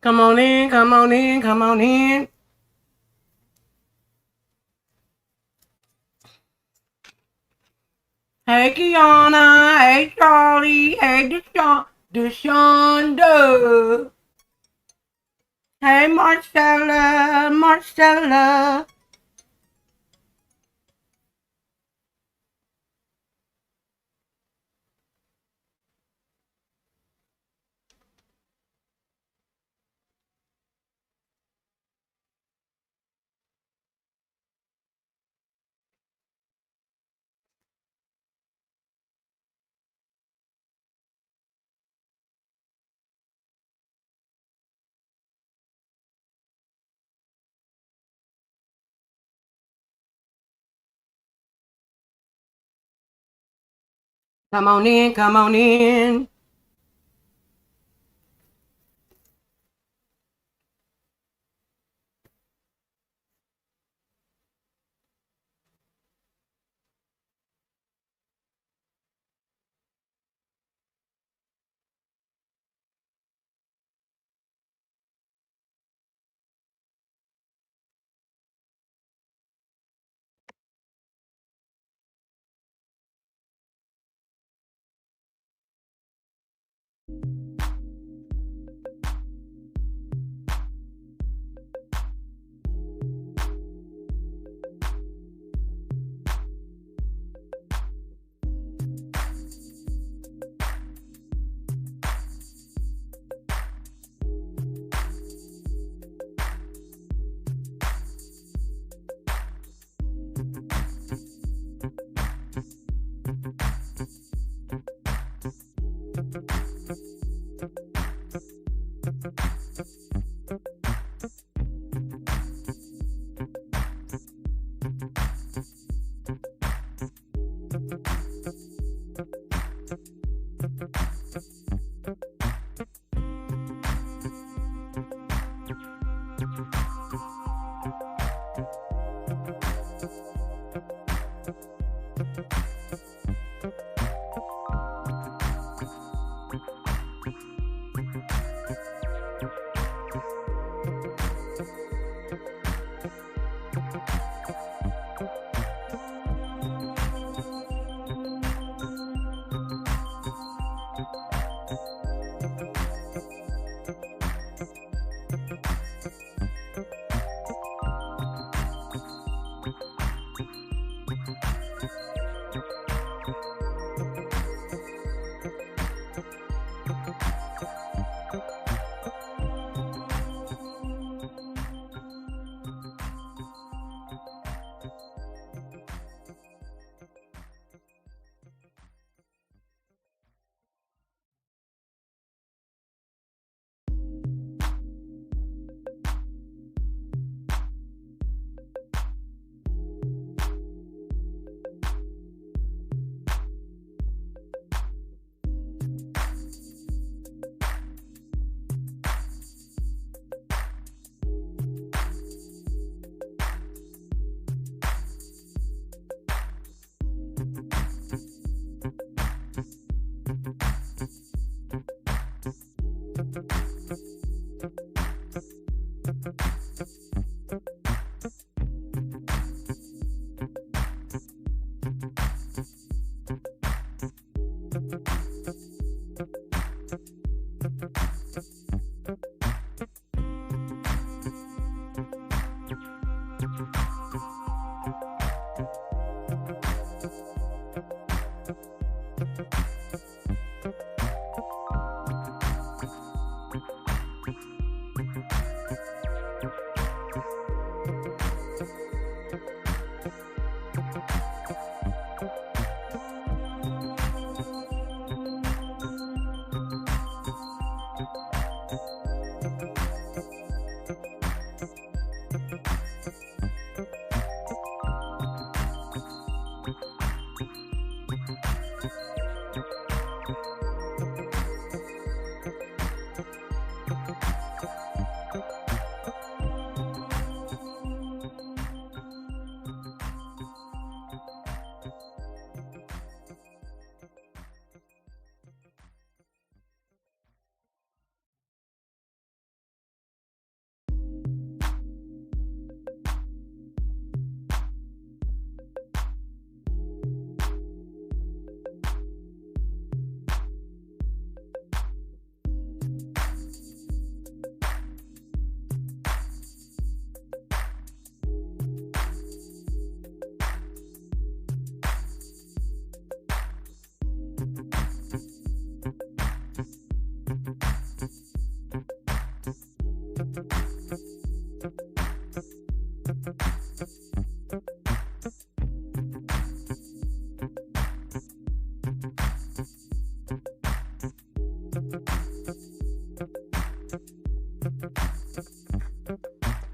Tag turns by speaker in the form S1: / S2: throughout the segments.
S1: Come on in, come on in, come on in. Hey, Kiana. Hey, Charlie. Hey, Deshonda. Hey, Marcella. Come on in, come on in.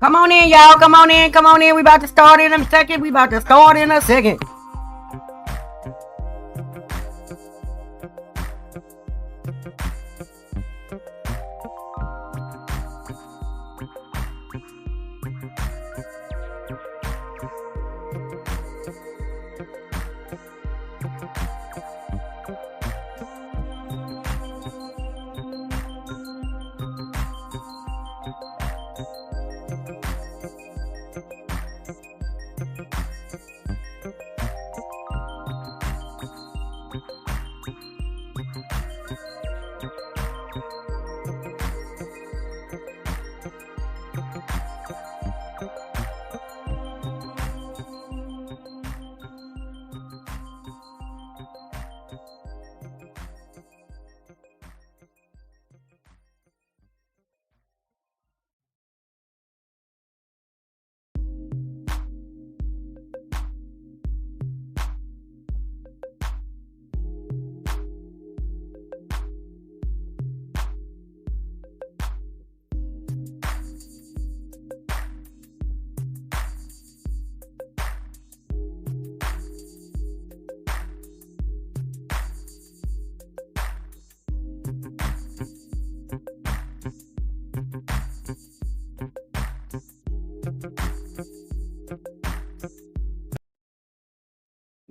S1: Come on in, y'all. Come on in. Come on in. We about to start in a second. We about to start in a second.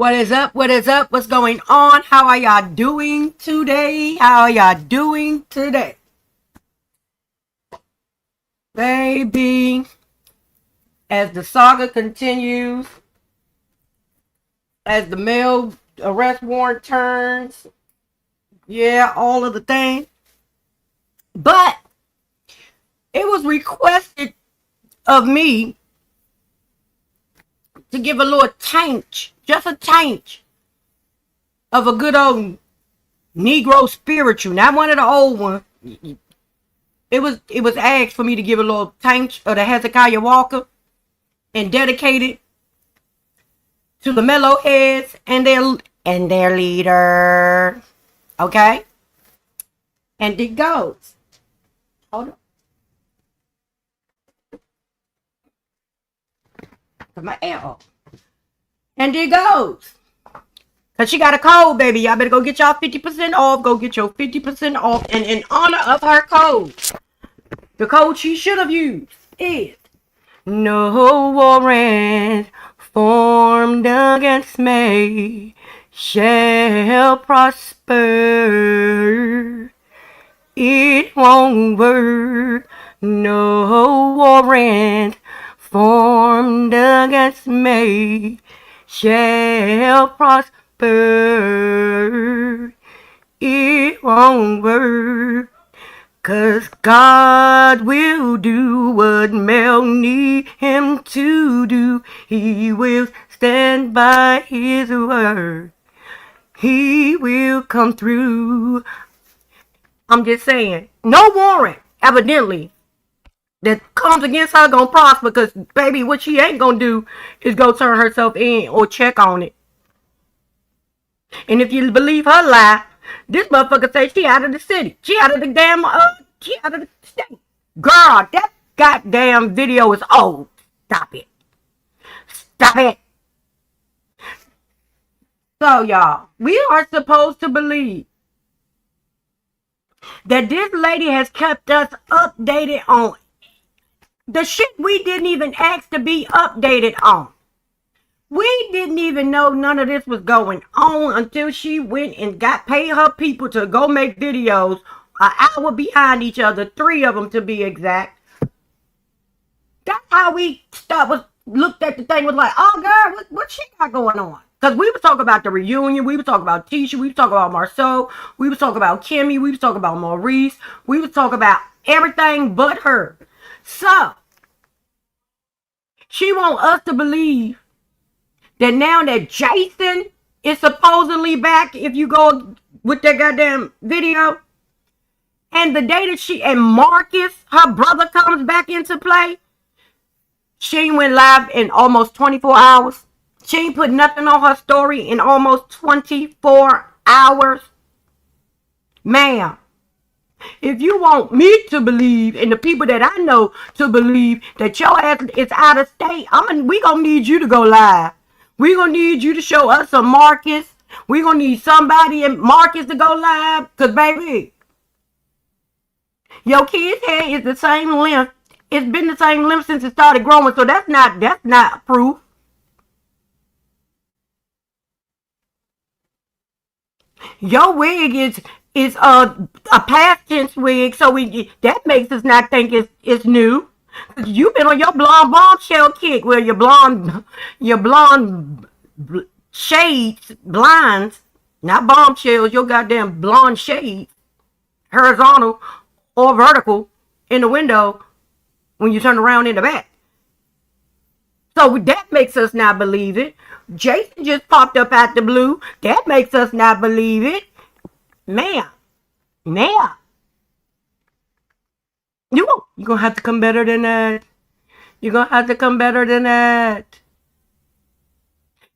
S1: What is up? What is up? What's going on? How are y'all doing today? How are y'all doing today? Baby, as the saga continues, as the mail arrest warrant turns, yeah, all of the things. But it was requested of me to give a little taint, just a taint of a good old Negro spiritual, not one of the old ones. It was asked for me to give a little taint of the Hezekiah Walker and dedicate it to the mellow heads and their leader. Okay? And it goes. Hold on. Put my air off. And it goes. Cause she got a code, baby. Y'all better go get y'all 50% off. Go get your 50% off. And in honor of her code, the code she should have used is no warrant formed against me shall prosper. It won't work. No warrant formed against me shall prosper. It won't work. 'Cause God will do what Mel need him to do. He will stand by his word. He will come through. I'm just saying, no warrant, evidently, that comes against her gonna prosper, because, baby, what she ain't gonna do is go turn herself in or check on it. And if you believe her lie, this motherfucker say she out of the city. She out of the damn, she out of the state. Girl, that goddamn video is old. Stop it. Stop it. So, y'all, we are supposed to believe that this lady has kept us updated on the shit we didn't even ask to be updated on. We didn't even know none of this was going on until she went and got paid her people to go make videos an hour behind each other, 3 of them to be exact. That's how we looked at the thing, was like, oh girl, what she got going on? Because we was talking about the reunion, we was talking about Tisha, we was talking about Marceau, we was talking about Kimmy, we was talking about Maurice, we was talking about everything but her. So, she want us to believe that now that Jason is supposedly back, if you go with that goddamn video, and the day that and Marcus, her brother, comes back into play, she went live in almost 24 hours. She ain't put nothing on her story in almost 24 hours. Ma'am, if you want me to believe, and the people that I know to believe, that your ass is out of state, we gonna need you to go live. We gonna need you to show us some Marcus. We gonna need somebody in Marcus to go live. Cause baby, your kid's hair is the same length. It's been the same length since it started growing. So that's not proof. Your wig is a past tense wig, so that makes us not think it's new. You've been on your blonde bombshell kick, where your blonde shades, blinds, not bombshells, your goddamn blonde shades, horizontal or vertical in the window when you turn around in the back. So that makes us not believe it. Jason just popped up out the blue. That makes us not believe it. Ma'am. You're going to have to come better than that. You're going to have to come better than that.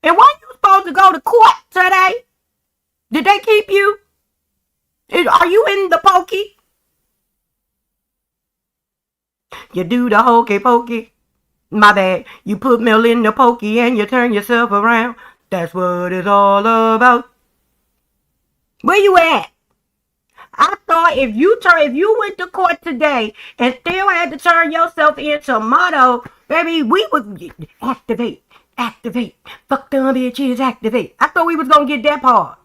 S1: And weren't you supposed to go to court today? Did they keep you? Are you in the pokey? You do the hokey pokey. My bad. You put Mel in the pokey and you turn yourself around. That's what it's all about. Where you at? I thought if you went to court today and still had to turn yourself into motto, baby, we would activate. Fuck them bitches, activate. I thought we was gonna get that part.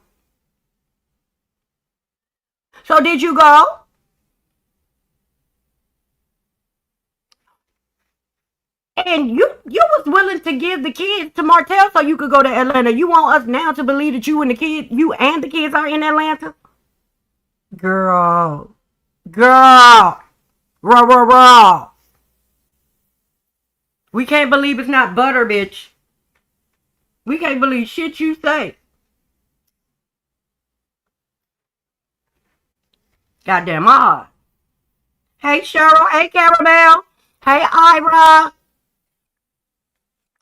S1: So did you go? And you was willing to give the kids to Martell so you could go to Atlanta. You want us now to believe that you and the kids are in Atlanta? Girl, Girl. Raw, raw, raw. We can't believe it's not butter, bitch. We can't believe shit you say. Goddamn hard. Hey, Cheryl. Hey, Caramel. Hey, Ira.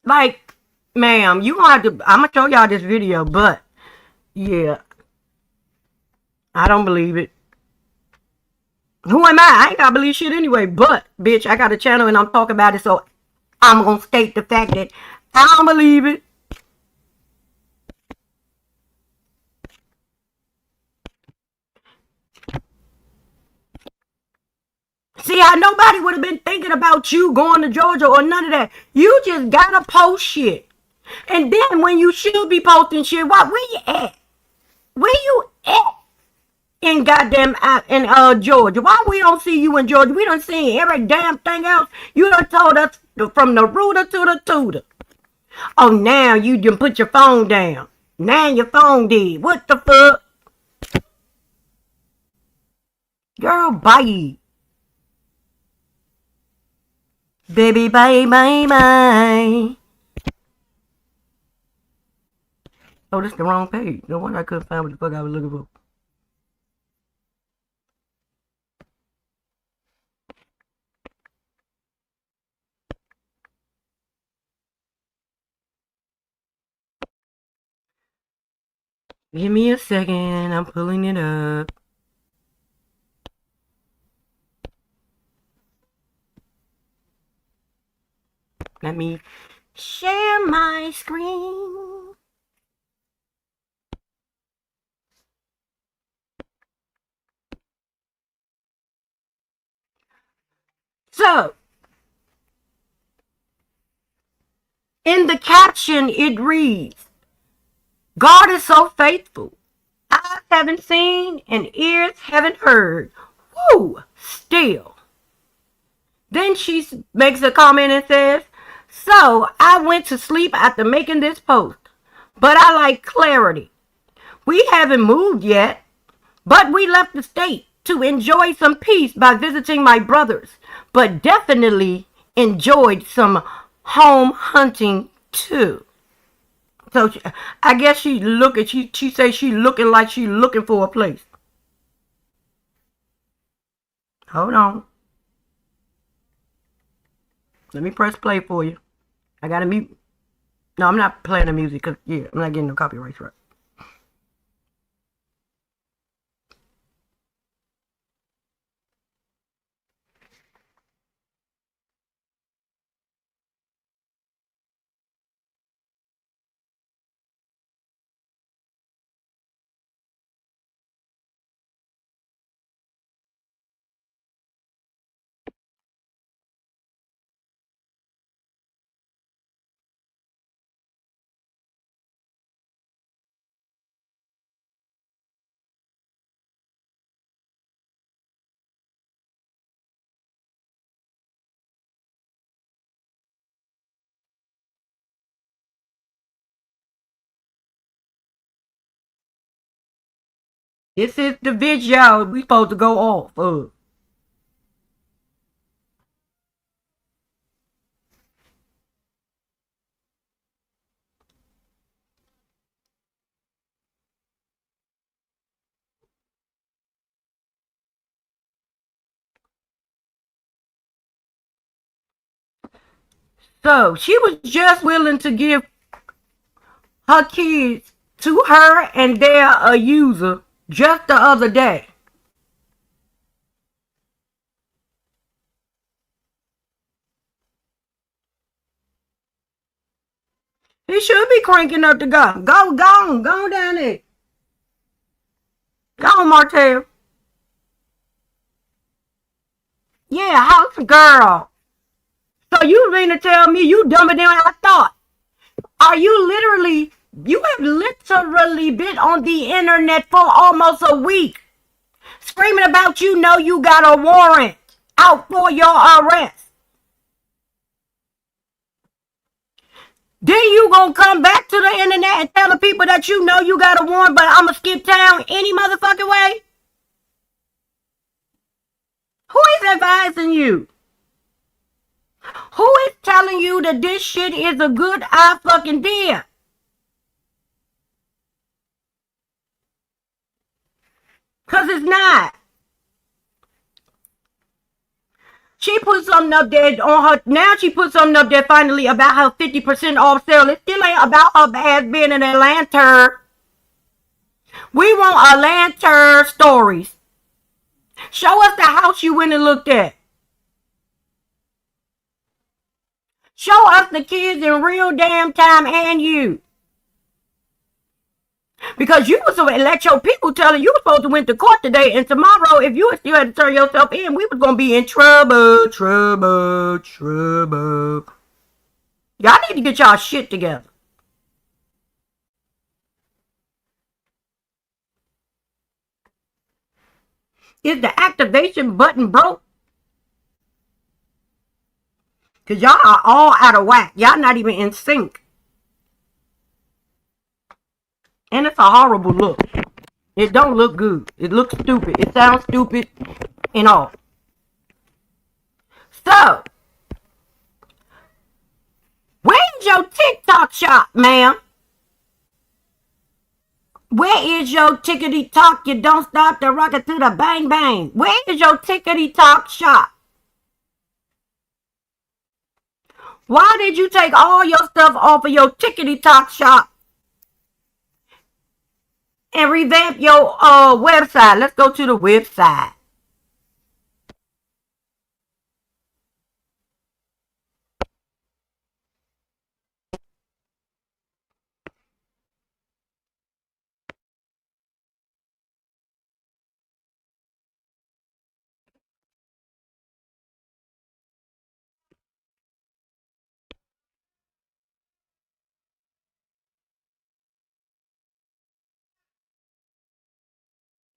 S1: Like, ma'am, you gonna have to, I'm gonna show y'all this video, but, yeah, I don't believe it. Who am I? I ain't gotta believe shit anyway, but, bitch, I got a channel and I'm talking about it, so I'm gonna state the fact that I don't believe it. See how nobody would have been thinking about you going to Georgia or none of that. You just gotta post shit. And then when you should be posting shit, where you at? Where you at? In goddamn in Georgia. Why we don't see you in Georgia? We done seen every damn thing else. You done told us from the rooter to the tutor. Oh, now you done put your phone down. Now your phone dead. What the fuck? Girl, bye. Baby, bye, bye, bye. Oh, this is the wrong page. No wonder I couldn't find what the fuck I was looking for. Give me a second. I'm pulling it up. Let me share my screen. So, in the caption, it reads, God is so faithful. Eyes haven't seen and ears haven't heard. Woo! Still. Then she makes a comment and says, so I went to sleep after making this post, but I like clarity. We haven't moved yet, but we left the state to enjoy some peace by visiting my brothers, but definitely enjoyed some home hunting too. So I guess she says she looking like she looking for a place. Hold on. Let me press play for you. I gotta mute. No, I'm not playing the music because, yeah, I'm not getting no copyrights right. This is the video we supposed to go off of. So she was just willing to give her kids to her and their user just the other day. He should be cranking up the gun. Go down there. Go on, Martell. Yeah, house girl. So you mean to tell me you dumber than I thought? Are you have literally been on the internet for almost a week screaming about you know you got a warrant out for your arrest. Then you gonna come back to the internet and tell the people that you know you got a warrant, but I'ma skip town any motherfucking way? advising you? Who is telling you that this shit is a good idea? Because it's not. She put something up there on her. Now she put something up there finally about her 50% off sale. It still ain't about her ass being in Atlanta. We want Atlanta stories. Show us the house you went and looked at. Show us the kids in real damn time and you. Because you was supposed to let your people tell you were supposed to went to court today, and tomorrow, if you still had to turn yourself in, we was going to be in trouble. Y'all need to get y'all shit together. Is the activation button broke? Because y'all are all out of whack. Y'all not even in sync. And it's a horrible look. It don't look good. It looks stupid. It sounds stupid and all. So, where's your TikTok shop, ma'am? Where is your tickety talk? You don't stop the rocket to the bang bang. Where is your tickety talk shop? Why did you take all your stuff off of your tickety talk shop and revamp your website? Let's go to the website.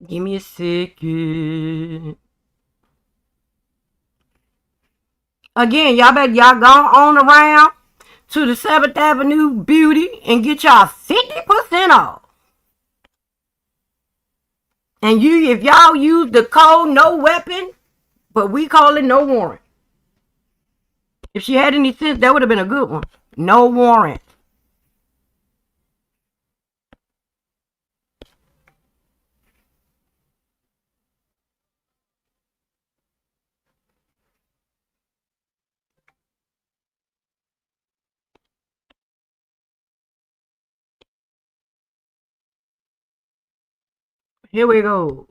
S1: Give me a second. Again, y'all go on around to the 7th Avenue Beauty and get y'all 50% off. And if y'all use the code no weapon, but we call it no warrant. If she had any sense, that would have been a good one. No warrant. Here we go.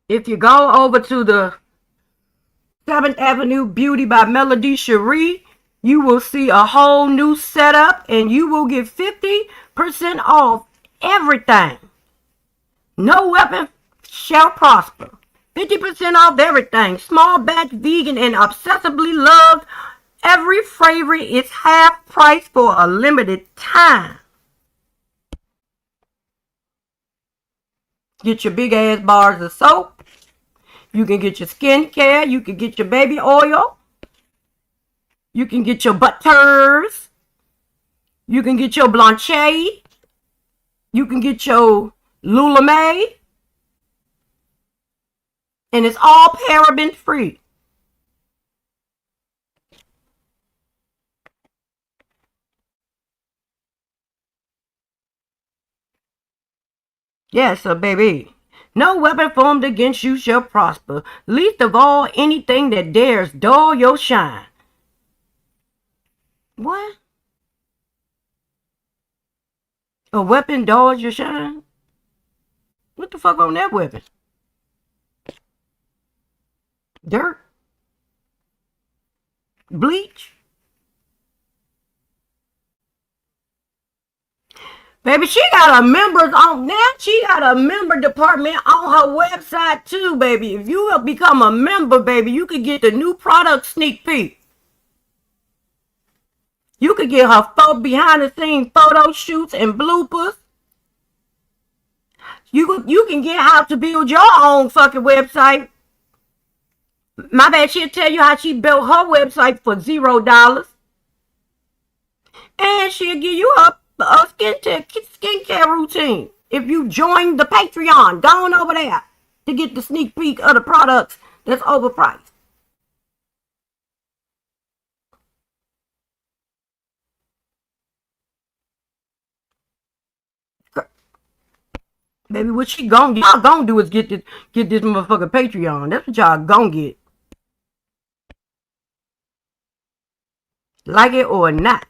S1: If you go over to the 7th Avenue Beauty by Melody Shari, you will see a whole new setup and you will get 50% off everything. No weapon shall prosper. 50% off everything. Small batch, vegan, and obsessively loved. Every flavor is half price for a limited time. Get your big ass bars of soap. You can get your skincare. You can get your baby oil. You can get your butters. You can get your Blanchet. You can get your Lulame. And it's all paraben free. Yes, baby. No weapon formed against you shall prosper. Least of all, anything that dares dull your shine. What? A weapon dulls your shine? What the fuck on that weapon? Dirt? Bleach? Baby, she got a members on now. She got a member department on her website too, baby. If you become a member, baby, you could get the new product sneak peek. You could get her behind the scenes photo shoots and bloopers. You can get how to build your own fucking website. My bad, she'll tell you how she built her website for $0. And she'll give you a skincare routine. If you join the Patreon, go on over there to get the sneak peek of the products that's overpriced. Baby, what she gonna get? Y'all gonna do is get this motherfucker Patreon. That's what y'all gonna get. Like it or not.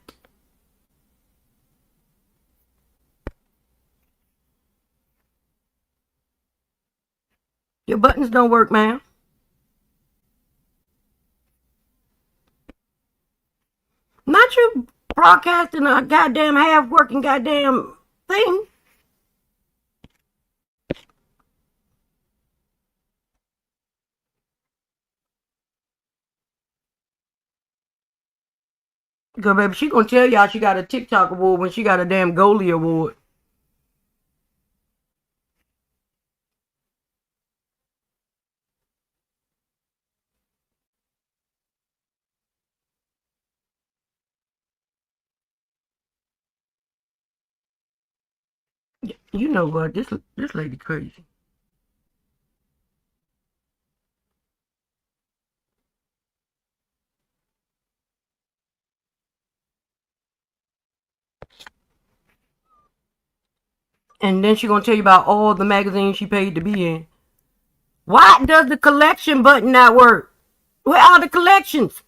S1: Your buttons don't work, man. Not you broadcasting a goddamn half working goddamn thing. Cause baby, she gonna tell y'all she got a TikTok award when she got a damn Goalie award. You know what? This lady crazy. And then she gonna tell you about all the magazines she paid to be in. Why does the collection button not work? Where are the collections?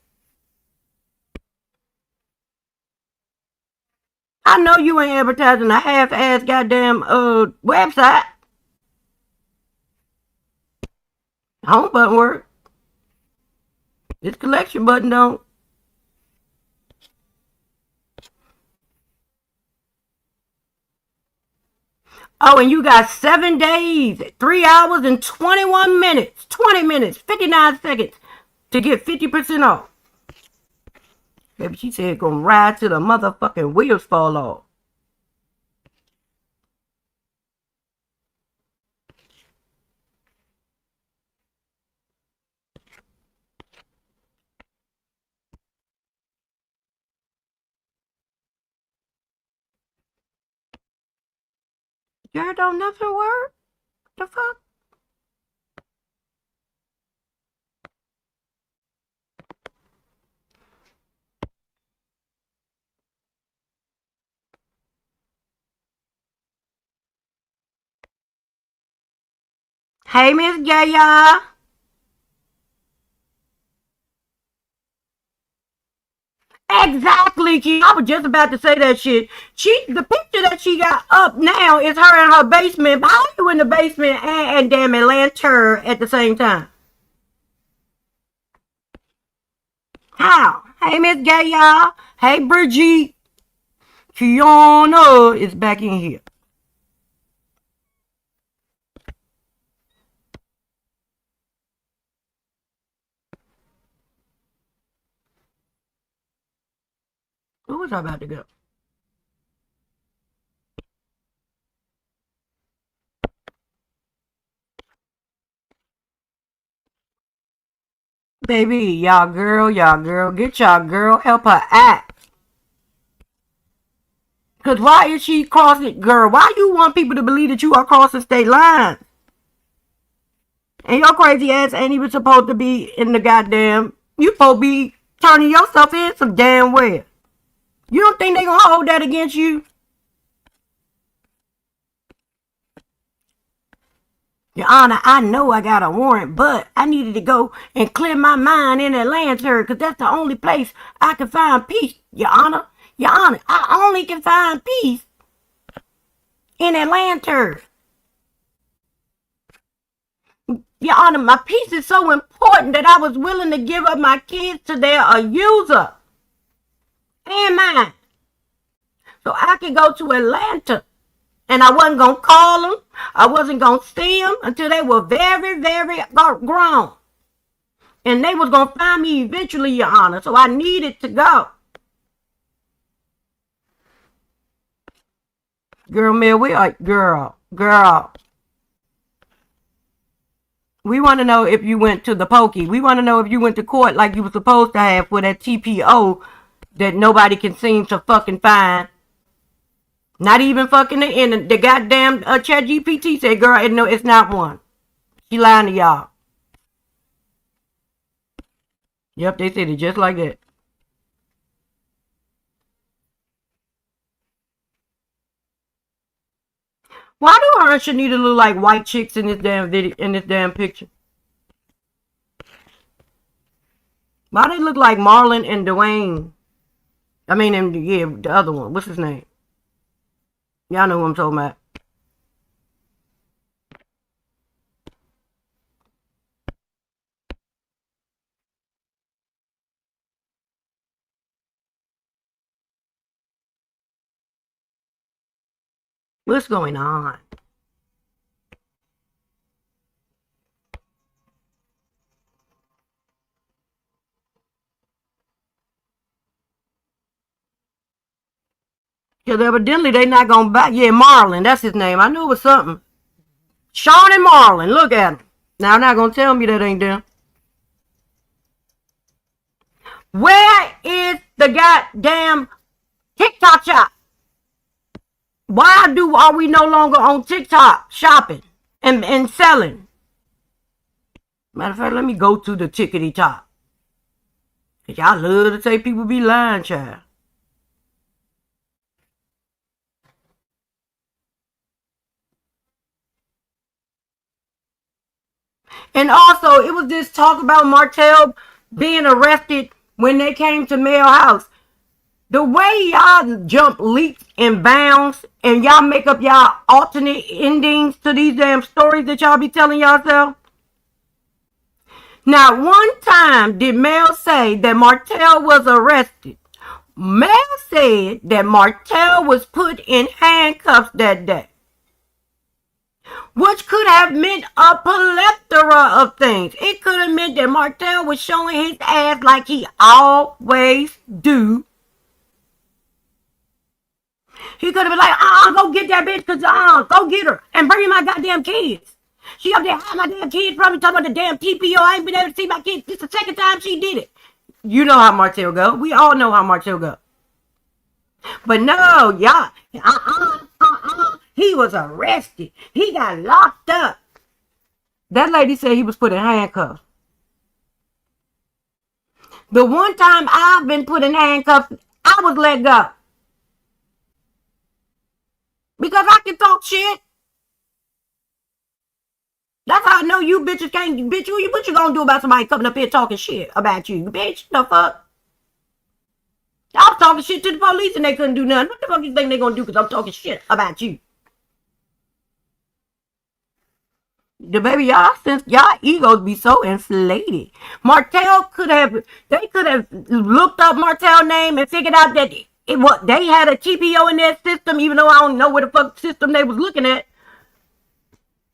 S1: I know you ain't advertising a half-ass goddamn website. Home button work. This collection button don't. Oh, and you got 7 days, 3 hours and 21 minutes, 20 minutes, 59 seconds to get 50% off. Baby, she said gonna ride till the motherfucking wheels fall off. Girl, don't nothing work. The fuck? Hey, Miss Gaya. Exactly, Key. I was just about to say that shit. The picture that she got up now is her in her basement. How are you in the basement and damn Atlanta at the same time? How? Hey, Miss Gaya. Hey, Brigitte. Kiana is back in here. Who was I about to go? Baby, y'all girl, get y'all girl, help her act. Cause why is she crossing, girl? Why you want people to believe that you are crossing state lines? And your crazy ass ain't even supposed to be in the goddamn. You supposed to be turning yourself in some damn well. You don't think they gonna hold that against you? Your Honor, I know I got a warrant, but I needed to go and clear my mind in Atlanta because that's the only place I can find peace, Your Honor. Your Honor, I only can find peace in Atlanta. Your Honor, my peace is so important that I was willing to give up my kids to their abuser and mine so I could go to Atlanta. And I wasn't going to call them. I wasn't going to see them until they were very, very grown. And they was going to find me eventually, Your Honor. So I needed to go. Girl, man, we are, girl. We want to know if you went to the pokey. We want to know if you went to court like you were supposed to have for that TPO that nobody can seem to fucking find. Not even fucking the goddamn chat GPT said, girl, no, it's not one. She lying to y'all. Yep, they said it just like that. Why do her and Shanita look like white chicks in this damn video, in this damn picture? Why they look like Marlon and Dwayne? I mean, and yeah, the other one. What's his name? Y'all know who I'm talking about. What's going on? Because evidently they not going to buy. Yeah, Marlon. That's his name. I knew it was something. Sean and Marlon. Look at him. Now, I'm not going to tell me that ain't them. Where is the goddamn TikTok shop? Why are we no longer on TikTok shopping and selling? Matter of fact, let me go to the tickety top. Cause y'all love to say people be lying, child. And also, it was this talk about Martell being arrested when they came to Mail House. The way y'all jump leaps and bounds and y'all make up y'all alternate endings to these damn stories that y'all be telling yourself. Now, one time did Mel say that Martell was arrested. Mel said that Martell was put in handcuffs that day, which could have meant a plethora of things. It could have meant that Martell was showing his ass like he always do. He could have been like, go get that bitch, cause go get her and bring me my goddamn kids. She up there hiding my damn kids, probably talking about the damn TPO. I ain't been able to see my kids. This is the second time she did it. You know how Martell go. We all know how Martell go. But no, y'all, he was arrested. He got locked up. That lady said he was put in handcuffs. The one time I've been put in handcuffs, I was let go. Because I can talk shit. That's how I know you bitches can't. Bitch, what you gonna do about somebody coming up here talking shit about you? Bitch, the fuck? I was talking shit to the police and they couldn't do nothing. What the fuck you think they gonna do because I'm talking shit about you? The baby, y'all, since y'all egos be so inflated. Martell could have looked up Martell's name and figured out that they had a TPO in their system, even though I don't know what the fuck system they was looking at,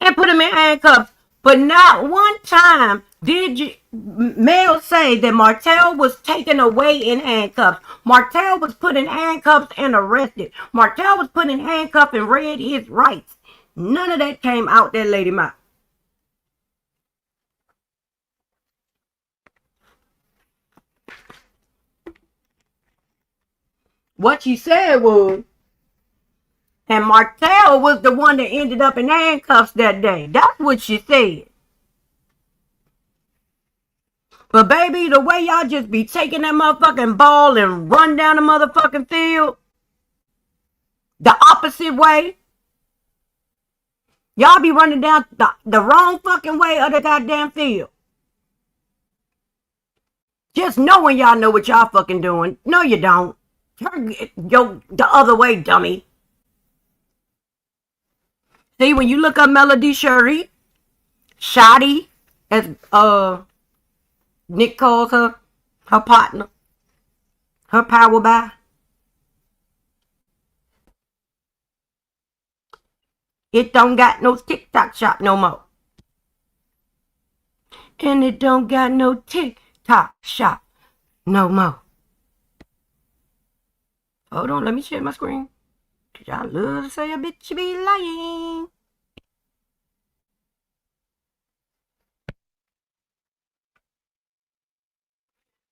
S1: and put him in handcuffs. But not one time did Mel say that Martell was taken away in handcuffs. Martell was put in handcuffs and arrested. Martell was put in handcuffs and read his rights. None of that came out that lady mouth. What she said was, and Martell was the one that ended up in handcuffs that day. That's what she said. But baby, the way y'all just be taking that motherfucking ball and run down the motherfucking field, the opposite way, y'all be running down the wrong fucking way of the goddamn field. Just knowing y'all know what y'all fucking doing. No, you don't. Yo, the other way, dummy. See, when you look up Melody Shari, as Nick calls her partner, her power by, it don't got no TikTok shop no more. And it don't got no TikTok shop no more. Hold on, let me share my screen. Cause y'all love to say a bitch be lying.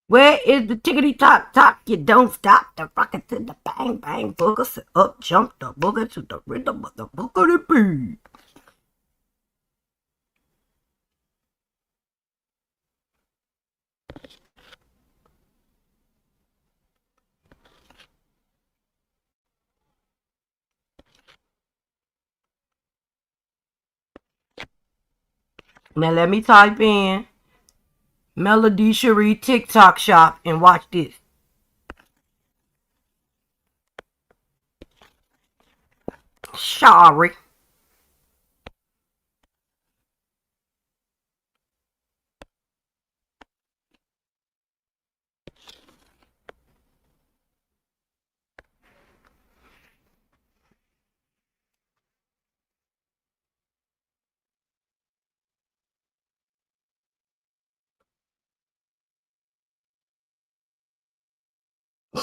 S1: Where is the tickety tock tock? You don't stop the rocket to the bang bang booger. So up jump the booger to the rhythm of the booger beat. Now let me type in Melody Shari TikTok shop and watch this. Shari.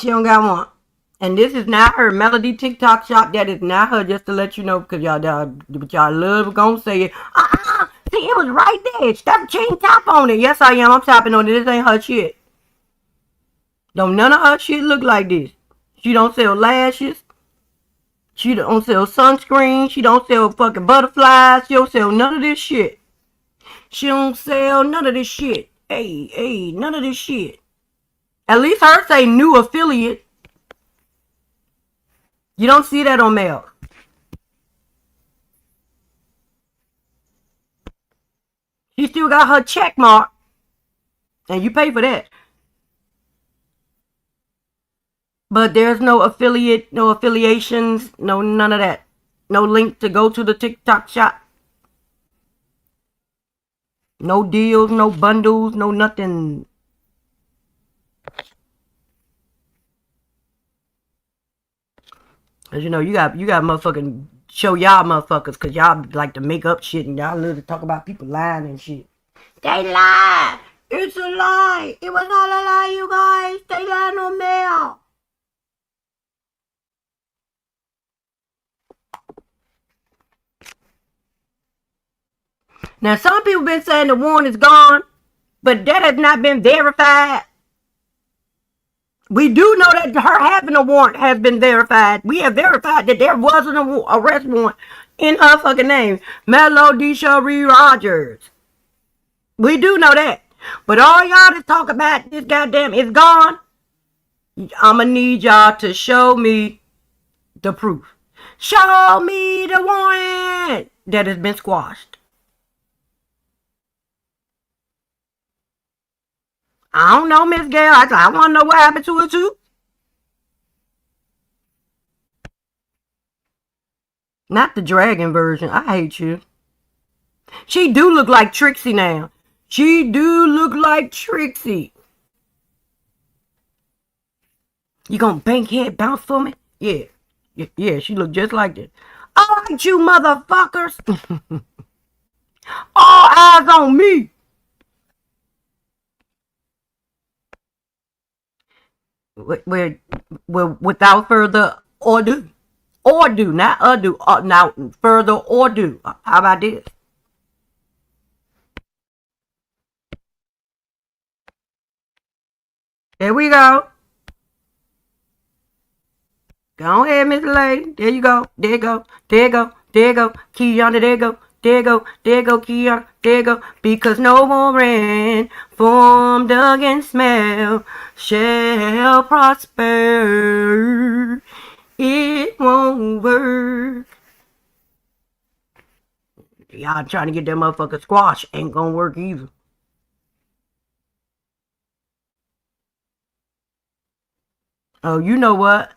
S1: She don't got one. And this is not her Melody TikTok shop. That is not her, just to let you know, because y'all love gonna say it. See, it was right there. Stop chain tap on it. Yes, I am. I'm tapping on it. This ain't her shit. Don't none of her shit look like this. She don't sell lashes. She don't sell sunscreen. She don't sell fucking butterflies. She don't sell none of this shit. She don't sell none of this shit. Hey, none of this shit. At least her say new affiliate. You don't see that on mail. She still got her check mark. And you pay for that. But there's no affiliate, no affiliations, no none of that. No link to go to the TikTok shop. No deals, no bundles, no nothing. Cause you know you got motherfucking show y'all motherfuckers, cause y'all like to make up shit and y'all love to talk about people lying and shit. They lie. It's a lie. It was not a lie, you guys. They lied on mail. Now some people been saying the warrant is gone, but that has not been verified. We do know that her having a warrant has been verified. We have verified that there was an arrest warrant in her fucking name. Melody Shari Rogers. We do know that. But all y'all that talk about this goddamn is gone, I'ma need y'all to show me the proof. Show me the warrant that has been squashed. I don't know, Miss Gail. I want to know what happened to her too. Not the dragon version. I hate you. She do look like Trixie now. She do look like Trixie. You gonna bank head bounce for me? Yeah. Yeah, she look just like that. All right, you motherfuckers. All eyes on me. Without further ado. Or do, not ado. Now, further or do. How about this? There we go. Go ahead, Miss Lady. There you go. There you go. There you go. There you go. Kiana, there you go. There you go. There you go, Kiana. There you go. Because no warrant formed against Mel shall prosper. It won't work. Y'all trying to get that motherfucker squash ain't gonna work either. Oh, you know what?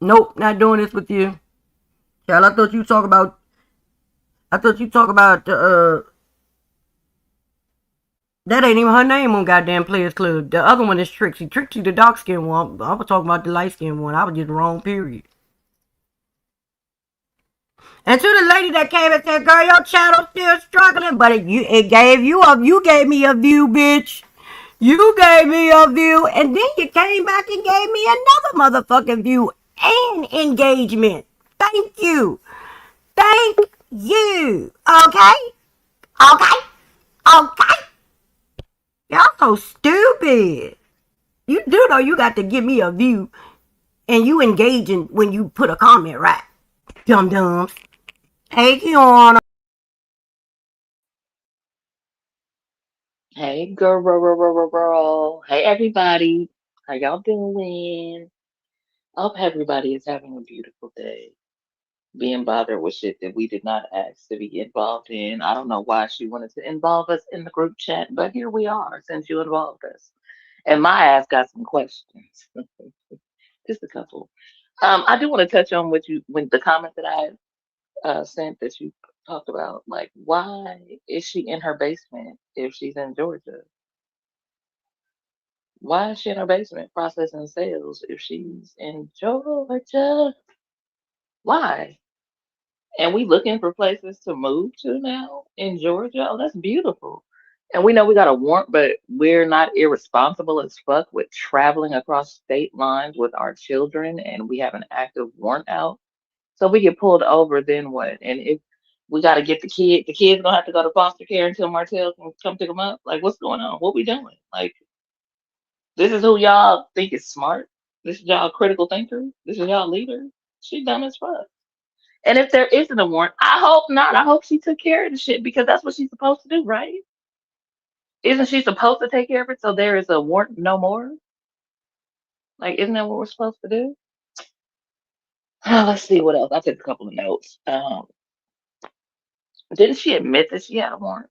S1: Nope, not doing this with you. Child, I thought you talk about that ain't even her name on goddamn Players Club. The other one is Trixie. Trixie, the dark skinned one. I was talking about the light skinned one. I was just wrong, period. And to the lady that came and said, girl, your channel's still struggling, but it gave you gave me a view, bitch. You gave me a view, and then you came back and gave me another motherfucking view and engagement. Thank you. Thank you. Okay? Okay? Okay? Y'all so stupid. You do know you got to give me a view, and you engaging when you put a comment, right? Dum dums. Hey, Kiana.
S2: Hey, girl. Hey, everybody. How y'all doing? I hope everybody is having a beautiful day. Being bothered with shit that we did not ask to be involved in. I don't know why she wanted to involve us in the group chat, but here we are since you involved us. And my ass got some questions. Just a couple. I do want to touch on what you when the comment that I sent that you talked about. Like, why is she in her basement if she's in Georgia? Why is she in her basement processing sales if she's in Georgia? Why? And we looking for places to move to now in Georgia? Oh, that's beautiful. And we know we got a warrant, but we're not irresponsible as fuck with traveling across state lines with our children, and we have an active warrant out. So we get pulled over, then what? And if we got to get the kids gonna have to go to foster care until Martell can come pick them up. Like, what's going on? What we doing? Like, this is who y'all think is smart. This is y'all critical thinker. This is y'all leader. She dumb as fuck. And if there isn't a warrant, I hope not. I hope she took care of the shit because that's what she's supposed to do, right? Isn't she supposed to take care of it so there is a warrant no more? Like, isn't that what we're supposed to do? Let's see what else. I took a couple of notes. Didn't she admit that she had a warrant?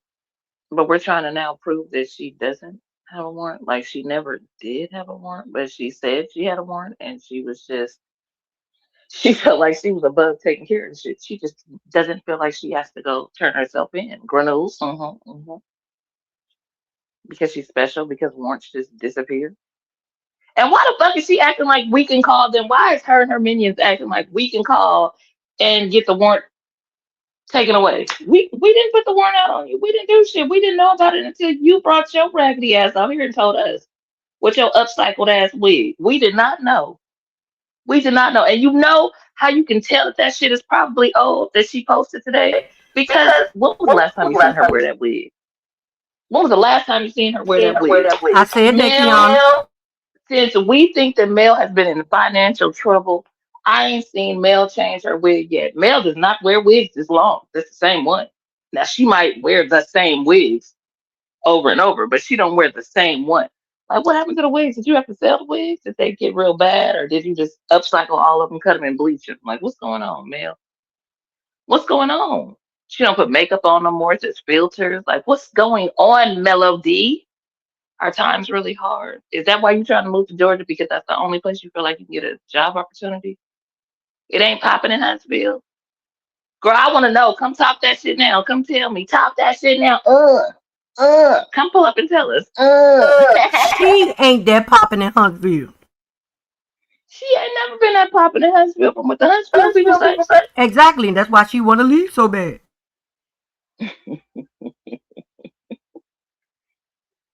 S2: But we're trying to now prove that she doesn't have a warrant. Like she never did have a warrant, but she said she had a warrant and she was just she felt like she was above taking care of the shit. She just doesn't feel like she has to go turn herself in. Granules, because she's special, because warrants just disappear. And why the fuck is she acting like we can call them? Why is her and her minions acting like we can call and get the warrant taken away? We didn't put the warrant out on you. We didn't do shit. We didn't know about it until you brought your raggedy ass out here and told us with your upcycled ass wig. We did not know. We did not know. And you know how you can tell that that shit is probably old that she posted today? Because when was the last time you seen her wear that wig? When was the last time you seen her wear that wig?
S1: I said that, Kiana.
S2: Now, since we think that Mel has been in financial trouble, I ain't seen Mel change her wig yet. Mel does not wear wigs this long. It's the same one. Now she might wear the same wigs over and over, but she don't wear the same one. Like, what happened to the wigs? Did you have to sell the wigs? Did they get real bad, or did you just upcycle all of them, cut them, and bleach them? Like, what's going on, Mel? What's going on? She don't put makeup on no more. It's just filters. Like, what's going on, Melody? Our time's really hard. Is that why you trying to move to Georgia? Because that's the only place you feel like you can get a job opportunity? It ain't popping in Huntsville. Girl, I want to know. Come top that shit now. Come tell me. Top that shit now. Come pull up and tell us.
S1: She ain't that popping in Huntsville.
S2: She ain't never been that popping in Huntsville from what the Huntsville people say.
S1: Exactly, and that's why she want to leave so bad.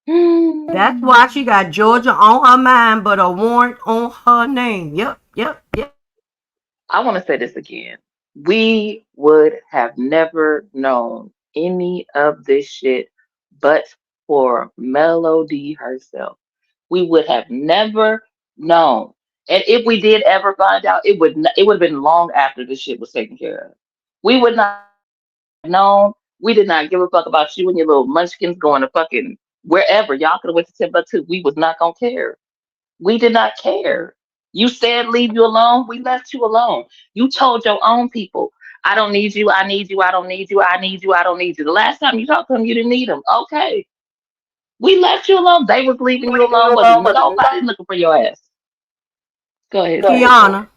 S1: That's why she got Georgia on her mind, but a warrant on her name. Yep, yep, yep.
S2: I want to say this again. We would have never known any of this shit but for Melody herself. We would have never known. And if we did ever find out, it would have been long after this shit was taken care of. We would not have known. We did not give a fuck about you and your little munchkins going to fucking wherever. Y'all could have went to Timbuktu. We was not gonna care. We did not care. You said leave you alone. We left you alone. You told your own people, I don't need you. I need you. I don't need you. I need you. I don't need you. The last time you talked to them, you didn't need them. Okay. We left you alone. They was leaving you alone. Wasn't nobody looking for your ass. Go ahead, sis.
S1: Kiana,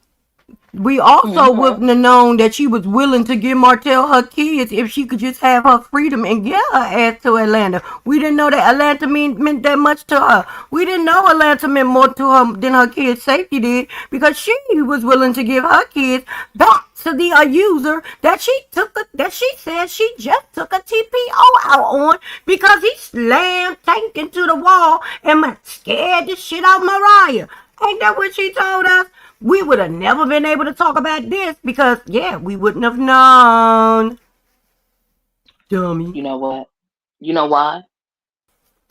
S1: we also
S2: Hmm.
S1: wouldn't have known that she was willing to give Martell her kids if she could just have her freedom and get her ass to Atlanta. We didn't know that Atlanta meant that much to her. We didn't know Atlanta meant more to her than her kids' safety did because she was willing to give her kids back to the user that she said she just took a TPO out on because he slammed Tank into the wall and scared the shit out of Mariah. Ain't that what she told us? We would have never been able to talk about this because, yeah, we wouldn't have known. Dummy.
S2: You know what? You know why?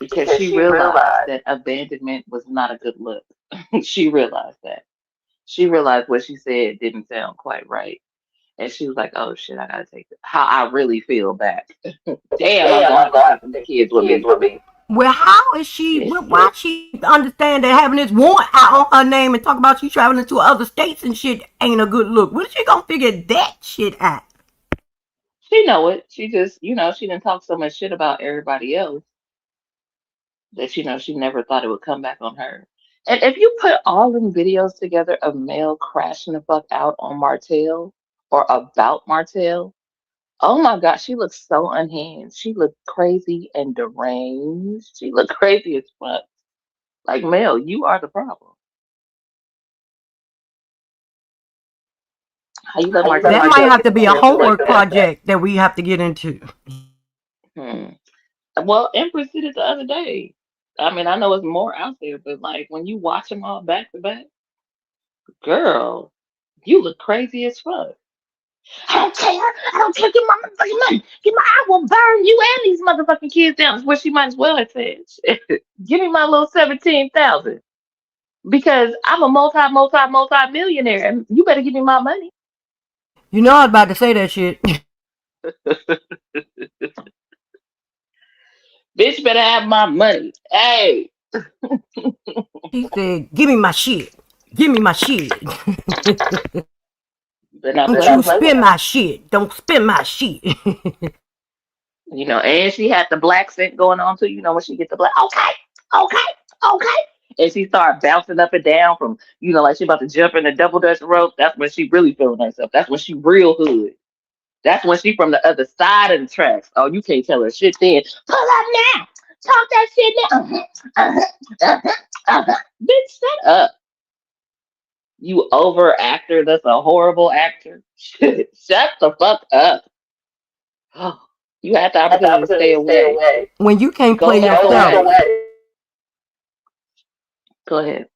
S2: because she realized that abandonment was not a good look. She realized that. She realized what she said didn't sound quite right. And she was like, oh shit, I gotta take it. How I really feel back. Damn, I'm gonna have to take them kids with me.
S1: Well, how is she?
S2: Bitch.
S1: Why she understand that having this warrant out on her name and talk about she traveling to other states and shit ain't a good look? When is she gonna figure that shit out?
S2: She know it. She just, she didn't talk so much shit about everybody else that she never thought it would come back on her. And if you put all them videos together of Mel crashing the fuck out on Martell or about Martell, oh my god, she looks so unhinged. She looked crazy and deranged. She looked crazy as fuck. Like Mel, you are the problem. How you let Martell
S1: That
S2: get
S1: might
S2: away
S1: have
S2: with
S1: to
S2: some
S1: be a
S2: shit like
S1: homework
S2: that?
S1: project that we have to get into.
S2: Hmm. Well, Empress did it the other day. I mean, I know it's more out there, but like when you watch them all back to back, girl, you look crazy as fuck. I don't care. I don't care. Give my motherfucking money. Give my. I will burn you and these motherfucking kids down. Is what she might as well have said. Give me my little 17,000 because I'm a multi millionaire, and you better give me my money.
S1: You know I was about to say that shit.
S2: Bitch, better have my money. Hey,
S1: She said, "Give me my shit. Give me my shit.
S2: better not
S1: Don't
S2: play
S1: you
S2: with her.
S1: spend my shit. Don't spend my shit."
S2: And she had the black scent going on too. When she get the black, okay, okay. And she started bouncing up and down from, like she about to jump in the double dutch rope. That's when she really feeling herself. That's when she real hood. That's when she from the other side of the tracks. Oh, you can't tell her shit then. Pull up now. Talk that shit now. Bitch, shut up. You over actor. That's a horrible actor. Shut the fuck up. You had the opportunity to stay away.
S1: When you can't
S2: Go
S1: play
S2: back
S1: yourself,
S2: away. Go ahead.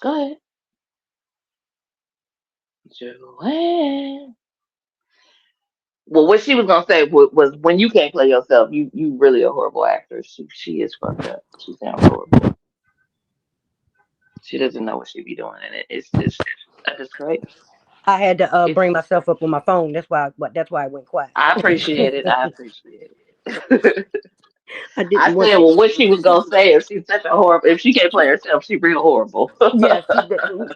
S2: Go ahead. JoAnn. Well, what she was gonna say was when you can't play yourself, you really a horrible actor. She is fucked up. She sounds horrible. She doesn't know what she be doing, and it's just a disgrace.
S1: I had to
S2: It's
S1: bring
S2: a
S1: myself
S2: disgrace.
S1: up on my phone. That's why I went quiet.
S2: I appreciate it. I appreciate it.
S1: I
S2: I
S1: didn't want
S2: said,
S1: you.
S2: well, what she was gonna say if she's such a horrible, if she can't play herself, she real horrible.
S1: Yes,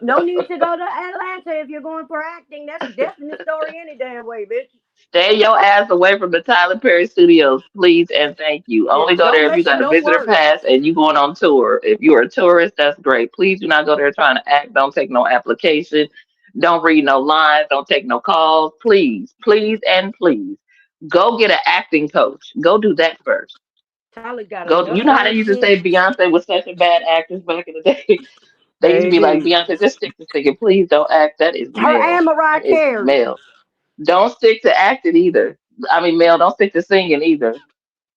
S1: no need to go to Atlanta if you're going for acting. That's definitely the story any damn way, bitch.
S2: Stay your ass away from the Tyler Perry Studios, please and thank you.
S1: Yeah,
S2: Only go
S1: don't
S2: there if you
S1: make
S2: got a
S1: no
S2: visitor
S1: worse.
S2: pass and you going on tour. If you're a tourist, that's great. Please do not go there trying to act. Don't take no application. Don't read no lines. Don't take no calls. Please, please, and please. Go get an acting coach. Go do that first.
S1: Tyler got
S2: Go.
S1: enough
S2: You know how they
S1: damn
S2: used to
S1: shit.
S2: say Beyonce was such a bad actress back in the day? They used to
S1: They
S2: be like,
S1: did.
S2: Beyonce, just stick to singing. Please don't act. That is
S1: Her
S2: male.
S1: and Mariah
S2: That is
S1: Carey.
S2: male. Don't stick to acting either. I mean, Mel, don't stick to singing either.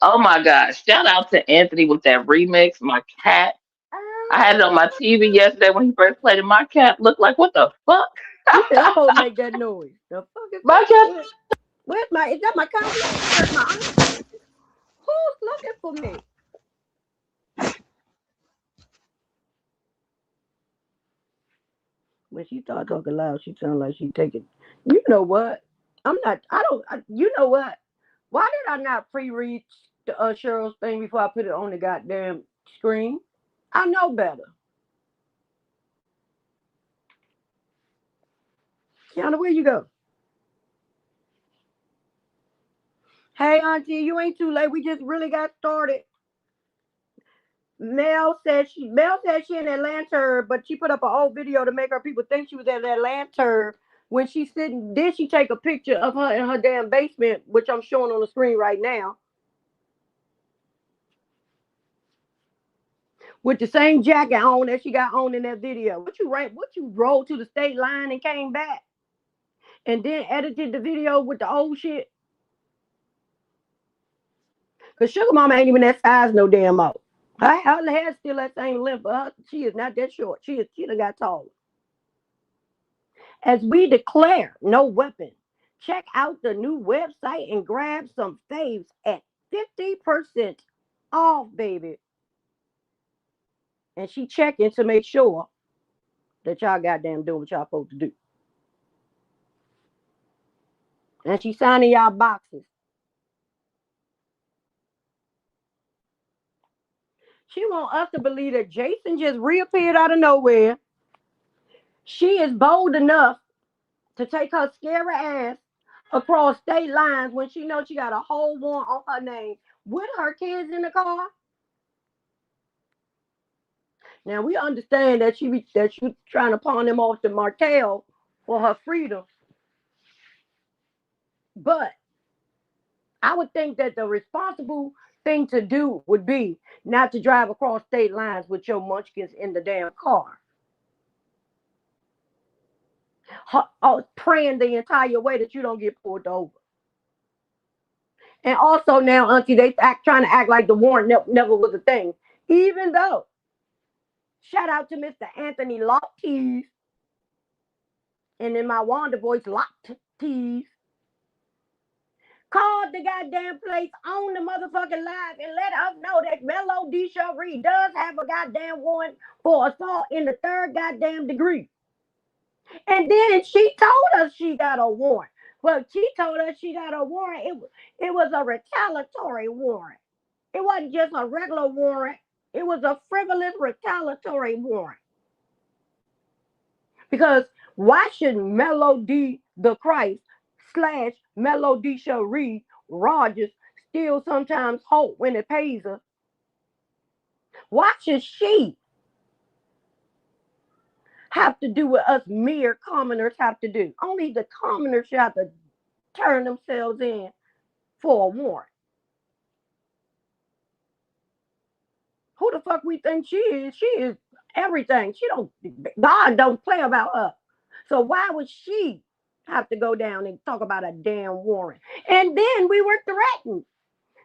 S2: Oh my gosh. Shout out to Anthony with that remix. My cat. I had it on my TV yesterday when he first played it. My cat looked like, what the fuck?
S1: You said I'm supposed to make that noise. The fuck is
S2: My
S1: that?
S2: cat.
S1: Where's my? Is that my complex? Where's my aunt? Who's looking for me? When she start talking loud, she sound like she taking. You know what? I'm not. I don't. You know what? Why did I not pre-read the Cheryl's thing before I put it on the goddamn screen? I know better. Kiana, where you go? Hey, Auntie, you ain't too late. We just really got started. Mel said she in Atlanta, but she put up an old video to make her people think she was at Atlanta when she's sitting. Then she take a picture of her in her damn basement, which I'm showing on the screen right now, with the same jacket on that she got on in that video. What you rolled to the state line and came back and then edited the video with the old shit? Cause Sugar Mama ain't even that size no damn more. Her hair's still that same length, but she is not that short. She done got taller. As we declare, no weapon Check out the new website and grab some faves at 50% off, baby. And she checking to make sure that y'all goddamn doing what y'all supposed to do. And she signing y'all boxes. She want us to believe that Jason just reappeared out of nowhere. She is bold enough to take her scary ass across state lines when she knows she got a whole warrant on her name with her kids in the car. Now we understand that she trying to pawn them off to Martell for her freedom, but I would think that the responsible thing to do would be not to drive across state lines with your munchkins in the damn car. Praying the entire way that you don't get pulled over. And also now, Auntie, they trying to act like the warrant never was a thing. Even though, shout out to Mr. Anthony Locktees, and in my Wanda voice, Locktees, called the goddamn place on the motherfucking live and let us know that Melody Shari does have a goddamn warrant for assault in the third goddamn degree. And then she told us she got a warrant. But she told us she got a warrant. It was a retaliatory warrant. It wasn't just a regular warrant. It was a frivolous retaliatory warrant. Because why should Melody the Christ / Melody Shari Rogers still sometimes hope when it pays her? Why should she have to do what us mere commoners have to do? Only the commoners should have to turn themselves in for a warrant. Who the fuck we think she is? She is everything. God don't play about her. So why would she have to go down and talk about a damn warrant? And then we were threatened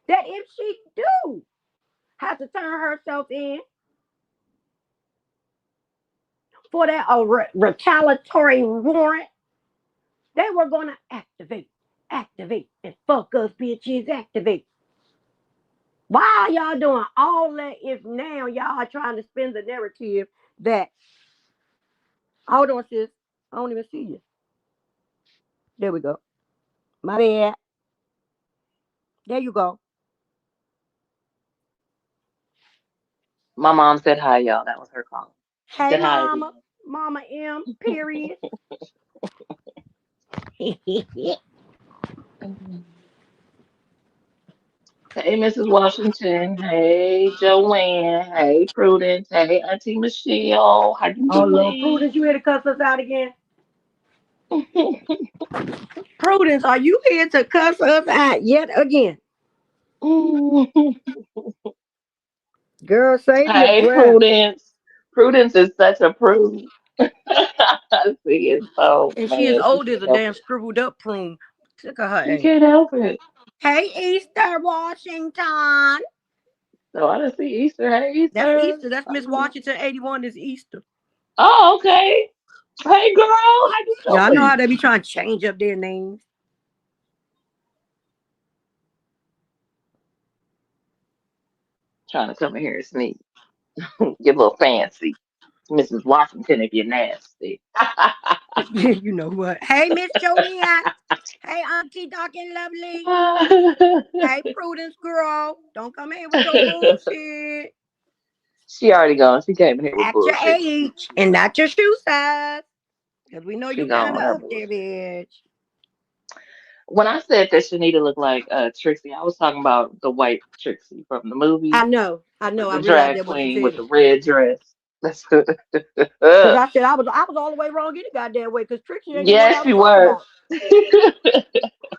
S1: that if she do have to turn herself in for that retaliatory warrant, they were going to activate, and fuck us bitches, activate. Why are y'all doing all that if now y'all are trying to spin the narrative that, hold on, sis, I don't even see you. There we go. My bad. There you go.
S2: My mom said hi, y'all. That was her call. She
S1: Hey,
S2: said hi,
S1: mama.
S2: everyone.
S1: Mama M, period.
S2: Mhm. Hey, Mrs. Washington. Hey, Joanne. Hey, Prudence. Hey, Auntie Michelle. How you
S1: Oh, Lord.
S2: doing?
S1: Prudence, you here to cuss us out again? Prudence, are you here to cuss us out yet again? Girl, save your
S2: Hey,
S1: breath.
S2: Prudence. Prudence is such a prude. She is so
S1: And she is
S2: bad. She
S1: old as
S2: can't
S1: a
S2: help
S1: damn
S2: it.
S1: scribbled up prune. Look at her
S2: She
S1: age.
S2: can't help it.
S1: Hey, Easter Washington.
S2: So I didn't see Easter. Hey,
S1: That's
S2: Easter.
S1: Easter. That's
S2: How
S1: Miss
S2: you doing?
S1: Washington 81 is Easter.
S2: Oh, okay. Hey, girl. How you
S1: Y'all know how
S2: doing?
S1: they be trying to change up their names.
S2: Trying to come in here and sneak. Get a little fancy. Mrs. Washington, if you're nasty.
S1: You know what? Hey, Miss JoAnn. Hey, Auntie Talking Lovely. Hey, Prudence girl. Don't come here with your bullshit.
S2: She already gone. She came in here with
S1: At your
S2: bullshit.
S1: age and not your shoe size. Because we know
S2: She
S1: you
S2: gone
S1: kind
S2: with
S1: of
S2: her
S1: up there,
S2: bullshit.
S1: bitch.
S2: When I said that Shanita looked like Trixie, I was talking about the white Trixie from the
S1: I
S2: movie,
S1: know. I know. I
S2: the
S1: realized
S2: drag
S1: that when you
S2: queen with
S1: said
S2: the
S1: it.
S2: red dress. That's
S1: Because I said I was all the way wrong any goddamn way. Because Trixie ain't the one I
S2: yes,
S1: was
S2: you
S1: talking
S2: were.
S1: about.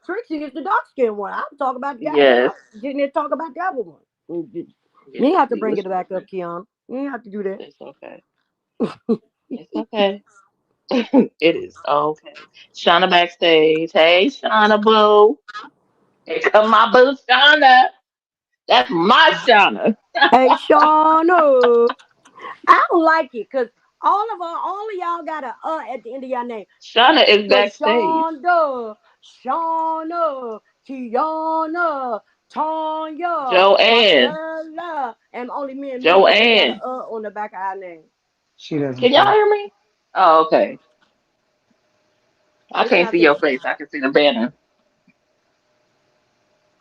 S1: Trixie is the dark skinned one. I was talking about the goddamn.
S2: Yes,
S1: I didn't talk about the other one. You
S2: yes.
S1: didn't have to
S2: See,
S1: bring
S2: what's
S1: it back up,
S2: different?
S1: Keon. You didn't have to do that.
S2: It's okay. It's okay. It is okay. Shauna backstage. Hey, Shauna boo. Here come my boo, Shauna. That's my Shauna.
S1: Hey, Shauna. I don't like it because all of y'all got a at the end of your name.
S2: Shauna is
S1: Cause
S2: backstage.
S1: Shauna, Tiana, Tanya,
S2: JoAnn.
S1: Marcella, and only me and Miss Shirley got a
S2: JoAnn.
S1: on the back of our name.
S3: She doesn't
S2: Can y'all
S3: care.
S2: hear me? Oh, okay. I
S1: Listen,
S2: can't
S1: I
S2: see
S1: said,
S2: your face. I can see the banner.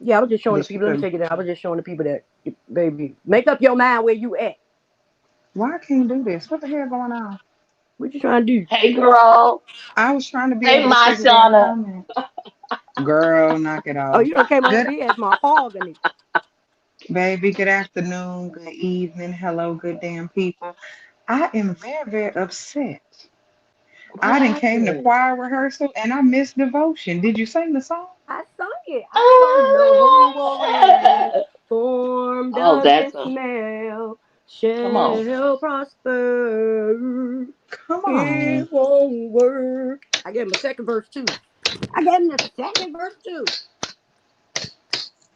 S1: yeah, I was just showing the
S3: But she
S1: people. Let me
S3: couldn't.
S1: take it down. I was just showing the people that, baby, make up your mind where you at.
S3: Why I can't do this? What the hell going on?
S1: What you trying to do?
S2: Hey, girl.
S3: I was trying to be
S2: Hey,
S3: able to
S2: my
S3: see the damn
S2: Shauna.
S3: comment. Girl, knock it
S1: Oh,
S3: off.
S1: you done came up
S3: Good,
S1: here as my hogany.
S3: baby. Good afternoon. Good evening. Hello, good damn people. I am very, very upset.
S2: What
S3: I didn't came to
S2: happened?
S3: choir rehearsal and I missed devotion. Did you sing the song?
S1: I sung it. I sung no warrant,
S2: Ah!
S1: form
S2: Oh, that's
S1: doesn't
S2: a.
S1: smell,
S2: Come on.
S1: shall prosper.
S3: Come on.
S1: It won't work. I gave him a second verse too. I gave him the second verse too.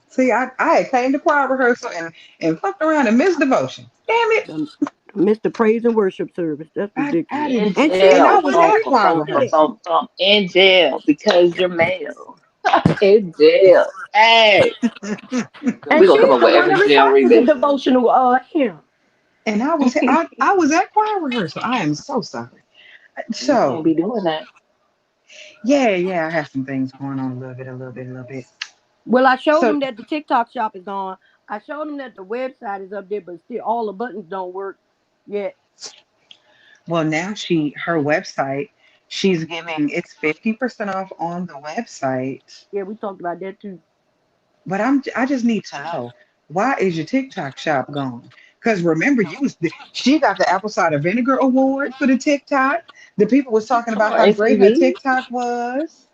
S3: See, I had came to choir rehearsal and fucked around and missed devotion. Damn it.
S1: Mr. Praise and Worship Service. That's
S3: I
S1: ridiculous.
S2: In
S3: didn't.
S1: And she
S3: And
S1: was
S3: I
S1: the
S2: jail.
S3: was
S1: one that
S2: Bum,
S3: at
S2: bum,
S3: choir
S2: bum,
S1: requested
S2: bum,
S1: it.
S3: rehearsal.
S2: bum, bum. In jail because you're male. In jail. Hey.
S1: And
S2: We're going to come
S1: she's
S2: up
S1: the
S2: with
S1: one that
S2: every jail
S1: requested the
S2: rendition.
S1: devotional hymn.
S3: And I was at choir rehearsal. I am so sorry.
S2: You can't
S3: So
S2: be doing that.
S3: yeah, I have some things going on a little bit.
S1: Well, I showed
S3: So
S1: them that the TikTok shop is on. I showed them that the website is up there, but still all the buttons don't work yet.
S3: well now her website, she's giving it's 50% off on the website.
S1: Yeah, we talked about that too.
S3: But I just need to know, why is your TikTok shop gone? Because remember, she got the apple cider vinegar award for the TikTok. The people was talking
S2: Come
S3: about
S2: on,
S3: how great her
S2: ACV.
S3: TikTok was.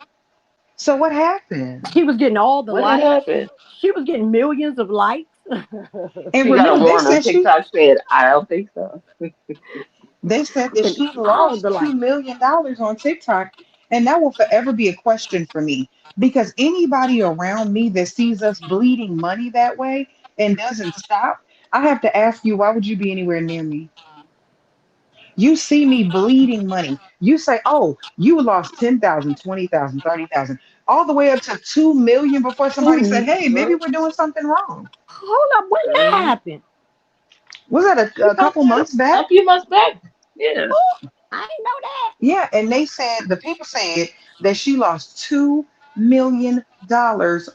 S3: So what happened?
S1: She was getting all the
S2: What had
S1: likes.
S2: happened?
S1: She was getting millions of likes.
S3: And
S2: She got a
S3: remember,
S2: warrant on TikTok said, I don't think so.
S3: they said that
S1: Getting
S3: she
S1: all
S3: lost
S1: the
S3: $2
S1: likes.
S3: million on TikTok. And that will forever be a question for me because anybody around me that sees us bleeding money that way and doesn't stop, I have to ask you, why would you be anywhere near me? You see me bleeding money. You say, oh, you lost 10,000, 20,000, 30,000, all the way up to 2 million before somebody said, hey, maybe
S2: Girl,
S3: we're doing something wrong.
S1: Hold up, when that
S2: girl.
S1: happened?
S3: Was that
S2: She
S3: a couple
S2: posted it
S3: months back?
S2: a few months back. Yeah.
S1: Oh, I didn't know that.
S3: Yeah, and they said the people said that she lost $2 million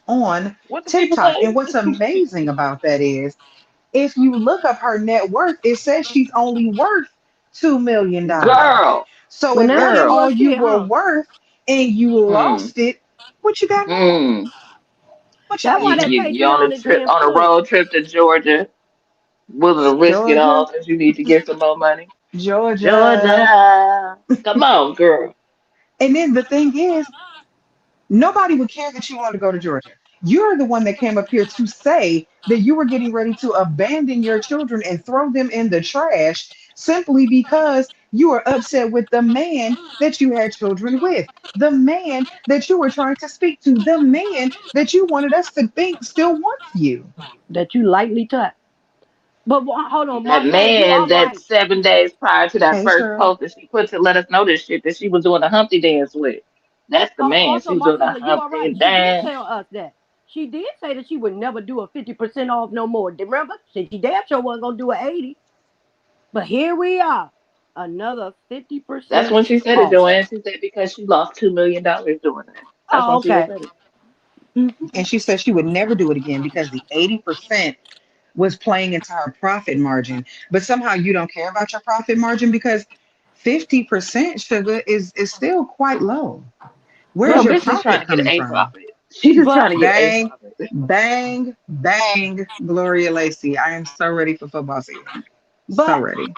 S3: on
S2: What the people
S3: TikTok. And
S2: say?
S3: what's amazing about that is if you look up her net worth, it says she's only worth $2 million.
S2: Girl,
S3: So
S1: Well,
S3: if
S1: now
S3: that's
S1: get
S2: girl.
S3: all
S1: worth
S3: you
S1: shit,
S3: were
S1: huh?
S3: worth and you
S2: Hmm.
S3: lost it, what you got now?
S2: Hmm.
S3: What
S1: That's
S3: y'all
S1: why
S2: You,
S1: that
S3: eating?
S2: you you on a
S1: Patreon is
S2: trip
S1: being
S2: on a
S1: funded.
S2: road trip to Georgia, willing to risk it all
S3: Georgia,
S2: because you need to get some more money.
S3: Georgia.
S2: Georgia, come on, girl.
S3: And then the thing is, nobody would care that you wanted to go to Georgia. You're the one that came up here to say that you were getting ready to abandon your children and throw them in the trash simply because you were upset with the man that you had children with, the man that you were trying to speak to, the man that you wanted us to think still wants you.
S1: That you lightly touch. But hold on,
S2: That
S1: Marcella, you
S2: man
S1: all
S2: that
S1: right.
S2: 7 days prior to that
S3: Hey,
S2: first
S3: Shirley.
S2: post that she put to let us know this shit that she was doing a Humpty dance with. That's the man.
S1: Also,
S2: She was doing a
S1: Marcella, you all
S2: Humpty
S1: right. She did
S2: dance.
S1: tell us that. She did say that she would never do a 50% off no more. Remember? She damn sure wasn't going to do an 80. But here we are. Another
S2: That's
S1: 50%
S2: when she said it,
S1: off.
S2: Joanne. She said because she lost $2 million doing that. That's when
S1: Oh,
S2: she
S1: okay.
S2: said it.
S3: And she said she would never do it again because the 80% was playing into her profit margin. But somehow you don't care about your profit margin because 50% sugar is still quite low.
S2: Girl,
S3: Where's
S1: But,
S3: your
S2: bitch just trying
S3: profit
S2: to get
S3: coming
S2: a
S3: from?
S2: profit. She just trying
S1: but,
S2: to get a
S3: Bang,
S2: profit.
S3: bang, bang, Gloria Lacey. I am so ready for football season. So
S1: but,
S3: ready.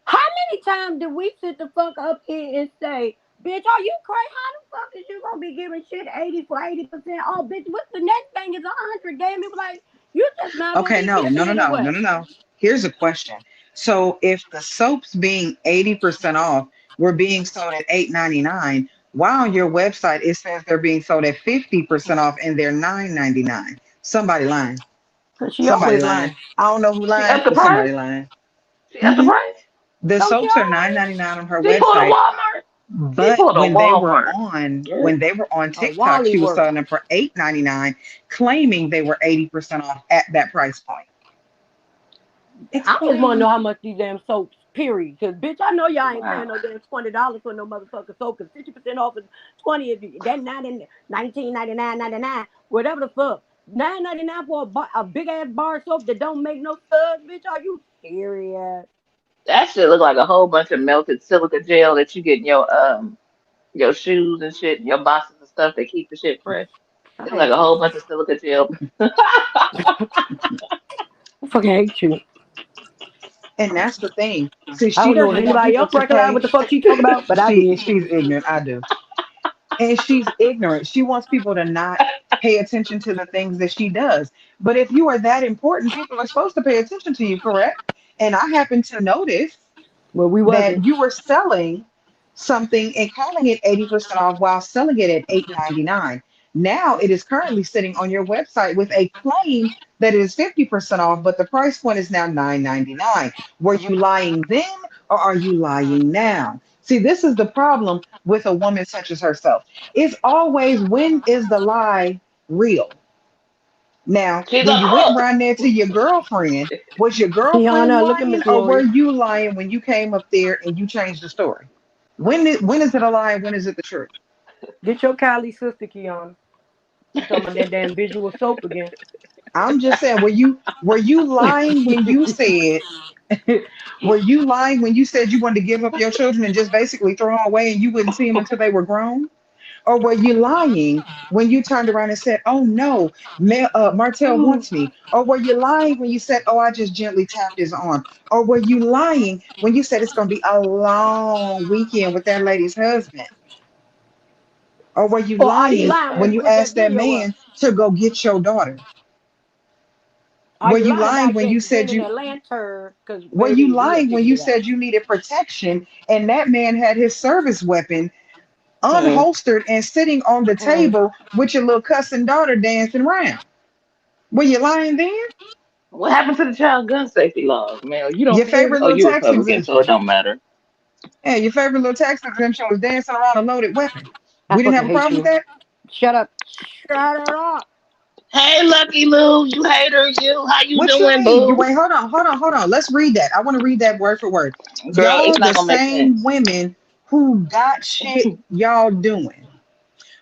S1: how many times did we sit the fuck up here and say, bitch, are you crazy? How the fuck is you gonna be giving shit 80 for 80% off? Bitch, what's the next thing is 100? Damn it, like, you just not gonna
S3: Okay,
S1: be
S3: no, no,
S1: giving
S3: no, no, no,
S1: anyway.
S3: no, no. Here's a question. So if the soaps being 80% off were being sold at 8.99, why on your website it says they're being sold at 50% off and they're 9.99? Somebody lying.
S1: Cause she
S3: Somebody
S1: always
S3: lying.
S1: lying.
S3: I don't know who
S2: She
S3: lying,
S2: upped the
S3: but somebody
S2: price.
S3: lying.
S2: She upped the
S3: hmm
S2: price.
S3: The
S1: Don't she
S3: soaps are
S1: always?
S3: 9.99 on her
S2: She pulled a
S3: website.
S2: Walmart. She
S3: But
S2: pulled a Walmart. Yeah.
S3: when they were on
S1: A
S3: TikTok,
S1: Wally
S3: she was
S1: work.
S3: selling them for $8.99, claiming they were 80% off at that price point. It's
S1: I just want to know how
S3: crazy.
S1: much these damn soaps, period. Because, bitch, I know y'all ain't
S2: Wow.
S1: paying no damn $20 for no motherfucking soap. Because 50% off is 20 if you, that 90, 19.99.99, whatever the fuck. 9.99 for a big ass bar of soap that don't make no suds, bitch. Are you serious?
S2: That shit look like a whole bunch of melted silica gel that you get in your shoes and shit, and your boxes and stuff that keep the shit fresh.
S1: I
S2: It's like a
S1: hate you.
S2: whole bunch of silica gel.
S1: I fucking hate you.
S3: And that's the thing. See,
S1: I
S3: she
S1: don't know if
S3: doesn't want
S1: anybody
S3: people
S1: else
S3: to
S1: recognize
S3: pay.
S1: what the fuck she talking about, but I do.
S3: She's ignorant. I do. And she's ignorant. She wants people to not pay attention to the things that she does. But if you are that important, people are supposed to pay attention to you, correct? And I happen to notice
S1: Well, we
S3: that
S1: wasn't.
S3: you were selling something and calling it 80% off while selling it at $8.99. Now it is currently sitting on your website with a claim that it is 50% off, but the price point is now $9.99. Were you lying then or are you lying now? See, this is the problem with a woman such as herself. It's always, when is the lie real? Now,
S2: She's a
S3: when you went
S2: hook.
S3: around there to your girlfriend, was your girlfriend
S1: Tiana, look at
S3: lying
S1: Miss
S3: or were
S1: Lori.
S3: you lying when you came up there and you changed the story? When is it a lie and when is it the truth?
S1: Get your Kylie sister, Kiana. She talking about that damn visual soap again.
S3: I'm just saying, were you lying when you said were you lying when you said you wanted to give up your children and just basically throw them away and you wouldn't see them until they were grown? Or were you lying when you turned around and said, "Oh no, Martell wants me"? Or were you lying when you said, "Oh, I just gently tapped his arm"? Or were you lying when you said it's going to be a long weekend with that lady's husband? Or were you
S1: Or are you
S3: lying
S1: lying when
S3: when
S1: you
S3: you
S1: put that
S3: asked that
S1: video up?
S3: man to go get your daughter?
S1: Are
S3: Were
S1: you
S3: you
S1: lying
S3: lying
S1: about
S3: when you said
S1: being in
S3: you
S1: Atlanta? Because,
S3: were you
S1: baby, we are
S3: lying when
S1: kicking
S3: you
S1: it out.
S3: said you needed protection and that man had his service weapon
S2: Hmm.
S3: unholstered and sitting on the
S1: Mm.
S3: table with your little cussing daughter dancing around? Were you lying then?
S2: What happened to the child gun safety laws, man? You don't
S3: Your
S2: care?
S3: favorite
S2: Oh,
S3: little
S2: you
S3: tax
S2: Republican, so it
S3: exemption.
S2: don't matter.
S3: Yeah, your favorite little tax exemption was dancing around a loaded weapon.
S1: I
S3: We didn't have
S1: fucking
S3: a
S1: hate
S3: problem with
S1: you.
S3: that.
S1: Shut up. Shut it up.
S2: Hey, Lucky Lou, you hater, you. How you
S3: What you
S2: doing,
S3: mean? You
S2: boo?
S3: wait, hold on. Let's read that. I want to read that word for word.
S2: Girl,
S3: Y'all
S2: it's
S3: are the
S2: not gonna make
S3: same
S2: sense.
S3: women who got shit y'all doing.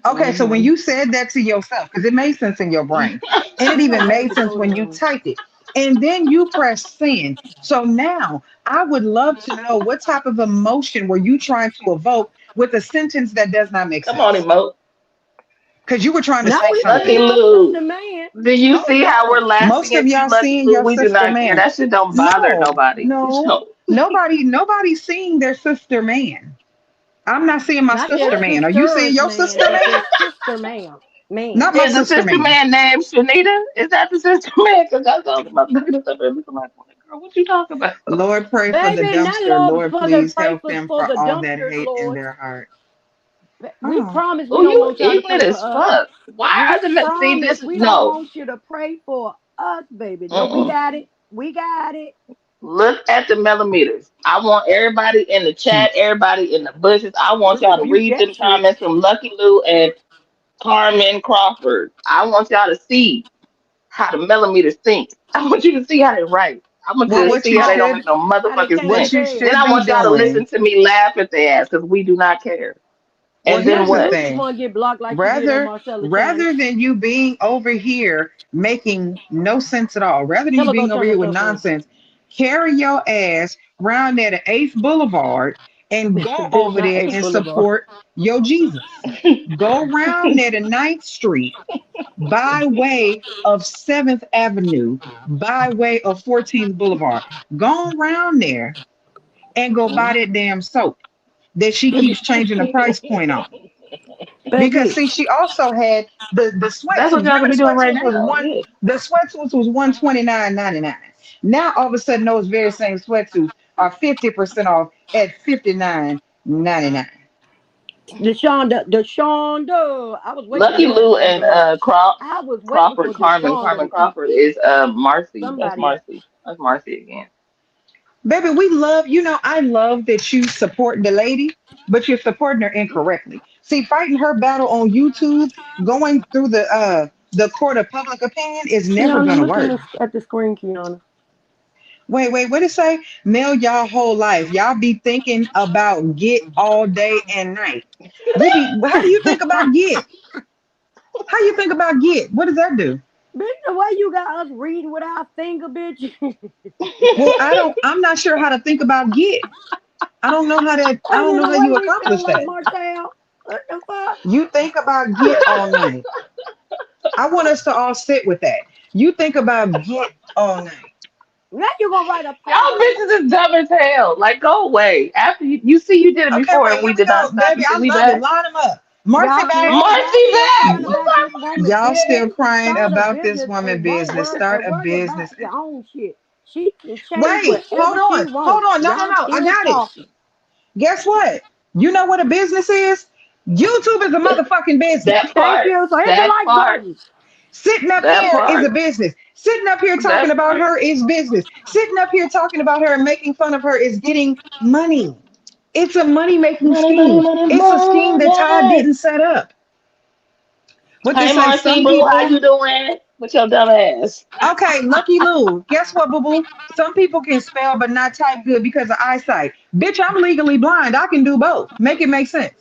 S3: Okay, so when
S2: Hmm.
S3: you said that to yourself, because it made sense in your brain, and it
S1: I
S3: even
S1: gotta have
S3: made
S1: the
S3: sense
S1: clothes
S3: when you
S1: on.
S3: typed it, and then you press send. So now I would love to know what type of emotion were you trying to evoke with a sentence that does not make
S2: Come on,
S3: sense?
S2: emote.
S3: Because you were trying to
S1: Now
S3: say
S1: we
S2: Lucky
S1: seeing
S3: something.
S1: our
S2: Lou.
S1: sister, man.
S2: Do you
S1: Go
S2: see how we're
S1: ahead.
S3: Most
S2: laughing
S3: of
S2: at you,
S3: y'all
S2: Lucky
S3: seeing
S2: Lou?
S3: your
S2: We do
S3: sister
S2: not care.
S3: man.
S2: That shit don't bother
S3: No,
S2: nobody.
S3: no,
S2: So,
S3: nobody's seeing their sister man. I'm not seeing my
S1: Not their
S3: sister man. Are you seeing
S1: sisters,
S3: your
S1: man,
S3: sister
S1: but
S3: man?
S1: their sister, man.
S3: Not
S1: Man.
S3: my
S2: is the
S3: sister
S2: sister
S3: man.
S2: man named Shanita? Is that the sister man? Because that's all the motherfuckers up there looking like, girl, what you talking about?
S3: Lord, pray for the
S1: Baby, not
S3: dumpster.
S1: Lord
S3: Lord,
S1: fucking
S3: please
S1: pray
S3: help them
S1: for
S3: for
S1: the
S3: all that
S1: dumpsters,
S3: hate in
S1: Lord.
S3: their heart.
S1: We
S3: Oh,
S1: promise we
S2: Oh,
S1: don't
S2: you
S1: want y'all to
S2: ignorant
S1: pray for
S2: as
S1: us.
S2: fuck. Why
S1: We
S2: are the see
S1: promise
S2: this?
S1: we don't
S2: No.
S1: want you to pray for us, baby. No, we
S2: Mm-mm.
S1: got it. We got it.
S2: Look at the millimeters. I want everybody in the
S3: hmm.
S2: chat, everybody in the bushes. I
S1: We
S2: want y'all to
S1: rebuke
S2: read
S1: that
S2: them
S1: shit.
S2: comments from Lucky Lou and Carmen Crawford. I want y'all to see how the millimeters think. I want you to see how they write. I want
S1: How
S2: you
S3: Well,
S2: to
S1: they
S2: see how they don't make
S3: should,
S1: talk.
S2: no
S1: How they
S2: motherfucking
S1: can't
S3: what
S2: sense.
S3: you
S2: Then
S1: spell.
S3: should
S2: I
S3: be
S2: want y'all to listen
S3: doing.
S2: to me laugh at their ass because we do not care.
S3: Well,
S2: And then
S3: here's
S1: Lucky
S3: the
S2: what?
S1: Lou just
S3: thing.
S1: want to get blocked like she did on
S3: Rather,
S1: Marcella Channel.
S3: rather than you being over here making no sense at all, rather than
S1: Tell
S3: you
S1: her go
S3: being over
S1: turn
S3: here with
S1: herself in.
S3: nonsense, carry your ass round there to 8th Boulevard and go
S1: Bitch,
S3: over
S1: not
S3: there
S1: 8
S3: and
S1: Boulevard.
S3: support your Jesus. Go round there to 9th Street by way of 7th Avenue, by way of 14th Boulevard. Go around there and go buy that damn soap that she keeps changing the price point on. Because
S1: Baby,
S3: see, she also had the
S2: That's what
S3: sweatsuits.
S2: y'all
S3: Remember
S2: can
S3: the
S2: be doing right
S3: sweatsuits was
S2: now.
S3: one
S2: Yeah.
S3: the sweatsuits was 129.99. Now all of a sudden those very same sweatsuits are 50% off at 59.99.
S1: Deshonda. I was waiting for
S2: Lucky
S1: them to
S2: Lou
S1: come
S2: and
S1: back.
S2: Craw-
S1: I was waiting
S2: Crawford
S1: for
S2: Carmen.
S1: Deshonda
S2: Carmen
S1: to eat.
S2: Crawford is Marcy. That's
S1: Somebody else.
S2: Marcy. That's Marcy again.
S3: Baby, we love, I love that you support the lady, but you're supporting her incorrectly. See, fighting her battle on YouTube, going through the court of public opinion is never
S1: Kiana,
S3: gonna
S1: look in
S3: work.
S1: at the screen, Kiana.
S3: Wait, what it say? Mail y'all whole life. Y'all be thinking about get all day and night. How do you think about get? How you think about get? What does that do?
S1: Bitch, the way you got us reading with our finger, bitch.
S3: Well, I'm not sure how to think about get. I
S1: And
S3: don't
S1: then
S3: know
S1: the
S3: how
S1: way
S3: you
S1: we
S3: accomplish
S1: sound like
S3: that.
S1: Martell. What the fuck?
S3: You think about get all night. I want us to all sit with that. You think about get all night.
S1: Now you gonna write a
S2: Y'all
S1: paragraph?
S2: bitches is dumb as hell. Like, go away. After you see you did it
S3: Okay,
S2: before
S3: wait,
S2: and we
S3: here we
S2: did
S3: go.
S2: not.
S3: Baby,
S2: You see
S3: I
S2: we
S3: love it.
S2: back.
S3: Line them up. Marcy back.
S1: Y'all
S2: Marcy
S1: still
S2: back.
S1: crying
S2: What's
S1: about this
S2: up?
S1: woman
S3: Y'all still
S1: business.
S3: crying
S1: Start a
S3: about this
S1: business
S3: woman
S1: and won't
S3: business. Start a
S1: worry about
S3: business.
S1: your own shit. She can change
S3: Wait,
S1: whatever she
S3: hold
S1: wants.
S3: on. No, no,
S1: Y'all
S3: no. I
S1: still
S3: got it.
S1: talking.
S3: Guess what? You know what a business is? YouTube is a motherfucking business.
S2: That
S1: Thank
S2: part.
S1: you. So hit the
S2: That
S1: like
S2: part.
S1: button.
S3: Sitting up
S2: That
S3: here is a
S2: part.
S3: business. Sitting up here talking
S2: That
S3: about
S2: part.
S3: her is business. Sitting up here talking about her and making fun of her is getting money. It's a money making
S2: Money, money,
S3: scheme.
S2: money,
S3: It's a scheme that Todd
S2: money.
S3: didn't set up. What they
S2: Hey,
S3: say,
S2: Marcy,
S3: some
S2: boo, how
S3: people,
S2: you doing? With your dumb ass.
S3: okay, Lucky Lou, guess what, boo boo? Some people can spell but not type good because of eyesight. Bitch, I'm legally blind. I can do both. Make it make sense.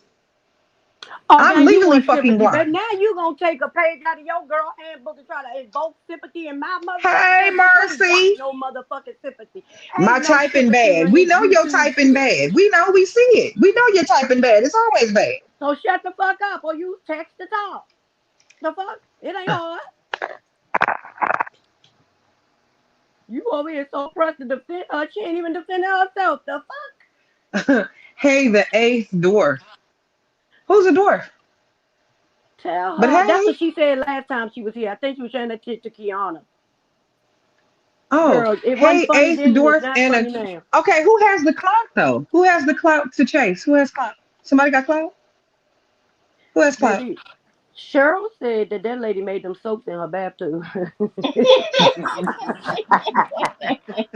S1: Oh, now
S3: I'm
S1: you
S3: legally
S1: want
S3: fucking
S1: sympathy, baby.
S3: blind.
S1: Now you gonna take a page out of your girl handbook and try to invoke sympathy in my motherfucking
S3: Hey,
S1: face. Bitch, you ain't got
S3: Mercy.
S1: no motherfucking sympathy.
S3: My
S1: Ain't no
S3: typing
S1: sympathy
S3: bad.
S1: on
S3: We
S1: this
S3: know you're
S1: YouTube
S3: typing
S1: shit.
S3: bad. We know, we see it. We know you're typing bad. It's always bad.
S1: So shut the fuck up or you text to talk. The fuck? It ain't hard. You over here so pressed to defend her, she ain't even defending herself. The fuck?
S3: Hey, the eighth dwarf. Who's a dwarf?
S1: Tell
S3: But
S1: her. That's
S3: hey,
S1: what she said last time she was here. I think she was saying that shit to Kiana.
S3: oh,
S1: Girl, it wasn't
S3: hey,
S1: funny
S3: eighth
S1: then and it's
S3: dwarf
S1: not
S3: and
S1: funny
S3: a.
S1: now.
S3: Okay, who has the clout though? Who has the clout to chase? Who has clout? Somebody got clout? Who has clout?
S1: Baby, Cheryl said that that lady made them soaps in her bathtub.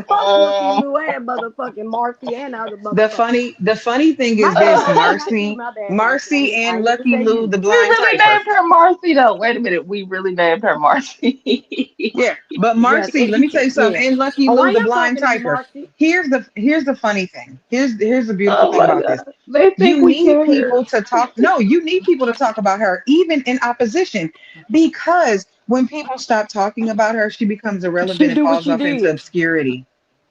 S1: Fuck Lucky
S2: Uh,
S1: Lou and motherfucking Marcy and other
S3: The
S1: motherfuckers.
S3: funny thing
S1: My
S3: is
S1: bad,
S3: this:
S1: Marcy, not you.
S3: Mercy,
S1: My bad, Marcy.
S3: Mercy,
S1: I
S3: and
S1: ain't mean to
S3: Lucky
S1: say
S3: Lou,
S1: you.
S3: the
S2: we
S3: blind
S2: really
S3: typer.
S2: named her Marcy, though. Wait a minute. We really named her Marcy.
S3: Yeah, but
S1: Yes,
S3: Marcy,
S1: and
S3: let me tell you
S1: yeah.
S3: something. And Lucky
S1: Oh, I
S3: Lou, the
S1: am
S3: blind
S1: talking to you,
S3: typer.
S1: Marcy.
S3: Here's the funny thing. Here's the beautiful
S2: Oh
S3: thing
S2: my
S3: about this.
S2: God. They think
S3: You
S2: we
S3: need
S2: care.
S3: people to talk. No, you need people to talk about her, even in opposition, because when people stop talking about her, she becomes
S1: She
S3: irrelevant and
S1: do what
S3: falls
S1: she
S3: off into
S1: did.
S3: obscurity.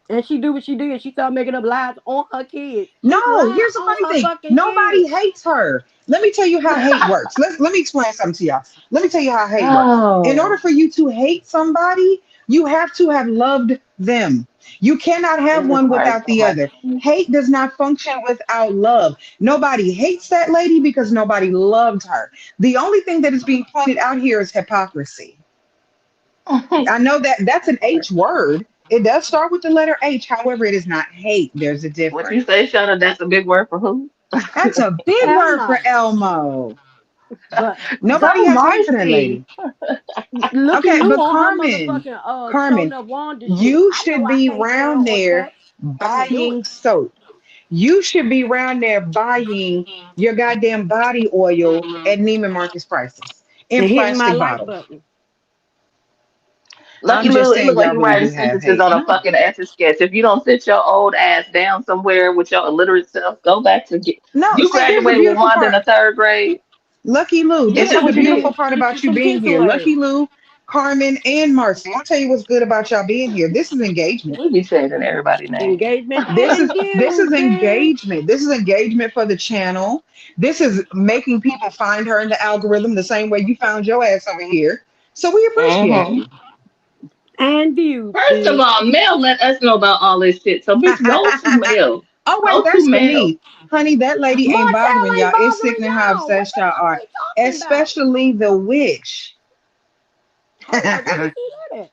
S1: And she do what she did. She started making up lies on her kids. She's
S3: No,
S1: lying
S3: here's the
S1: on
S3: funny
S1: her
S3: thing.
S1: fucking
S3: Nobody
S1: kids.
S3: hates her. Let me tell you how hate works. Let me explain something to y'all. Let me tell you how hate works. In order
S2: Oh,
S3: for you to hate somebody, you have to have loved them. You cannot
S2: it
S3: have one
S2: requires
S3: without
S2: so
S3: the
S2: much.
S3: other. Hate does not function without love. Nobody hates that lady because nobody loved her. The only thing that is being pointed out here is hypocrisy. I know that that's an H word. It does start with the letter H. However, it is not hate. There's a
S2: What you
S3: difference.
S2: say, Shana? That's a big word for who?
S3: That's a big
S1: Hell
S3: word for
S1: no.
S3: Elmo.
S1: But
S3: Nobody
S2: Go,
S3: has hate for that
S2: Marcy.
S3: lady.
S1: Looky
S3: Okay,
S1: Lou
S3: but
S1: on her
S3: Carmen,
S1: motherfucking
S3: Carmen,
S1: showing up Wanda shit.
S3: you
S1: I know
S3: should
S1: I
S3: be
S1: can't tell
S3: round
S1: or
S3: there
S1: text. I'ma do it.
S3: buying soap. You should be round there buying your goddamn body oil at Neiman Marcus prices in
S1: And hitting my
S3: plastic
S1: like
S3: bottles.
S1: button.
S2: Lucky
S3: I'm just
S2: Lou, it
S3: saying,
S2: looked like
S3: y'all
S2: you're
S3: really
S2: writing
S3: do have
S2: sentences
S3: hate.
S2: on a fucking etch a sketch. If you don't sit your old ass down somewhere with your illiterate self, go back to get.
S3: No,
S2: You
S3: see, here's the
S2: graduated with
S3: beautiful
S2: Wanda in
S3: part.
S2: the third grade.
S3: Lucky Lou,
S1: Get
S3: this
S2: Is
S3: is
S2: that
S1: her
S3: the
S2: what you
S3: beautiful
S2: did?
S3: part
S1: get
S3: about
S1: you
S3: you
S1: some
S3: being
S1: tissue
S3: here.
S1: ass.
S3: Lucky Lou, Carmen, and Mercy. I'll tell you what's good about y'all being here. This is engagement.
S2: We be changing everybody's name.
S1: Engagement
S3: This is
S1: and
S3: this is
S1: music.
S3: engagement. This is engagement for the channel. This is making people find her in the algorithm the same way you found your ass over here. So we appreciate
S2: Hmm.
S3: you.
S1: And views,
S2: First of
S1: bitch.
S2: all, Mel let us know about all this shit. So, bitch, go to Mel.
S3: Oh wait,
S2: Go to
S3: that's for
S2: Mel.
S3: me. Honey, that lady ain't
S1: Martell
S3: bothering
S1: ain't
S3: y'all. It's
S1: bothering
S3: sickening how
S1: y'all. What
S3: obsessed
S1: the
S3: y'all
S1: fuck
S3: are.
S1: we talking about?
S3: Especially the witch.
S1: Hold on, let me see that.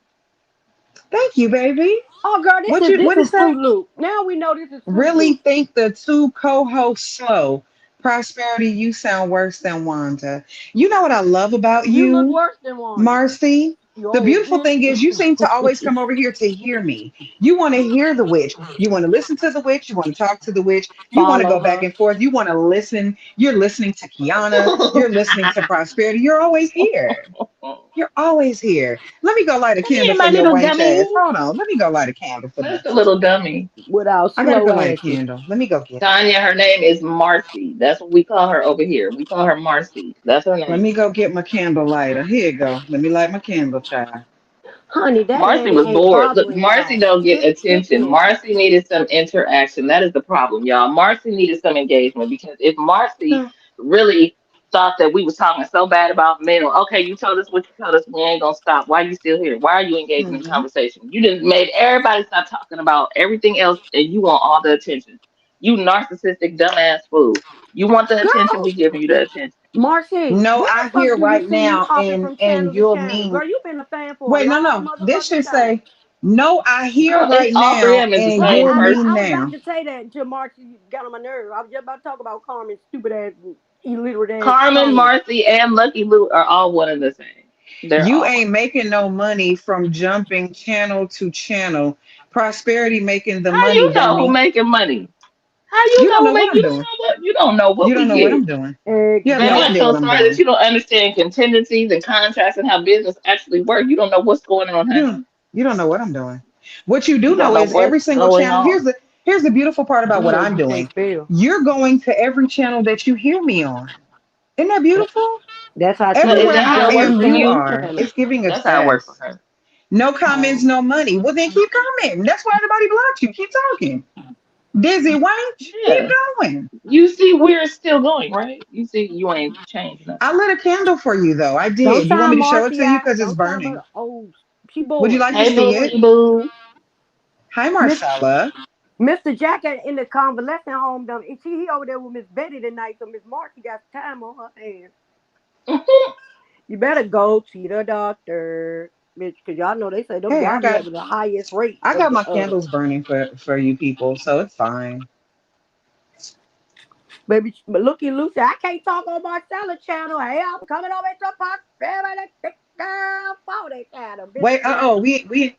S3: Thank you, baby.
S1: Oh, girl,
S3: What you
S1: this
S3: what
S1: is
S3: is that?
S1: Fruit Loop. Now we know this is Fruit
S3: Really
S1: Loop.
S3: think the two co-hosts slow. Prosperity, you sound worse than Wanda. You know what I love about
S1: You look
S3: you,
S1: worse than Wanda.
S3: Marcy? The beautiful thing is, you seem to always come over here to hear me. You want to hear the witch. You want to listen to the witch. You want to talk to the witch. You want to
S2: Follow
S3: go back
S2: her.
S3: and forth. You want to listen. You're listening to Kiana. You're listening to Prosperity. You're always here. You're always here. Let me go light a
S2: Come here,
S3: candle for
S2: my
S3: your
S2: little
S3: wench ass.
S2: dummy.
S3: Hold on. Let me go light a candle for
S2: Where's
S3: them.
S2: the little dummy?
S1: Without
S3: I gotta
S1: slow
S3: go light a
S1: asses.
S3: candle. Let me go get it.
S2: Tanya, her name is Marcy. That's what we call her over here. We call her Marcy. That's her
S3: Let
S2: name.
S3: me go get my candle lighter. Here you go. Let me light my candle, child.
S1: Honey, that
S2: Marcy
S1: man
S2: was
S1: ain't
S2: bored. Look,
S1: bothering
S2: Marcy
S1: y'all.
S2: don't get
S1: Quit
S2: attention.
S1: kicking it.
S2: Marcy needed some interaction. That is the problem, y'all. Marcy needed some engagement because if Marcy really thought that we was talking so bad about men, okay, you told us what you told us. We ain't gonna stop. Why are you still here? Why are you engaging in
S3: Mm-hmm.
S2: conversation? You just made everybody stop talking about everything else, and you want all the attention. You narcissistic dumbass fool. You want the attention?
S1: Girl,
S2: We giving you the attention.
S1: Marcy,
S3: No,
S1: when
S3: I
S1: the fuck
S3: hear
S1: do you
S3: right
S1: see me
S3: now,
S1: hopping
S3: and
S1: from
S3: and
S1: channel to
S3: you'll
S1: channel?
S3: mean
S1: Girl, you been a fan for a
S3: wait, no,
S1: long
S3: no. This
S1: motherfucking
S3: should
S1: time.
S3: say no, I hear
S2: Girl, it's
S3: right
S2: all three of
S3: now,
S2: them is the
S3: and
S1: Right,
S2: same
S3: you'll
S2: person.
S3: mean
S1: I was about
S3: now.
S1: to say that until Marcy got on my nerve. I was just about to talk about Carmen, stupid ass, illiterate ass
S2: Carmen,
S1: Carmen.
S2: Marcy, and Lucky Lou are all one and the same. They're
S3: You
S2: all one.
S3: ain't making no money from jumping channel to channel. Prosperity making the
S2: How
S3: money,
S2: you know who
S3: dummy.
S2: making money? How you
S3: You don't
S2: know who
S3: know what
S2: make?
S3: I'm
S2: You don't
S3: doing.
S2: know what you don't know what
S3: You don't
S2: we
S3: know what I'm
S2: get.
S3: doing. You have no
S2: Baby, I'm
S3: idea
S2: so
S3: what I'm
S2: sorry that
S3: doing.
S2: you don't understand contingencies and contracts and how business actually work. You don't know what's going on,
S3: You don't,
S2: honey.
S3: you don't know what I'm doing. What you
S2: You
S3: do
S2: don't
S3: know
S2: know
S3: is every
S2: what's
S3: single
S2: going
S3: channel.
S2: on.
S3: Here's the beautiful part about
S1: You
S3: what
S1: know
S3: I'm
S1: you can't
S3: doing.
S1: spell.
S3: You're going to every channel that you hear me on. Isn't that beautiful?
S1: That's how
S2: Well, is
S1: Tanya
S3: Everywhere
S2: that
S1: got
S2: how
S3: I
S2: it
S1: her
S2: works
S3: am,
S2: for
S3: you
S1: damn
S2: you?
S3: are.
S1: channel.
S3: It's giving
S2: That's how it works for
S3: obsessed.
S2: her.
S3: No comments,
S2: Oh.
S3: no money. Well, then keep commenting. That's why everybody blocked you. Keep talking. Dizzy Wanch, keep
S2: Yeah.
S3: going.
S2: You see, we're still going, right? You see, you ain't changed
S3: I
S2: nothing.
S3: lit a candle for you, though. I
S1: Don't
S3: did. You want
S1: time
S3: me to show it
S1: Marcy
S3: to you?
S1: out.
S3: Because it's
S1: Don't time
S3: burning.
S1: her. Oh, she
S3: Would you
S1: bored.
S3: like to
S2: Hey,
S3: see
S2: boo,
S3: it?
S2: booty, boo.
S3: Hi,
S1: Miss
S3: Marcella.
S1: Mr. Jacket in the convalescent home. Done. He over there with Miss Betty tonight, so Miss Marcy got time on her hands. You better go see the doctor, bitch, because y'all know they say them
S3: Hey,
S1: y'all be having the highest rate
S3: I
S1: of
S3: got
S1: the
S3: my candles burning for you people, so it's fine.
S1: baby. But looky Lucy, I can't talk on Marcella channel. Hey, I'm coming over to Prosperity Thick Girl 40 channel, bitch.
S3: Wait,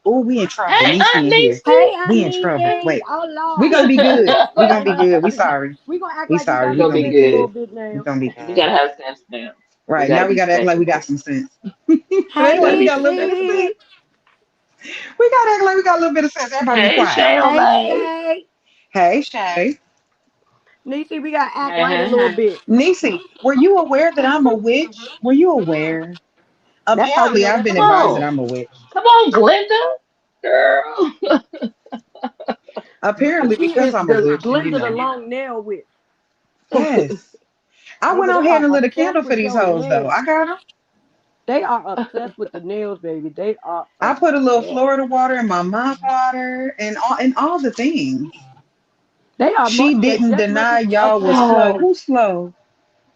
S3: we in trouble.
S2: Hey,
S3: Niecy
S2: Aunt
S3: in here.
S2: Niecy.
S1: Hey,
S3: We
S1: Aunt
S3: in trouble.
S1: Niecy.
S3: Wait,
S1: Oh
S3: we
S1: Lord.
S3: gonna be good. We gonna
S1: Aunt
S3: be good. We
S1: Niecy.
S3: sorry.
S1: We gonna act
S3: We
S1: like we
S3: sorry.
S2: We're
S1: got
S3: We
S2: gonna
S1: some
S3: gonna
S2: be
S3: be
S1: sense a little
S2: good.
S3: good.
S1: bit
S3: We
S1: now.
S3: gonna be
S2: We
S3: good.
S2: gotta have sense now. We
S3: Right
S2: gotta
S3: now, we
S2: be
S3: gotta act like we got
S2: sensible.
S3: some sense. But
S2: We
S1: Hey,
S3: anyway,
S2: gotta
S3: we
S2: be
S3: got a little bit of
S2: sensible.
S3: sense.
S1: Niecy.
S3: We gotta act like we got a little bit of sense. Everybody be
S2: Hey,
S3: quiet.
S2: Shale,
S1: Hey,
S2: babe.
S1: Shay.
S3: Hey, Shay.
S1: Niecy, we gotta act
S2: Hey,
S1: right a
S2: hey,
S1: little
S2: hey.
S1: bit.
S3: Niecy, were you aware that I'm a witch? Were you aware?
S1: That's how we
S3: Apparently,
S1: know
S3: I've
S1: that's
S3: been
S1: a
S2: Come
S3: advised that
S1: female.
S2: on.
S3: I'm a witch.
S2: Come on, Glenda. Girl.
S3: Apparently,
S1: She
S3: because
S1: is
S3: I'm a
S1: the
S3: witch,
S1: Glenda the long nail witch.
S3: yes. I went
S1: Baby,
S3: on
S1: they
S3: ahead
S1: are
S3: and lit a candle
S1: obsessed
S3: for
S1: with
S3: these
S1: your
S3: hoes, though.
S1: nails.
S3: I got them.
S1: They are obsessed with the nails, baby. They are
S3: I put a little
S1: obsessed.
S3: Florida water in my mop water and all the things.
S1: They are
S3: She didn't
S1: just much
S3: deny
S1: as
S3: y'all was
S1: obsessed.
S3: slow. Who's slow?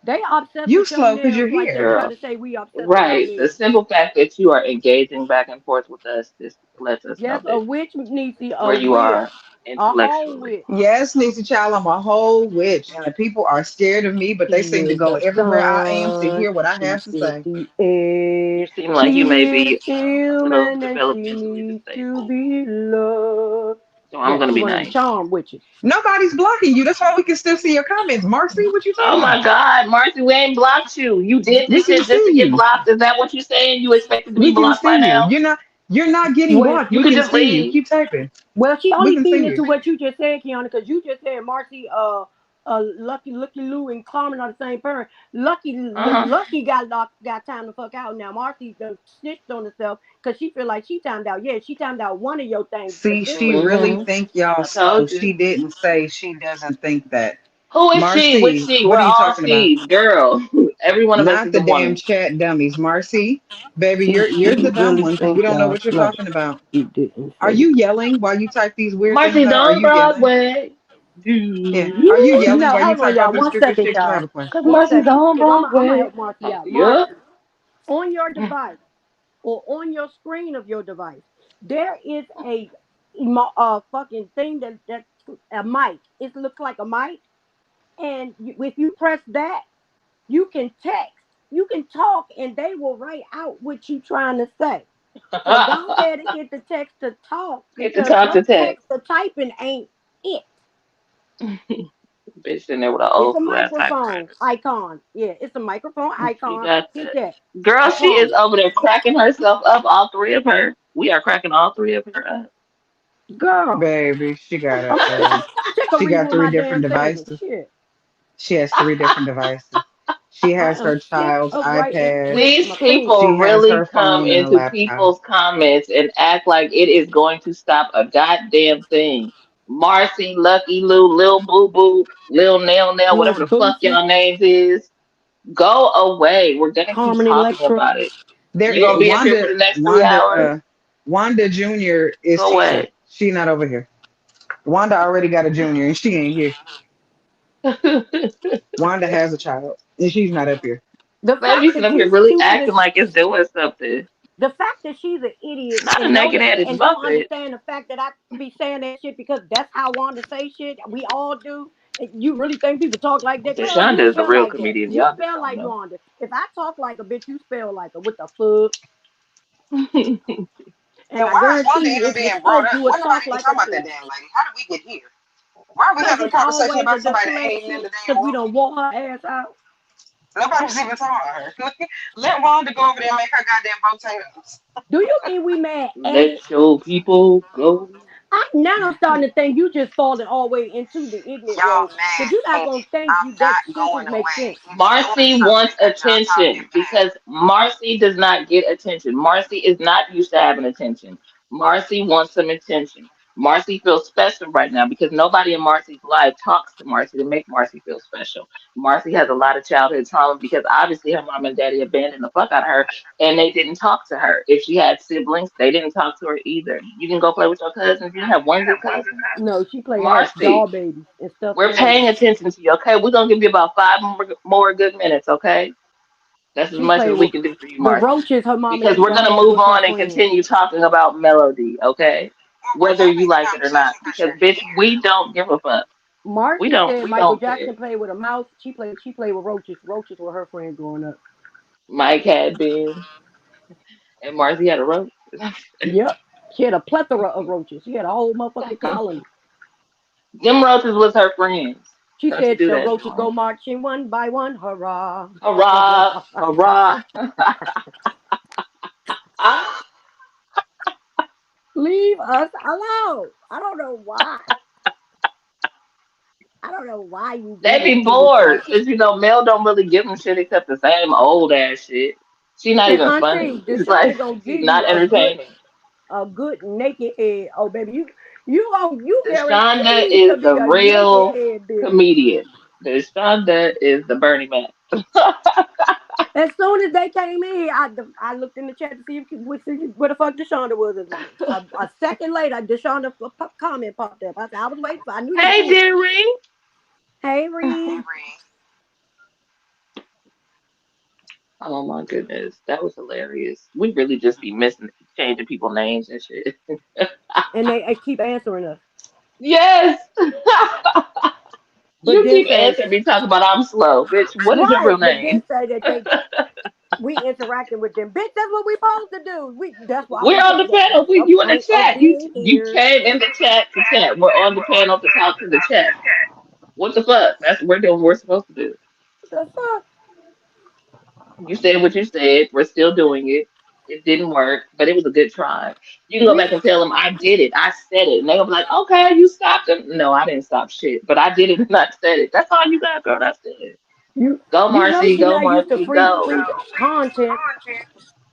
S1: They obsessed
S3: You
S1: with your
S3: slow because
S1: nails
S3: you're
S1: like they
S3: here.
S1: try
S2: Girl.
S1: to say we obsessed with our
S2: Right. The
S1: nails.
S2: simple fact that you are engaging back and forth with us just lets us know
S1: Yes, a
S2: that
S1: witch, Niecy,
S2: where
S1: a
S2: you
S1: witch,
S2: are
S1: a whole
S2: intellectually.
S1: witch.
S3: Yes, Nisa Child, I'm a whole witch, and the people are scared of me, but they
S1: She
S3: seem to
S1: is
S3: go
S1: the
S3: everywhere I am to
S1: sun.
S3: hear what I
S1: She
S3: have to
S1: sits
S3: say.
S1: the
S2: You
S1: air.
S2: seem like you may
S1: She is
S2: be a little
S1: human and she
S2: developmentally
S1: needs to
S2: disabled.
S1: be loved.
S2: So I'm
S1: Yeah,
S2: gonna
S1: she
S2: be
S1: one of them
S2: nice.
S1: charm witches.
S3: Nobody's blocking you. That's why we can still see your comments. Marcy, what you
S2: Oh
S3: talking
S2: my
S3: about?
S2: God, Marcy, we ain't blocked you. You did
S3: We
S2: this
S3: can
S2: shit just
S3: see
S2: to get
S3: you.
S2: blocked. Is that what you saying? You expected to be
S3: We can
S2: blocked by
S3: see you.
S2: now?
S3: You're not getting
S1: Well,
S3: blocked.
S2: You
S3: We
S2: could
S3: can
S2: just
S3: see you.
S2: leave.
S3: Keep typing.
S1: well, she
S3: We
S1: only
S3: can
S1: feeding
S3: see you.
S1: into what you just said, Kiana, because you just said Marcy, Lucky Lou and Carmen are the same parent.
S2: Uh-huh.
S1: Lucky got time to fuck out now. Marcy done snitched on herself because she feel like she timed out. Yeah, she timed out one of your things, but
S3: See,
S1: this
S3: she
S1: one she
S3: really
S2: Mm-hmm.
S1: didn't.
S3: think y'all
S2: I
S3: slow.
S2: told you.
S3: She didn't say she doesn't think that.
S2: Who is she? Which
S3: Marcy,
S2: she?
S3: what
S2: We're
S3: are you
S2: all
S3: talking about?
S2: she. Girl. Every one of us
S3: Not
S2: is
S3: the
S2: a
S3: damn
S2: woman.
S3: chat dummies. Marcy, baby, you're
S1: She
S3: the dumb
S1: really
S3: one because we
S1: think
S3: don't know
S1: y'all
S3: what you're
S1: slow.
S3: talking about.
S1: She didn't
S3: Are
S1: say
S3: you
S1: that.
S3: yelling while you type these weird things
S2: Marcy's
S3: out? Are
S2: on
S3: you yelling?
S2: Broadway.
S3: Yeah. Are you
S2: Do.
S3: yelling
S1: No,
S3: while you
S1: hold on,
S3: type all
S1: y'all.
S3: them
S1: One
S3: stupid
S1: second,
S3: shit? Because I have a
S1: y'all.
S2: Cause
S3: question.
S1: One
S2: Marcy's
S1: second,
S2: on
S1: because I'm gonna
S2: Broadway.
S1: help Marcy out.
S2: Yep.
S1: Marcy, on your device or on your screen of your device, there is a fucking thing that a mic. It looks like a mic, and if you press that, you can text, you can talk, and they will write out what you trying to say. So go ahead and hit the text to talk
S2: Get to
S1: because
S2: talk to
S1: your
S2: text.
S1: text to typing ain't it.
S2: Bitch in there with an
S1: It's
S2: old
S1: a
S2: school ass
S1: microphone
S2: typewriter.
S1: icon. Yeah, it's a microphone
S2: She
S1: icon.
S2: got
S1: Hit
S2: that.
S1: that.
S2: Girl,
S1: I
S2: she is
S1: promise.
S2: over there cracking herself up, all three of her. We are cracking all three of her up.
S1: Girl.
S3: Baby,
S1: I'm sick of
S3: she
S1: reading
S3: got
S1: with
S3: three
S1: my
S3: different
S1: damn thinking.
S3: devices.
S1: Shit.
S3: She has three different devices. She
S1: I
S3: has
S1: am
S3: her
S1: sick
S3: child's
S1: of writing
S3: iPad.
S1: with
S2: These
S1: my
S2: people
S1: fingers.
S3: She has
S2: really
S3: her
S2: come
S3: phone and a
S2: into
S3: laptop.
S2: people's comments and act like it is going to stop a goddamn thing. Marcy, Lucky Lou, Lil Boo Boo, Lil Nail Nail,
S1: Little
S2: whatever the fuck
S1: Boosie,
S2: y'all names is, go away. We're gonna keep
S1: Carmen
S2: talking
S1: Electra.
S2: about it.
S3: There,
S2: You gonna be up here for
S3: Wanda,
S2: the next three
S3: Wanda,
S2: hours?
S3: Wanda Junior is
S2: Go
S3: teaching.
S2: away.
S3: She not over here. Wanda already got a junior and she ain't here. Wanda has a child and she's not up here.
S1: The
S2: Baby,
S1: fact
S2: you sitting
S1: that
S2: up here
S1: she's
S2: really
S1: stupid
S2: acting
S1: is
S2: like it's doing something.
S1: the fact that she's an idiot
S2: Not a
S1: and know
S2: naked
S1: that
S2: headed
S1: and don't
S2: muppet.
S1: understand the fact that I be saying that shit because that's how I want to say shit. We all do. And you really think people talk like that? Girl, you
S2: Deshonda is a
S1: spell
S2: real
S1: like that.
S2: comedian.
S1: You
S2: Y'all just
S1: spell
S2: don't
S1: like
S2: know.
S1: Wanda. If I talk like a bitch, you spell like a what the fuck? And
S3: And
S1: I
S3: why is Wanda
S1: guarantee you,
S3: even
S1: if you
S3: being brought
S1: spoke,
S3: up?
S1: you
S3: Why
S1: would
S3: nobody
S1: talk
S3: even
S1: like a
S3: talking about that
S1: bitch.
S3: damn lady? How did we get here? Why are we
S1: Cause
S3: having a
S1: it's
S3: conversation
S1: always a
S3: about somebody that ain't even in
S1: deflection.
S3: the damn
S1: Cause we
S3: room?
S1: don't want her ass out.
S3: Nobody's even talking about her. Let Wanda go over there and make her goddamn potatoes.
S1: Do you think we mad at it?
S2: Let your people go.
S1: Now I'm starting to think you just falling all the way into the ignorant
S3: Y'all
S1: road. Cause
S3: mad
S1: you're not
S3: at
S1: gonna
S3: it.
S1: think
S3: I'm
S1: you that
S3: not
S1: sentence
S3: going
S1: makes
S3: away.
S1: sense.
S3: It is doing
S2: Marcy
S3: something
S2: wants
S3: that y'all talking
S2: attention
S3: about.
S2: because Marcy does not get attention. Marcy is not used to having attention. Marcy wants some attention. Marcy feels special right now because nobody in Marcy's life talks to Marcy to make Marcy feel special. Marcy has a lot of childhood trauma because obviously her mom and daddy abandoned the fuck out of her and they didn't talk to her. If she had siblings, they didn't talk to her either. You can go play with your cousins. You don't have one good cousin.
S1: No, she had
S2: Marcy,
S1: doll babies and stuffed
S2: we're
S1: animals.
S2: paying attention to you, okay? We're gonna give you about five more good minutes, okay? That's as
S1: She
S2: much
S1: played
S2: as we
S1: with
S2: can do for you,
S1: the
S2: Marcy.
S1: roaches. Her mom and
S2: Because
S1: them
S2: we're
S1: got
S2: gonna
S1: had
S2: move
S1: was her
S2: on and
S1: friends.
S2: continue talking about Melody, okay?
S3: Well,
S2: Whether
S3: y'all
S2: you
S3: make the
S2: like it or not.
S3: conversation because
S2: Because
S3: you're
S2: bitch,
S3: here.
S2: we don't give a fuck. We
S1: Marcy
S2: don't
S1: said
S2: we
S1: Michael
S2: don't care.
S1: Jackson played with a mouse. She played with roaches. Roaches were her friends growing up.
S2: Mike had been and Marcy had a rope.
S1: Yep. She had a plethora of roaches. She had a whole motherfucking colony.
S2: Them roaches was her friends.
S1: She
S2: Don't you
S1: said
S2: do
S1: the
S2: that
S1: roaches
S2: to
S1: go
S2: them.
S1: marching one by one. Hurrah.
S2: Hurrah, hurrah.
S1: Leave us alone. I don't know why. I don't know why you do
S2: They
S1: this
S2: be
S1: to this
S2: bored
S1: girl.
S2: because Mel don't really give them shit except the same old ass shit. She's not
S1: And
S2: even
S1: Auntie,
S2: funny. It's
S1: Deshauna
S2: like
S1: gonna
S2: she's
S1: give
S2: not
S1: you
S2: entertaining.
S1: a good naked head. Oh baby, you
S2: Deshonda
S1: guaranteed to
S2: is
S1: be
S2: the
S1: a naked
S2: real
S1: head, bitch.
S2: comedian. Deshonda is the Bernie Mac.
S1: As soon as they came in, I looked in the chat to see where the fuck Deshauna was. A second later, Deshauna comment popped up. I was waiting for. I knew you was
S2: Hey,
S1: here.
S2: dearie.
S1: Hey
S3: Hey,
S1: Reed,
S3: Ree.
S2: Oh my goodness, that was hilarious. We really just be missing changing people names and shit.
S1: and they keep answering us.
S2: Yes.
S1: But
S2: You
S1: then
S2: keep
S1: say
S2: answering me talking about I'm slow, bitch. What is your
S1: right,
S2: real
S1: but then
S2: name?
S1: say that we interacting with them. Bitch, that's what we supposed to do. That's why
S2: We're
S1: we
S2: on
S1: said
S2: the
S1: that's
S2: panel.
S1: the
S2: You in the
S1: point of
S2: chat.
S1: being
S2: You
S1: here.
S2: came in the chat to chat. We're on the panel to talk to the chat. What the fuck? That's what we're doing. We're supposed to do.
S1: The fuck?
S2: You said what you said. We're still doing it. It didn't work, but it was a good try. You can go
S1: We
S2: back and tell them I did it. I said it, and they'll be like, "Okay, you stopped them." No, I didn't stop shit, but I did it and I said it. That's all you got, girl. That's it.
S1: you
S2: Go,
S1: you know
S2: Marcy.
S1: she
S2: Go,
S1: not used to
S2: Marcy.
S1: free
S2: Go.
S1: content.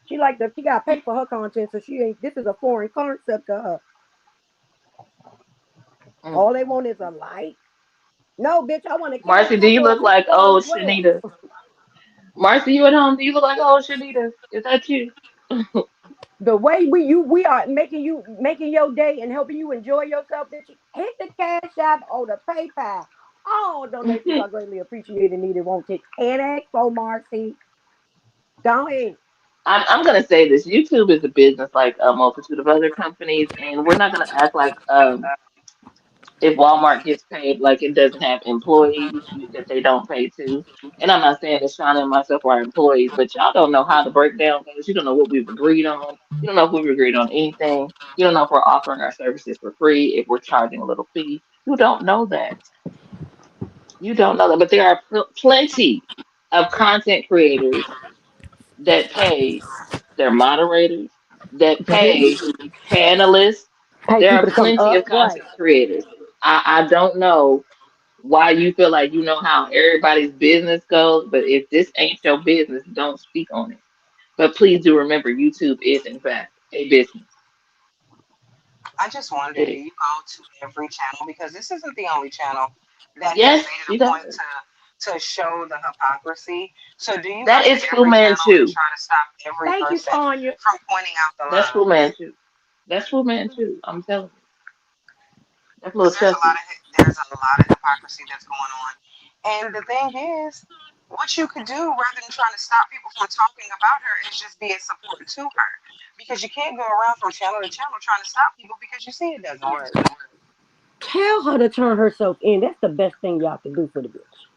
S1: She got to pay for her content, so she ain't. This is a foreign concept to her.
S2: Mm.
S1: All they want is a like. No, bitch, I want to cash
S2: Marcy, do
S1: up
S2: you
S1: or a
S2: look like
S1: PayPal
S2: old
S1: as well.
S2: Shanita? Marcy, you at home? Do you look like old Shanita? Is that you?
S1: The way we are making your day and helping you enjoy yourself, bitch. Hit the cash app or the PayPal. All donations are greatly appreciated and needed. Won't take headache for Marcy. Go ahead.
S2: I'm gonna say this. YouTube is a business like a multitude of other companies, and we're not gonna act like if Walmart gets paid, like it doesn't have employees that they don't pay to. And I'm not saying that Shauna and myself are employees, but y'all don't know how the breakdown goes. You don't know what we've agreed on. You don't know if we've agreed on anything. You don't know if we're offering our services for free, if we're charging a little fee. You don't know that. You don't know that. But there are plenty of content creators that pay their moderators, that pay panelists.
S1: Pay
S2: There
S1: people
S2: are
S1: to come
S2: plenty
S1: up,
S2: of
S1: right?
S2: content creators. I don't know why you feel like you know how everybody's business goes, but if this ain't your business, don't speak on it. But please do remember YouTube is in fact a business.
S3: I just wonder,
S2: It
S3: do
S2: is.
S3: you go to every channel? Because this isn't the only channel that has
S2: Yes,
S3: made it
S2: she
S3: a point
S2: does.
S3: to show the hypocrisy. So do you go
S2: That
S3: to
S2: is Fu
S3: every channel and
S2: Manchu.
S3: try to stop every
S1: Thank you,
S3: person
S1: Tanya.
S3: from pointing out the
S2: That's Fu
S3: lies?
S2: Manchu. That's Fu Manchu. I'm telling you. That's little
S3: Because
S2: Chucky.
S3: there's a lot of hypocrisy that's going on. And the thing is, what you could do rather than trying to stop people from talking about her is just be a support to her. Because you can't go around from channel to channel trying to stop people because you see it doesn't work.
S1: Tell her to turn herself in. That's the best thing y'all can do for the bitch.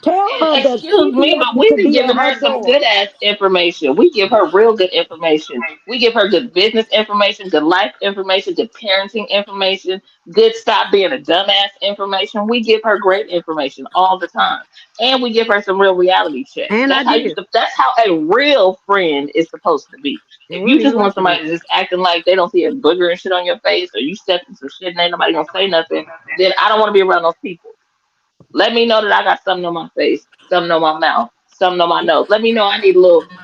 S1: Tell
S2: And
S1: her that
S2: excuse me,
S1: CPS
S2: but we
S1: could
S2: be
S1: be at
S2: giving
S1: her
S2: her some
S1: door.
S2: good ass information. We give her real good information. We give her good business information, good life information, good parenting information, good stop being a dumbass information. We give her great information all the time. And we give her some real reality checks.
S1: And
S2: That's how
S1: ideas.
S2: that's how a real friend is supposed to be. If
S1: What
S2: you
S1: do you
S2: just
S1: want
S2: want
S1: to do?
S2: somebody just acting like they don't see a booger and shit on your face or you stepping some shit and ain't nobody gonna say nothing, then I don't want to be around those people. Let me know that I got something on my face, something on my mouth, something on my nose. Let me know I need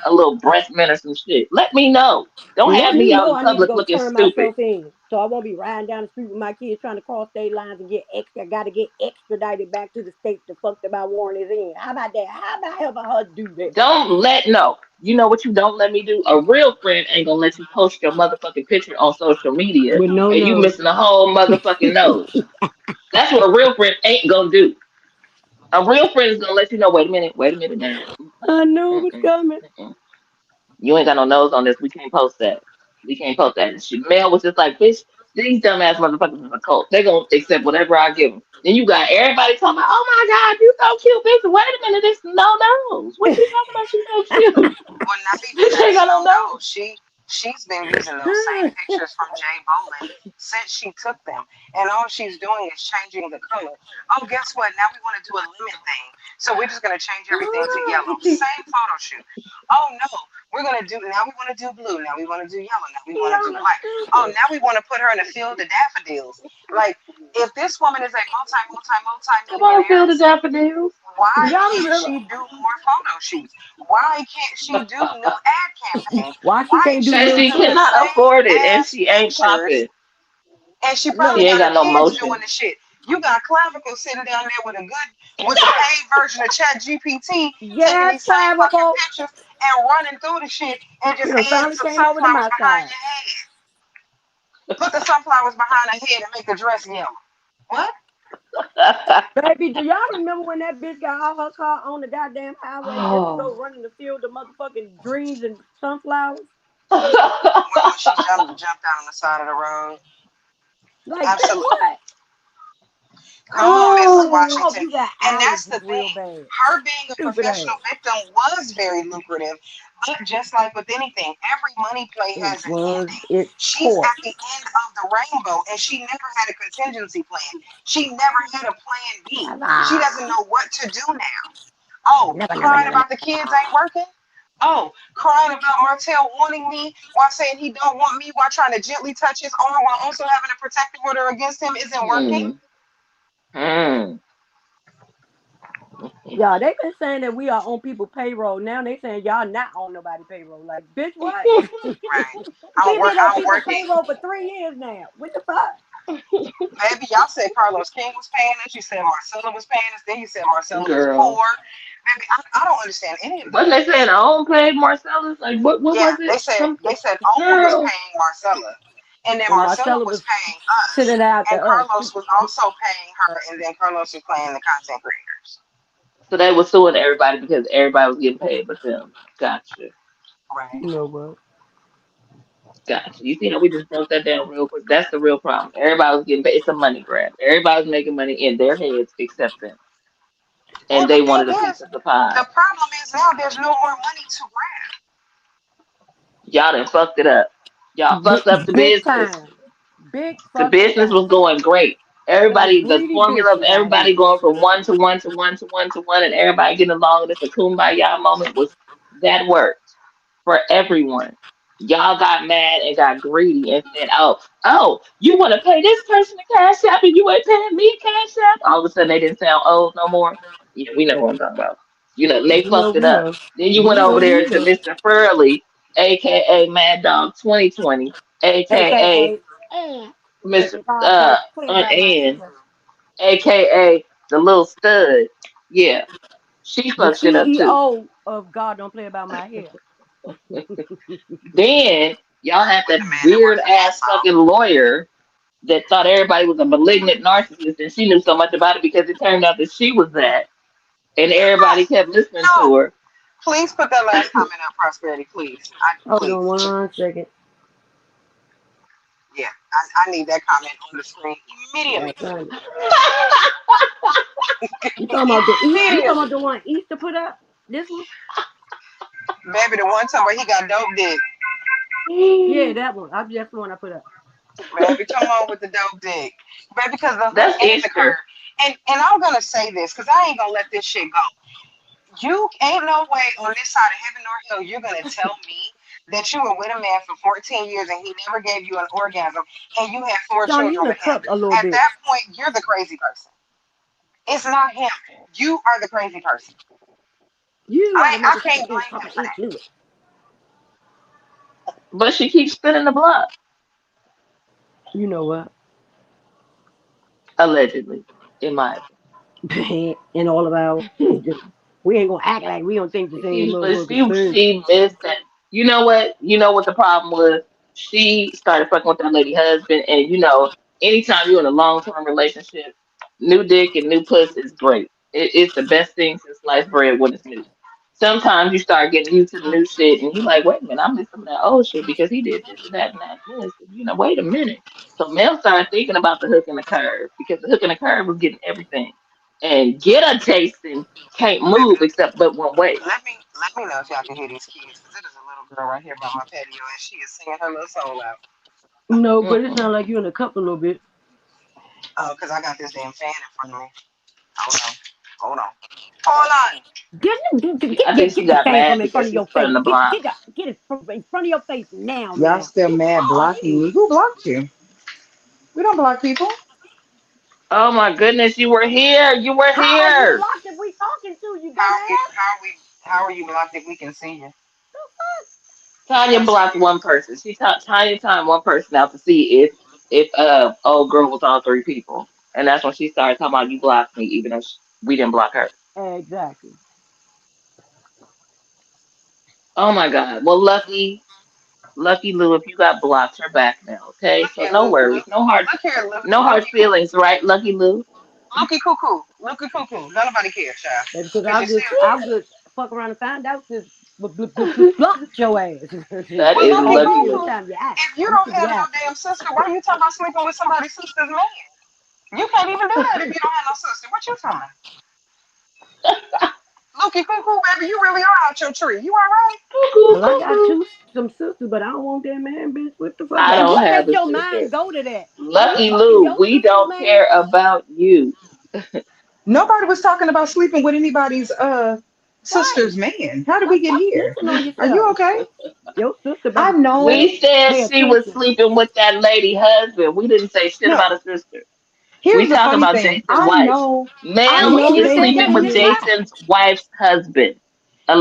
S2: a little breast mint or some shit. Let me know. Don't
S1: Let
S2: have
S1: me
S2: me out
S1: know
S2: in
S1: I need to
S2: public
S1: go
S2: looking
S1: turn
S2: stupid.
S1: myself in. So I won't be riding down the street with my kids trying to cross state lines and get extra. Got to get extradited back to the state the fuck that my warrant is in. How about that? How about helping her do that?
S2: Don't let no. You know what you don't let me do? A real friend ain't gonna let you post your motherfucking picture on social media
S1: With no
S2: and you
S1: nose.
S2: missing a whole motherfucking nose. That's what a real friend ain't gonna do. A real friend is gonna let you know, wait a minute now.
S1: I knew it was
S2: Mm-mm,
S1: coming.
S2: mm-mm. You ain't got no nose on this. We can't post that. We can't post that. And she, Mel was just like, bitch, these dumbass motherfuckers is a cult. They gonna accept whatever I give them. Then you got everybody talking about, oh my God, you so cute, bitch. Wait a minute, this no nose. What you talking about? She's so cute.
S3: Well, not even
S2: Bitch ain't
S3: just
S2: got
S3: no
S2: no
S3: no.
S2: nose.
S3: She's been using those same pictures from Jay Bolin since she took them, and all she's doing is changing the color. Oh, guess what? Now we want to do a lemon thing, so we're just gonna change everything to yellow. Same photo shoot. Oh no, we're gonna do now. We want to do blue. Now we want to do yellow. Now we want to do
S1: Y'all are
S3: black. Oh,
S1: stupid.
S3: now we want to put her in a field of daffodils. Like, if this woman is a multi
S2: Come on,
S3: millionaire,
S2: feel the daffodils.
S1: Do
S3: why
S1: y'all
S3: can't
S1: remember
S3: she do more photo shoots? Why can't she do new ad campaigns?
S1: why she
S3: Why
S1: can't
S3: is
S1: do
S3: she
S2: Cause
S1: little
S2: she
S3: using the
S1: shit?
S2: cannot
S3: same
S2: afford it and
S3: ass
S2: she ain't
S3: pictures?
S2: popping.
S3: And she
S1: Look,
S3: probably
S2: She ain't
S3: got her
S2: got no
S3: kids doing
S2: motion.
S3: the shit. You got Clavicle sitting down there with a good, with the paid version of Chat GPT, taking
S1: yes,
S3: these same fucking
S1: Clavicle.
S3: pictures and running through the shit and
S1: She
S3: just
S1: done
S3: add
S1: finally
S3: some
S1: came over to
S3: sunflowers
S1: my
S3: behind
S1: side.
S3: your head. Put the sunflowers behind her head and make the dress yellow. What?
S1: Baby, do y'all remember when that bitch got all her car on the goddamn highway just to go
S2: Oh.
S1: running the field of motherfucking greens and sunflowers?
S3: When she jumped out on the side of the road.
S1: Like, bitch,
S3: Absolutely.
S1: what?
S3: Come on, Mrs.
S1: I
S2: Oh.
S1: hope
S3: Washington.
S1: you got
S3: And that's
S1: allergies
S3: the
S1: real
S3: thing.
S1: bad.
S3: Her being a
S1: Stupid
S3: professional
S1: ass.
S3: victim was very lucrative. But just like with anything, every money play
S1: It
S3: has an
S1: was
S3: ending.
S1: its
S3: She's
S1: course.
S3: at the end of the rainbow and she never had a contingency plan. She never had a plan B. She doesn't know what to do now. Oh,
S1: Never, never,
S3: crying
S1: never,
S3: about the kids ain't working? Oh, crying about Martell wanting me while saying he don't want me while trying to gently touch his arm while also having a protective order against him isn't working?
S2: Hmm. Hmm.
S1: yeah, they been saying that we are on people payroll. Now they saying y'all not on nobody payroll. Like, bitch, what?
S3: Right.
S1: We been on
S3: I'm
S1: people
S3: working.
S1: payroll for 3 years now. What the fuck?
S3: Baby, y'all said Carlos King was paying us. You said Marcella was paying us. Then you said Marcella was
S2: Girl.
S3: poor. Baby, I don't understand any of
S2: Wasn't they
S3: this.
S2: saying I own paid Marcellus? Like what
S3: Yeah,
S2: was it?
S3: they said
S2: Something
S3: Omer was
S2: girl.
S3: paying Marcella, and then
S1: And
S3: Marcella
S1: Marcella
S3: was
S1: was
S3: paying us,
S1: sending out to
S3: and
S1: us.
S3: Carlos was also paying her, and then Carlos was paying the content creators.
S2: So they were suing everybody because everybody was getting paid but them. Gotcha.
S3: Right.
S1: You know what?
S2: Gotcha. You see how we just broke that down real quick? That's the real problem. Everybody was getting paid. It's a money grab. Everybody's making money in their heads except them.
S3: Well,
S2: And
S3: the
S2: they
S3: thing
S2: wanted a piece
S3: is,
S2: of the pie.
S3: the problem is now there's no more money to
S2: Y'all done fucked it up. Y'all fucked up the
S4: Big
S2: business.
S4: time. Big
S2: The
S4: fucking
S2: business was
S4: time.
S2: going great.
S4: Them
S2: Everybody, the
S4: greedy
S2: formula of
S4: bitches out here.
S2: everybody going from one to one to one to one to one, and everybody getting along, and it's a kumbaya moment was that worked for everyone. Y'all got mad and got greedy and said, "Oh, you want to pay this person a cash app and you ain't paying me a cash app?" All of a sudden, they didn't sound old no more. Yeah, we know what I'm talking about. You know, they
S4: We know,
S2: fucked it
S4: we
S2: up.
S4: know.
S2: Then you
S4: We
S2: went
S4: know,
S2: over
S4: we
S2: there to
S4: know.
S2: Mr. Furley, aka Mad Dog 2020, aka
S4: AKA, eh,
S2: Miss
S4: if I don't play
S2: Aunt
S4: about my
S2: Ann,
S4: hair.
S2: aka the little stud. Yeah, she
S4: The
S2: fucked shit up too.
S4: CEO of God Don't Play About My Hair.
S2: Then y'all had
S3: with
S2: that
S3: the man that
S2: weird
S3: works at
S2: ass
S3: Exxon.
S2: fucking lawyer that thought everybody was a malignant narcissist and she knew so much about it because it turned out that she was that and everybody kept listening to
S3: No,
S2: her.
S3: please put that last comment up, Prosperity, please.
S4: Hold on
S3: Please.
S4: 1 second.
S3: Yeah, I need that comment on the screen
S4: Yeah,
S3: immediately.
S4: son. You talking about the East? You talking about
S3: Immediately.
S4: the one Easter put up? This one?
S3: Baby, the one time where he got dope dick.
S4: Yeah, that one. That's the one I put up.
S3: Baby, come on with the dope dick. Baby, because the hook
S2: That's
S3: and the
S2: Easter.
S3: curve. And I'm gonna say this, because I ain't gonna let this shit go. You ain't no way on this side of heaven or hell you're gonna tell me that you were with a man for 14 years and he never gave you an orgasm and you had four
S4: Shawnee, you
S3: children
S4: done
S3: with him.
S4: cut a little
S3: At
S4: bit.
S3: that point, you're the crazy person. It's not him. You are the crazy person.
S4: You are
S3: I
S4: the
S3: I can't
S4: motherfucking
S3: blame him
S4: fucking
S3: for
S4: ink
S3: that.
S4: fluid.
S2: But she keeps spinning the block,
S4: You know what?
S2: allegedly, in my
S4: In all of our
S2: opinion.
S4: we ain't gonna act like we don't think the same
S2: But
S4: motherfucking thing.
S2: she missed that. You know what? You know what the problem was? She started fucking with that lady husband, and you know, anytime you're in a long term relationship, new dick and new puss is great. It's the best thing since sliced bread when it's new. Sometimes you start getting used to the new shit, and you're like, wait a minute, I missed some of that old shit because he did this and that and that and this. And, you know, wait a minute. So Mel started thinking about the hook and the curve because the hook and the curve was getting everything. And get a tasting can't
S3: Baby,
S2: move except but one way.
S3: let me know if y'all can hear these kids, because it is a little girl right here by my patio and she is singing her little soul out.
S4: No, but it sounds
S2: Mm-mm.
S4: like you in a cup a little bit.
S3: Oh, because I got this damn fan in front of me. Hold on. Hold on. Hold on.
S2: I think she
S4: Get the
S2: got
S4: fan from
S2: mad
S4: in front
S2: because
S4: of
S2: she's
S4: your
S2: spinning
S4: face.
S2: the block.
S4: Get it from in front of your face now,
S3: Y'all
S4: now.
S3: still
S4: Get
S3: mad
S4: oh
S3: blocking
S4: shit.
S3: me. Who blocked you? We don't block people.
S2: Oh my goodness, you were here. You were
S4: How are you
S2: here.
S4: blocked if we talking to you,
S3: How we
S4: dumbass?
S3: how we how are you blocked if we can see you?
S2: Tanya
S3: I see
S2: blocked
S3: you.
S2: one person. She taught Tanya timed one person out to see if old girl was all three people. And that's when she started talking about you blocked me, even though we didn't block her.
S4: Exactly.
S2: Oh my God. Well, lucky Lou, if you got blocked, you're back now. Okay,
S3: Look
S2: so
S3: here,
S2: no
S3: Luke.
S2: worries,
S3: Luke. Look here, Luke.
S2: no hard
S3: Lukey Cuckoo.
S2: feelings, right, Lucky Lou?
S3: Lukey Cuckoo. Lukey Cuckoo. Don't nobody care, child.
S4: Because
S3: Because you see,
S4: I'll just fuck around and find out this blocked your ass.
S2: That
S3: well,
S2: is
S4: I
S3: Lukey
S4: don't
S2: Lucky
S4: care what
S2: Lou.
S3: Cuckoo,
S4: time you act.
S3: if you
S4: I'm
S3: don't
S4: sick of
S3: have no
S4: that.
S3: damn sister, why you talking about sleeping with somebody's sister's man? You can't even do that if you don't have no sister. What you talking about? Lukey Cuckoo, baby, you really are out your tree. You all right?
S2: Cuckoo,
S4: Well, I got
S2: cuckoo.
S4: some sisters, but I don't want that man, bitch. What the fuck?
S2: I
S4: And
S2: don't
S4: what
S2: have
S4: makes
S2: a
S4: your
S2: sister.
S4: mind go to that? Are you
S2: Lucky
S4: fucking
S2: Lou,
S4: your
S2: we
S4: sister's
S2: don't
S4: man?
S2: care about you.
S3: Nobody was talking about sleeping with anybody's
S4: Right.
S3: sister's man. How did we
S4: Stop,
S3: get
S4: stop
S3: here?
S4: snitching on
S3: Are you
S4: yourself.
S3: okay?
S4: Your sister
S3: I
S4: better
S3: know.
S2: We said
S4: pay
S2: she was
S4: attention.
S2: sleeping with that lady husband. We didn't say shit about
S3: No.
S2: a sister. We
S3: Here's the
S2: talking
S3: funny
S2: about
S3: thing.
S2: Jason's wife.
S3: I
S4: And
S2: Ma'am,
S3: know
S2: he
S4: he
S2: is
S3: they
S4: said
S3: give
S2: sleeping
S4: that in
S2: with
S4: his
S3: you
S4: life.
S2: Jason's wife's husband.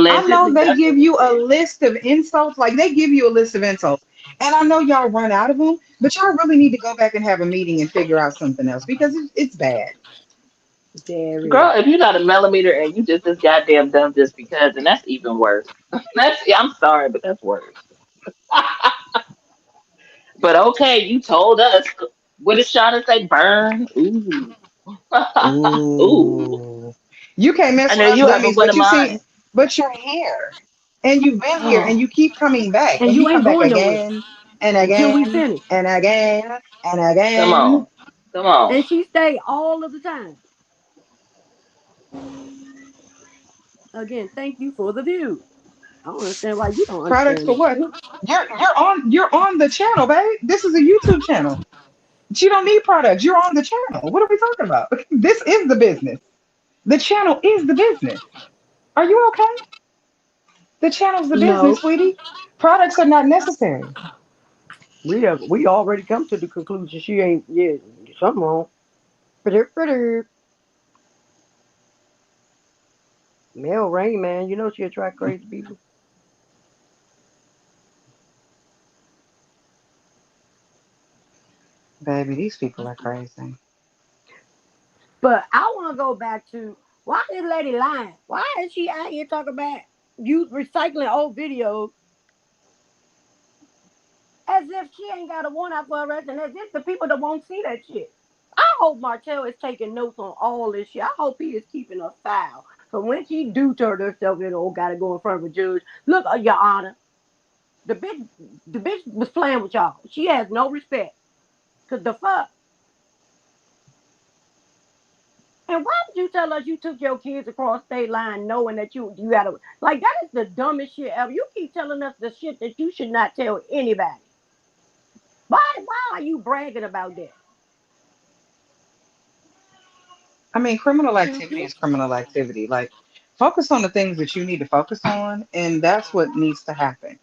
S3: I know
S2: Allegedly.
S3: they
S2: That's what
S3: give
S2: we
S3: you a
S2: said.
S3: list of insults, like they give you a list of insults. And I know y'all run out of them, but y'all really need to go back and have a meeting and figure out something else because it's bad.
S4: There is.
S2: Girl, if you're not a millimeter and you just this goddamn dumb just because, and that's even worse. I'm sorry, but that's worse. But okay, you told us. What did Shauna say? Burn. Ooh. Ooh.
S3: Ooh. You can't
S2: I
S3: mess with
S2: know
S3: us
S2: you having
S3: dummies,
S2: one
S3: but
S2: of
S3: you see,
S2: mine.
S3: but you're here. And you've been here and you keep coming back
S4: And
S3: and you
S4: you
S3: come
S4: ain't
S3: back
S4: going nowhere.
S3: again and
S4: until we
S3: again
S4: finish.
S3: and again and
S2: Come
S3: again.
S2: on. Come on.
S4: And she stay all of the time. Again, thank you for the view. I don't understand why you don't
S3: Products
S4: understand
S3: for
S4: this
S3: what?
S4: shit.
S3: You're on the channel, babe. This is a YouTube channel. You don't need products. You're on the channel. What are we talking about? This is the business. The channel is the business. Are you okay? The channel's the business,
S4: No,
S3: sweetie. Products are not necessary.
S4: we already come to the conclusion she ain't. Yeah, something wrong. Pretty, pretty. Mel Rain, man, you know she attract crazy people.
S3: Baby, these people are crazy.
S4: But I want to go back to why this lady lying? Why is she out here talking about you recycling old videos as if she ain't got a warrant out for her arrest and as if the people that won't see that shit? I hope Martell is taking notes on all this shit. I hope he is keeping a file. So when she do turn herself in, oh, gotta go in front of a judge. Look, Your Honor, the bitch, the bitch was playing with y'all. She has no respect. Cause the fuck. And why would you tell us you took your kids across state line knowing that you gotta like that is the dumbest shit ever. You keep telling us the shit that you should not tell anybody. Why are you bragging about that?
S3: I mean, criminal activity
S4: Mhm.
S3: is criminal activity. Like, focus on the things that you need to focus on, and that's what needs to happen.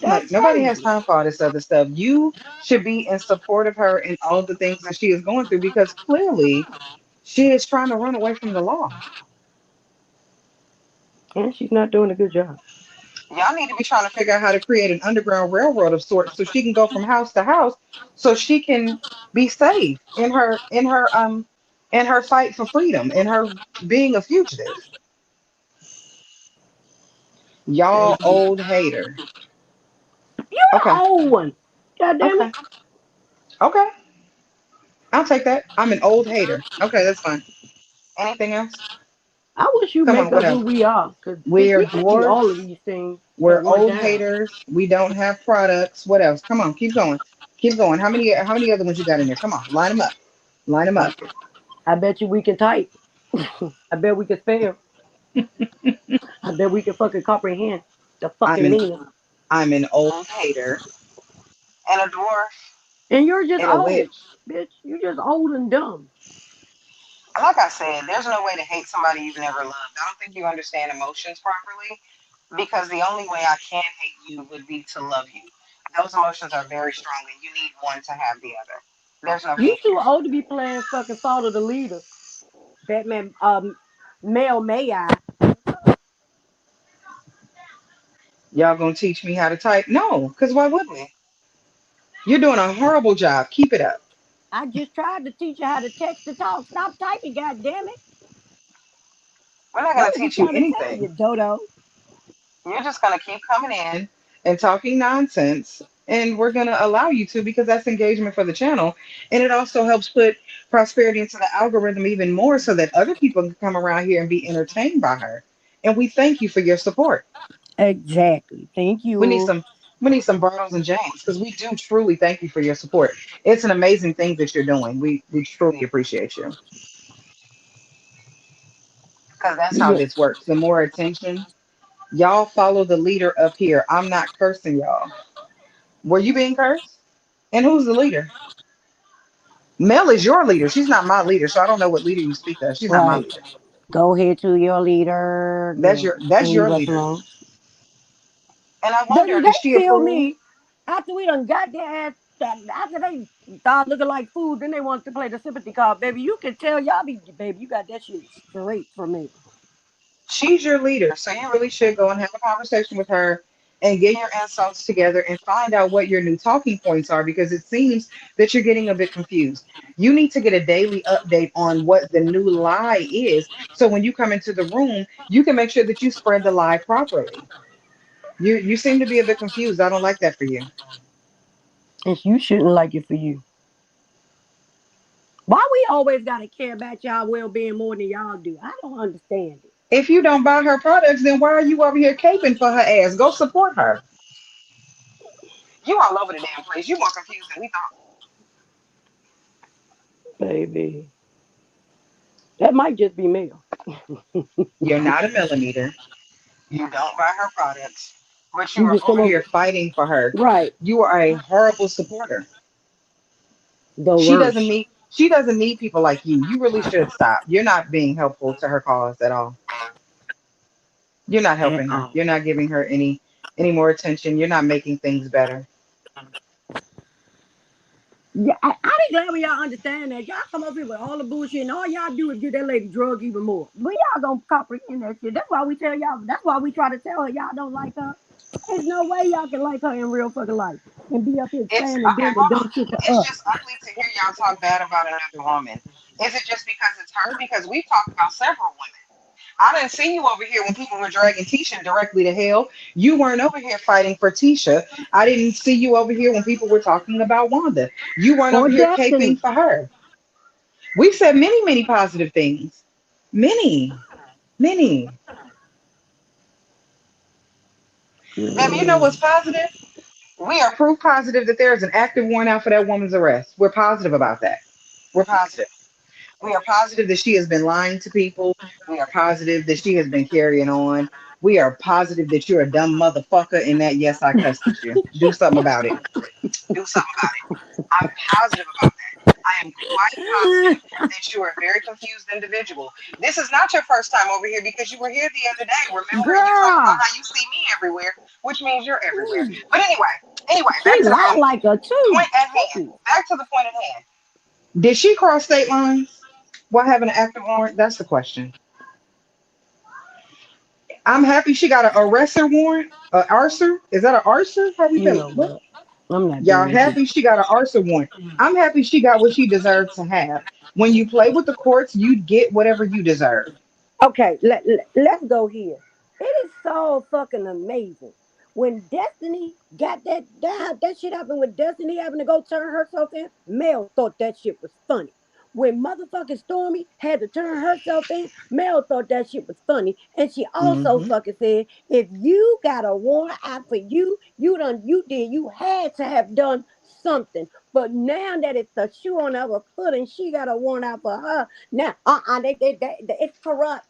S3: Like,
S4: That's
S3: nobody has
S4: crazy.
S3: time for all this other stuff. You should be in support of her in all of the things that she is going through because clearly she is trying to run away from the law.
S4: And she's not doing a good job.
S3: Y'all need to be trying to figure out how to create an underground railroad of sorts so she can go from house to house so she can be safe in her fight for freedom, in her being a fugitive. Y'all
S4: And
S3: old hater.
S4: you're the
S3: Okay.
S4: old one. God damn it.
S3: Okay. Okay. I'll take that. I'm an old hater. Okay, that's fine. Anything else?
S4: I wish you
S3: Come
S4: make
S3: on, what
S4: us who
S3: else?
S4: we are. Cause bitch,
S3: We're
S4: we can't be all of
S3: dwarfs.
S4: these things at
S3: We're
S4: one
S3: old
S4: time.
S3: haters. We don't have products. What else? Come on, keep going. Keep going. How many other ones you got in there? Come on, line them up. Line them up.
S4: I bet you we can type. I bet we can spell. I bet we can fucking comprehend the
S3: I'm
S4: fucking
S3: an
S4: meaning.
S3: I'm an old hater and a dwarf
S4: And you're just
S3: and a
S4: old,
S3: witch.
S4: bitch. You just old and dumb.
S3: Like I said, there's no way to hate somebody you've never loved. I don't think you understand emotions properly because the only way I can hate you would be to love you. Those emotions are very strong and you need one to have the other. There's no
S4: You
S3: hate
S4: too
S3: here.
S4: old to be playing fucking Follow the Leader. Batman, Male May I.
S3: Y'all gonna teach me how to type? No, because why would we? You're doing a horrible job. Keep it up.
S4: I just tried to teach you how to text to talk. Stop typing, god damn it.
S3: We're not
S4: That
S3: gonna
S4: was we
S3: teach you
S4: trying to tell you,
S3: anything.
S4: Dodo.
S3: You're just gonna keep coming in and talking nonsense, and we're gonna allow you to because that's engagement for the channel, and it also helps put prosperity into the algorithm even more, so that other people can come around here and be entertained by her. And we thank you for your support.
S4: Exactly. Thank
S3: We need
S4: you.
S3: some. We need some Bartles and James because we do truly thank you for your support. It's an amazing thing that you're doing. We truly appreciate you because that's how
S4: Yeah.
S3: this works. The more attention y'all follow the leader up here. I'm not cursing y'all. Were you being cursed? And who's the leader? Mel is your leader. She's not my leader, so I don't know what leader you speak of. She's not my
S4: Right.
S3: leader.
S4: Go ahead to your leader.
S3: That's
S4: Yeah.
S3: your that's
S4: And leave
S3: your
S4: us
S3: leader.
S4: alone.
S3: And I
S4: They
S3: wonder, did she
S4: tell
S3: approve?
S4: me after we done got their ass, after they start looking like food, then they want to play the sympathy card. Baby, you can tell y'all be, baby, you got that shit straight from me.
S3: She's your leader, so you really should go and have a conversation with her and get your insults together and find out what your new talking points are because it seems that you're getting a bit confused. You need to get a daily update on what the new lie is, so when you come into the room, you can make sure that you spread the lie properly. You seem to be a bit confused. I don't like that for you.
S4: And you shouldn't like it for you. Why we always gotta care about y'all well being more than y'all do? I don't understand it.
S3: If you don't buy her products, then why are you over here caping for her ass? Go support her. You all over the damn place. You more confused than we thought.
S4: Baby. That might just be Mel.
S3: You're not a millimeter. You don't buy her products, but you
S4: You
S3: are
S4: just come
S3: over
S4: over.
S3: here fighting for her.
S4: Right.
S3: You are a horrible supporter.
S4: The worst.
S3: She doesn't need people like you. You really should stop. You're not being helpful to her cause at all. You're not
S4: At
S3: helping her.
S4: all.
S3: You're not giving her any more attention. You're not making things better.
S4: Yeah, I be glad when y'all understand that. Y'all come up here with all the bullshit and all y'all do is get that lady drug even more. When y'all gonna comprehend that shit? That's why we tell y'all, that's why we try to tell her y'all don't like her. There's no way y'all can like her in real fucking life and be up here
S3: It's
S4: saying and
S3: okay,
S4: doing the
S3: hold on.
S4: dumb shit to
S3: It's
S4: us.
S3: just ugly to hear y'all talk bad about another woman. Is it just because it's her? Because we've talked about several women. I didn't see you over here when people were dragging Tisha directly to hell. You weren't over here fighting for Tisha. I didn't see you over here when people were talking about Wanda. You weren't
S4: Or
S3: over here caping
S4: Destiny.
S3: for her. We've said many, many positive things. Many, many. Baby, you know what's
S4: Mm.
S3: positive? We are proof positive that there is an active warrant out for that woman's arrest. We're positive about that. We're positive. We are positive that she has been lying to people. We are positive that she has been carrying on. We are positive that you're a dumb motherfucker and that, yes, I cussed at you. Do something about it. Do something about it. I'm positive about that. I am quite positive that you are a very confused individual. This is not your first time over here because you were here the other day, remember? And you talked about
S4: Girl,
S3: how you see me everywhere, which means you're everywhere. But anyway,
S4: she
S3: back to the
S4: lied like a
S3: point
S4: too.
S3: at hand. Back to the point at hand. Did she cross state lines while having an active warrant? That's the question. I'm happy she got an arrestor warrant. A arser? Is that an arser? How we
S4: You
S3: feeling?
S4: know what? I'm not
S3: Y'all
S4: doing this with
S3: happy she got an arser warrant. I'm happy she got what she deserved to have. When you play with the courts, you get whatever you deserve.
S4: Okay, let's go here. It is so fucking amazing. When Destiny got that shit happened with Destiny having to go turn herself in, Mel thought that shit was funny. When motherfucking Stormy had to turn herself in, Mel thought that shit was funny. And she also
S3: Hmm.
S4: fucking said, if you got a warrant out for you, you had to have done something. But now that it's the shoe on the other foot and she got a warrant out for her, now, it's corrupt.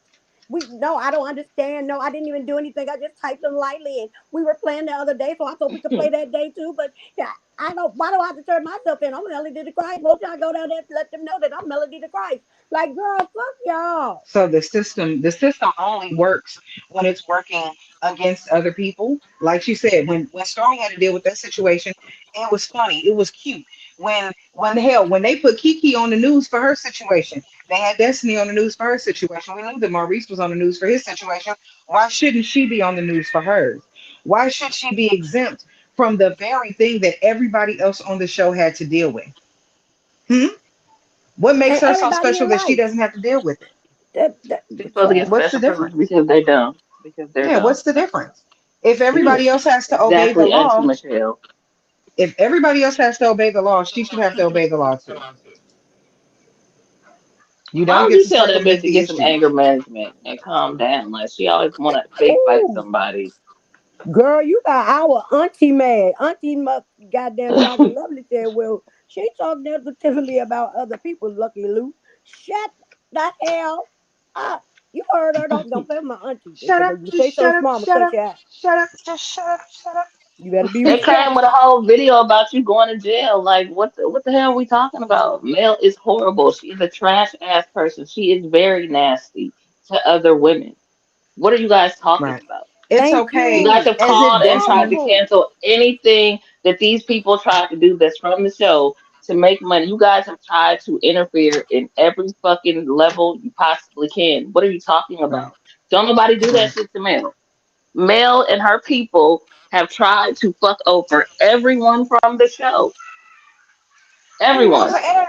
S4: We no, I don't understand. No, I didn't even do anything. I just typed them lightly, and we were playing the other day, so I thought we could play that day too. But yeah, I don't. Why do I have to turn myself in? I'm Melody the Christ. Won't y'all go down there and let them know that I'm Melody the Christ? Like, girl, fuck y'all.
S3: So the system only works when it's working against other people. Like she said, when Stormy had to deal with that situation, it was funny. It was cute. When the hell when they put Kiki on the news for her situation, they had Destiny on the news for her situation. We knew that Maurice was on the news for his situation. Why shouldn't she be on the news for hers? Why should she be exempt from the very thing that everybody else on the show had to deal with? Hmm? What makes
S4: And
S3: her so
S4: everybody
S3: special
S4: in
S3: that she
S4: life.
S3: doesn't have to deal with it?
S2: She's supposed to get
S4: Child.
S3: What's the
S2: special privileges
S3: difference?
S2: because they're dumb. Because they're
S3: Yeah,
S2: dumb.
S3: what's the difference? If
S2: Yeah,
S3: everybody else has to obey the
S2: exactly. Auntie
S3: law,
S2: Michelle.
S3: if everybody else has to obey the law, she should have to obey the law too. You
S2: Why
S3: don't
S2: don't
S3: get
S2: you
S3: to
S2: tell that bitch
S3: circumvent
S2: to
S3: the
S2: get some
S3: issue.
S2: anger management and calm down? Like she always want to fake fight
S4: Ooh,
S2: somebody.
S4: girl, you got our auntie mad. Auntie goddamn Dr. Lovely said, well, she talked negatively about other people, Lucky Lou. Shut the hell up. You heard her. Don't play with my auntie.
S3: Shut up,
S4: Because you
S3: just
S4: say
S3: shut
S4: something
S3: up,
S4: smart, I'm going to
S3: shut
S4: cut
S3: up,
S4: you out.
S3: shut up, just shut up, shut up.
S4: You better be
S2: They came with a
S4: respectful.
S2: whole video about you going to jail. Like what the hell are we talking about? Mel is horrible. She's a trash ass person. She is very nasty to other women. What are you guys talking
S3: Right.
S2: about?
S3: It's
S4: Thank
S2: You
S3: okay.
S2: guys
S4: you.
S2: have
S3: As if
S2: called and tried to
S3: Destiny,
S4: Horrible.
S2: cancel anything that these people tried to do that's from the show to make money. You guys have tried to interfere in every fucking level you possibly can. What are you talking
S3: right,
S2: about? Don't nobody do that
S3: right.
S2: shit to Mel. Mel and her people have tried to fuck over everyone from the show.
S3: And who's
S2: Everyone.
S3: the inter-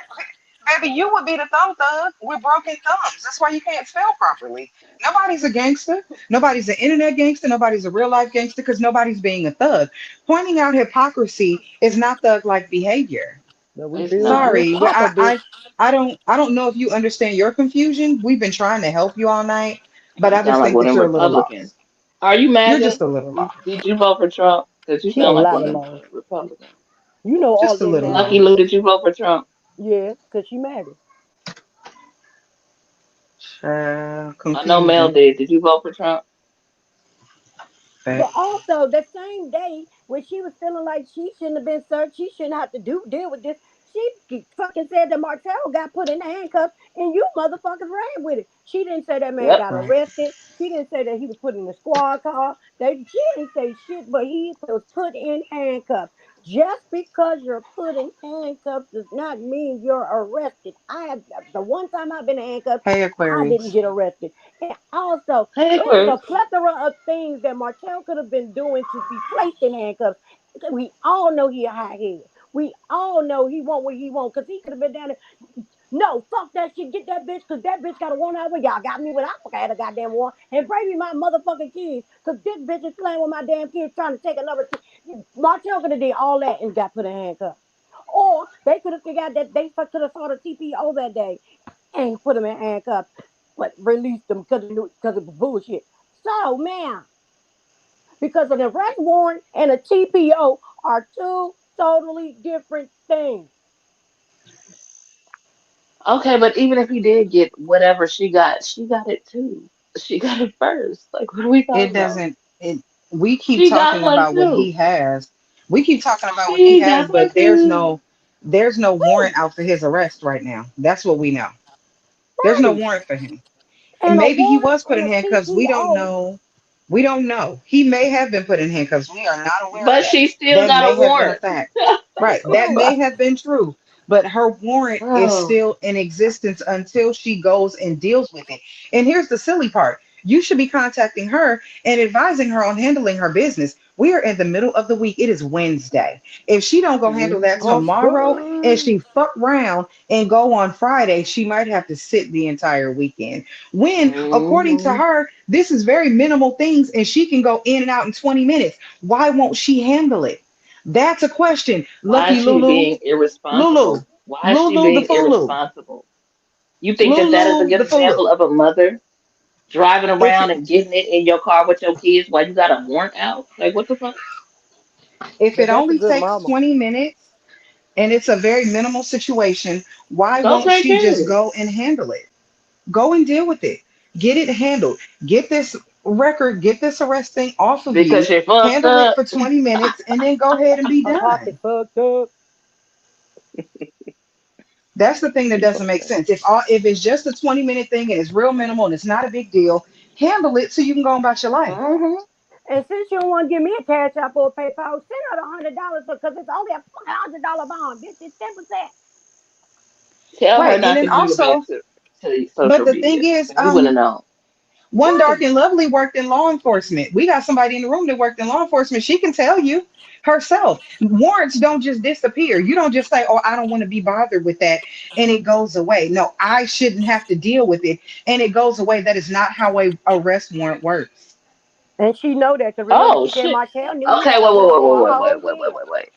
S3: baby? You would be the thumb thug with broken thumbs. That's why you can't spell properly. Nobody's a gangster. Nobody's an internet gangster. Nobody's a real life gangster because nobody's being a thug. Pointing out hypocrisy is not thug like behavior.
S4: But we
S2: It's
S4: build
S2: not.
S4: this
S3: Sorry,
S4: papa bitch.
S3: I don't know if you understand your confusion. We've been trying to help you all night, but
S2: You
S3: I just
S2: sound like
S3: think
S2: one
S3: that
S2: of
S3: you're
S2: them
S3: a little
S2: Republicans.
S3: lost.
S2: Are you
S3: You're
S2: MAGA?
S3: just a little lost.
S2: Did you vote for Trump? Because you
S4: She a
S2: sound like
S4: lot
S2: one
S4: of
S2: of them
S4: lies.
S2: Republicans.
S4: You know all
S3: Just a
S4: them
S3: little
S4: now.
S2: Lucky Lou,
S3: lies.
S2: did you vote for Trump?
S4: Yeah, because she married.
S2: I know Mel
S3: Confusion.
S2: did. Did you vote for Trump?
S4: But
S3: Facts.
S4: also, the same day when she was feeling like she shouldn't have been searched, she shouldn't have to deal with this. She fucking said that Martell got put in handcuffs, and you motherfuckers ran with it. She didn't say that man
S2: Yep.
S4: got
S3: Right.
S4: arrested. She didn't say that he was put in the squad car. She didn't say shit, but he was put in handcuffs. Just because you're put in handcuffs does not mean you're arrested. The one time I've been in handcuffs,
S3: Hey,
S4: I didn't
S3: Aquarius.
S4: get arrested. And also,
S2: Hey,
S4: it's a
S2: Aquarius.
S4: plethora of things that Martell could have been doing to be placed in handcuffs. We all know he a high head. We all know he want what he want because he could have been down there. No, fuck that shit. Get that bitch because that bitch got a warrant out. Well, y'all got me when I fucking had a goddamn warrant and bring me my motherfucking kids because this bitch is playing with my damn kids trying to take another. Martell could have did all that and got put in handcuffs. Or they could have figured out that they could have saw the TPO that day and put him in handcuffs, but released him because it was bullshit. So, man, because an arrest warrant and a TPO are two totally different things.
S2: Okay, but even if he did get whatever she got it too. She got it first. Like, what are we
S3: It
S2: talking about?
S3: doesn't. It. We keep
S2: She got
S3: talking
S2: one
S3: about what
S2: too.
S3: he has. We keep talking about what he
S2: She
S3: has,
S2: got one
S3: but there's
S2: too.
S3: no. There's no warrant
S4: Woo!
S3: out for his arrest right now. That's what we know. There's no
S4: Right.
S3: warrant for him. And
S4: And a
S3: maybe he
S4: warrant
S3: was put
S4: and
S3: in
S4: a
S3: handcuffs. We don't
S4: TPO.
S3: know. We don't know. He may have been put in handcuffs. We are not aware of
S2: But
S3: that.
S2: she still
S3: That
S2: got
S3: may
S2: a
S3: have been a
S2: warrant.
S3: fact. Right. That
S4: Right.
S3: may have been true. But her warrant is
S2: Oh.
S3: still in existence until she goes and deals with it. And here's the silly part. You should be contacting her and advising her on handling her business. We are in the middle of the week. It is Wednesday. If she don't go handle that
S2: Hmm.
S3: tomorrow and
S4: Oscar.
S3: she fuck round and go on Friday, she might have to sit the entire weekend. When, according to
S2: Hmm.
S3: her, this is very minimal things and she can go in and out in 20 minutes. Why won't she handle it? That's a question.
S2: Why is
S3: Lucky
S2: she
S3: Lulu,
S2: being
S3: Lulu,
S2: irresponsible? Why is she
S3: Lulu the
S2: being
S3: Fulu,
S2: irresponsible? You think that that is a
S3: Lulu
S2: good
S3: the Fulu.
S2: example of a mother driving
S3: If
S2: around and getting it in your car with your kids while you got a warrant out? Like, what the fuck?
S3: if
S4: But
S3: it
S4: that's a
S3: only
S4: good
S3: takes
S4: mama.
S3: 20 minutes and it's a very minimal situation, why
S2: Go
S3: won't
S2: take
S3: she
S2: care of
S3: just
S2: it.
S3: go and handle it? Go and deal with it. Get it handled. Get this record, get this arrest thing off of
S2: Because
S3: you.
S2: she fucked
S3: Handle it
S2: up.
S3: for 20 minutes and then go ahead and be
S4: Her
S3: done.
S4: pocket fucked up.
S3: That's the thing that
S2: She
S3: doesn't
S2: fucked
S3: make
S2: up.
S3: sense. If it's just a 20-minute thing and it's real minimal and it's not a big deal, handle it so you can go about your life.
S2: Hmm.
S4: And since you don't want to give me a cash app or a PayPal, send her $100 because it's only a fucking $100 bond, bitch. It's 10%.
S2: Tell her
S3: Right. And
S2: not
S3: then
S2: to bring it back
S3: also,
S2: to
S3: but
S2: social
S3: the thing
S2: media.
S3: is,
S2: We wouldn't have known.
S3: One dark
S4: Right.
S3: and lovely worked in law enforcement. We got somebody in the room that worked in law enforcement. She can tell you herself. Warrants don't just disappear. You don't just say, "Oh, I don't want to be bothered with that," and it goes away. No, I shouldn't have to deal with it, and it goes away. That is not how a arrest warrant works.
S4: And she know that because remember
S2: Oh
S4: she said
S2: shit.
S4: Martell knew he
S2: Okay,
S4: had
S2: wait,
S4: a
S2: wait,
S4: warrant
S2: wait,
S4: for a
S2: wait, wait,
S4: whole
S2: wait, wait, wait,
S4: year.
S2: wait, wait.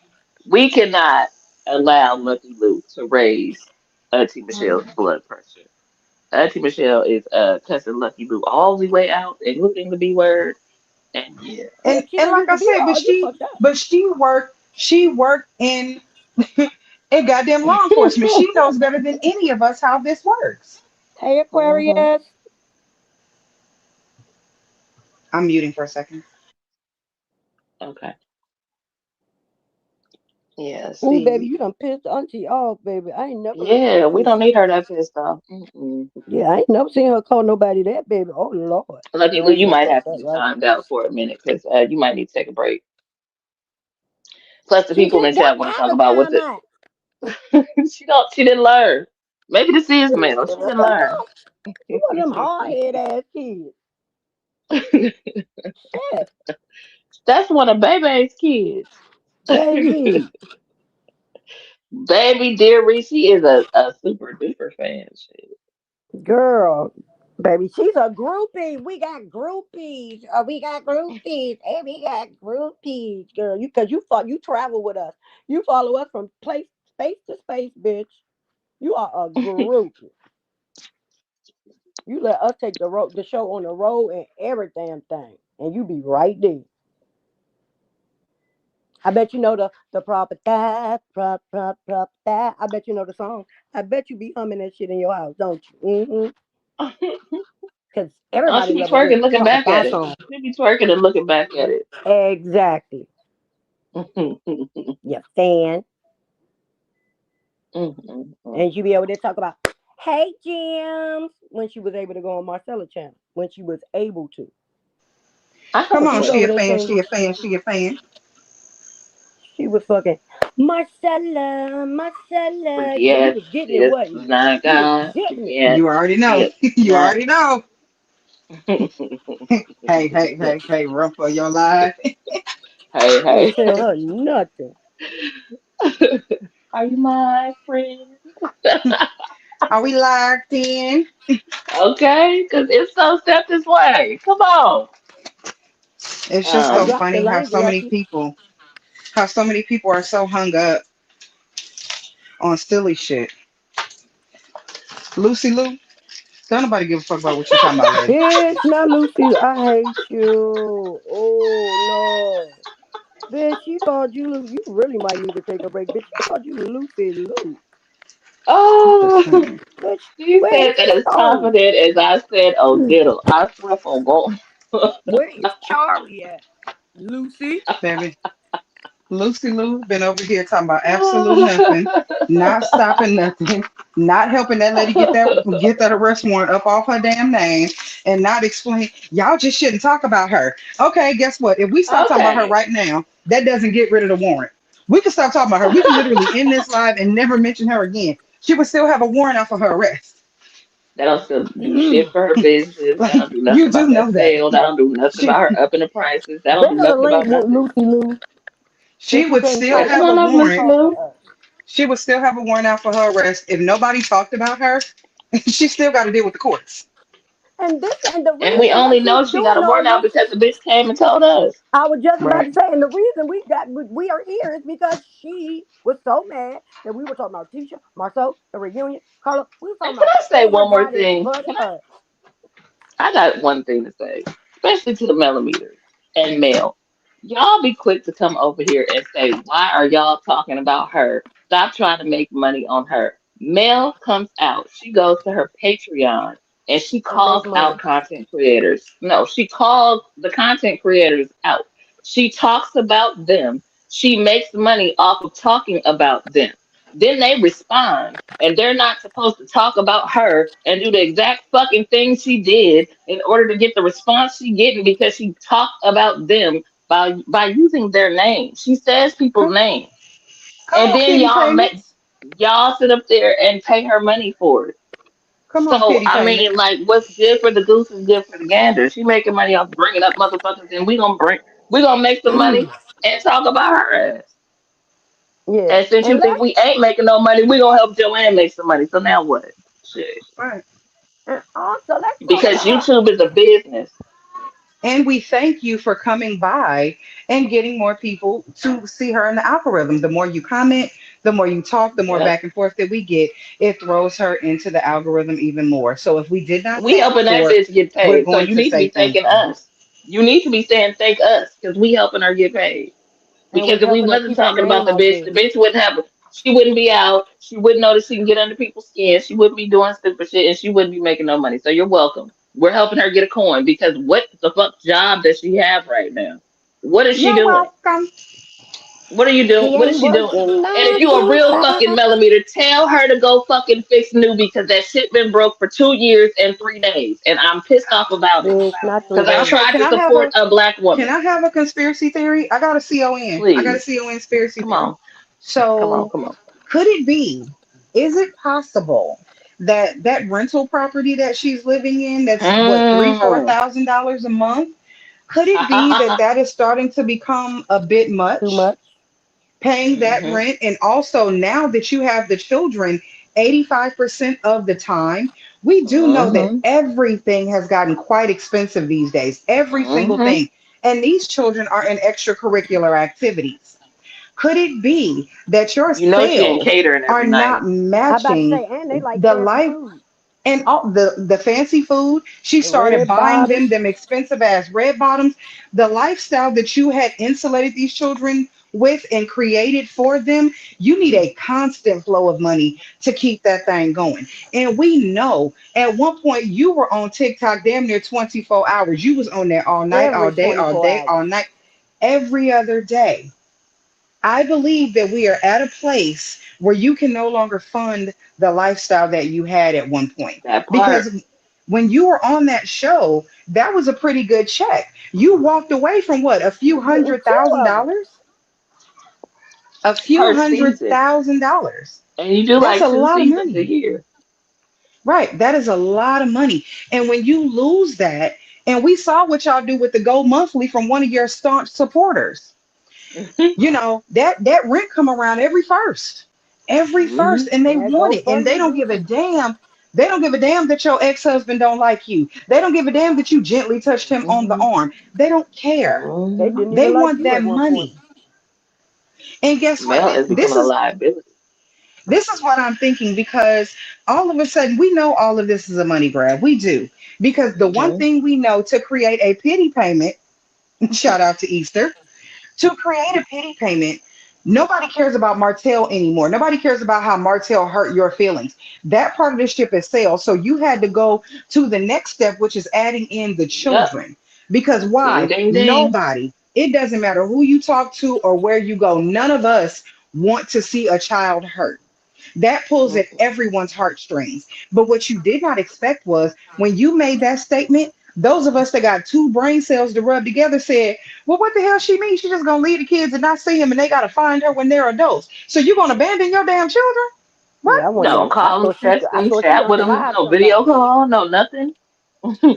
S2: We cannot allow Lucky Luke to raise Auntie Michelle's
S3: Mhm.
S2: blood pressure. Auntie Michelle is cussing Lucky Luke all the way out, including the B word. And yeah.
S4: And she
S3: And
S4: don't
S3: like
S4: use the
S3: I
S4: B
S3: said,
S4: word. You fucked up.
S3: but she worked in goddamn law enforcement. She knows better than any of us how this works.
S4: Hey
S2: Hmm.
S4: Aquarius.
S3: I'm muting for a second.
S2: Okay. Yeah.
S4: Ooh, baby,
S2: See.
S4: you done pissed Auntie off, baby. I ain't never heard her
S2: Yeah, we
S4: say
S2: don't
S4: shit
S2: need her
S4: like
S2: that
S4: that.
S2: pissed off. Mm-mm.
S4: Yeah, I ain't never seen her call nobody that, baby. Oh Lord.
S2: Lucky Lou,
S4: She
S2: you
S4: done
S2: might
S4: fucked
S2: have to
S4: that
S2: be
S4: right.
S2: timed out for a minute because you might need to take a break. Plus, the
S4: She
S2: people in
S4: just
S2: the chat
S4: got
S2: want to
S4: out
S2: talk
S4: of
S2: about what
S4: time
S2: the
S4: out.
S2: she didn't learn. Maybe this is Mel. She
S4: What
S2: didn't
S4: the
S2: learn.
S4: fuck? You one of them hard head ass kids. Shit,
S2: That's one of Bebe's kids.
S4: baby.
S2: Baby dear Reese is a super duper fan. Shit.
S4: Girl, baby, she's a groupie. We got groupies. We got groupies. Hey, we got groupies, girl. You travel with us. You follow us from place space to space, bitch. You are a groupie. You let us take the show on the road and every damn thing, and you be right there. I bet you know the proper that, prop that. I bet you know the song. I bet you be humming that shit in your house, don't you? Mm-hmm. Because
S2: Oh,
S4: everybody
S2: she be
S4: love a good
S2: twerking, looking
S4: proper
S2: back at
S4: that
S2: it.
S4: song.
S2: She be twerking and looking back at it.
S4: Exactly. You fan. And she be able to talk about, hey, Jim, when she was able to go on Marcella channel. When she was able to.
S2: I
S3: Come
S2: heard
S4: Because
S3: on,
S4: she was
S2: that.
S3: she
S4: over
S3: a
S4: there
S3: fan,
S4: singing.
S3: she a fan, she a fan.
S4: She was fucking Marcella, Marcella.
S2: Freaky
S4: Yeah, you
S2: ass
S4: was getting it,
S2: sis,
S4: wasn't you?
S2: my
S4: You was
S2: God, she
S4: getting it.
S2: can't
S3: You already know.
S2: skip
S3: You already
S2: nothing.
S3: know. Hey, run for your life.
S2: Hey,
S4: You ain't
S2: hey.
S4: tell her nothing.
S2: Are you my friend?
S3: Are we locked in?
S2: Okay, because it's so step this way. Come on.
S3: It's just
S4: I
S3: so
S2: Um,
S4: dropped the
S3: funny
S4: link, Lucky.
S3: how so many people are so hung up on silly shit. Lucy Lou, don't nobody give a fuck about what you talking about, lady.
S4: Bitch, not Lucy. I hate you. Oh, no. Bitch, she called you. You really might need to take a break. Bitch, she called you Lucy Lou.
S3: I'm just
S2: oh,
S3: saying.
S4: Bitch,
S2: she
S4: where's
S2: said that as
S4: Charlie?
S2: confident as I said, oh, diddle. I swear for God.
S4: Where is Charlie at? Lucy?
S3: Baby, Lucy Lou been over here talking about absolute nothing, not stopping nothing, not helping that lady get that arrest warrant up off her damn name, and not explain. Y'all just shouldn't talk about her. Okay, guess what? If we stop talking about her
S2: Okay.
S3: right now, that doesn't get rid of the warrant. We can stop talking about her. We can literally end this live and never mention her again. She would still have a warrant out for her arrest.
S2: That don't still do shit for her business. That don't
S3: Like
S2: do nothing
S3: you
S2: about
S3: do
S2: that
S3: know that.
S2: sale. That don't do nothing
S3: She
S2: about her upping the prices. That don't do
S4: Send her the
S2: nothing
S4: link
S2: about
S4: with
S2: nothing.
S4: Lucy Lou.
S3: she
S4: Since you
S3: would
S4: can't
S3: still
S2: Okay,
S4: talk,
S2: come
S3: have a
S2: on up,
S4: come
S2: Lucy
S3: warrant.
S4: talk to
S2: Lou.
S4: us.
S3: She would still have a warrant out for her arrest if nobody talked about her. She still got to deal with the courts.
S4: And the
S2: And we
S4: reason that
S2: only
S4: she's
S2: know she got
S4: doing
S2: a
S4: all
S2: warrant out
S4: this,
S2: because the bitch came and told us.
S4: I was just about to
S3: Right.
S4: say, and the reason we are here is because she was so mad that we were talking about Tisha, Marceau, the reunion, Carla. We were
S2: And
S4: talking
S2: can
S4: about
S2: I say one more
S4: everybody
S2: thing?
S4: but her.
S2: I got one thing to say, especially to the millimeters and Mel. Y'all be quick to come over here and say, why are y'all talking about her? Stop trying to make money on her. Mel comes out. She goes to her Patreon and she
S4: And make
S2: calls out
S4: money.
S2: content creators. No, she calls the content creators out. She talks about them. She makes money off of talking about them. Then they respond, and they're not supposed to talk about her and do the exact fucking thing she did in order to get the response she getting because she talked about them by using their name. She says people's
S3: Come,
S2: names,
S3: come
S2: and
S3: on,
S2: then
S3: Kitty Payments.
S2: y'all sit up there and pay her money for it.
S3: Come on,
S2: So
S3: Kitty
S2: I mean,
S3: Payments.
S2: like, what's good for the goose is good for the gander. She making money off bringing up motherfuckers, and we gonna make some money and talk about her ass.
S4: Yeah.
S2: And since you
S4: And
S2: think
S4: let's
S2: we ain't making no money, we gonna help JoAnn make some money. So now what? Shit.
S3: Right.
S4: and also let's talk
S2: Because
S4: about her.
S2: YouTube is a business.
S3: And we thank you for coming by and getting more people to see her in the algorithm. The more you comment, the more you talk, the more
S2: Yep.
S3: back and forth that we get, it throws her into the algorithm even more. So if we did not
S2: We
S3: say it
S2: helping that
S3: before,
S2: bitch get
S3: we're
S2: paid. So
S3: going
S2: you
S3: to
S2: need to
S3: say
S2: be thanking
S3: thank you.
S2: us. You need to be saying thank us because we helping her get paid.
S4: And we
S2: Because if we
S4: helping her
S2: wasn't
S4: keep her
S2: talking about
S4: name out
S2: the
S4: there.
S2: bitch wouldn't have she wouldn't be out. She wouldn't know that she can get under people's skin. She wouldn't be doing stupid shit and she wouldn't be making no money. So you're welcome. We're helping her get a coin because what the fuck job does she have right now? What is she
S3: You're
S2: doing?
S3: welcome.
S2: What are you
S4: She
S2: doing? What is
S4: ain't
S2: she doing?
S4: working
S2: And if
S4: 9
S2: you a
S4: to
S2: real
S4: 5.
S2: fucking millimeter, tell her to go fucking fix new because that shit been broke for 2 years and 3 days, and I'm pissed off about it
S4: Bitch, not 3
S2: because I
S4: days.
S3: Okay,
S2: tried
S3: can
S2: to
S3: I have
S2: support
S3: a
S2: a black
S3: can
S2: woman.
S3: I have a conspiracy theory? I got a CON. I got a
S2: Please,
S3: CON conspiracy
S2: come
S3: theory.
S2: on, come on,
S3: So
S2: come on.
S3: could it be, is it possible that that rental property that she's living in, that's what, three, four
S2: Mm.
S3: thousand dollars a month? Could it be that that is starting to become a bit
S4: Too
S3: much,
S4: much.
S3: paying that
S2: hmm
S3: rent? And also, now that you have the children, 85% of the time, we do know that
S2: hmm
S3: everything has gotten quite expensive these days, every single
S2: hmm
S3: thing. And these children are in extracurricular activities. Could it be that your
S2: You know she ain't
S3: sales
S2: catering
S3: are
S2: every
S3: not
S2: night.
S4: I about to
S3: matching
S4: say, and they like
S3: the
S4: fancy
S3: life
S4: food.
S3: and all the fancy food? She
S4: The
S3: started
S4: red
S3: buying
S4: bottoms.
S3: them expensive ass red bottoms. The lifestyle that you had insulated these children with and created for them, you need a constant flow of money to keep that thing going. And we know at one point you were on TikTok damn near 24 hours. You was on there all night, all
S4: Every
S3: day, all
S4: 24
S3: day,
S4: hours.
S3: all night, every other day. I believe that we are at a place where you can no longer fund the lifestyle that you had at one point.
S2: That part.
S3: Because when you were on that show, that was a pretty good check. You walked away from what, a few
S4: Two
S3: hundred thousand
S4: of them.
S3: dollars? A few
S2: Per
S3: hundred
S2: season.
S3: thousand dollars.
S2: And you do
S3: That's
S2: like
S3: a
S2: two
S3: lot of
S2: seasons a
S3: money.
S2: year.
S3: Right. That is a lot of money. And when you lose that, and we saw what y'all do with the Go Monthly from one of your staunch supporters. You know, that rent come around every
S2: Hmm.
S3: first, and they
S4: That
S3: want it, and they
S4: GoFundMe
S3: don't
S4: do
S3: give a
S4: too.
S3: damn. They don't give a damn that your ex-husband don't like you. They don't give a damn that you gently touched him on the
S2: Hmm.
S3: arm. They don't care.
S4: They
S2: Hmm.
S4: didn't
S3: They
S4: even like
S3: want
S4: you
S3: that
S4: at one point.
S3: money. And guess what?
S2: Mel is
S3: This
S2: becoming a
S3: is
S2: liability.
S3: this is what I'm thinking, because all of a sudden we know all of this is a money grab. We do. Because the one
S2: Hmm.
S3: thing we know, to create a pity payment, shout out to Easter, to create a pity payment, nobody cares about Martell anymore. Nobody cares about how Martell hurt your feelings. That part of the ship is sailed. So you had to go to the next step, which is adding in the
S2: Yep.
S3: children. Because
S2: Ding,
S3: why?
S2: ding, ding.
S3: Nobody, it doesn't matter who you talk to or where you go, none of us want to see a child hurt. That pulls at
S2: Mm-mm.
S3: everyone's heartstrings. But what you did not expect was when you made that statement, those of us that got two brain cells to rub together said, well, what the hell she mean? She just gonna leave the kids and not see them, and they gotta find her when they're adults. So you gonna abandon your damn children? What?
S4: Yeah, I wouldn't
S2: Don't
S4: even. I
S2: call them,
S4: thought she.
S2: text
S4: I
S2: them,
S4: thought she
S2: chat
S4: done
S2: with them.
S4: survived
S2: No video
S4: somebody.
S2: call, no nothing.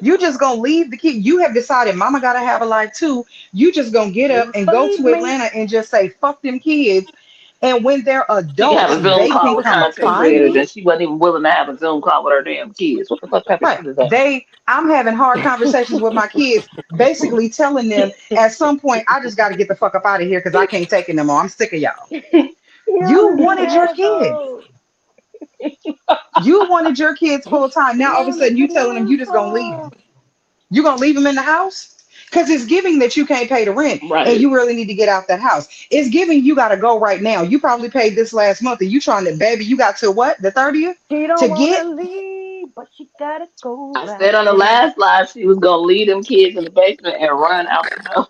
S3: You just gonna leave the kid? You have decided mama gotta have a life too. You just gonna get up and go
S4: Believe
S3: to
S4: me,
S3: Atlanta and just say fuck them kids, and when they're
S2: She can have
S3: adults,
S2: a Zoom
S3: they
S2: call
S3: can
S2: with
S3: come
S2: content
S3: find
S2: creators,
S3: me.
S2: and she wasn't even willing to have a Zoom call with her damn kids. What the fuck type of
S3: Right.
S2: shit is that?
S3: I'm having hard conversations with my kids, basically telling them at some point, I just got to get the fuck up out of here because I can't take it no more. I'm sick of y'all. You
S4: you is an
S3: wanted your kids.
S4: asshole.
S3: You wanted your kids full time. Now all of a
S4: You is
S3: sudden you
S4: an
S3: telling them you just gonna leave them.
S4: asshole.
S3: You gonna leave them in the house? Because it's giving that you can't pay the rent and
S2: Right.
S3: you really need to get out that house. It's giving you got to go right now. You probably paid this last month and you trying to, baby, you got to what? The 30th
S4: She don't
S3: to
S4: want
S3: get?
S4: to leave, but she gotta go
S2: I
S4: right
S2: said on the
S4: now.
S2: last live she was gonna leave them kids in the basement and run out the door.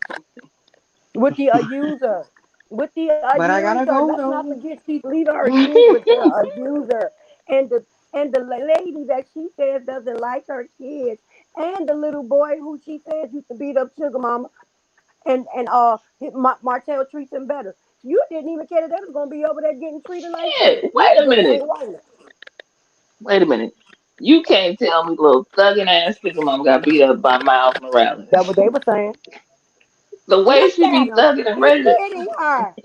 S4: With the abuser. With the
S3: But I gotta
S4: abuser.
S3: go
S4: Let's not
S3: though.
S4: forget she's leaving her kids with the abuser. And the lady that she says doesn't like her kids. And the little boy who she says used to beat up Sugar Mama. Martell treats him better. You didn't even care that they was gonna be over there getting treated like shit.
S2: Shit,
S4: You
S2: wait a
S4: just
S2: minute.
S4: ain't whining.
S2: Wait a minute. You can't tell me little thugging ass sticker mom got beat up by Miles Morales.
S4: That's what they were saying.
S2: The way
S4: Look
S2: she
S4: at
S2: be
S4: him.
S2: thugging and
S4: He's
S2: ready to.
S4: hitting her.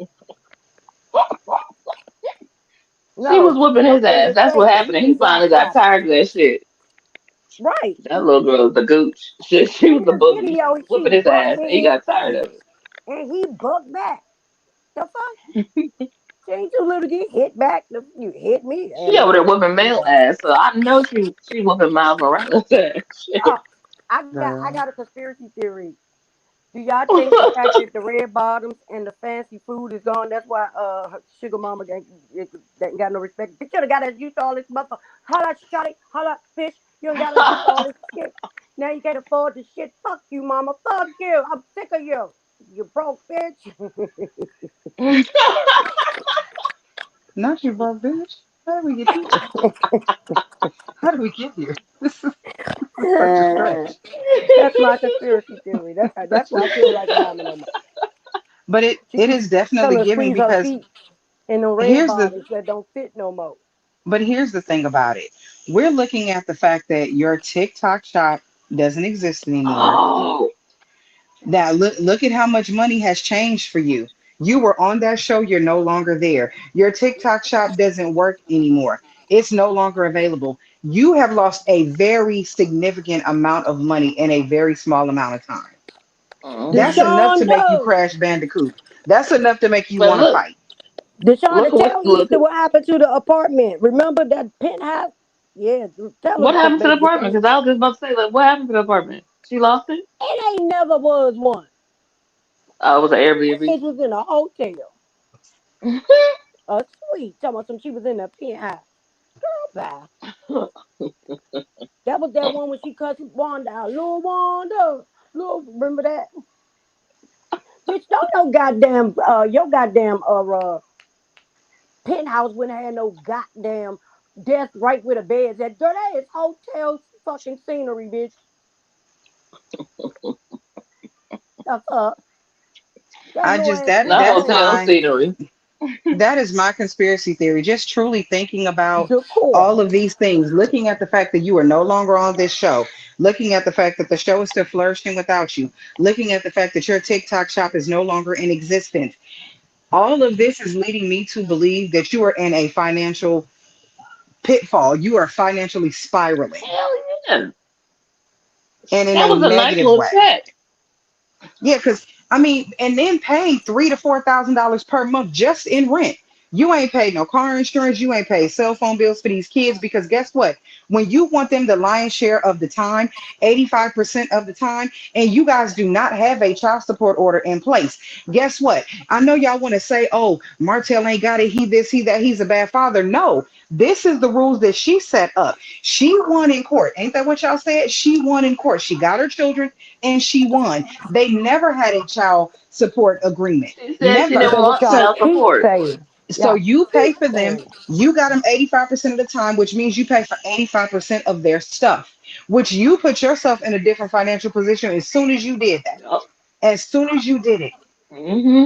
S2: She was
S4: No, she
S2: whooping his
S4: jumped in
S2: ass.
S4: his
S2: That's what
S4: face and
S2: happened.
S4: he
S2: And he
S4: just got
S2: finally got
S4: slapped.
S2: tired of that shit.
S4: Right.
S2: That little girl was the gooch. She
S4: In
S2: was the
S4: this
S2: bully. She
S4: video,
S2: was
S4: she
S2: whooping his
S4: bucked
S2: ass, and he
S4: in his
S2: got tired
S4: face
S2: of
S4: and he bucked back. The fuck? She ain't too little to get hit back. You hit me
S2: She
S4: and
S2: over
S4: I'm
S2: there
S4: gonna hit
S2: whooping
S4: you
S2: male
S4: back.
S2: ass, so I know she whooping Miles Morales ass. Shit.
S4: Yeah. I got a conspiracy theory. Do y'all think the fact
S2: What
S4: that the red bottoms and the fancy food is gone, that's why Sugar Mama ain't got no respect? You should have got us used to all this motherfucker. Holla, Shari, holla, fish. You ain't got us used to all this shit. Now you can't afford the shit. Fuck you, Mama. Fuck you. I'm sick of you. You broke bitch.
S3: Not you, broke bitch. How did we get here? How did we get here? This is such a stretch.
S4: That's my conspiracy theory. That's
S3: Such
S4: why
S3: a,
S4: I feel like Mama no more.
S3: but
S4: She
S3: it
S4: keeps
S3: is definitely
S4: telling her to
S3: giving
S4: squeeze her
S3: because
S4: feet in the red
S3: here's the
S4: bottoms that don't fit no more.
S3: here's the thing about it. We're looking at the fact that your TikTok shop doesn't exist anymore.
S2: oh,
S3: Now look at how much money has changed for you. You were on that show, you're no longer there. Your TikTok shop doesn't work anymore. It's no longer available. You have lost a very significant amount of money in a very small amount of time. That's
S2: hmm.
S3: enough to
S4: Deshaun
S3: make you
S4: knows.
S3: crash Bandicoot. That's enough to make you
S2: But
S3: want to
S2: look,
S3: fight.
S4: Deshaun, to
S2: look what
S4: tell
S2: look
S4: Easter what happened to the apartment. Remember that penthouse? Yeah, tell
S2: what
S4: him to
S2: happened to the
S4: make
S2: apartment?
S4: Deshaun.
S2: Because I was just about to say, like, what happened to the apartment? She lost it.
S4: It ain't never was one.
S2: Oh, it was an
S4: That
S2: Airbnb.
S4: bitch was in a hotel. A suite. Talking about some she was in a penthouse. Bye. That was that one when she cussed Wanda out. Lil Wanda. Remember that? Bitch, don't no goddamn your goddamn penthouse wouldn't have no goddamn desk right where the bed's at. Girl, that is hotel fucking scenery, bitch. The fuck? That
S3: I
S4: little
S3: just
S4: ass
S2: Not
S3: that's
S2: hotel
S4: penthouse
S3: my
S2: scenery.
S3: that is my conspiracy theory. Just truly thinking about
S4: decor.
S3: all of these things, looking at the fact that you are no longer on this show, looking at the fact that the show is still flourishing without you, looking at the fact that your TikTok shop is no longer in existence. All of this is leading me to believe that you are in a financial pitfall. You are financially spiraling,
S2: Hell yeah.
S3: and in
S2: That
S3: a
S2: was a nice
S3: negative
S2: little
S3: way.
S2: check.
S3: Yeah, because I mean, and then paying $3,000 to $4,000 per month just in rent. You ain't paid no car insurance. You ain't paid cell phone bills for these kids because guess what? When you want them the lion's share of the time, 85% of the time, and you guys do not have a child support order in place, guess what? I know y'all want to say, oh, Martell ain't got it. He this, he that. He's a bad father. No, this is the rules that she set up. She won in court. Ain't that what y'all said? She won in court. She got her children and she won. They never had a child support agreement.
S2: She said she
S3: Never.
S2: didn't
S4: That's what
S2: want
S3: So
S4: y'all
S2: child
S4: keep
S2: support.
S4: saying.
S3: so
S4: Y'all
S3: you pay
S4: keep
S3: for them.
S4: saying.
S3: You got them 85% of the time, which means you pay for 85% of their stuff, which you put yourself in a different financial position as soon as you did that.
S2: Yup.
S3: As soon as you did it.
S2: Hmm.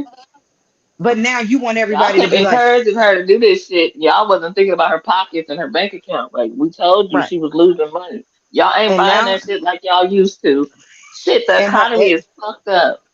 S3: But now you want
S2: Y'all
S3: everybody to
S2: kept
S3: be like,
S2: encouraging her to do this shit. Y'all wasn't thinking about her pockets and her bank account. Like we told you
S3: right.
S2: she was losing money. Y'all ain't
S3: And
S2: buying
S3: now
S2: that shit like y'all used to. Shit, the
S3: and
S2: economy is fucked up.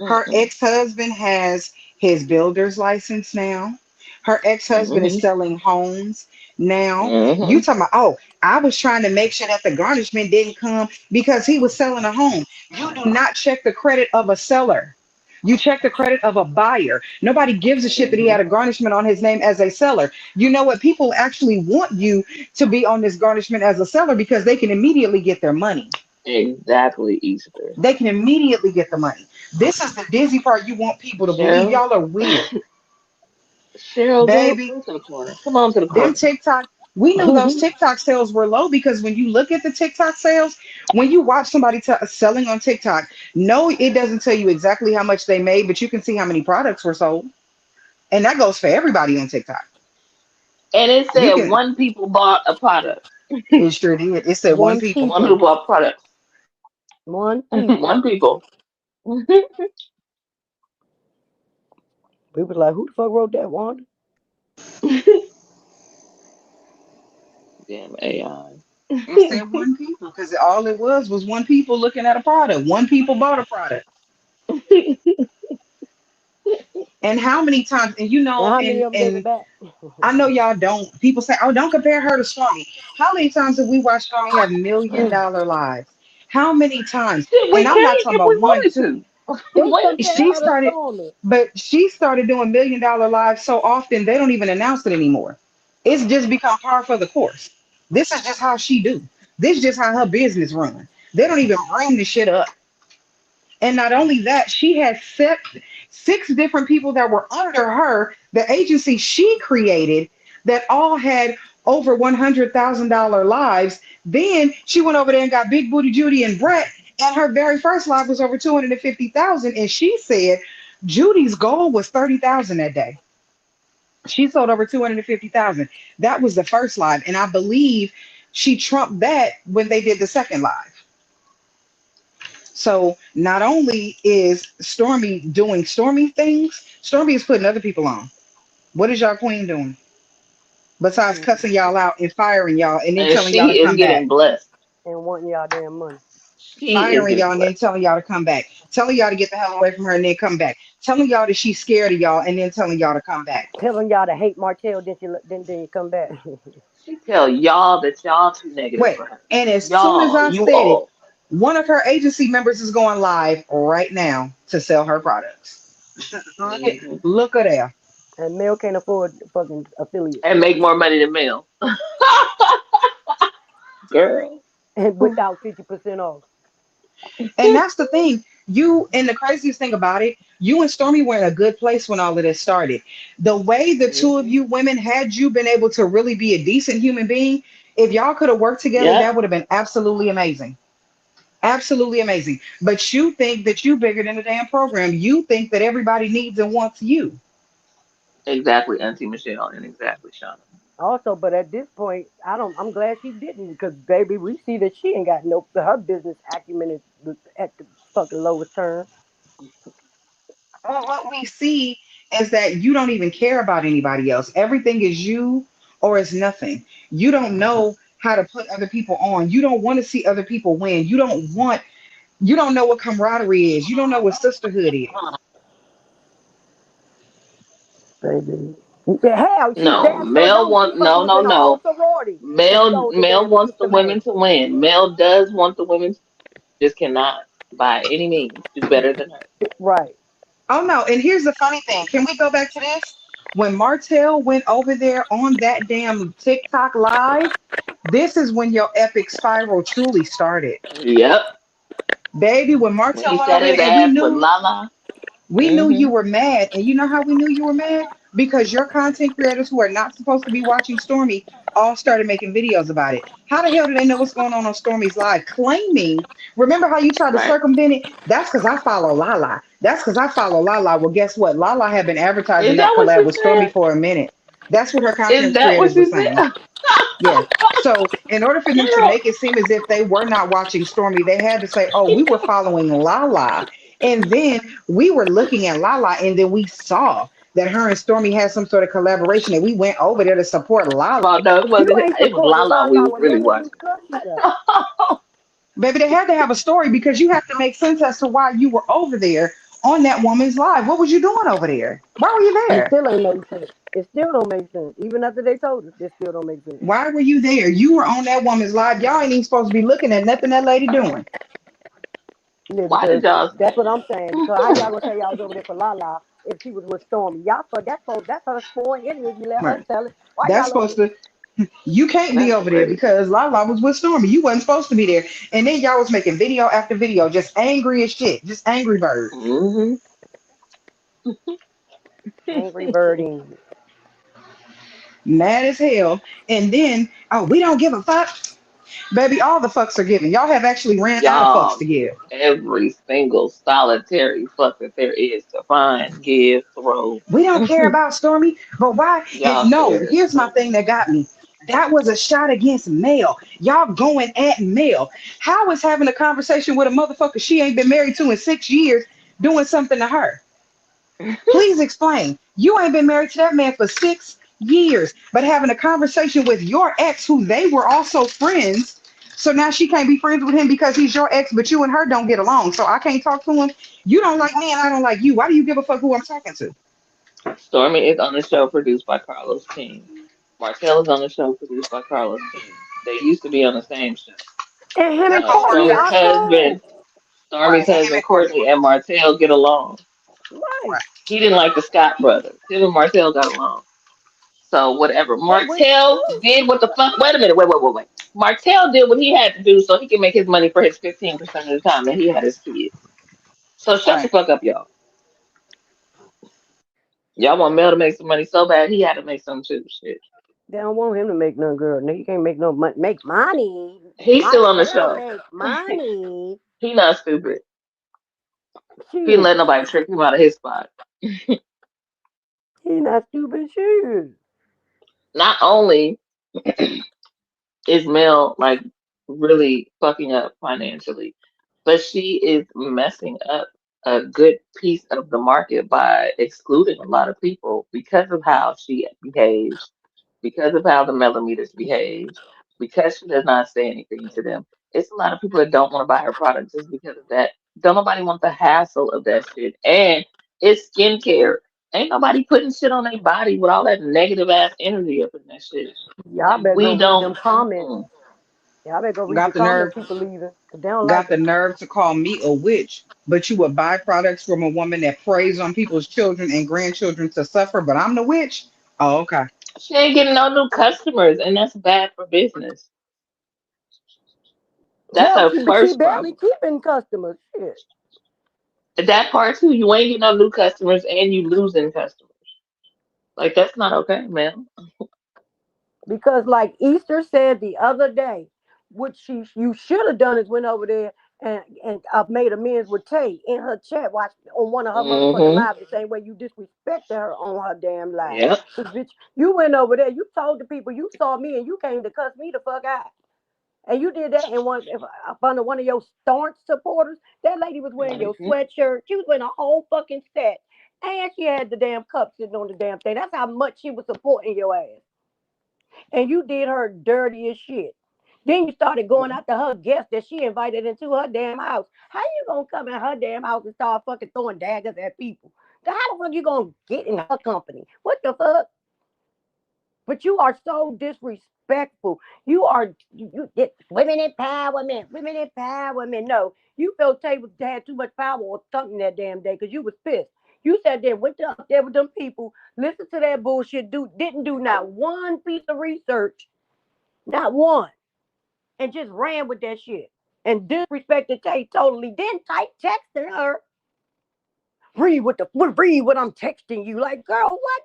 S3: her
S2: Mm-mm.
S3: ex-husband has his builder's license now. Her ex-husband is
S2: Hmm.
S3: selling homes now. You
S2: Hmm.
S3: talking about, oh, I was trying to make sure that the garnishment didn't come because he was selling a home. You do not check the credit of a seller. You check the credit of a buyer. Nobody gives a shit that he
S2: Hmm.
S3: had a garnishment on his name as a seller. You know what? People actually want you to be on this garnishment as a seller because they can immediately get their money.
S2: Exactly, Easter.
S3: They can immediately get the money. This is the dizzy part you want people to believe.
S2: Cheryl,
S3: Y'all are weird.
S2: Cheryl,
S3: Baby,
S2: go to the corner. Come on to the
S3: them
S2: corner.
S3: TikTok, we knew those TikTok sales were low because when you look at the TikTok sales, when you watch somebody selling on TikTok, no, it doesn't tell you exactly how much they made, but you can see how many products were sold. And that goes for everybody on TikTok.
S2: And it
S3: You
S2: said
S3: can,
S2: one people bought a product.
S3: it sure did. It said one
S4: One
S3: people.
S2: One people
S4: people.
S2: bought products.
S4: One
S2: One
S4: people.
S2: people.
S4: We was like, who the fuck wrote that, Wanda?
S2: Damn AI.
S3: It said one people because all it was one people looking at a product. One people bought a product. And how many times, and you
S4: And
S3: know,
S4: how many
S3: and
S4: of them gave it
S3: and
S4: back?
S3: I know y'all don't. People say, "Oh, don't compare her to Stormy." How many times have we watched Stormy have $1 million lives? How many times?
S2: Shit, we
S3: And I'm
S2: can
S3: not talking
S2: if
S3: about
S2: we
S3: one,
S2: wanted
S3: two.
S2: to.
S4: They
S2: When?
S4: compare
S3: She
S4: her to
S3: started,
S4: Stormy.
S3: but she started doing $1 million lives so often they don't even announce it anymore. It's just become par for the course. This is just how she do. This is just how her business run. They don't even bring the shit up. And not only that, she had six different people that were under her, the agency she created, that all had over $100,000 lives. Then she went over there and got Big Booty Judy and Brett, and her very first live was over 250,000. And she said Judy's goal was 30,000 that day. She sold over 250,000. That was the first live, and I believe she trumped that when they did the second live. So not only is Stormy doing Stormy things, Stormy is putting other people on. What is y'all queen doing? Besides cussing y'all out and firing y'all and then
S2: And
S3: telling y'all to
S2: she is
S3: come back.
S2: getting blessed.
S4: And wanting y'all damn money.
S2: She is
S3: Firing
S2: getting
S3: y'all and then
S2: blessed.
S3: telling y'all to come back. Telling y'all to get the hell away from her and then come back. Telling y'all that she's scared of y'all and then telling y'all to come back.
S4: Telling y'all to hate Martell, then you come back.
S2: She tell y'all that y'all too negative
S3: Wait,
S2: for her.
S3: and as soon as
S2: Y'all,
S3: I
S2: you
S3: said it,
S2: all.
S3: one of her agency members is going live right now to sell her products.
S2: Hmm.
S3: Look at there.
S4: And Mel can't afford fucking affiliates.
S2: And make more money than Mel. Girl.
S4: And without 50% off.
S3: And that's the thing. You and the craziest thing about it, You and Stormy were in a good place when all of this started. The way the two of
S2: Hmm.
S3: you women had you been able to really be a decent human being, if y'all could have worked together,
S2: Yep,
S3: that would have been absolutely amazing. Absolutely amazing. But you think that you bigger than the damn program. You think that everybody needs and wants you.
S2: exactly, Auntie Michelle, and exactly, Shauna.
S4: Also, but at this point, I don't. I'm glad she didn't because baby, we see that she ain't got no. Her business acumen is at the fucking lowest turn.
S3: Well, what we see is that you don't even care about anybody else. Everything is you or it's nothing. You don't know how to put other people on. You don't want to see other people win. You don't know what camaraderie is. You don't know what sisterhood is.
S4: Baby, hell, she
S2: No,
S4: damn sure
S2: Mel
S4: don't. She
S2: want
S4: must
S2: no,
S4: was
S2: no,
S4: in a whole
S2: no.
S4: sorority and
S2: Mel,
S4: showed the
S2: Mel
S4: damn
S2: wants the
S4: system
S2: women
S4: hand.
S2: to win. Mel does want the women to win. Mel just cannot, by any means, do better than her.
S4: Right.
S3: Oh no, and here's the funny thing. Can we go back to this? When Martell went over there on that damn TikTok live, this is when your epic spiral truly started.
S2: Yep.
S3: Baby, when
S2: When
S3: Martell
S2: he
S3: went
S2: sat
S3: over there
S2: his
S3: and we
S2: ass with
S3: knew
S2: Lala.
S3: We knew
S2: Mm-hmm.
S3: you were mad, and you know how we knew you were mad? Because your content creators who are not supposed to be watching Stormy all started making videos about it. How the hell do they know what's going on Stormy's live? Claiming, remember how you tried to
S2: Right.
S3: circumvent it? That's because I follow Lala. That's because I follow Lala. Well, guess what? Lala had been advertising
S2: Is
S3: that
S2: that what
S3: collab
S2: she
S3: with Stormy
S2: said?
S3: for a minute. That's what her
S2: Is
S3: content
S2: that what
S3: creators were
S2: she
S3: saying.
S2: said?
S3: Yeah. So, in order for them to
S2: Girl.
S3: make it seem as if they were not watching Stormy, they had to say, oh, we were following Lala. And then we were looking at Lala, and then we saw that her and Stormy had some sort of collaboration, and we went over there to support Lala.
S2: Well, no, it
S4: You
S2: wasn't.
S4: ain't
S2: It was
S4: supporting
S2: Lala we
S4: Lala
S2: was
S4: with
S2: really
S4: none of this
S2: watching.
S4: stuff either.
S3: Baby, they had to have a story because you have to make sense as to why you were over there on that woman's live. What was you doing over there? Why were you
S4: It
S3: there?
S4: still ain't make sense. It still don't make sense. Even after they told us, it still don't make sense.
S3: Why were you there? You were on that woman's live. Y'all ain't even supposed to be looking at nothing that lady doing.
S4: Yeah,
S2: Why
S4: because
S2: did y'all?
S4: that's what I'm saying. Because how y'all gonna say y'all was over there for Lala if she was with Stormy? Y'all for that's her sworn enemy. If you let her
S3: Right.
S4: tell it, why
S3: That's
S4: y'all over
S3: supposed
S4: there?
S3: to You can't be
S2: That's
S3: over there
S2: crazy.
S3: because Lala was with Stormy. You wasn't supposed to be there. And then y'all was making video after video, just angry as shit, just angry birds,
S2: Mm-hmm.
S4: Angry birding.
S3: mad as hell. And then, oh, we don't give a fuck, baby. All the fucks are given. Y'all have actually ran out of fucks
S2: Y'all,
S3: to give.
S2: every single solitary fuck that there is to find, give, throw.
S3: We don't care about Stormy, but why? And
S2: Y'all
S3: no,
S2: serious.
S3: here's my thing that got me. That was a shot against Mel. Y'all going at Mel. How is having a conversation with a motherfucker she ain't been married to in 6 years doing something to her? Please explain. You ain't been married to that man for 6 years, but having a conversation with your ex, who they were also friends. So now she can't be friends with him because he's your ex, but you and her don't get along. So I can't talk to him. You don't like me and I don't like you. Why do you give a fuck who I'm talking to?
S2: Stormy is on the show produced by Carlos King. Martell is on the show produced by Carlos King. They used to be on the same show.
S4: And him
S3: They're
S4: and
S3: co-workers.
S4: Courtney, I know.
S3: Right.
S2: Stormy's
S3: Him
S2: husband
S3: and Courtney.
S2: Courtney, and Martell get along.
S4: Right.
S3: Right.
S2: He didn't like the Scott brothers. Him and Martell got along. So whatever.
S4: But when
S2: Martell did what the fuck. Wait a minute. Wait. Martell did what he had to do so he can make his money for his 15% of the time that he had his kids. So shut the
S3: Right.
S2: fuck up, y'all. Y'all want Mel to make some money so bad he had to make some too. Shit.
S4: they don't want him to make no girl, no, he can't make no money. Make money.
S2: He's still on the
S4: Martell
S2: show.
S4: make money.
S2: He not stupid. He didn't
S4: Shoot,
S2: let nobody trick him out of his spot.
S4: he not stupid. Shoot.
S2: Not only is Mel like really fucking up financially, but she is messing up a good piece of the market by excluding a lot of people because of how she behaves, because of how the millimeters behaves, because she does not say anything to them. It's a lot of people that don't want to buy her product just because of that. Don't nobody want the hassle of that shit. And it's skincare. Ain't nobody putting shit on their body with all that negative ass energy up in that shit.
S4: Y'all
S2: Like
S4: better go
S2: we
S4: read
S2: don't.
S4: them comments.
S2: Mm-mm.
S4: Y'all better go read the
S3: Got the nerve.
S4: comments people leaving. Cause they don't like
S3: Got the
S4: her.
S3: nerve to call me a witch, but you would buy products from a woman that preys on people's children and grandchildren to suffer. But I'm the witch. Oh, okay.
S2: She ain't getting no new customers, and that's bad for business. That's
S4: Hell,
S2: her
S4: she
S2: first
S4: barely
S2: problem.
S4: keeping customers. Shit.
S2: That part too, you ain't getting no new customers and you losing customers. Like that's not okay, man.
S4: Because like Easter said the other day, what you should have done is went over there and made amends with Tay in her chat watch on one of her motherfucking
S2: Mm-hmm.
S4: lives the same way you disrespected her on her damn live.
S2: Yep.
S4: Cause bitch, you went over there, you told the people you saw me and you came to cuss me the fuck out. And you did that in one up under one of your staunch supporters. That lady was wearing your
S2: Mm-hmm.
S4: sweatshirt. She was wearing a whole fucking set. And she had the damn cup sitting on the damn thing. That's how much she was supporting your ass. And you did her dirty as shit. Then you started going after her guests that she invited into her damn house. How you gonna come in her damn house and start fucking throwing daggers at people? How the fuck you gonna get in her company? What the fuck? But you are so disrespectful. You are women empowerment, women empowerment. No, you felt Tay had too much power or something that damn day because you was pissed. You sat there, went up there with them people, listened to that bullshit, didn't do not one piece of research, not one, and just ran with that shit and disrespected Tay totally. Then Tay texted her, read what I'm texting you. Like, girl, what?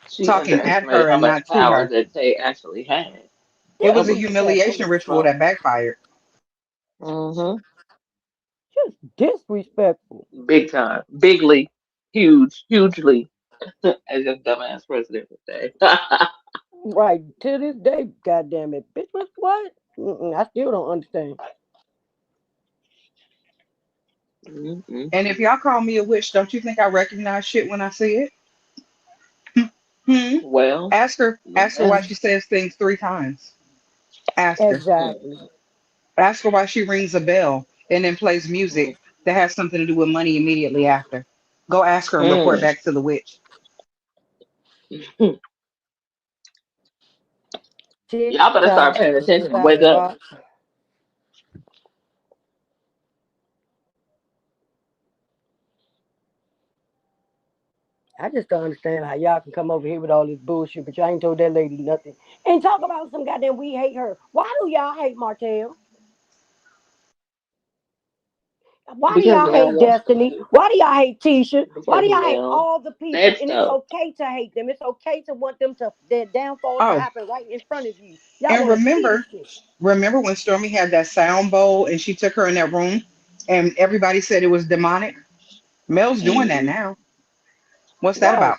S2: She
S3: Talking at
S2: underestimated
S3: her
S2: how
S3: and
S2: much
S3: not to
S2: power
S3: her.
S2: that Tay actually had.
S3: It
S2: That
S3: was a
S2: was
S3: humiliation ritual
S4: Disrespectful.
S3: that backfired.
S2: mm-hmm.
S4: Just disrespectful.
S2: Big time. Bigly. Huge. Hugely. As your dumbass president would say.
S4: Right to this day, goddamn it, bitch. What? Mm-mm, I still don't understand.
S3: And if y'all call me a witch, don't you think I recognize shit when I see it? Hmm.
S2: Well,
S3: Ask her why
S2: yeah.
S3: she says things 3 times. Ask her.
S4: Exactly.
S3: Ask her why she rings a bell and then plays music that has something to do with money immediately after. Go ask her and report
S2: Mm.
S3: back to the witch.
S4: Tick
S2: Y'all better start
S4: tock,
S2: paying
S4: tick
S2: attention and
S4: tock,
S2: wake up.
S4: rock. I just don't understand how y'all can come over here with all this bullshit, but y'all ain't told that lady nothing. And talk about some goddamn we hate her. Why do y'all hate Martell? Why do
S2: Because
S4: y'all
S2: Mel
S4: hate
S2: wants them
S4: Destiny?
S2: to.
S4: Why do y'all hate Tisha? Why
S2: Because
S4: do y'all hate
S2: Mel
S4: all the people?
S2: said
S4: And it's
S2: so.
S4: okay to hate them. It's okay to want them to their downfall to
S3: Oh,
S4: happen right in front of you. Y'all
S3: and
S4: want to see the
S3: remember,
S4: shit.
S3: remember when Stormy had that sound bowl and she took her in that room and everybody said it was demonic? Mel's doing that
S2: Hmm.
S3: now. What's that
S4: Right.
S3: about?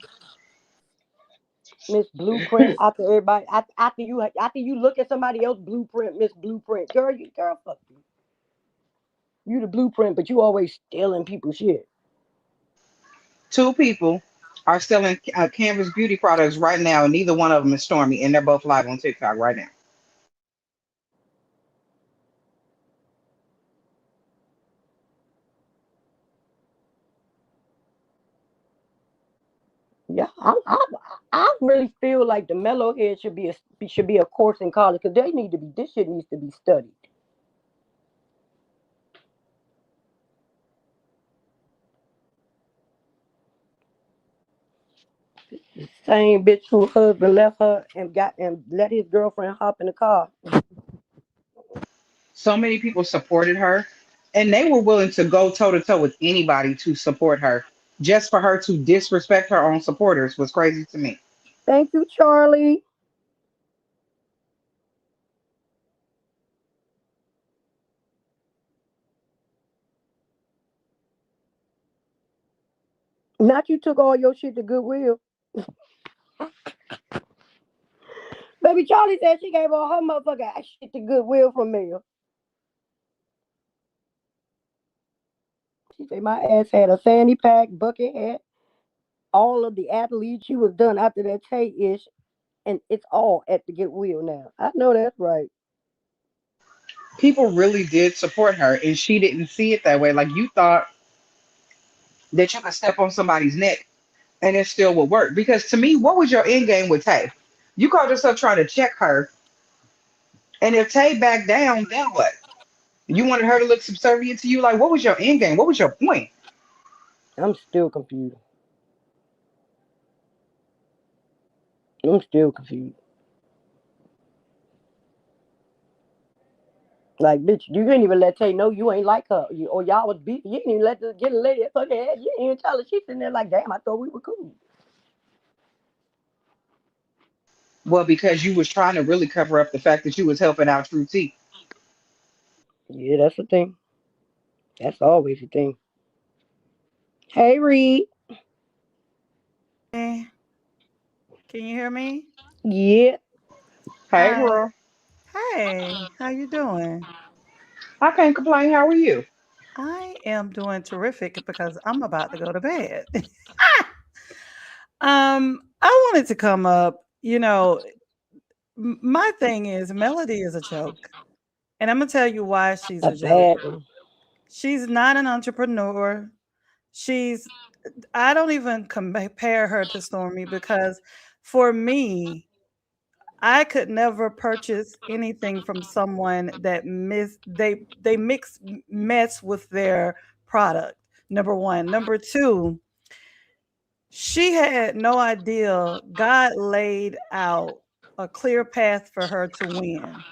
S4: Miss Blueprint after everybody after you look at somebody else blueprint, Miss Blueprint. Girl, fuck you. You the blueprint, but you always stealing people's shit.
S3: 2 people are selling Canvas beauty products right now, and neither one of them is Stormy, and they're both live on TikTok right now.
S4: Yeah, I really feel like the mellow head should be a course in college because they need to be this shit needs to be studied. Same bitch who husband left her and got and let his girlfriend hop in the car.
S3: So many people supported her, and they were willing to go toe to toe with anybody to support her. Just for her to disrespect her own supporters was crazy to me.
S4: Thank you, Charlie. Not you took all your shit to Goodwill. Baby Charlie said she gave all her motherfucking shit to Goodwill from me. She said my ass had a fanny pack, bucket hat, all of the athletes. She was done after that Tay ish, and it's all at the Goodwill now. I know that's right.
S3: People really did support her, and she didn't see it that way. Like you thought that you could step on somebody's neck and it still would work. Because to me, what was your end game with Tay? You called yourself trying to check her, and if Tay backed down, then what? You wanted her to look subservient to you. Like, what was your end game? What was your point?
S4: I'm still confused. I'm still confused. Like, bitch, you didn't even let Tay know you ain't like her. Or y'all was beefing. You didn't even let her get a lady that fucking ass. You didn't even tell her. She sitting there like, damn, I thought we were cool.
S3: Well, because you was trying to really cover up the fact that you was helping out True T.
S4: Yeah, that's the thing. That's always the thing. Hey, Reed.
S5: Hey, can you hear me?
S4: Yeah.
S3: Hey,
S5: Hi.
S3: girl.
S5: Hey, how you doing?
S3: I can't complain. How are you?
S5: I am doing terrific because I'm about to go to bed. I wanted to come up, my thing is Melody is a joke. And I'm gonna tell you why she's
S4: A
S5: a joke.
S4: bad one.
S5: She's not an entrepreneur. She's I don't even compare her to Stormy because for me, I could never purchase anything from someone that they mess with their product. Number 1. Number 2, she had no idea God laid out a clear path for her to win.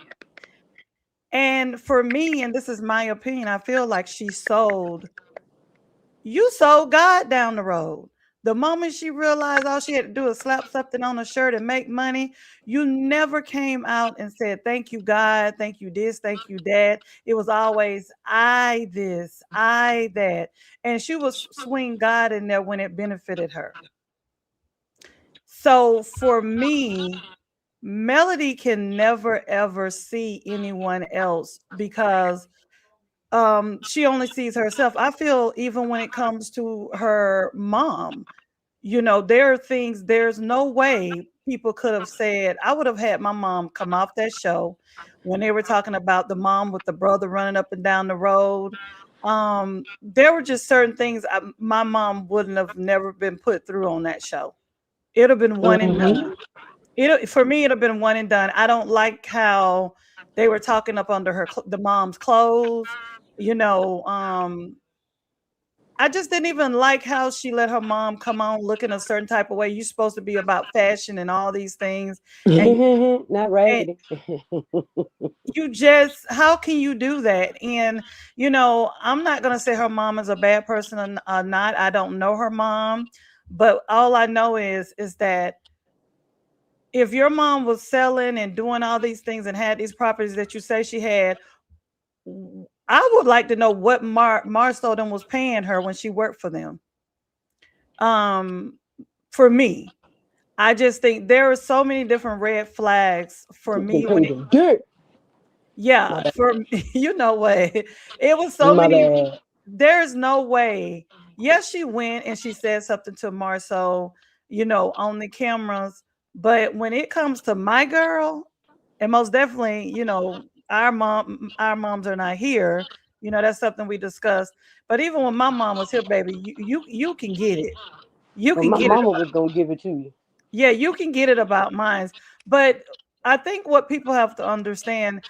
S5: And for me, and this is my opinion, I feel like you sold God down the road. The moment she realized all she had to do is slap something on a shirt and make money, you never came out and said, thank you, God, thank you, this, thank you, that. It was always, I this, I that. And she was swing God in there when it benefited her. So for me, Melody can never ever see anyone else because she only sees herself. I feel even when it comes to her mom, there are things, there's no way people could have said, I would have had my mom come off that show when they were talking about the mom with the brother running up and down the road. There were just certain things my mom wouldn't have never been put through on that show. It would have been one and done.
S4: Mm-hmm.
S5: For me, it'd have been one and done. I don't like how they were talking up under the mom's clothes. You know, I just didn't even like how she let her mom come on looking a certain type of way. You're supposed to be about fashion and all these things, and
S4: Not
S5: and
S4: raggedy.
S5: you just how can you do that? And I'm not gonna say her mom is a bad person or not. I don't know her mom, but all I know is that if your mom was selling and doing all these things and had these properties that you say she had, I would like to know what Marston was paying her when she worked for them. Um, for me, I just think there are so many different red flags for
S4: She can
S5: me
S4: pay
S5: when it,
S4: the dirt. My
S5: yeah,
S4: bad.
S5: for what it was so
S4: My
S5: many.
S4: bad.
S5: There's no way. Yes, she went and she said something to Marceau, on the cameras. But when it comes to my girl, and most definitely, our moms are not here. That's something we discussed. But even when my mom was here, baby, you can get it. You
S4: Well,
S5: can
S4: my
S5: get it.
S4: mama was gonna give it to you.
S5: Yeah, you can get it about mines. But I think what people have to understand,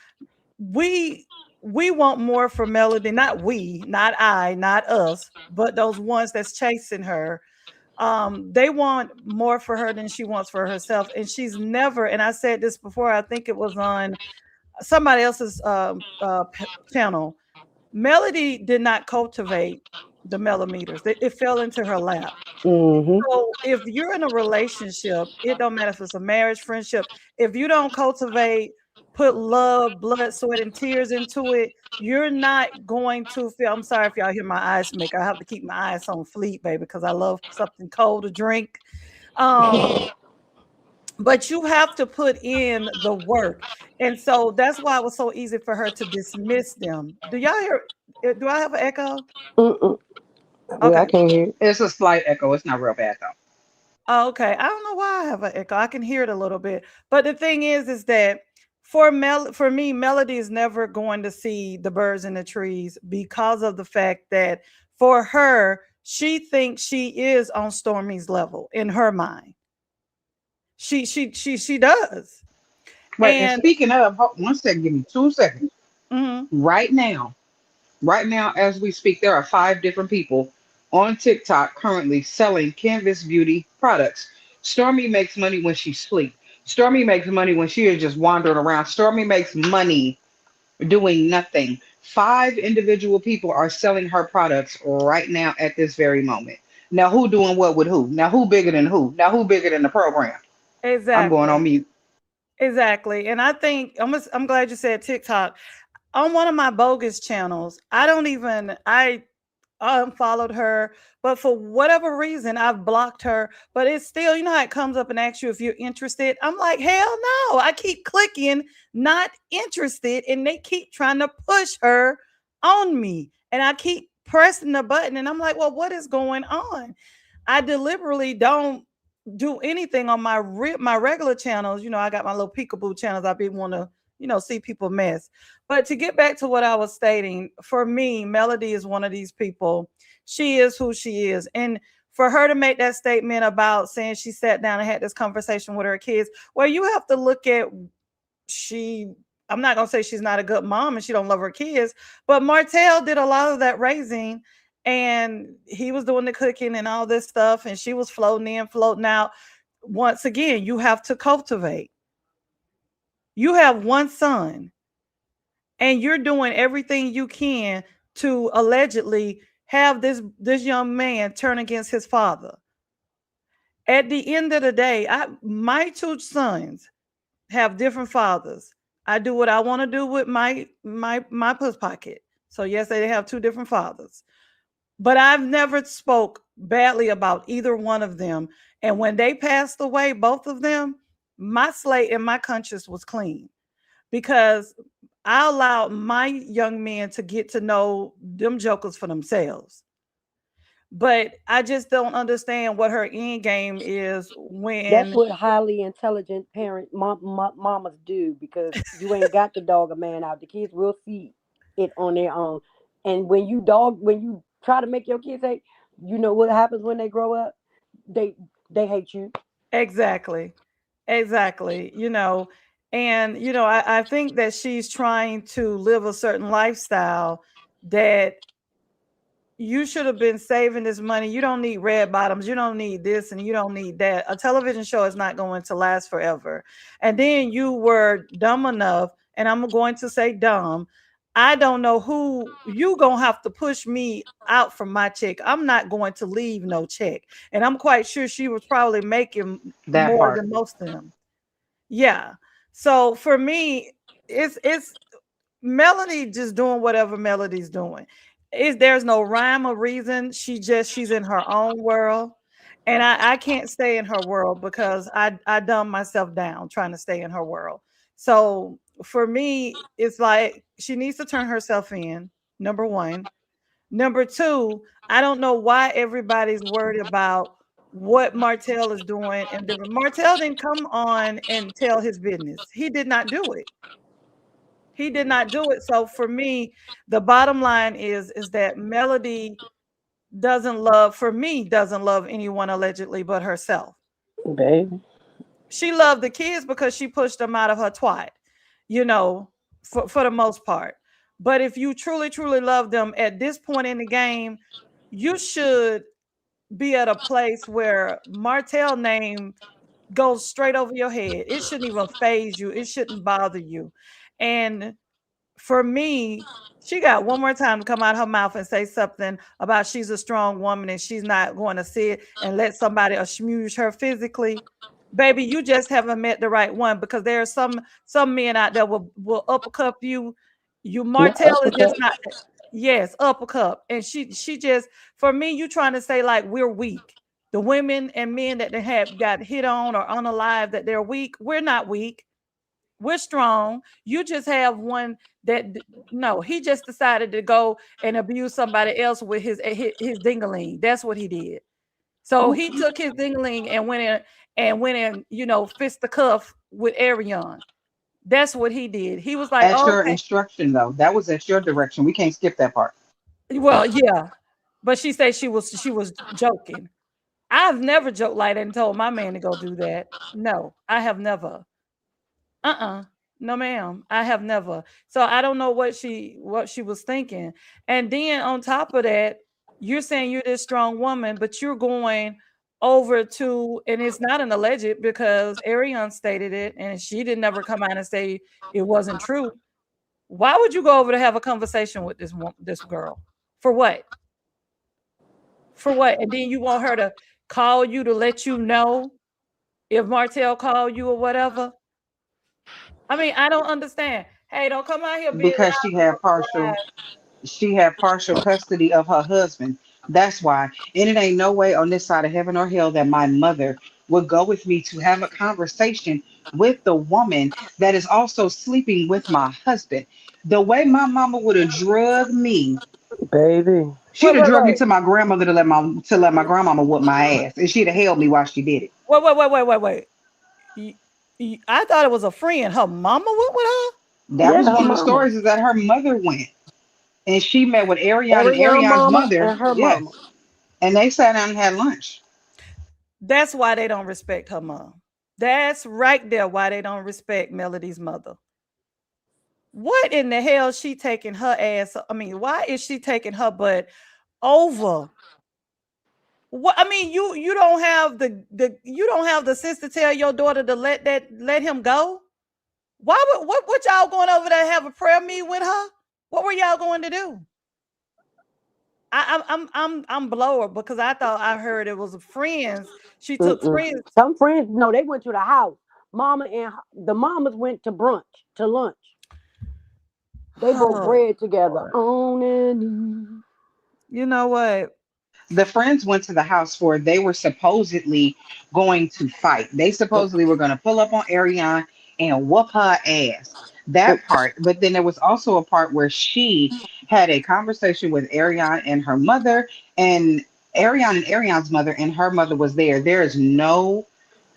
S5: we we want more for Melody, not we, not I, not us, but those ones that's chasing her. They want more for her than she wants for herself, and she's never, and I said this before, I think it was on somebody else's channel. Melody did not cultivate the millimeters. It fell into her lap.
S4: Mm-hmm.
S5: So if you're in a relationship, it don't matter if it's a marriage, friendship. If you don't cultivate, put love, blood, sweat, and tears into it, you're not going to feel. I'm sorry if y'all hear my eyes make. I have to keep my eyes on fleet, baby, because I love something cold to drink. Um, but you have to put in the work, and so that's why it was so easy for her to dismiss them. Do y'all hear? Do I have an echo?
S4: Mm-mm. Yeah, I
S5: Okay.
S4: can't hear.
S3: It's a slight echo. It's not real bad though.
S5: Oh, okay. I don't know why I have an echo. I can hear it a little bit. But the thing is that for me, Melody is never going to see the birds in the trees because of the fact that for her, she thinks she is on Stormy's level in her mind. She does.
S3: Right. And
S5: And
S3: speaking of, one second, give me 2 seconds.
S5: mhm,
S3: Right now, right now, as we speak, there are 5 different people on TikTok currently selling Canvas Beauty products. Stormy makes money when she sleeps. Stormy makes money when she is just wandering around. Stormy makes money doing nothing. Five individual people are selling her products right now at this very moment. Now, who doing what with who? Now, who bigger than who? Now, who bigger than the program? I'm going
S5: Exactly.
S3: on mute.
S5: Exactly. And I think I'm glad you said TikTok. On one of my bogus channels, I unfollowed her, but for whatever reason, I've blocked her. But it's still, you know how it comes up and asks you if you're interested. I'm like, hell no. I keep clicking, not interested, and they keep trying to push her on me. And I keep pressing the button, and I'm like, well, what is going on? I deliberately don't do anything on my regular channels. You know, I got my little peekaboo channels. I be want to, see people mess. But to get back to what I was stating, for me, Melody is one of these people. She is who she is. And for her to make that statement about saying she sat down and had this conversation with her kids, well, you have to look at she I'm not gonna say she's not a good mom and she don't love her kids, but Martell did a lot of that raising, and he was doing the cooking and all this stuff, and she was floating in, floating out. Once again, you have to cultivate. You have one son, and you're doing everything you can to allegedly have this young man turn against his father. At the end of the day, my two sons have different fathers. I do what I want to do with my puss pocket. So yes, they have two different fathers. But I've never spoke badly about either one of them. And when they passed away, both of them, my slate and my conscience was clean because I allowed my young men to get to know them jokers for themselves. But I just don't understand what her end game is
S4: That's
S5: when
S4: what highly intelligent mamas do, because you ain't got to dog a man out. The kids will see it on their own. And when you try to make your kids hate, you know what happens when they grow up? They they hate you.
S5: exactly. Exactly. And I think that she's trying to live a certain lifestyle that you should have been saving this money. You don't need red bottoms. You don't need this and you don't need that. A television show is not going to last forever. And then you were dumb enough, and I'm going to say dumb. I don't know who you gonna have to push me out from my check. I'm not going to leave no check. And I'm quite sure she was probably making
S3: That
S5: more
S3: part.
S5: than most of them. Yeah. So for me, it's Melody just doing whatever Melody's doing. There's no rhyme or reason. She's in her own world. And I can't stay in her world because I dumb myself down trying to stay in her world. So for me, it's like she needs to turn herself in, number one. Number two, I don't know why everybody's worried about what Martell is doing. And Martell didn't come on and tell his business. He did not do it. He did not do it. So for me, the bottom line is that Melody doesn't love anyone allegedly but herself.
S4: Baby.
S5: She loved the kids because she pushed them out of her twat, you know, for the most part. But if you truly, truly love them at this point in the game, you should be at a place where Martell name goes straight over your head. It shouldn't even phase you. It shouldn't bother you. And for me, she got one more time to come out her mouth and say something about she's a strong woman and she's not going to sit and let somebody smooch her physically. Baby, you just haven't met the right one, because there are some men out there will uppercut you. You
S4: Not
S5: Martell is just
S4: uppercut.
S5: not. Yes, uppercut. And she just, for me, you trying to say like we're weak. The women and men that they have got hit on or unalive, that they're weak. We're not weak. We're strong. You just have one that no, he just decided to go and abuse somebody else with his dingaling. That's what he did. So
S4: Ooh,
S5: he took his dingaling and went in, fist the cuff with Arion. That's what he did. He was like,
S3: At
S5: oh,
S3: your
S5: okay,
S3: instruction, though. That was at your direction. We can't skip that part.
S5: well, yeah. But she said she was joking. I've never joked like that and told my man to go do that. No, I have never. Uh-uh. No, ma'am. I have never. So I don't know what she was thinking. And then on top of that, you're saying you're this strong woman, but you're going over to, and it's not an alleged because Ariane stated it and she didn't never come out and say it wasn't true. Why would you go over to have a conversation with this girl? For what? For what? And then you want her to call you to let you know if Martell called you or whatever. I mean, I don't understand. Hey, don't come out here being
S3: Because
S5: loud.
S3: she had partial custody of her husband. That's why. And it ain't no way on this side of heaven or hell that my mother would go with me to have a conversation with the woman that is also sleeping with my husband. The way my mama would have drugged me,
S4: Baby.
S3: she'd
S5: Wait,
S3: have
S5: wait,
S3: drugged me
S5: wait.
S3: to my grandmother to let my grandmama whoop my ass, and she'd have held me while she did it.
S5: Wait, wait, wait, wait, wait, wait. I thought it was a friend. Her mama went with her?
S3: That
S4: Yeah,
S3: was
S4: her
S3: one of the
S4: mama.
S3: stories is that her mother went and she met with Ariane and
S4: Ariana
S3: Ariane's
S4: mama
S3: mother.
S4: and her mama.
S3: Yes, and they sat down and had lunch.
S5: That's why they don't respect her mom. That's right there why they don't respect Melody's mother. What in the hell she taking her ass? I mean, why is she taking her butt over? What I mean, you don't have the you don't have the sense to tell your daughter to let him go. Why would what y'all going over there have a prayer meeting with her? What were y'all going to do? I'm blower because I thought I heard it was friends. She took
S4: Mm-mm.
S5: friends.
S4: Some friends, no, they went to the house. Mama and the mamas went to brunch, to lunch. They broke
S5: Oh,
S4: bread together.
S5: Lord.
S4: On and
S5: You know what?
S3: The friends went to the house for they were supposedly going to fight. They supposedly were going to pull up on Ariane and whoop her ass. That part. But then there was also a part where she had a conversation with Ariane and her mother, and Ariane's mother and her mother was there. There is no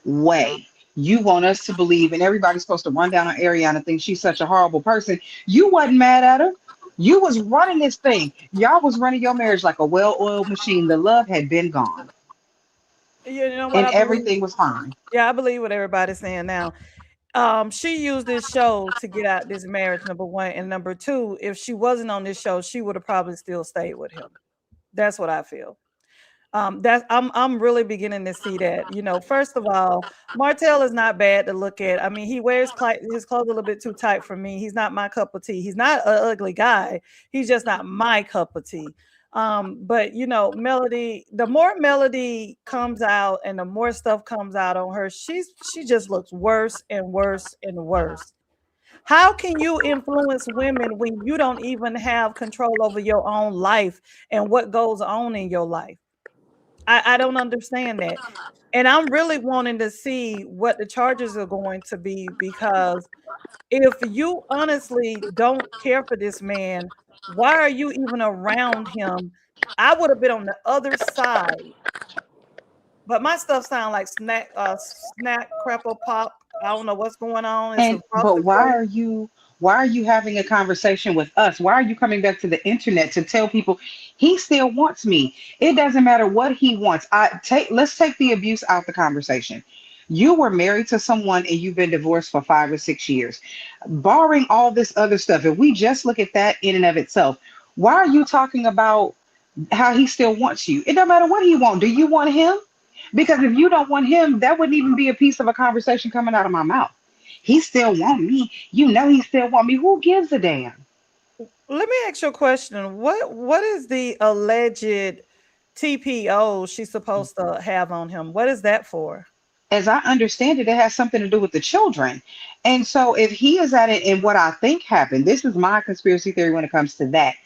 S3: way you want us to believe, and everybody's supposed to run down on Ariana and think she's such a horrible person. You wasn't mad at her. You was running this thing. Y'all was running your marriage like a well-oiled machine. The love had been gone,
S5: You know what
S3: and
S5: I believe?
S3: everything was fine.
S5: Yeah, I believe what everybody's saying now. She used this show to get out this marriage, number one. And number two, if she wasn't on this show, she would have probably still stayed with him. That's what I feel. That's I'm really beginning to see that. You know, first of all, Martell is not bad to look at. I mean, he wears his clothes a little bit too tight for me. He's not my cup of tea. He's not an ugly guy. He's just not my cup of tea. But you know, Melody, the more Melody comes out and the more stuff comes out on her, she just looks worse and worse and worse. How can you influence women when you don't even have control over your own life and what goes on in your life? I don't understand that. And I'm really wanting to see what the charges are going to be because if you honestly don't care for this man, why are you even around him? I would have been on the other side. But my stuff sound like snack crackle pop. I don't know what's going on. It's a
S3: And but
S5: frosted flake.
S3: why are you having a conversation with us? Why are you coming back to the internet to tell people he still wants me? It doesn't matter what he wants. Let's take the abuse out the conversation. You were married to someone and you've been divorced for 5 or 6 years. Barring all this other stuff, if we just look at that in and of itself, why are you talking about how he still wants you? It don't matter what he wants. Do you want him? Because if you don't want him, that wouldn't even be a piece of a conversation coming out of my mouth. He still want me. You know he still want me. Who gives a damn?
S5: Let me ask you a question. What is the alleged TPO she's supposed to have on him? What is that for?
S3: As I understand it, it has something to do with the children. And so if he is at it and what I think happened, this is my conspiracy theory when it comes to that.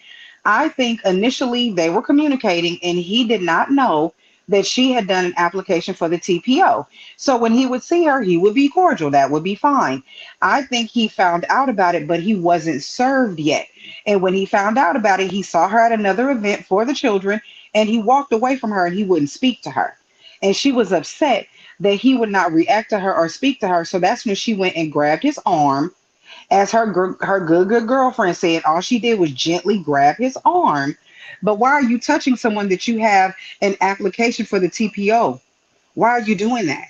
S3: I think initially they were communicating and he did not know that she had done an application for the TPO. So when he would see her, he would be cordial. That would be fine. I think he found out about it, but he wasn't served yet. And when he found out about it, he saw her at another event for the children and he walked away from her and he wouldn't speak to her. And she was upset that he would not react to her or speak to her. So that's when she went and grabbed his arm as her good girlfriend said, all she did was gently grab his arm. But why are you touching someone that you have an application for the TPO? Why are you doing that?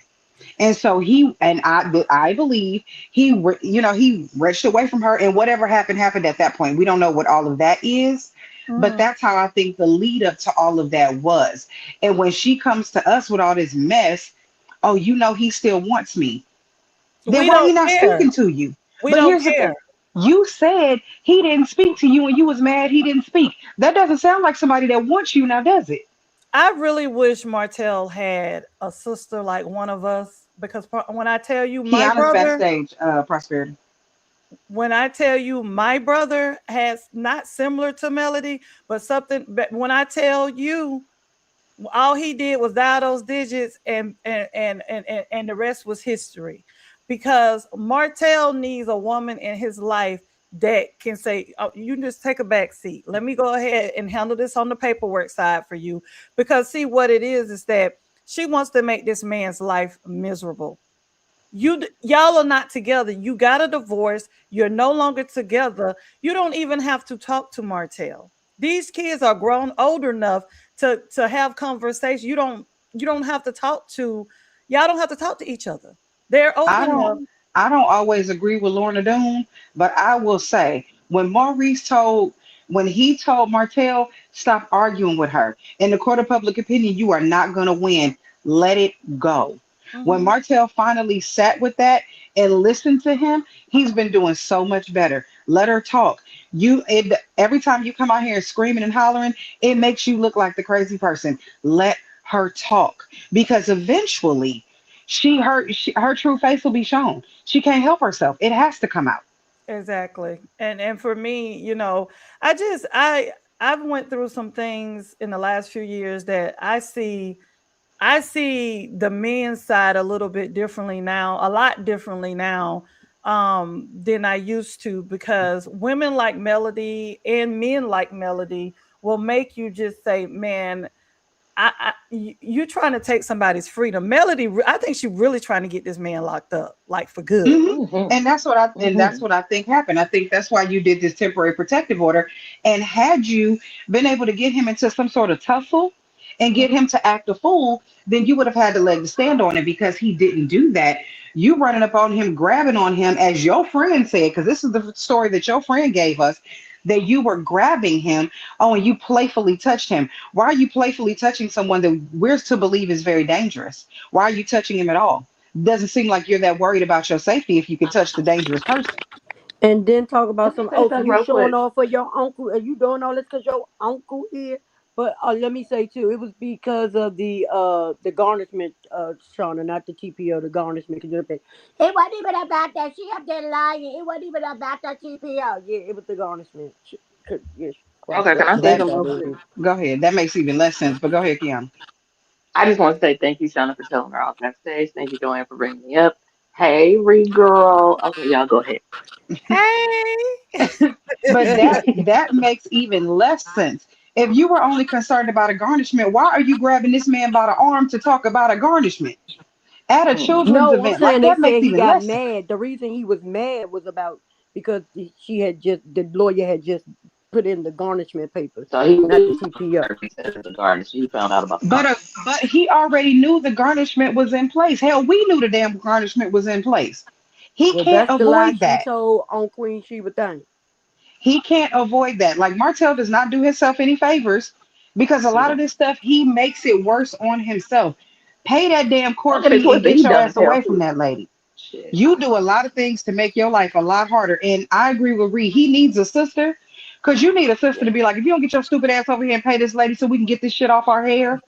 S3: And so I believe he wrenched away from her, and whatever happened at that point. We don't know what all of that is, but
S5: Mm.
S3: that's how I think the lead up to all of that was. And when she comes to us with all this mess, oh, he still wants me. Then
S5: We
S3: why are you
S5: don't
S3: not
S5: care.
S3: speaking to you?
S5: We
S3: But
S5: don't
S3: here's the thing.
S5: care.
S3: You said he didn't speak to you and you was mad he didn't speak. That doesn't sound like somebody that wants you now, does it?
S5: I really wish Martell had a sister like one of us because when I tell you my
S3: Kiana's
S5: brother,
S3: backstage, Prosperity.
S5: has not similar to Melody, but something. But when I tell you, all he did was dial those digits, and the rest was history. Because Martell needs a woman in his life that can say, oh, "You just take a back seat. Let me go ahead and handle this on the paperwork side for you." Because see, what it is that she wants to make this man's life miserable. Y'all are not together. You got a divorce. You're no longer together. You don't even have to talk to Martell. These kids are grown old enough to have conversation. You don't have to talk to y'all don't have to talk to each other. They're old
S3: I don't
S5: enough.
S3: I don't always agree with Lorna Doone, but I will say when he told Martell, stop arguing with her. In the court of public opinion, you are not gonna win. Let it go. When
S5: Mhm.
S3: Martell finally sat with that and listened to him, he's been doing so much better. Let her talk. Every time you come out here screaming and hollering, it makes you look like the crazy person. Let her talk because eventually her true face will be shown. She can't help herself. It has to come out.
S5: Exactly. And for me, I've went through some things in the last few years that I see the men's side a little bit differently now, a lot differently now than I used to, because women like Melody and men like Melody will make you just say, "Man, you trying to take somebody's freedom." Melody, I think she really trying to get this man locked up, like for good.
S3: hmm
S2: Mm-hmm.
S3: And that's what I think happened. I think that's why you did this temporary protective order. And had you been able to get him into some sort of tussle and get
S2: Mm-hmm.
S3: him to act a fool, then you would have had the leg to stand on it because he didn't do that. You running up on him, grabbing on him, as your friend said, because this is the story that your friend gave us, that you were grabbing him. Oh, and you playfully touched him. Why are you playfully touching someone that we're to believe is very dangerous? Why are you touching him at all? Doesn't seem like you're that worried about your safety if you can touch the dangerous person.
S4: And then talk
S2: Let
S4: about
S2: me
S4: some.
S2: say
S4: Oh, so
S2: something
S4: you
S2: real
S4: showing
S2: quick.
S4: off for your uncle? Are you doing all this because your uncle here? But let me say too, it was because of the garnishment, Shauna, not the TPO, the garnishment. Cause you're it wasn't even about that. She up there lying. It wasn't even about that TPO. Yeah, it was the garnishment. Yes, cross
S2: Okay, can
S4: that
S2: I say
S4: T.
S3: That
S2: something
S4: That
S2: real
S4: is
S2: quick?
S4: it.
S3: Go ahead. That makes even less sense. But go ahead, Kiana.
S2: I just want to say thank you, Shauna, for telling her off backstage. Thank you, JoAnn, for bringing me up. Hey, Ree girl. Okay, y'all go ahead.
S5: Hey.
S3: But that makes even less sense. If you were only concerned about a garnishment, why are you grabbing this man by the arm to talk about a garnishment at a
S2: Mm.
S3: children's
S4: No, I'm
S3: event? Like
S4: saying they
S3: that makes
S4: said he
S3: even
S4: got
S3: less sense.
S4: mad. The reason he was mad was about because she had just the lawyer had just put in the garnishment papers,
S2: So he
S4: not the
S2: knew
S4: TPO.
S2: first. He said it was a garden. So he found out about the
S3: But
S2: garden.
S3: uh, but he already knew the garnishment was in place. Hell, we knew the damn garnishment was in place. He
S4: Well,
S3: can't
S4: that's the lie
S3: avoid
S4: she
S3: that.
S4: told on Queen Sheba thing.
S3: He can't avoid that. Like Martell does not do himself any favors because a
S2: He
S3: lot of
S2: don't.
S3: this stuff he makes it worse on himself. Pay that damn
S2: Don't
S3: court
S2: get it
S3: fee and
S2: twisted.
S3: get
S2: He
S3: your
S2: dumb as
S3: ass
S2: hell
S3: away from
S2: too.
S3: that lady.
S2: Shit.
S3: You do a lot of things to make your life a lot harder. And I agree with Reed. He needs a sister because you need a sister
S2: Yeah.
S3: to be like, if you don't get your stupid ass over here and pay this lady so we can get this shit off our hair,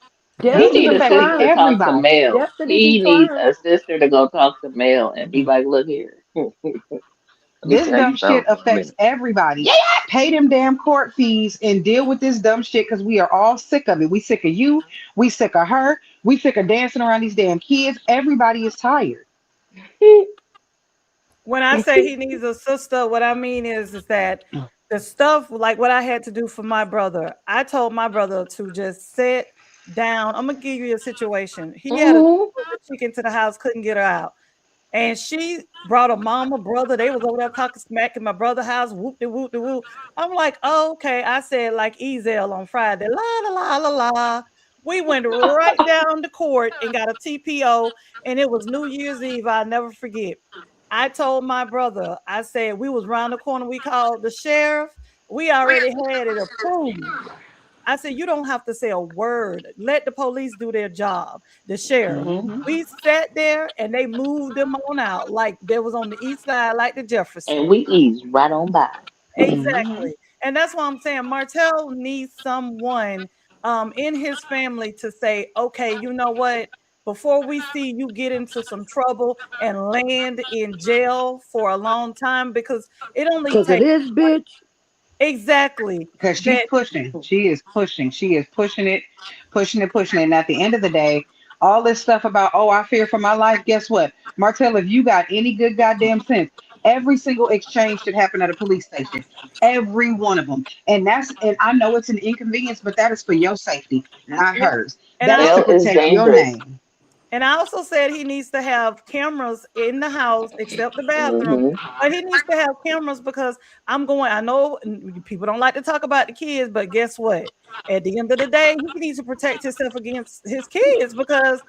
S2: He
S3: this is
S2: need
S4: Destiny
S2: a
S3: affecting
S2: sister to
S4: trying.
S2: talk to
S3: everybody.
S2: Mel.
S4: Destiny be
S2: He needs
S4: trying.
S2: a sister to go talk to Mel and be like, look here. Let me
S3: This
S2: tell
S3: dumb
S2: you
S3: shit
S2: something for a
S3: affects
S2: minute.
S3: everybody.
S2: Yeah.
S3: Pay them damn court fees and deal with this dumb shit because we are all sick of it. We sick of you. We sick of her. We sick of dancing around these damn kids. Everybody is tired.
S5: When I say he needs a sister, what I mean is that the stuff like what I had to do for my brother, I told my brother to just sit down. I'm gonna give you a situation. He had a
S2: Mm-hmm.
S5: chick into the house, couldn't get her out. And she brought a mama, brother. They was over there talking smack in my brother's house. Whoop de whoop de whoop. I'm like, oh, okay. I said like Ezel on Friday. La la la la la. We went right down to court and got a TPO, and it was New Year's Eve. I'll never forget. I told my brother, I said we was round the corner. We called the sheriff. We already had it approved. I said, you don't have to say a word. Let the police do their job. The sheriff.
S2: Hmm.
S3: Hmm.
S5: We sat there and they moved them on out like they was on the east side, like the
S2: And
S5: Jefferson.
S2: we eased right on by.
S3: Hmm.
S5: Exactly. And that's why I'm saying Martell needs someone in his family to say, okay, you know what? Before we see you get into some trouble and land in jail for a long time, because it only
S4: Cause of
S5: takes
S4: this bitch.
S5: exactly
S3: Because she's
S5: that.
S3: pushing. She is pushing. She is pushing it, pushing it, pushing it. And at the end of the day, all this stuff about, oh, I fear for my life. Guess what? Martell, if you got any good goddamn sense, every single exchange should happen at a police station. Every one of them. And I know it's an inconvenience, but that is for your safety, not
S5: Yeah.
S3: hers.
S5: And
S3: That
S5: I
S3: is to
S2: Jail is
S3: protect your
S2: dangerous.
S3: name.
S5: And I also said he needs to have cameras in the house, except the bathroom.
S2: Hmm.
S5: But he needs to have cameras because I know people don't like to talk about the kids, but guess what? At the end of the day, he needs to protect himself against his kids because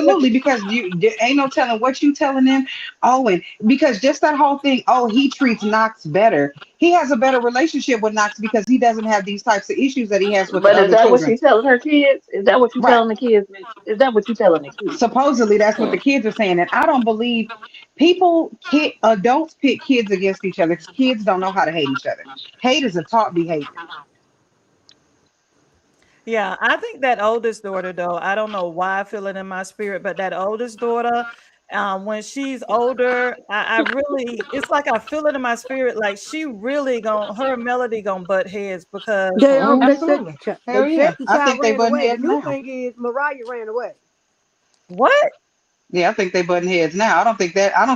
S5: if,
S3: Absolutely, because there ain't no telling what you telling them. Oh, and because just that whole thing, oh, he treats Knox better. He has a better relationship with Knox because he doesn't have these types of issues that he has with the
S2: But is
S3: other
S2: that what
S3: children.
S2: she telling her kids? Is that what you
S3: Right.
S2: telling the kids, Mitch? Is that what you telling the kids?
S3: Supposedly that's what
S2: Hmm.
S3: the kids are saying. And I don't believe adults pit kids against each other. Kids don't know how to hate each other. Hate is a taught behavior.
S5: yeah, I think that oldest daughter, though, I don't know why I feel it in my spirit, but that oldest daughter, when she's older, I really, it's like I feel it in my spirit, like she really her and Melody gonna butt heads because
S4: They said
S3: Absolutely.
S4: they
S3: Hell
S4: said
S3: yeah.
S4: the
S3: I
S4: child
S3: think they
S4: ran
S3: button
S4: away. The
S3: heads
S4: new
S3: now.
S4: thing is Mariah ran away.
S5: what?
S3: Yeah, I think they button heads now. I don't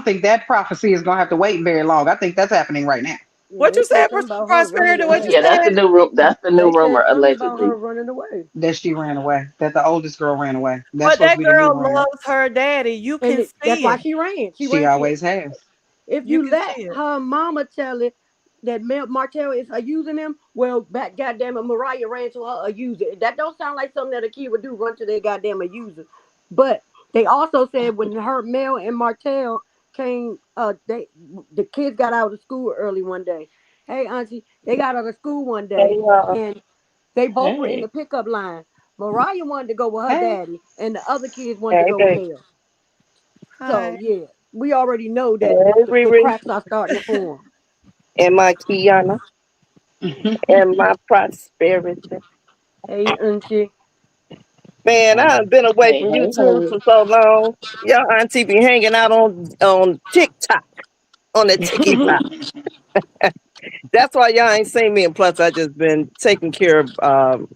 S3: think that prophecy is gonna have to wait very long. I think that's happening right now.
S4: Yeah,
S5: What
S4: they
S5: you
S4: said
S5: said,
S4: something about her running
S5: Prosperity? What you
S4: away.
S2: Yeah, that's the
S5: said?
S2: new room. That's the new
S4: They said
S2: rumor,
S4: something about her
S2: allegedly.
S4: running away.
S3: That she ran away. That the oldest girl ran away. That's
S5: But
S3: supposed to
S5: that
S3: be the new
S5: girl
S3: rumor.
S5: loves her daddy. You can
S4: That's
S5: see
S4: why
S5: it.
S4: she ran. She
S3: She
S4: ran.
S3: always has.
S4: If
S5: You
S4: you
S5: can
S4: let
S5: see it.
S4: her mama tell it that Martell is using him, well, back goddamn it, Mariah ran to her a user. That don't sound like something that a kid would do, run to their goddamn a user. But they also said when her Mel and Martell came, the kids got out of school early one day. Hey, auntie, they got out of school one day,
S6: Hey,
S4: and they both were in the
S2: Hey,
S4: pickup line. Mariah wanted to go with her
S3: Hey.
S4: daddy, and the other kids wanted to
S6: hey,
S4: go with
S6: baby.
S4: Mel. So
S5: Hi.
S4: yeah, we already know that
S6: Hey,
S4: the
S6: Riri.
S4: cracks are starting to form.
S6: And my Kiana. And my prosperity.
S4: Hey, auntie.
S6: Man, I've been away
S2: hey,
S6: from
S2: hey,
S6: YouTube
S2: hey.
S6: for so long. Y'all auntie be hanging out on TikTok, on the TikTok. That's why y'all ain't seen me. And plus, I just been taking care of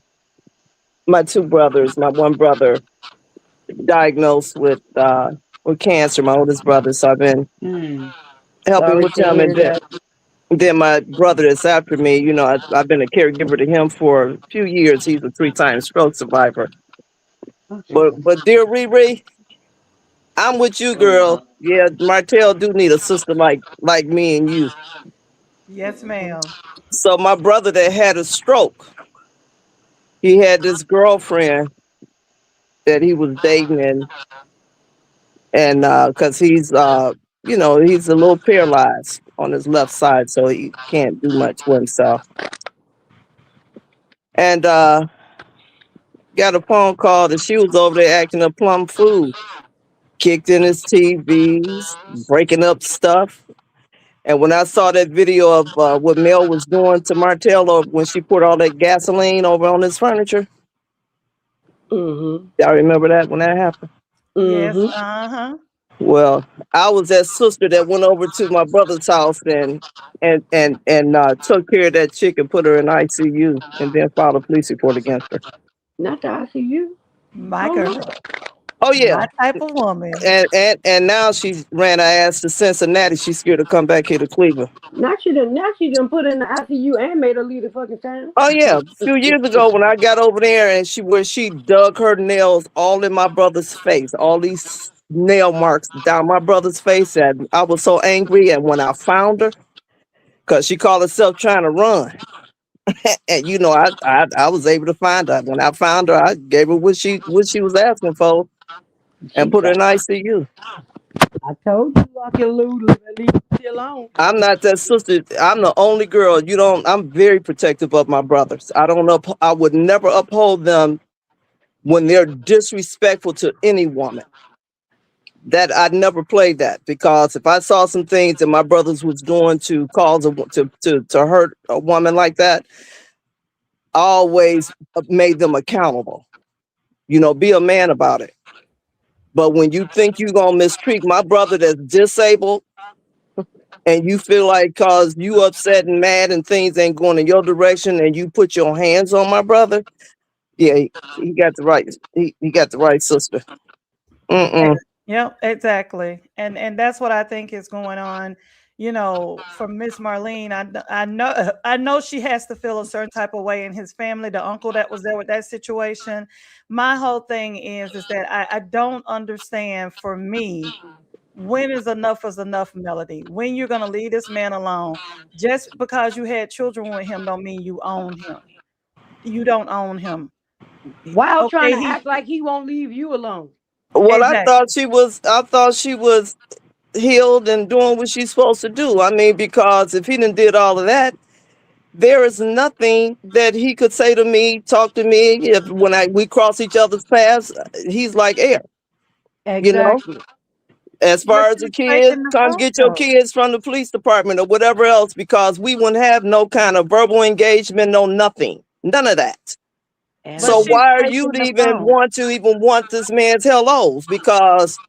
S6: my two brothers. My one brother diagnosed with cancer. My oldest brother, so I've been
S3: Mm.
S6: helping
S4: Sorry
S6: with
S4: to
S6: him. And
S4: hear
S6: then
S4: that.
S6: then my brother that's after me, I've been a caregiver to him for a few years. He's a 3-time stroke survivor.
S3: Oh
S6: But
S3: Jesus.
S6: but dear Riri, I'm with you, girl.
S2: Uh-huh.
S6: Yeah, Martell do need a sister like me and you.
S5: Yes,
S2: Hmm.
S5: ma'am.
S6: So my brother that had a stroke, he had this girlfriend that he was dating, and because he's a little paralyzed on his left side, so he can't do much for himself. And got a phone call that she was over there acting a plum fool, kicked in his TVs, breaking up stuff. And when I saw that video of what Mel was doing to Martello when she poured all that gasoline over on his furniture,
S4: Mm-hmm.
S6: y'all remember that when that happened?
S5: Yes.
S4: Mm-hmm.
S5: Uh-huh.
S6: Well, I was that sister that went over to my brother's house and took care of that chick and put her in ICU and then filed a police report against her.
S4: Not the ICU.
S5: My
S4: Oh
S5: girl.
S4: no.
S6: Oh
S5: My
S6: yeah.
S5: type of woman.
S6: And now she ran her ass to Cincinnati. She's scared to come back here to Cleveland.
S4: Now she done put in the ICU and made her leave the fucking town.
S6: Oh yeah, a few years ago when I got over there and she dug her nails all in my brother's face, all these nail marks down my brother's face, and I was so angry. And when I found her, cause she called herself trying to run, and I was able to find her. When I found her, I gave her what she was asking for and
S4: She
S6: put her
S4: got
S6: in ICU.
S4: I told you I can leave you alone.
S6: I'm not that sister. I'm the only girl. You don't. I'm very protective of my brothers. I don't up. I would never uphold them when they're disrespectful to any woman. That I'd never played that, because if I saw some things that my brothers was doing to cause to hurt a woman like that, I always made them accountable. You know, be a man about it. But when you think you're gonna mistreat my brother that's disabled, and you feel like cause you upset and mad and things ain't going in your direction, and you put your hands on my brother, yeah, he got the right. He got the right sister. Mm-mm.
S5: Yep, exactly. And that's what I think is going on. You know, for Miss Marlene, I know I know she has to feel a certain type of way in his family, the uncle that was there with that situation. My whole thing is that I don't understand, for me, when is enough, Melody? When you're gonna leave this man alone? Just because you had children with him don't mean you own him. You don't own him.
S4: While trying
S5: Okay,
S4: to
S5: he
S4: act like he won't leave you alone.
S6: Well, I thought
S5: exactly.
S6: she was. I thought she was healed and doing what she's supposed to do. I mean, because if he didn't did all of that, there is nothing that he could say to me, talk to me. If when we cross each other's paths, he's like air. You know.
S4: Exactly.
S6: As
S5: But
S6: far as the
S5: she's
S6: kids,
S5: taking the
S6: come get your
S5: photo.
S6: kids from the police department or whatever else, because we wouldn't have no kind of verbal engagement, no nothing, none of that.
S5: But
S6: So
S4: And
S5: she's
S6: why are you
S5: taking
S6: to
S5: the
S6: even
S5: phone.
S6: want this man's hellos? Because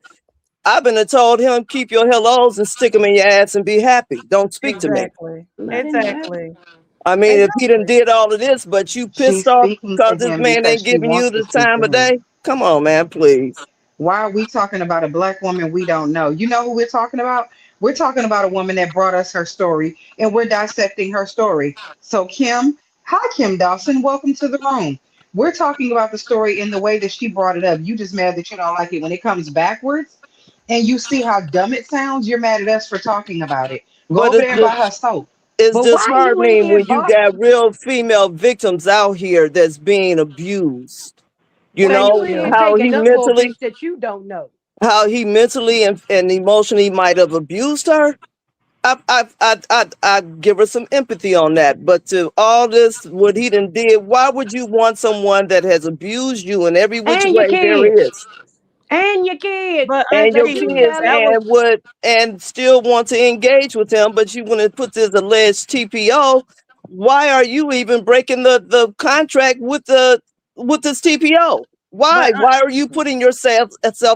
S6: I've been told him keep your hellos and stick them in your ass and be happy. Don't speak to me.
S5: Exactly.
S4: let him have it.
S5: Exactly.
S6: I mean, if he done
S5: Exactly.
S6: did all of this, but you pissed
S3: She's
S6: off
S3: speaking
S6: because
S3: to
S6: this
S3: him
S6: man
S3: because
S6: ain't
S3: she
S6: giving you
S3: wants to
S6: the
S3: speak
S6: time
S3: to
S6: of
S3: him.
S6: day, come on, man, please.
S3: Why are we talking about a black woman we don't know? You know who we're talking about? We're talking about a woman that brought us her story, and we're dissecting her story. So, Kim, hi, Kim Dawson. Welcome to the room. We're talking about the story in the way that she brought it up. You just mad that you don't like it when it comes backwards, and you see how dumb it sounds. You're mad at us for talking about it. Go
S6: But
S3: over there and buy her soap.
S6: it's
S4: But why you in
S6: disheartening
S4: here,
S6: when you
S4: Bob?
S6: got real female victims out here that's being abused. You
S4: Why
S5: Thank
S4: you
S6: know
S4: in here
S5: you.
S6: how
S4: taking
S6: he
S4: up for a
S6: mentally,
S4: bitch that you don't know?
S6: and emotionally might have abused her. I give her some empathy on that. But to all this, what he done did, why would you want someone that has abused you in every which
S4: And your
S6: way there
S4: kids.
S6: is,
S4: And your kids.
S5: But
S6: and your
S4: Let you
S5: Auntie,
S6: kids,
S4: tell
S5: that
S4: it.
S5: was
S6: and still want to engage with him, but you want to put this alleged TPO? Why are you even breaking the contract with this TPO?
S5: but
S6: Why are you putting yourself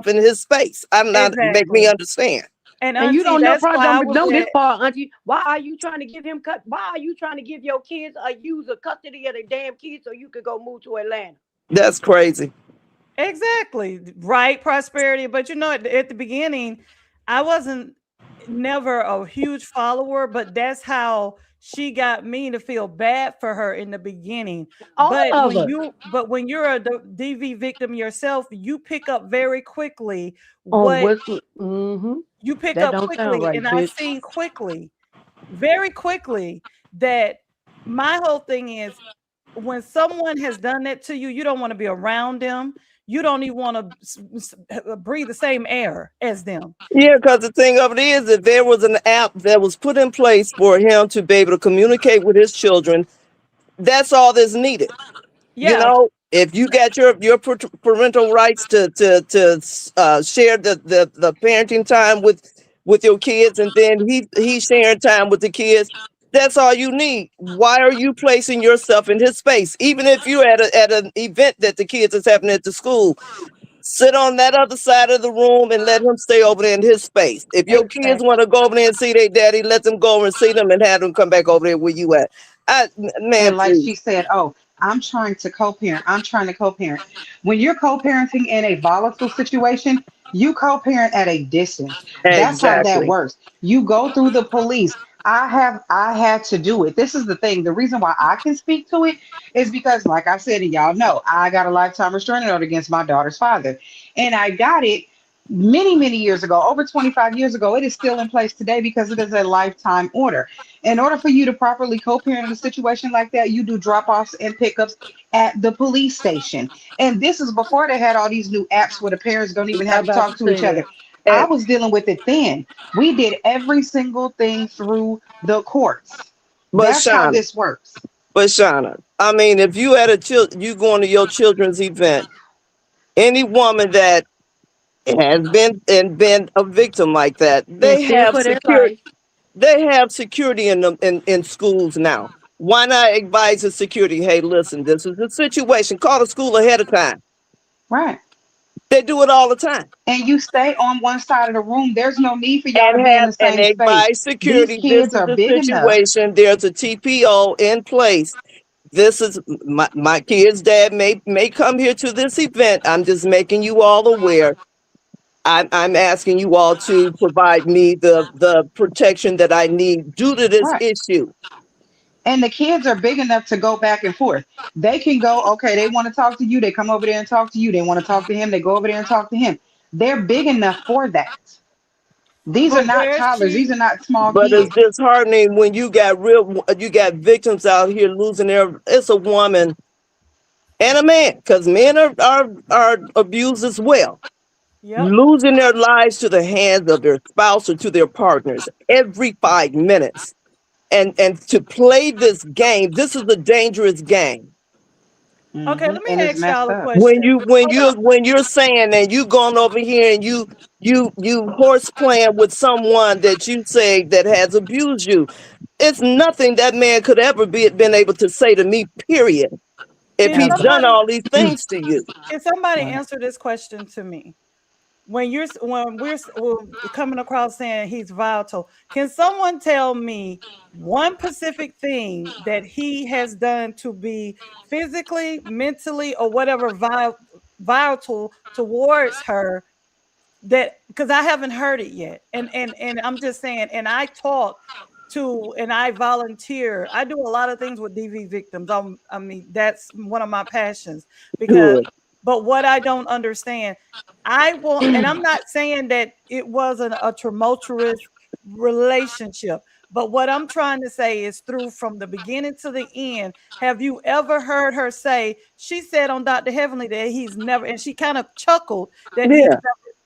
S6: in his space? I'm not, make me
S5: exactly.
S6: understand.
S5: And
S4: And you
S5: Auntie,
S4: don't know,
S5: that's
S4: probably
S5: why I
S4: don't
S5: was
S4: know this
S5: at
S4: part, Auntie. Why are you trying to give him cut? Why are you trying to give your kids a user custody of the damn kids so you could go move to Atlanta?
S6: That's crazy.
S5: exactly right prosperity. But you know, at the beginning, I wasn't never a huge follower, but that's how she got me to feel bad for her in the beginning.
S4: All of us.
S5: But when you're a DV victim yourself, you pick up very quickly
S4: On
S5: what
S4: what's mm-hmm.
S5: you pick
S4: That
S5: up
S4: don't sound
S5: quickly,
S4: right,
S5: and I
S4: bitch.
S5: seen quickly, very quickly, that my whole thing is when someone has done that to you, you don't want to be around them. You don't even want to breathe the same air as them.
S6: Yeah, because the thing of it is, if there was an app that was put in place for him to be able to communicate with his children, that's all that's needed. You
S5: Yeah,
S6: know, if you got your parental rights to share the parenting time with your kids, and then he's sharing time with the kids, that's all you need. Why are you placing yourself in his space? Even if you're at an event that the kids is happening at the school, sit on that other side of the room and let him stay over there in his space. If your kids
S4: Exactly.
S6: want to go over there and see their daddy, let them go over and see them and have them come back over there where you at. Man,
S3: And like
S6: please.
S3: she said, oh, I'm trying to co-parent. I'm trying to co-parent. When you're co-parenting in a volatile situation, you co-parent at a distance. That's how that
S6: Exactly.
S3: works. You go through the police. I had to do it. This is the thing. The reason why I can speak to it is because, like I said, and y'all know, I got a lifetime restraining order against my daughter's father. And I got it many years ago, over 25 years ago. It is still in place today because it is a lifetime order. In order for you to properly co-parent in a situation like that, you do drop-offs and pickups at the police station. And this is before they had all these new apps where the parents don't even
S4: I
S3: have to
S4: about
S3: talk
S4: to
S3: to each
S4: say
S3: other.
S4: that.
S3: I
S6: And
S3: was dealing with it then. We did every single thing through the courts.
S6: but
S3: That's how
S6: Shauna,
S3: this works.
S6: I mean, if you at a you going to your children's event, any woman that has been a victim like that,
S4: And stand for their life.
S6: they have security in them in schools now. Why not advise the security? Hey, listen, this is the situation. Call the school ahead of time.
S3: Right.
S6: They do it all the time.
S3: And you stay on one side of the room. There's no need for y'all to
S6: And
S3: be in
S6: have
S3: the
S6: and
S3: same space.
S6: advise
S3: These
S6: security. This
S3: kids
S6: is
S3: are
S6: the
S3: big enough.
S6: situation. There's a TPO in place. This is my kid's dad may come here to this event. I'm just making you all aware. I'm asking you all to provide me the protection that I need due to this
S3: Right.
S6: issue.
S3: And the kids are big enough to go back and forth. They can go, okay, they want to talk to you. They come over there and talk to you. They want to talk to him. They go over there and talk to him. They're big enough for that. These are
S5: But
S3: not
S5: where
S3: toddlers. These
S5: she
S3: are not small
S6: But it's
S3: kids.
S6: disheartening when you got victims out here losing their. It's a woman and a man, because men are abused as well,
S5: Yep.
S6: losing their lives to the hands of their spouse or to their partners every 5 minutes. And to play this game, this is a dangerous game.
S5: Okay, let me
S3: And it's
S5: ask y'all
S3: messed
S5: a
S3: up.
S6: When
S5: question.
S6: you when
S5: Hold
S6: you
S5: on.
S6: when you're saying and you going over here and you horse playing with someone that you say that has abused you, it's nothing that man could ever been able to say to me, period, if
S5: Can
S6: he's
S3: Ever.
S6: done
S5: somebody
S6: all these things to you.
S5: can somebody
S3: Right.
S5: answer this question to me? When we're coming across saying he's volatile, can someone tell me one specific thing that he has done to be physically, mentally, or whatever volatile towards her, that because I haven't heard it yet. And I'm just saying, and I talk to and I volunteer. I do a lot of things with DV victims. I mean, that's one of my passions because
S6: Good.
S5: but what I don't understand, I want, and I'm not saying that it wasn't a tumultuous relationship, but what I'm trying to say is through from the beginning to the end, have you ever heard her say, she said on Dr. Heavenly that he's never, and she kind of chuckled that
S6: Yeah.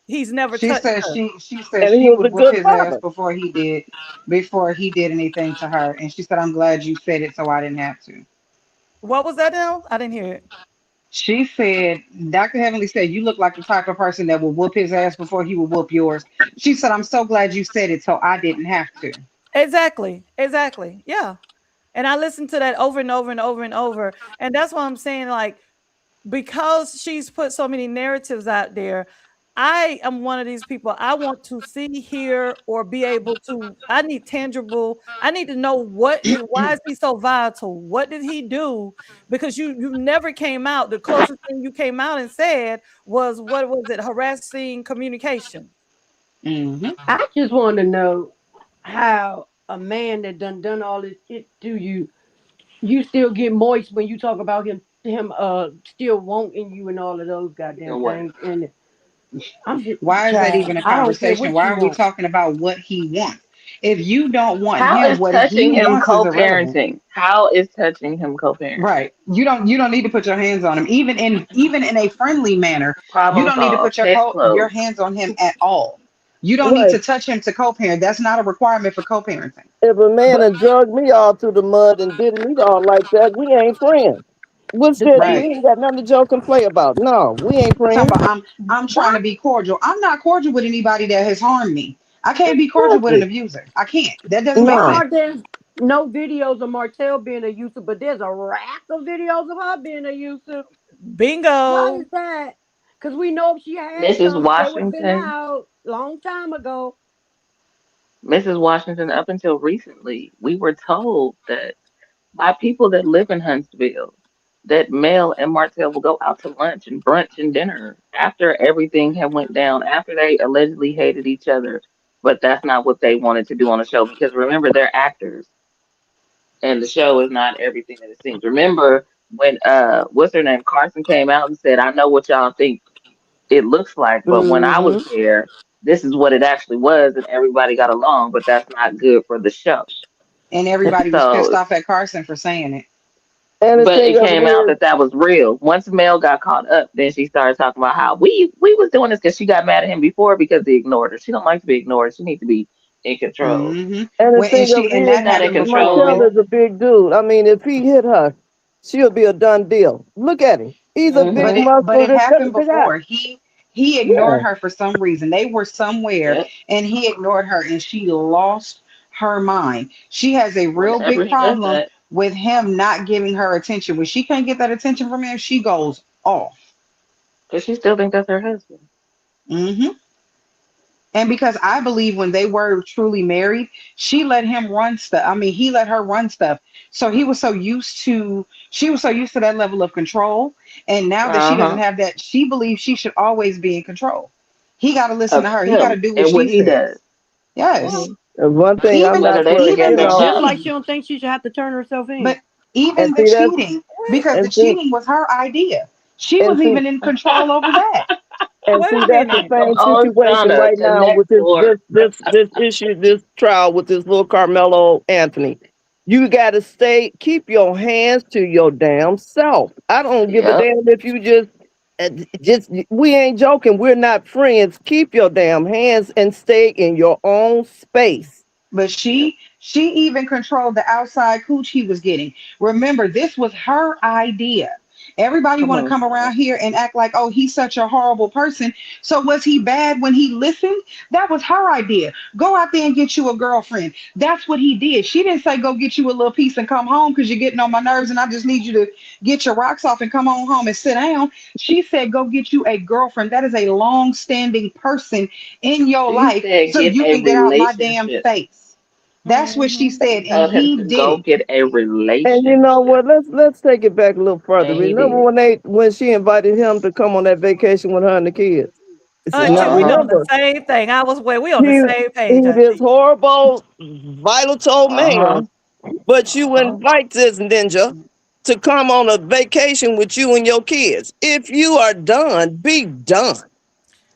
S5: he's never
S3: She
S5: touched
S3: said
S5: her.
S3: she said
S6: And he
S3: she
S6: was a
S3: would whoop
S6: good
S3: his ass
S6: father.
S3: before he did anything to her. And she said, I'm glad you said it so I didn't have to.
S5: What was that now? I didn't hear it.
S3: She said, Dr. Heavenly said, you look like the type of person that will whoop his ass before he will whoop yours. She said, I'm so glad you said it so I didn't have to.
S5: Exactly. Exactly. Yeah. And I listened to that over and over and over and over. And that's why I'm saying, like, because she's put so many narratives out there, I am one of these people. I want to see, hear, or be able to. I need tangible. I need to know why is he so volatile? What did he do? Because you never came out. The closest thing you came out and said was, what was it? Harassing communication.
S3: Hmm.
S4: I just want to know how a man that done all this shit to you, you still get moist when you talk about him still wanting you and all of those goddamn
S2: And what?
S4: things. And I'm just
S3: Why is that
S4: child.
S3: even a
S4: I don't care
S3: conversation?
S4: what
S3: Why
S4: you
S3: are we
S4: want.
S3: talking about what he wants? If you don't want
S2: How
S3: him,
S2: is
S3: what he
S2: touching him
S3: wants is irrelevant.
S2: co-parenting? How is touching him co-parenting?
S3: Right. You don't need to put your hands on him. Even in a friendly manner, you
S2: Problem
S3: don't need to
S2: solved.
S3: put
S2: Case
S3: your
S2: closed.
S3: hands on him at all. You don't need
S6: Right.
S3: to touch him to co-parent. That's not a requirement for co-parenting.
S6: If a man
S4: But
S6: had drugged me all through the mud and did me all like that, we ain't friends. What's
S4: the
S6: that? We
S4: thing,
S3: Right.
S6: ain't got nothing to joke and play about. No, we ain't
S3: Talking
S6: friends.
S3: about I'm trying
S4: why
S3: to be cordial. I'm not cordial with anybody that has harmed me. I can't be cordial with an
S6: Exactly.
S3: abuser. I can't. That doesn't make
S4: why
S6: No.
S3: sense.
S4: are there no videos of Martell being abusive, but there's a rack of videos of her being abusive? Why
S5: Bingo.
S4: is that? Because we know if she had
S2: Mrs.
S4: some, they would have been
S2: Washington,
S4: out long time ago.
S2: Mrs. Washington, up until recently, we were told that by people that live in Huntsville that Mel and Martell will go out to lunch and brunch and dinner after everything had went down, after they allegedly hated each other. But that's not what they wanted to do on the show because remember they're actors and the show is not everything that it seems. Remember when what's her name Carson came out and said, "I know what y'all think it looks like, but when I was
S4: Mm-hmm.
S2: there, this is what it actually was, and everybody got along. But that's not good for the show."
S3: And everybody was pissed
S2: So
S3: off at Carson for saying it.
S6: And the
S2: But
S6: thing
S2: it
S6: of it
S2: came out
S6: is,
S2: that that was real. Once Mel got caught up, then she started talking about how we was doing this because she got mad at him before because he ignored her. She don't like to be ignored. She needs to be in control.
S3: Hmm.
S6: and the
S3: When and
S6: thing of
S3: she
S6: it
S3: and
S2: She's
S3: that
S6: is,
S2: not in
S3: happened
S2: control
S3: before
S6: Martell
S3: with.
S6: is a big dude. I mean, if he hit her, she'll be a done deal. Look at him. He's a big
S3: But
S2: Hmm.
S6: muscle.
S3: it happened
S6: Big guy.
S3: before. He ignored
S6: Yeah.
S3: her for some reason. They were somewhere
S2: Yep.
S3: and he ignored her and she lost her mind. She has a real
S2: Whenever
S3: big
S2: he does
S3: problem
S2: that,
S3: with him not giving her attention. When she can't get that attention from him, she goes off.
S2: because she still think that's her husband.
S3: Hmm. And because I believe when they were truly married, she let him run stuff. I mean, he let her run stuff. So she was so used to that level of control. And now that she
S2: Uh
S3: doesn't
S2: huh.
S3: have that, she believes she should always be in control. He got to listen
S2: Of
S3: to her. He got to
S2: him
S3: do what
S2: and what
S3: she
S2: he does.
S3: says. Yes.
S2: Hmm.
S6: And one thing I'm
S3: Even,
S2: Let her
S6: not
S2: let
S6: for,
S2: him get
S3: even
S6: you
S3: the
S2: her
S6: know,
S4: Just
S2: mouth.
S4: like she
S3: cheating,
S4: don't think she should have to turn herself in.
S3: but even
S6: and
S3: the
S6: see that's
S3: cheating,
S4: Wait,
S3: because the
S6: and see
S3: cheating was her idea. She
S6: and
S3: was
S6: see
S3: even in control over that.
S6: and
S4: wait
S6: see
S4: a
S6: that's the
S4: minute.
S2: From
S6: same
S2: on
S6: situation
S2: Shauna
S6: right
S2: to
S6: now with
S2: next door.
S6: this issue, this trial with this little Carmelo Anthony. You gotta keep your hands to your damn self. I don't give a
S2: Yep.
S6: damn if you uh, we ain't joking. We're not friends. Keep your damn hands and stay in your own space.
S3: But
S2: Yep.
S3: she even controlled the outside cooch he was getting. Remember, this was her idea. Everybody
S2: Come
S3: want to
S2: on,
S3: come
S2: Shauna.
S3: around here and act like, oh, he's such a horrible person. So was he bad when he listened? That was her idea. Go out there and get you a girlfriend. That's what he did. She didn't say go get you a little piece and come home because you're getting on my nerves and I just need you to get your rocks off and come on home and sit down. She said go get you a girlfriend. That is a long-standing person in your
S2: She
S3: life
S2: said
S3: so
S2: get
S3: you
S2: a
S3: can get out my damn
S2: relationship.
S3: face. That's what she
S4: Hmm.
S3: said, and
S2: Told him
S3: he
S2: to
S3: did
S2: go
S3: it.
S2: get a
S6: And you know
S2: relationship.
S6: what? Let's take it back a little further.
S2: And he
S6: Remember
S2: did.
S6: when she invited him to come on that vacation with her and the kids?
S4: Auntie,
S6: Now
S4: we on the
S6: remember,
S4: same thing. We on the
S6: he
S4: same
S6: he
S4: page,
S6: this
S4: Auntie.
S6: horrible, volatile
S2: Uh-huh.
S6: man, but you
S2: Uh-huh.
S6: invite this ninja to come on a vacation with you and your kids. If you are done, be done.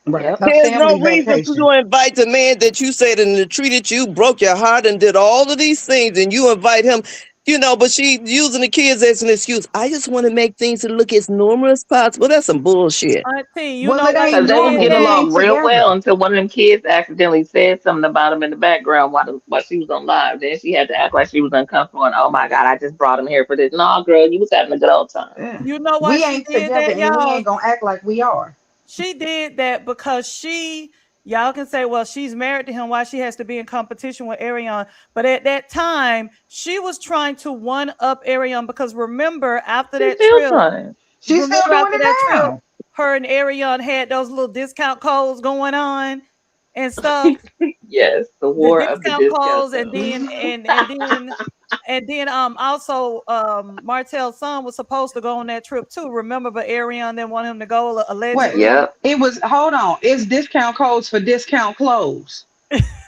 S3: Right.
S2: Yep.
S3: A
S6: There's no
S3: family
S6: reason for you
S3: vacation.
S6: to invite the man that you said and treated you, broke your heart, and did all of these things, and you invite him, but she using the kids as an excuse. I just want to make things to look as normal as possible. That's some bullshit.
S4: Auntie, you
S3: Well,
S4: know
S3: it
S4: why
S3: ain't
S2: Because
S4: she
S2: they was
S4: did
S3: normal.
S2: getting
S3: They
S4: that?
S3: ain't
S2: along real well
S3: together.
S2: until one of them kids accidentally said something about him in the background while she was on live. Then she had to act like she was uncomfortable and, oh my God, I just brought him here for this. No, girl, you was having a good old time.
S3: Yeah.
S4: You know why
S3: We
S4: she
S3: ain't
S4: did
S3: together,
S4: that,
S3: and we
S4: y'all?
S3: ain't gonna act like we are.
S4: She did that because y'all can say, well, she's married to him. Why she has to be in competition with Arion? But at that time, she was trying to one up Arion because
S2: She's still trying.
S3: She's still
S4: remember
S3: doing
S4: after
S3: it
S4: that trip,
S3: now.
S4: her and Arion had those little discount codes going on and stuff.
S2: Yes, the
S4: The
S2: war of the
S4: discount
S2: discount
S4: codes, and
S2: code.
S4: then
S3: Mhm.
S4: also Martell's son was supposed to go on that trip too. Remember, but Arion didn't want him to go
S3: Wait,
S4: allegedly.
S2: Yep.
S3: it was. Hold on. It's discount codes for discount clothes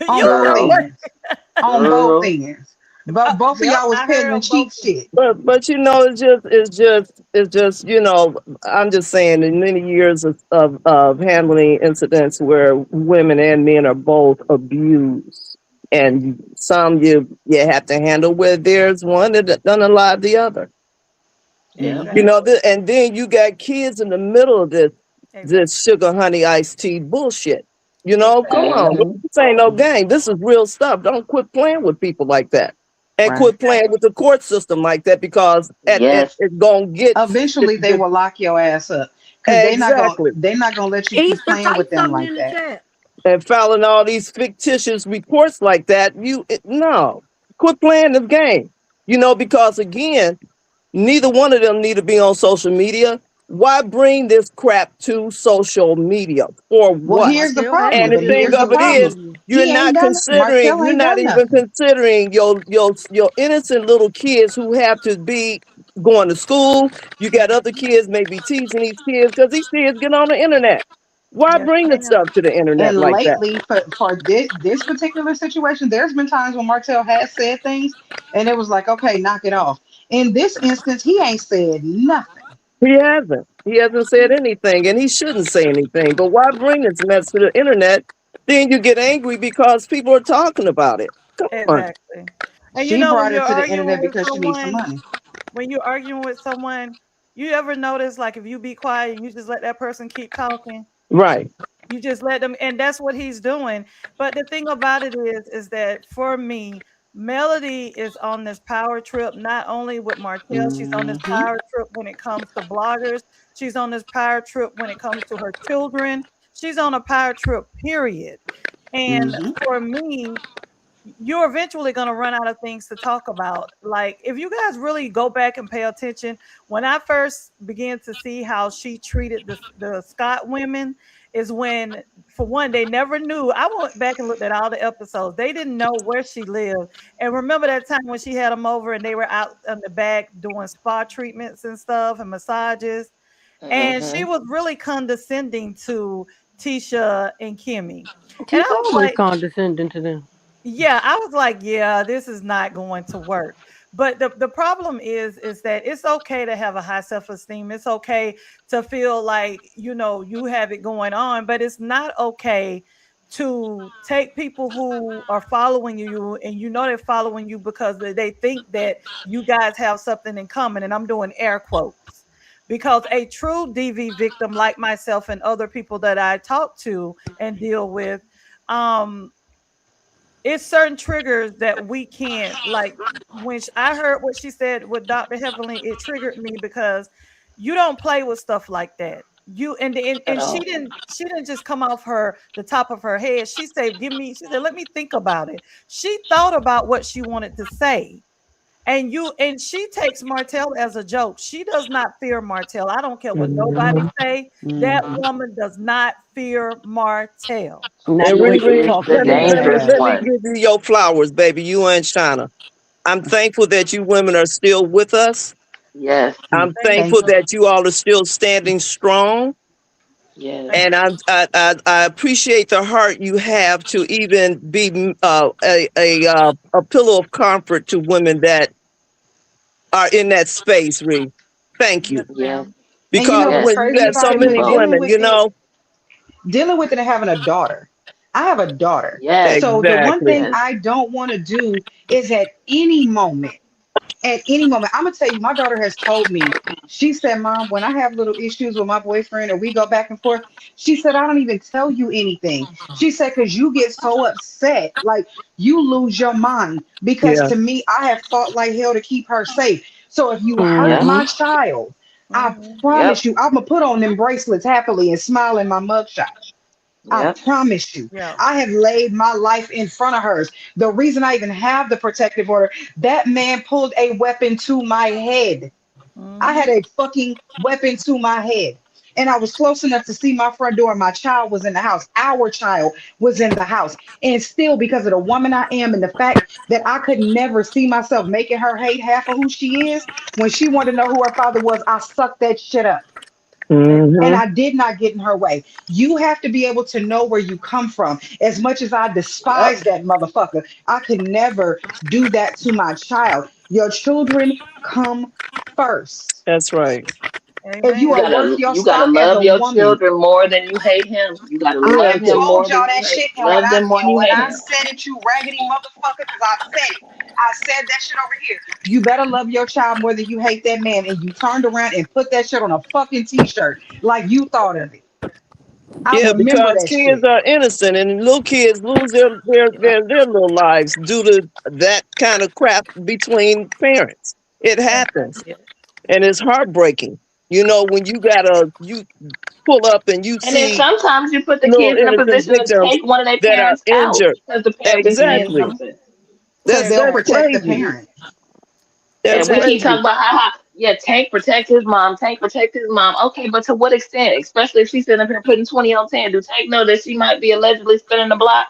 S3: on
S4: You
S3: both
S2: Girl.
S3: ends. On both
S2: Girl.
S3: ends. But both of
S4: yep,
S3: y'all was
S4: I heard
S3: peddling
S4: on both
S3: cheap shit.
S6: But it's just I'm just saying in many years of handling incidents where women and men are both abused, and some you have to handle where there's one that doesn't allow the other.
S2: Yep.
S3: Hmm.
S6: And then you got kids in the middle of
S4: exactly,
S6: this sugar honey iced tea bullshit. Come
S4: exactly,
S6: on,
S2: Hmm.
S6: this ain't no game. This is real stuff. Don't quit playing with people like that, and
S3: Right.
S6: quit playing with the court system like that, because
S2: Yes.
S6: it's gonna get
S3: Eventually, they will lock your ass up because
S6: exactly,
S3: they're not gonna let you keep
S4: Easter,
S3: playing with
S4: type
S3: them
S4: something
S3: like
S4: in the
S3: that.
S4: chat.
S6: and filing all these fictitious reports like that. No, quit playing the game. Because again, neither one of them need to be on social media. Why bring this crap to social media? For
S3: Well,
S6: what?
S3: here's the
S4: Martell has
S6: And
S3: problem.
S6: the
S4: something to
S6: thing
S3: Here's
S4: do
S3: the
S6: of
S4: with
S6: it
S4: social
S6: is,
S3: problem.
S4: media.
S6: you're
S3: Martell
S6: not
S3: ain't done
S6: even
S3: nothing.
S6: considering your innocent little kids who have to be going to school. You got other kids maybe teasing these kids because these kids get on the internet. Why
S4: Yes,
S6: bring this
S4: ma'am.
S6: stuff to the internet
S3: And
S6: like that?
S3: lately, for this particular situation, there's been times when Martell has said things, and it was like, okay, knock it off. In this instance, he ain't said nothing.
S6: He hasn't. He hasn't said anything, and he shouldn't say anything. But why bring this mess to the internet? Then you get angry because people are talking about it. Come on.
S4: Exactly. And
S3: She
S4: when
S3: brought it
S4: you're
S3: to the
S4: arguing
S3: internet
S4: with
S3: because she needs some
S4: someone,
S3: money.
S5: when you're arguing with someone, you ever notice like if you be quiet and you just let that person keep talking,
S6: Right.
S5: you just let them, and that's what he's doing. But the thing about it is that for me, Melody is on this power trip, not only with Martell, she's on this
S1: Mm-hmm.
S5: power trip when it comes to bloggers, she's on this power trip when it comes to her children, she's on a power trip, period. And
S1: Mm-hmm.
S5: for me, you're eventually going to run out of things to talk about. Like, if you guys really go back and pay attention, when I first began to see how she treated the Scott women, is when, for one, they never knew. I went back and looked at all the episodes. They didn't know where she lived. And remember that time when she had them over and they were out in the back doing spa treatments and stuff and massages? And she
S2: Mm-hmm.
S5: was really condescending to Tisha and Kimmy. And I
S1: She's
S5: was
S1: always
S5: like,
S1: condescending to them.
S5: yeah, I was like, yeah, this is not going to work. But the problem is that it's okay to have a high self-esteem. It's okay to feel like, you have it going on, but it's not okay to take people who are following you, and they're following you because they think that you guys have something in common, and I'm doing air quotes. Because a true DV victim like myself and other people that I talk to and deal with, um it's certain triggers that we can't, like, when I heard what she said with Dr. Heavenly, it triggered me because you don't play with stuff like that. You
S2: At
S5: and
S2: all.
S5: she didn't just come off the top of her head. She said, let me think about it. She thought about what she wanted to say. And she takes Martell as a joke. She does not fear Martell. I don't care what nobody
S6: Mhm.
S5: say. That
S1: Mm-hmm.
S5: woman does not fear Martell.
S1: Not
S6: And
S1: the way
S2: She
S1: she
S6: Riri,
S2: is
S1: talked
S2: the
S1: to
S6: let me
S1: that
S6: let me
S2: dangerous
S1: guy.
S6: let me
S2: one.
S6: give you your flowers, baby. You and China. I'm thankful that you women are still with us.
S2: Yes,
S6: I'm
S5: Thank
S3: Thank
S6: thankful
S3: you.
S5: you.
S6: that you all are still standing strong.
S2: yes.
S5: Thank
S6: And I appreciate the heart you have to even be a pillow of comfort to women that are in that space, Ree. Thank
S5: you. Yes,
S6: you.
S2: Yes,
S5: ma'am.
S3: And you
S6: Because
S3: know what's
S2: yes.
S6: when you
S3: crazy
S6: got
S3: about
S6: so
S2: We
S3: it
S2: do
S3: too?
S6: many
S2: both.
S6: women,
S3: Dealing with it and having a daughter. I have a daughter.
S2: Yes,
S3: So the one
S6: exactly.
S3: thing
S2: yes.
S3: I don't want to do is at any moment, I'm gonna tell you, my daughter has told me, she said, Mom, when I have little issues with my boyfriend or we go back and forth, she said, I don't even tell you anything. She said, because you get so upset, like you lose your mind. Because
S6: Yeah.
S3: to me, I have fought like hell to keep her safe. So if you hurt
S2: Yep,
S3: my
S1: Mm-hmm.
S3: child, I
S5: Mhm.
S2: yep,
S3: promise you, I'm gonna put on them bracelets happily and smile in my mugshot. I
S2: yep.
S3: promise you,
S5: Yeah.
S3: I have laid my life in front of hers. The reason I even have the protective order, that man pulled a weapon to my head. I had
S5: Mhm.
S3: a fucking weapon to my head. And I was close enough to see my front door. My child was in the house. Our child was in the house. And still, because of the woman I am and the fact that I could never see myself making her hate half of who she is, when she wanted to know who her father was, I sucked that shit up and
S6: Hmm.
S3: I did not get in her way. You have to be able to know where you come from. As much as I
S2: Yep.
S3: despise that motherfucker, I can never do that to my child. Your children come first.
S6: That's right.
S3: If you are
S5: Amen.
S3: worth your
S2: You gotta
S3: salt as a
S2: love your
S3: woman,
S2: children more than you hate him. You gotta
S3: I
S2: love
S3: have
S2: him
S6: Exactly.
S3: told
S2: more than
S3: y'all
S2: you
S3: that
S2: hate.
S3: shit,
S2: Love them more than you
S3: and when
S2: hate
S3: I
S2: him.
S3: said it, you raggedy motherfucker, because I said it. I said that shit over here. You better love your child more than you hate that man, and you turned around and put that shit on a fucking t-shirt like you thought of it. I
S6: Yeah,
S3: remember
S6: because
S3: that
S6: kids
S3: shit.
S6: are innocent and little kids lose their little lives due to that kind of crap between parents. It happens.
S2: Yeah.
S6: And it's heartbreaking. When you pull up and you
S2: And then
S6: see
S2: sometimes you put the
S6: little
S2: kids in a
S6: innocent
S2: position to
S6: victims
S2: take one of their
S6: that are
S2: parents out
S6: injured.
S2: because the parent is being
S6: Exactly.
S5: Mhm.
S2: something.
S3: Because
S6: That's
S3: they'll
S6: that's
S3: protect the
S6: crazy.
S3: parent.
S6: That's
S2: And we keep talking
S6: crazy.
S2: about how, yeah, Tank protect his mom, Tank protect his mom. Okay, but to what extent? Especially if she's sitting up here putting 20 on 10. Do Tank know that she might be allegedly spinning the block?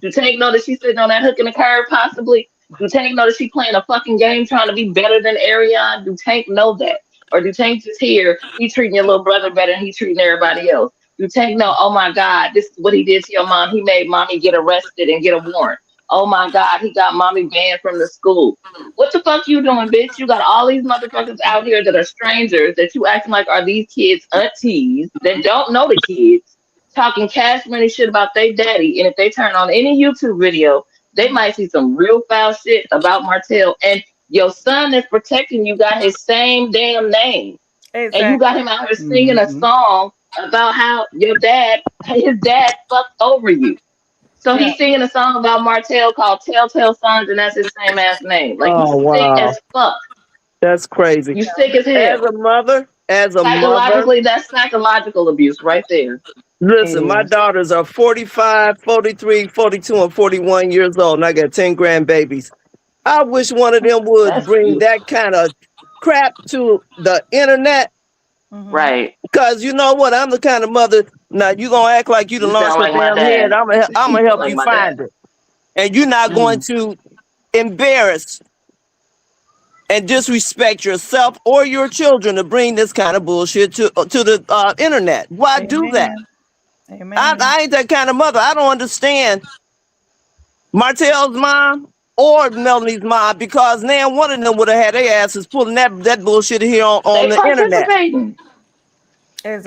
S2: Do Tank know that she's sitting on that hook in the curve, possibly? Do Tank know that she's playing a fucking game trying to be better than Ariana? Do Tank know that? Or do Tank just hear he treating your little brother better than he treating everybody else? Do Tank know, oh my God, this is what he did to your mom? He made mommy get arrested and get a warrant. Oh my God, he got mommy banned from the school. What the fuck you doing, bitch? You got all these motherfuckers out here that are strangers that you acting like are these kids' aunties that don't know the kids, talking cash money shit about their daddy. And if they turn on any YouTube video, they might see some real foul shit about Martell. And Your son is protecting you, got his same damn name. And you got
S5: Exactly.
S2: him out here singing a
S3: Mm-hmm.
S2: song about how his dad fucked over you. So
S5: Yeah.
S2: he's singing a song about Martell called Telltale Sons, and that's his same ass name. Like, you
S6: Oh
S2: sick
S6: wow,
S2: as fuck.
S6: that's crazy.
S2: You sick as
S6: As
S2: hell.
S6: a mother, as a mother,
S2: Psychologically, that's psychological abuse right there.
S3: It
S6: listen, my
S3: is.
S6: daughters are 45, 43, 42, and 41 years old, and I got 10 grandbabies. I wish one of them would
S2: That's
S6: bring that
S2: beautiful.
S6: kind of crap to the internet.
S5: Hmm.
S2: Right.
S6: Because you know what? I'm the kind of mother. Now you gonna act like you done
S2: You
S6: lost
S2: sound
S6: your
S2: like my
S6: damn head.
S2: dad.
S6: I'm
S2: You
S6: gonna
S2: sound
S6: help
S2: like
S6: you
S2: my dad.
S6: find it, and you're not going
S3: Mm.
S6: to embarrass and disrespect yourself or your children to bring this kind of bullshit to the internet. Why do that?
S5: Amen. Amen.
S6: I ain't that kind of mother. I don't understand Martell's mom or Melanie's mom because now one of them would have had their asses pulling that bullshit here on
S2: They
S6: the internet.
S2: participating.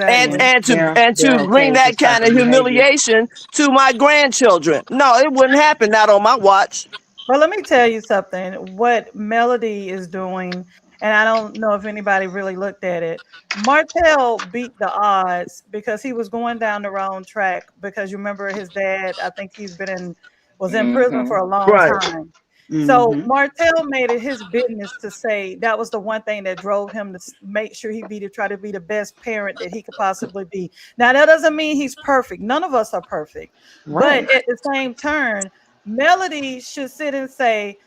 S6: And
S5: Exactly.
S3: And
S6: and to
S3: they're
S6: and
S3: they're
S6: to
S3: okay
S6: bring
S3: with
S6: that
S3: this type
S6: kind
S3: of
S6: of
S3: behavior.
S6: humiliation to my grandchildren. No, it wouldn't happen not on my watch.
S5: But let me tell you something. What Melody is doing, and I don't know if anybody really looked at it. Martell beat the odds because he was going down the wrong track. Because you remember his dad, I think was in prison
S2: Hmm.
S5: for a long
S6: Right.
S5: time. So
S3: Mm-hmm.
S5: Martell made it his business to say that was the one thing that drove him to make sure try to be the best parent that he could possibly be. Now that doesn't mean he's perfect. None of us are perfect. But
S3: Right.
S5: at the same turn, Melody should sit and say,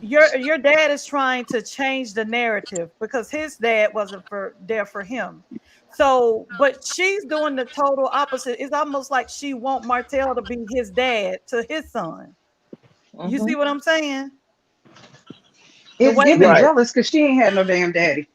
S5: your dad is trying to change the narrative because his dad wasn't there for him. So, but she's doing the total opposite. It's almost like she want Martell to be his dad to his son. You
S2: Hmm.
S5: see what I'm saying? The
S3: It's
S5: way
S3: giving
S6: Right.
S3: jealous because she ain't had no damn daddy.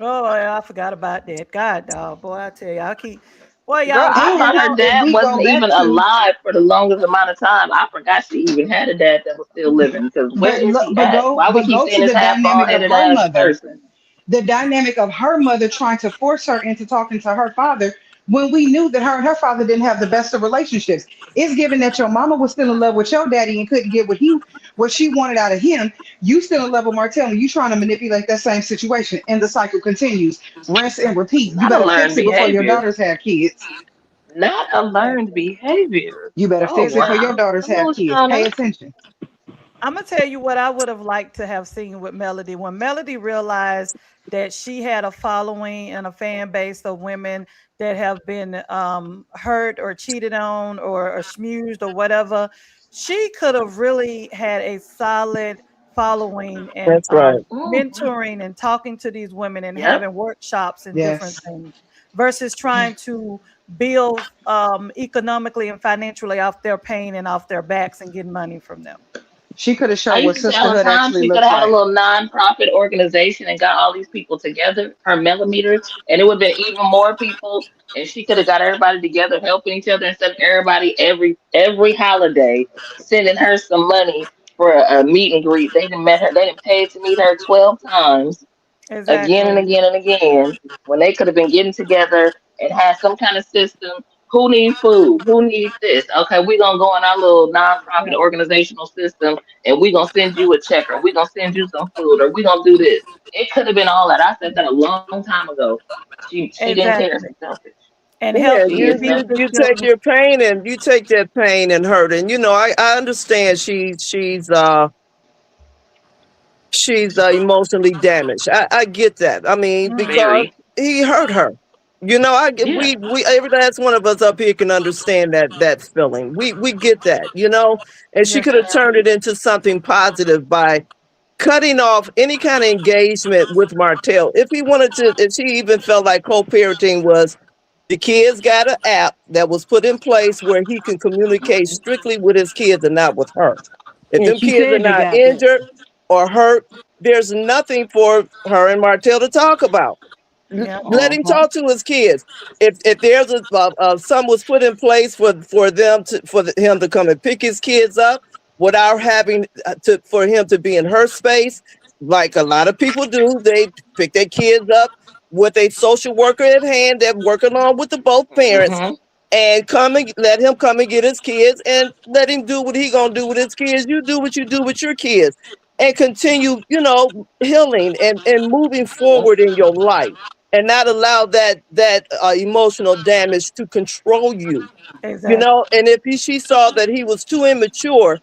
S5: Oh, yeah, I forgot about that. God, dog, boy, I tell you, boy,
S3: Girl,
S5: y'all
S2: I
S5: get
S2: thought
S3: and
S2: her
S3: if
S2: dad
S3: we go
S2: wasn't
S3: back
S2: even
S3: to,
S2: alive for the longest amount of time. I forgot she even had a dad that was still living. Because where is he at? Why we
S3: but
S2: keep
S3: go
S2: seeing
S3: to
S2: this
S3: the
S2: half bald
S3: dynamic of
S2: headed
S3: her
S2: ass
S3: mother,
S2: person?
S3: the dynamic of her mother trying to force her into talking to her father when we knew that her and her father didn't have the best of relationships. It's given that your mama was still in love with your daddy and couldn't get what she wanted out of him. You still in love with Martell and you trying to manipulate that same situation, and the cycle continues. Rinse and repeat. You
S2: Not a
S3: better fix
S2: learned
S3: it before your
S2: behavior.
S3: daughters have kids.
S2: Not a learned
S5: exactly.
S2: behavior.
S3: You better
S2: Oh
S3: fix it for your
S2: wow.
S3: daughters
S2: Come on,
S3: have kids. Pay
S2: Shauna.
S3: attention.
S5: I'm gonna tell you what I would have liked to have seen with Melody when Melody realized that she had a following and a fan base of women that have been hurt or cheated on or smooshed or whatever. She could have really had a solid following and
S6: That's right.
S2: Hmm.
S5: mentoring and talking to these women and
S2: Yep.
S5: having workshops and different
S3: Yes.
S5: things versus trying to build economically and financially off their pain and off their backs and getting money from them.
S3: She could have
S2: I
S3: showed
S2: used
S3: what
S2: to say all the
S3: sisterhood
S2: time
S3: actually
S2: she could
S3: looks
S2: have had a
S3: like.
S2: little non-profit organization and got all these people together, her millimeters, and it would have been even more people. And she could have got everybody together, helping each other instead of everybody every holiday sending her some money for a meet and greet. They didn't met her. They didn't pay to meet her 12 times again and
S5: Exactly.
S2: again and again when they could have been getting together and had some kind of system. Who needs food? Who needs this? Okay, we're gonna go in our little nonprofit
S5: Yeah.
S2: organizational system and we're gonna send you a check or we're gonna send you some food or we're gonna do this. It could have been all that. I said that a long time ago. She didn't care. She's
S5: Exactly.
S2: selfish.
S5: And
S6: Yeah,
S5: help
S2: She
S6: you
S2: is
S5: introduce
S6: you
S5: the
S2: selfish.
S6: you take
S5: children.
S6: your pain and you take that pain and hurt, and you know I understand she's emotionally damaged. I get that. I mean,
S5: Mhm.
S6: because
S2: Very.
S6: he hurt her. You know, I get
S2: Yeah.
S6: we every last one of us up here can understand that feeling. We get that, you know, and she
S5: Yes,
S6: could have
S5: ma'am.
S6: turned it into something positive by cutting off any kind of engagement with Martell. If he wanted to, if she even felt like co-parenting was the kids got an app that was put in place where he can communicate strictly with his kids and not with her. If
S4: And
S6: them
S4: she
S6: kids are
S4: said they
S6: not
S4: got that.
S6: injured or hurt, there's nothing for her and Martell to talk about.
S5: Yep.
S6: Let him
S2: Uh-huh.
S6: talk to his kids. If there's some was put in place for them to him to come and pick his kids up without having to for him to be in her space, like a lot of people do, they pick their kids up with a social worker at hand that work along with the both parents
S2: Mm-hmm.
S6: and come and let him come and get his kids and let him do what he gonna do with his kids. You do what you do with your kids. and continue, healing and moving forward in your life, and not allow that emotional damage to control you.
S5: Exactly.
S6: And if she saw that he was too immature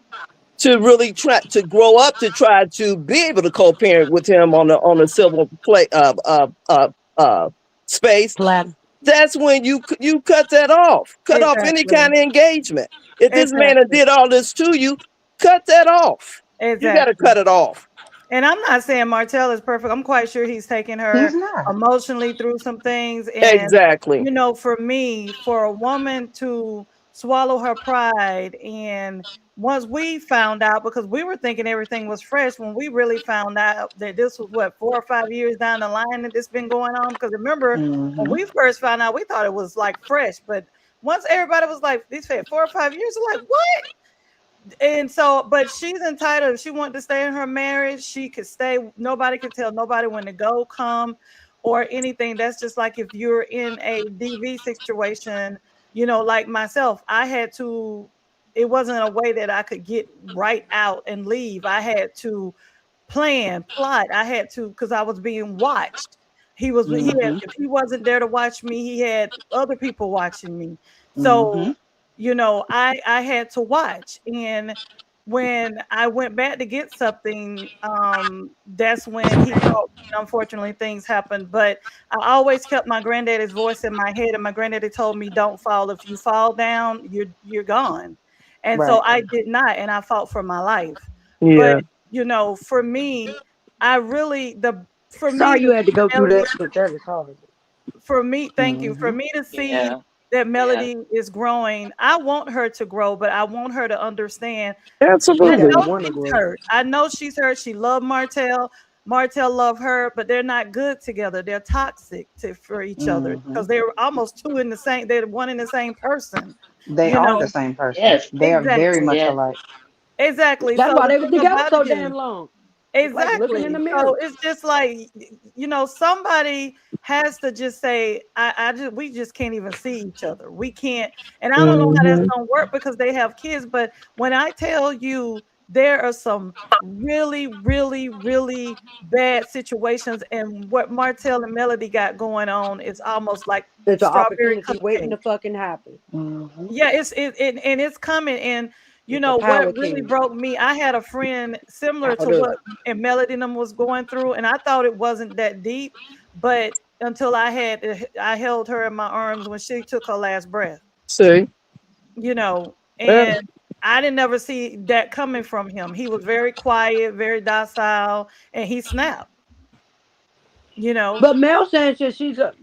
S6: to really try to grow up to try to be able to co-parent with him on a civil play space,
S4: Platinum.
S6: that's when you cut off any
S5: Exactly.
S6: kind of engagement. If this man
S5: Exactly.
S6: did all this to you, cut that off. You got to
S5: Exactly.
S6: cut it off.
S5: And I'm not saying Martell is perfect. I'm quite sure he's taken
S3: He's
S5: her
S3: not.
S5: emotionally through some things. And,
S6: Exactly.
S5: for me, for a woman to swallow her pride, and once we found out, because we were thinking everything was fresh, when we really found out that this was what, 4 or 5 years down the line that this been going on. Because remember, when
S3: Mm-hmm.
S5: we first found out, we thought it was like fresh. But once everybody was like, these 4 or 5 years, we're like, what? And so, but she's entitled. If she wanted to stay in her marriage, she could stay. Nobody could tell nobody when to go, come, or anything. That's just like if you're in a DV situation, like myself, I had to, it wasn't a way that I could get right out and leave. I had to plan, plot. I had to, because I was being watched.
S3: Mm-hmm.
S5: If he wasn't there to watch me, he had other people watching me.
S3: Mm-hmm.
S5: So, I had to watch. And when I went back to get something, that's when he called me, and unfortunately things happened. But I always kept my granddaddy's voice in my head, and my granddaddy told me, don't fall. If you fall down, you're gone. And so
S3: Right.
S5: I did not, and I fought for my life. But
S6: Yeah.
S5: for me, I really the for me
S4: Sorry
S5: to
S4: you had to
S5: see
S4: go through
S5: Melody,
S4: that, but that is horrible.
S5: for me, thank you. For
S3: Mm-hmm.
S5: me to see
S2: Yeah.
S5: that
S2: Yeah.
S5: Melody is growing, I want her to grow, but I want her to understand.
S4: She
S5: I
S6: Absolutely.
S5: know
S4: doesn't want to
S5: she's
S4: grow.
S5: hurt. I know she's hurt. She loved Martell. Martell loved her, but they're not good together. They're toxic for each other
S3: Mm-hmm.
S5: because they're almost two in the same. They're one in the same person.
S3: They
S5: You
S3: are the
S5: know
S3: same person.
S2: Yes.
S3: They are very
S5: exactly,
S3: much
S2: Yes.
S3: alike.
S5: exactly.
S4: That's
S5: So
S4: why
S5: the
S4: they were
S5: thing
S4: together
S5: about
S4: so
S5: it is,
S4: damn long. It's like looking in the
S5: exactly. So
S4: mirror.
S5: it's just like, somebody has to just say, I just we just can't even see each other. We can't, and I don't know how that's
S6: Hmm.
S5: gonna work because they have kids. But when I tell you there are some really, really, really bad situations, and what Martell and Melody got going on is almost like
S4: It's an
S5: strawberry
S4: opportunity waiting
S5: cupcake.
S4: to fucking happen.
S3: Mm-hmm.
S5: Yeah, and it's coming. And
S4: It's a
S5: what
S4: power
S5: really
S4: king.
S5: broke me, I had a friend similar to
S4: Powered up.
S5: what and Melody and them was going through, and I thought it wasn't that deep, but until I held her in my arms when she took her last breath,
S6: See. Yeah.
S5: and I didn't ever see that coming from him. He was very quiet, very docile, and he snapped, you know.
S4: But Mel Sanchez, she's a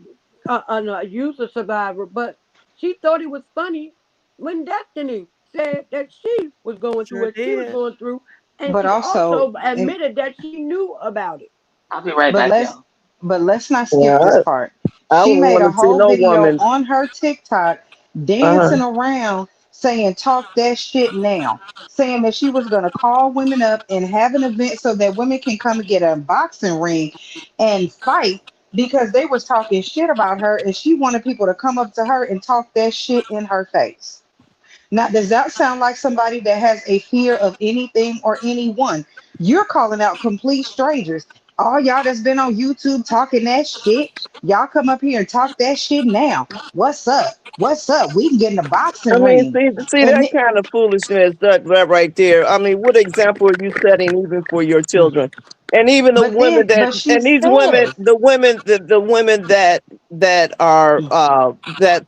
S4: user survivor, but she thought it was funny when Destiny said that she was going through
S5: Sure
S4: what she was
S5: did.
S4: going through, and
S3: But
S4: she
S3: also,
S4: also admitted that she knew about it.
S2: I'll be right
S3: but
S2: back,
S3: let's
S2: y'all.
S3: but let's not skip this
S6: Yeah.
S3: part.
S6: I
S3: She
S6: wouldn't
S3: made
S6: want
S3: a
S6: to see
S3: whole
S6: no
S3: video
S6: woman.
S3: on her TikTok
S6: Uh-huh.
S3: dancing around saying talk that shit now. Saying that she was gonna call women up and have an event so that women can come and get a boxing ring and fight because they was talking shit about her and she wanted people to come up to her and talk that shit in her face. Now, does that sound like somebody that has a fear of anything or anyone? You're calling out complete strangers. All y'all that's been on YouTube talking that shit, y'all come up here and talk that shit now. What's up? What's up? We can get in a
S6: I
S3: boxing
S6: mean,
S3: ring.
S6: see
S3: And
S6: that kind of foolishness, that right there. I mean, what example are you setting even for your children? And even the women that,
S3: but she
S6: and these women,
S3: says,
S6: the women that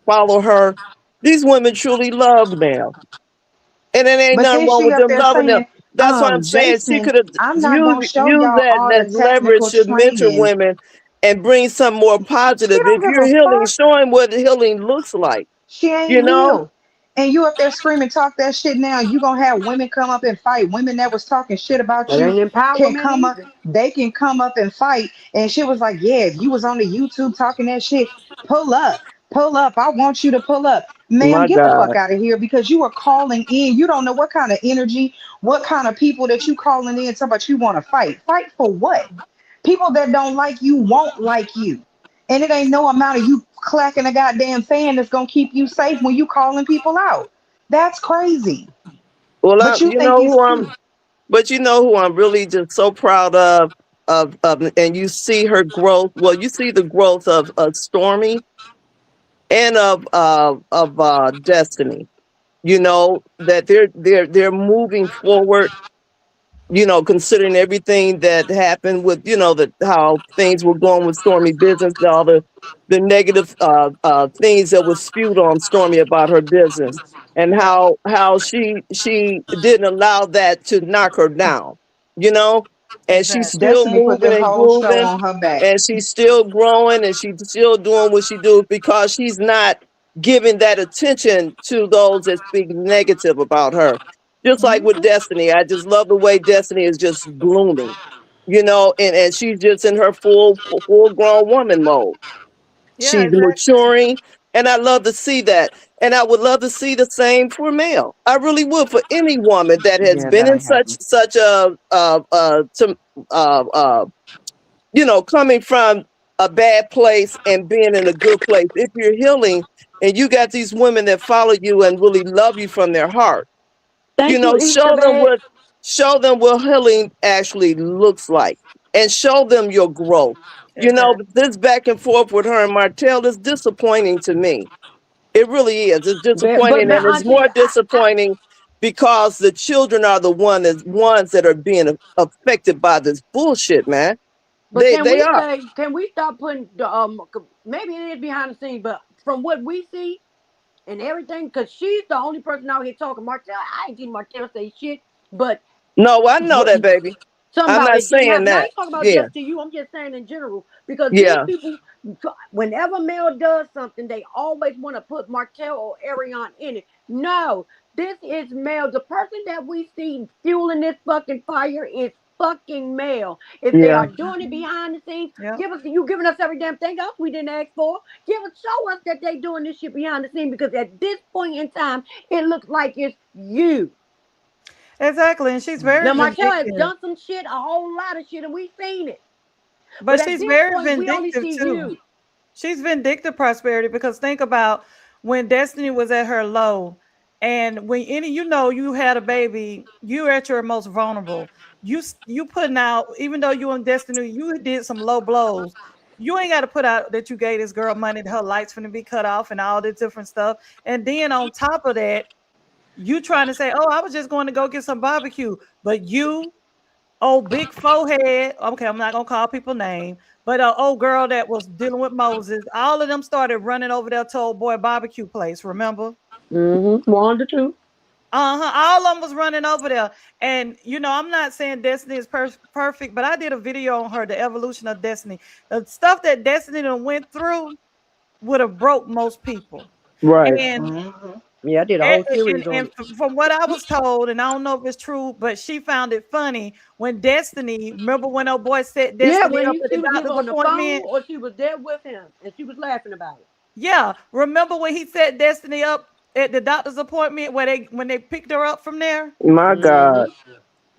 S6: follow her, these women truly love them, and it ain't
S3: but
S6: nothing
S3: then
S6: wrong
S3: she
S6: with
S3: up
S6: them
S3: there
S6: loving them.
S3: saying,
S6: That's what I'm saying. She
S3: Jason,
S6: could have
S3: I'm not gonna
S6: used
S3: show
S6: use
S3: y'all
S6: that
S3: all the
S6: that
S3: technical
S6: leverage to mentor
S3: training.
S6: women and bring some more
S3: She
S6: positive.
S3: don't
S6: If
S3: give
S6: you're
S3: a
S6: healing,
S3: fuck.
S6: show them what healing looks like.
S3: She
S6: You
S3: ain't
S6: know,
S3: healed. And you up there screaming, talk that shit now. You gonna have women come up and fight. Women that was talking shit about
S4: That
S3: you
S4: ain't
S3: can
S4: empowerment
S3: come up.
S4: either.
S3: They can come up and fight. And she was like, yeah, if you was on the YouTube talking that shit, pull up, pull up. I want you to pull up. Ma'am,
S6: my
S3: get the fuck
S6: God.
S3: out of here because you are calling in. You don't know what kind of energy, what kind of people that you calling in. Talking about you want to fight. Fight for what? People that don't like you won't like you. And it ain't no amount of you clacking a goddamn fan that's gonna keep you safe when you calling people out. That's crazy.
S6: Well,
S3: But you
S6: you
S3: think
S6: know
S3: it's
S6: who I'm
S3: cute.
S6: But you know who I'm really just so proud of, and you see her growth. Well, you see the growth of Stormy and of Destiny. You know that they're moving forward, you know, considering everything that happened with, you know, that how things were going with Stormy business, all the negative things that was spewed on Stormy about her business, and
S4: Yeah,
S6: how she didn't allow that to knock her down, you know, and she's
S5: Exactly.
S6: still
S3: Destiny put
S6: moving
S3: that
S6: and
S3: whole show
S6: grooving,
S3: on her back.
S6: and she's still growing, and she's still doing what she do because she's not giving that attention to those that speak negative about her, just like with
S5: Mhm.
S6: Destiny. I just love the way Destiny is just blooming, you know, and she's just in her full grown woman mode.
S5: Yeah,
S6: She's
S5: exactly.
S6: maturing, and I love to see that. And I would love to see the same for Mel. I really would, for any woman that has
S3: Yeah,
S6: been
S3: that
S6: in
S3: ain't happening.
S6: such uh, you know, coming from a bad place and being in a good place. If you're healing and you got these women that follow you and really love you from their heart, you
S4: thank you,
S6: know,
S4: Elizabeth.
S6: show them what healing actually looks like, and show them your growth. You know,
S5: Exactly.
S6: this back and forth with her and Martell is disappointing to me. It really is. It's
S4: But
S6: disappointing, and
S4: now,
S6: it's
S4: Auntie,
S6: more disappointing because the children are the ones that are being affected by this bullshit, man.
S4: but can
S6: They
S4: we
S6: are.
S4: say, can we stop putting the maybe it is behind the scenes, but from what we see and everything, because she's the only person out here talking. Martell, I ain't seen Martell say shit, but
S6: No, I know
S4: what
S6: that, baby.
S4: something
S6: I'm
S4: about
S6: not
S4: it didn't
S6: saying
S4: happen. I
S6: that.
S4: ain't talking about
S6: Yeah,
S4: just to you. I'm just saying in general because these
S6: yeah,
S4: people, whenever Mel does something, they always want to put Martell or Arion in it. No, this is Mel. The person that we see fueling this fucking fire is fucking Mel. If they
S6: yeah.
S4: are doing it behind the scenes,
S5: Yep.
S4: give us you giving us every damn thing else we didn't ask for. Give us show us that they doing this shit behind the scenes because at this point in time, it looks like it's you.
S5: Exactly. And she's very
S4: Now Martell has
S5: vindictive.
S4: done some shit, a whole lot of shit, and we've seen it. But
S5: But
S4: at
S5: she's
S4: this
S5: very
S4: point, we only
S5: vindictive
S4: see
S5: too.
S4: you.
S5: She's vindictive prosperity because think about when Destiny was at her low, and when any you know you had a baby, you're at your most vulnerable. You putting out, even though you in Destiny, you did some low blows. You ain't got to put out that you gave this girl money, that her lights finna be cut off and all this different stuff. And then on top of that, you trying to say, "Oh, I was just going to go get some barbecue," but you old big forehead. Okay, I'm not gonna call people name, but a old girl that was dealing with Moses. All of them started running over there to old boy barbecue place. Remember?
S4: Mm-hmm. One to two.
S5: All of them was running over there, and you know, I'm not saying Destiny is perfect, but I did a video on her, the evolution of Destiny, the stuff that Destiny done went through would have broke most people,
S6: Right.
S5: and
S3: Hmm.
S4: Yeah, I did a
S5: And,
S4: whole series on
S5: and
S4: it.
S5: from what I was told, and I don't know if it's true, but she found it funny when Destiny, remember when old boy set
S4: Yeah,
S5: Destiny
S4: when
S5: up at
S4: she
S5: the
S4: was either
S5: doctor's
S4: on the phone
S5: appointment?
S4: or she was there with him, and she was laughing about it.
S5: Yeah. Remember when he set Destiny up at the doctor's appointment where they when they picked her up from there?
S6: My God.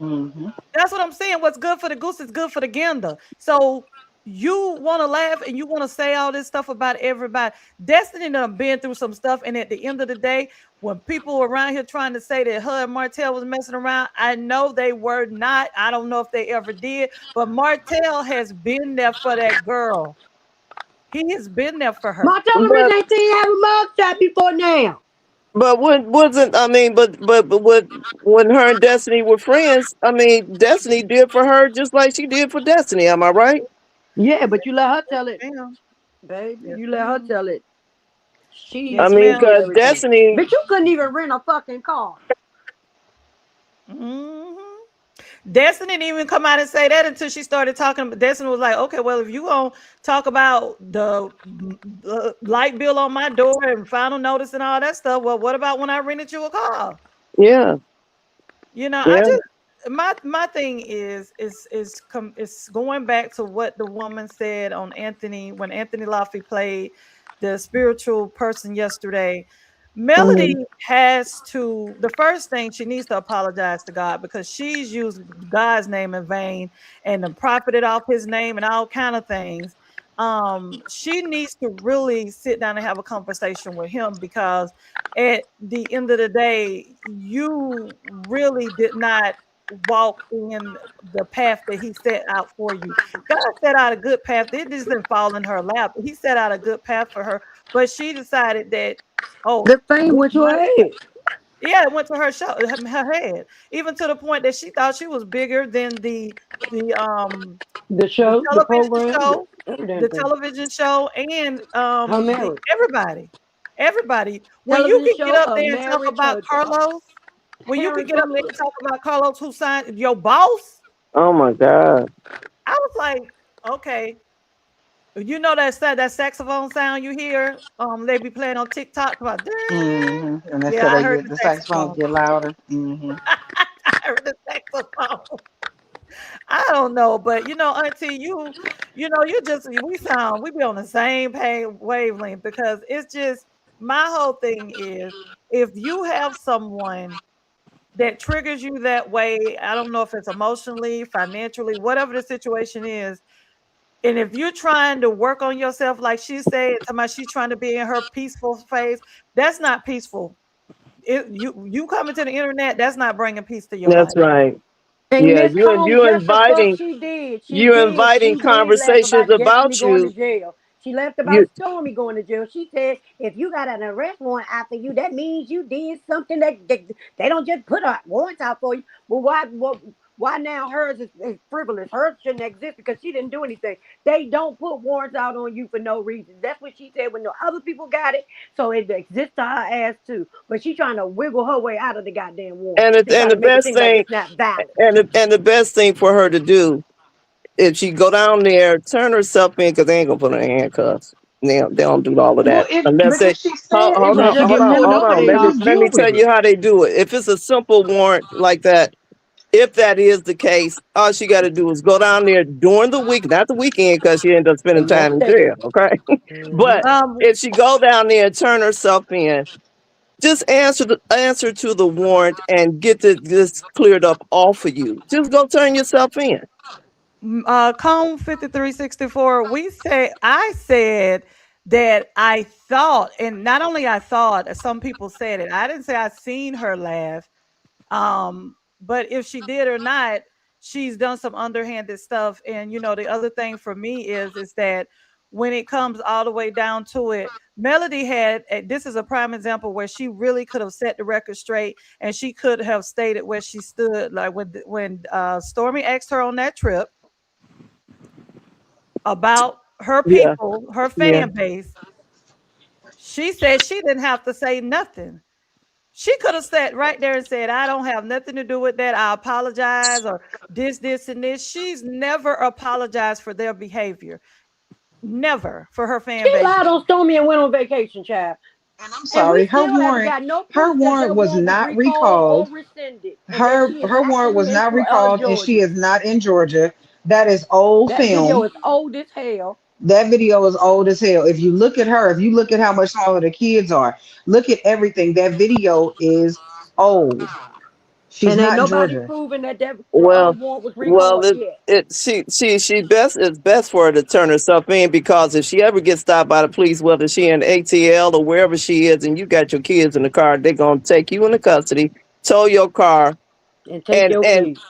S4: Mm-hmm.
S3: Hmm.
S5: That's what I'm saying. What's good for the goose is good for the gander. So you want to laugh and you want to say all this stuff about everybody. Destiny done been through some stuff, and at the end of the day, when people around here trying to say that her and Martell was messing around, I know they were not. I don't know if they ever did, but Martell has been there for that girl. He has been there for her.
S4: My television
S6: But
S4: ain't seen have a mugshot before now.
S6: what wasn't, I mean, but what, when her and Destiny were friends, I mean, Destiny did for her just like she did for Destiny. Am I right?
S4: Yeah, but you let her tell it,
S5: Ma'am.
S4: baby.
S5: Yes,
S4: You let her
S5: ma'am.
S4: tell it. She
S6: I
S5: Yes,
S6: mean,
S5: ma'am.
S4: did
S6: because
S4: everything.
S6: Destiny,
S4: But you couldn't even rent a fucking car.
S5: Hmm. Destiny didn't even come out and say that until she started talking. But Destiny was like, "Okay, well, if you gonna talk about the light bill on my door and final notice and all that stuff, well, what about when I rented you a car?"
S6: yeah,
S5: You know, I
S6: yeah,
S5: just my thing is going back to what the woman said on Anthony when Anthony Laffey played the spiritual person yesterday. Melody
S6: mhm,
S5: has to the first thing she needs to apologize to God because she's used God's name in vain and then profited off his name and all kind of things. She needs to really sit down and have a conversation with him because at the end of the day, you really did not. walk in the path that he set out for you. God set out a good path. It just didn't fall in her lap. He set out a good path for her, but she decided that, oh,
S4: The thing
S5: this
S4: went to her
S5: money,
S4: head.
S5: yeah, it went to her show, her head, even to the point that she thought she was bigger than the um
S4: The
S5: the
S4: show, the
S5: television
S4: program,
S5: show,
S4: every damn
S5: the
S4: thing.
S5: television show, and
S4: Her
S5: the
S4: marriage.
S5: everybody. When you
S4: Television
S5: can get
S4: show,
S5: up
S4: her
S5: there and talk
S4: marriage,
S5: about
S4: her
S5: Carlos, when you can get up there
S4: parenthood.
S5: and talk about Carlos who signed your boss,
S6: Oh my God.
S5: I was like, okay, you know that saxophone sound you hear, they be playing on TikTok about,
S3: And that's
S5: yeah,
S3: how
S5: I
S3: they
S5: heard
S3: get
S5: the
S3: the saxophones
S5: saxophone.
S3: get louder.
S5: I heard the saxophone. I don't know, but Auntie, you just we be on the same wavelength because it's just my whole thing is if you have someone that triggers you that way, I don't know if it's emotionally, financially, whatever the situation is, and if you're trying to work on yourself, like she said, she's trying to be in her peaceful phase, that's not peaceful. You coming to the internet, that's not bringing peace to your
S6: That's
S5: life.
S6: right.
S4: And
S6: Yeah,
S4: Miss Combs, just the fuck she did.
S6: you inviting
S4: She did laugh
S6: conversations
S4: about Destiny
S6: about
S4: going to
S6: you.
S4: jail. She laughed about
S6: You
S4: Stormy going to jail. She said, if you got an arrest warrant out for you, that means you did something that they don't just put a warrant out for you. But why now hers is frivolous? Hers shouldn't exist because she didn't do anything. They don't put warrants out on you for no reason. That's what she said when the other people got it. So it exists to her ass too. But she's trying to wiggle her way out of the goddamn warrant to try
S6: and the
S4: to make it
S6: best
S4: seem like
S6: thing
S4: it's not valid.
S6: and the best thing for her to do if she go down there, turn herself in because they ain't gonna put her in handcuffs. They don't do all of
S3: Well,
S6: that unless
S3: but
S6: they
S3: if she said if
S4: They just
S3: if
S4: get pulled
S3: Melanie
S6: hold
S4: over.
S3: said
S6: on.
S4: They
S3: it,
S6: Let me
S3: just
S4: lost.
S6: let me
S3: deal
S6: tell
S3: with
S6: you
S3: it.
S6: how they do it. If it's a simple warrant like that, if that is the case, all she got to do is go down there during the week, not the weekend, because she ended up spending
S4: And
S6: time
S4: most
S6: in
S4: days.
S6: jail. Okay,
S4: Hmm.
S6: but if she go down there and turn herself in, just answer to the warrant and get this cleared up off of you. Just go turn yourself in.
S5: Comb 5364, I said that I thought, and not only I thought, some people said it. I didn't say I seen her laugh. But if she did or not, she's done some underhanded stuff. And the other thing for me is that when it comes all the way down to it, Melody this is a prime example where she really could have set the record straight and she could have stated where she stood. Like when Stormy asked her on that trip about her
S6: Yeah,
S5: people, her
S6: yeah.
S5: fan base, she said she didn't have to say nothing. She could have sat right there and said, I don't have nothing to do with that. I apologize, or this, and this. She's never apologized for their behavior. Never for her fan
S4: She
S5: base.
S4: lied on Stormy and went on vacation, child.
S3: And I'm
S4: And we
S3: sorry,
S4: still haven't got no
S3: her
S4: proof that
S3: warrant
S4: that
S3: was
S4: warrant was
S3: not
S4: recalled or
S3: recalled.
S4: rescinded, and that
S3: Her
S4: she is
S3: her warrant
S4: actually
S3: was
S4: in
S3: not recalled, and she
S4: Georgia.
S3: is not in Georgia. That is old
S4: That video
S3: film.
S4: is old as hell.
S3: That video is old as hell. If you look at her, if you look at how much smaller the kids are, look at everything. That video is old. She's
S4: And ain't
S3: not in
S4: nobody
S3: Georgia.
S4: proving that that
S6: Well,
S4: warrant was
S6: well,
S4: recalled yet.
S6: she best it's best for her to turn herself in because if she ever gets stopped by the police, whether she in ATL or wherever she is, and you got your kids in the car, they're gonna take you into custody, tow your car,
S4: And take
S6: and
S4: your
S6: and
S4: keys.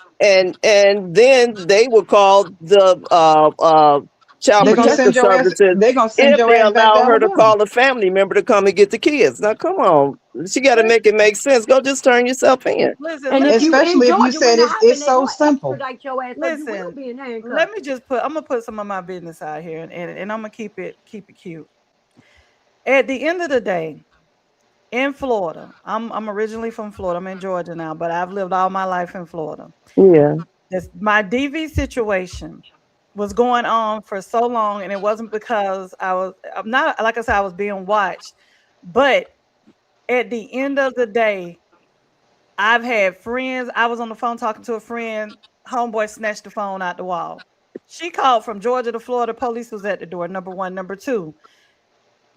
S6: and then they will call the child
S3: They're gonna
S6: protective
S3: send your ass.
S6: services
S3: They're gonna send
S6: if
S3: your
S6: they
S3: ass back to
S6: allow her to
S3: Alabama.
S6: call a family member to come and get the kids. Now, come on, she got to make it make sense. Go just turn yourself in.
S5: Listen,
S4: And
S5: let
S4: if
S5: me
S4: you in
S3: Especially if you
S4: Georgia when
S3: said
S4: that
S3: it's
S4: happen, they
S3: so
S4: gonna
S3: simple.
S4: extradite your ass, so you will
S5: listen.
S4: be in
S5: Let
S4: handcuffs.
S5: me just I'm gonna put some of my business out here, and I'm gonna keep it cute. At the end of the day, in Florida, I'm originally from Florida. I'm in Georgia now, but I've lived all my life in Florida.
S6: Yeah,
S5: My DV situation was going on for so long, and it wasn't because I'm not, like I said, I was being watched. But at the end of the day, I've had friends. I was on the phone talking to a friend. Homeboy snatched the phone out the wall. She called from Georgia to Florida. Police was at the door. Number one. Number two,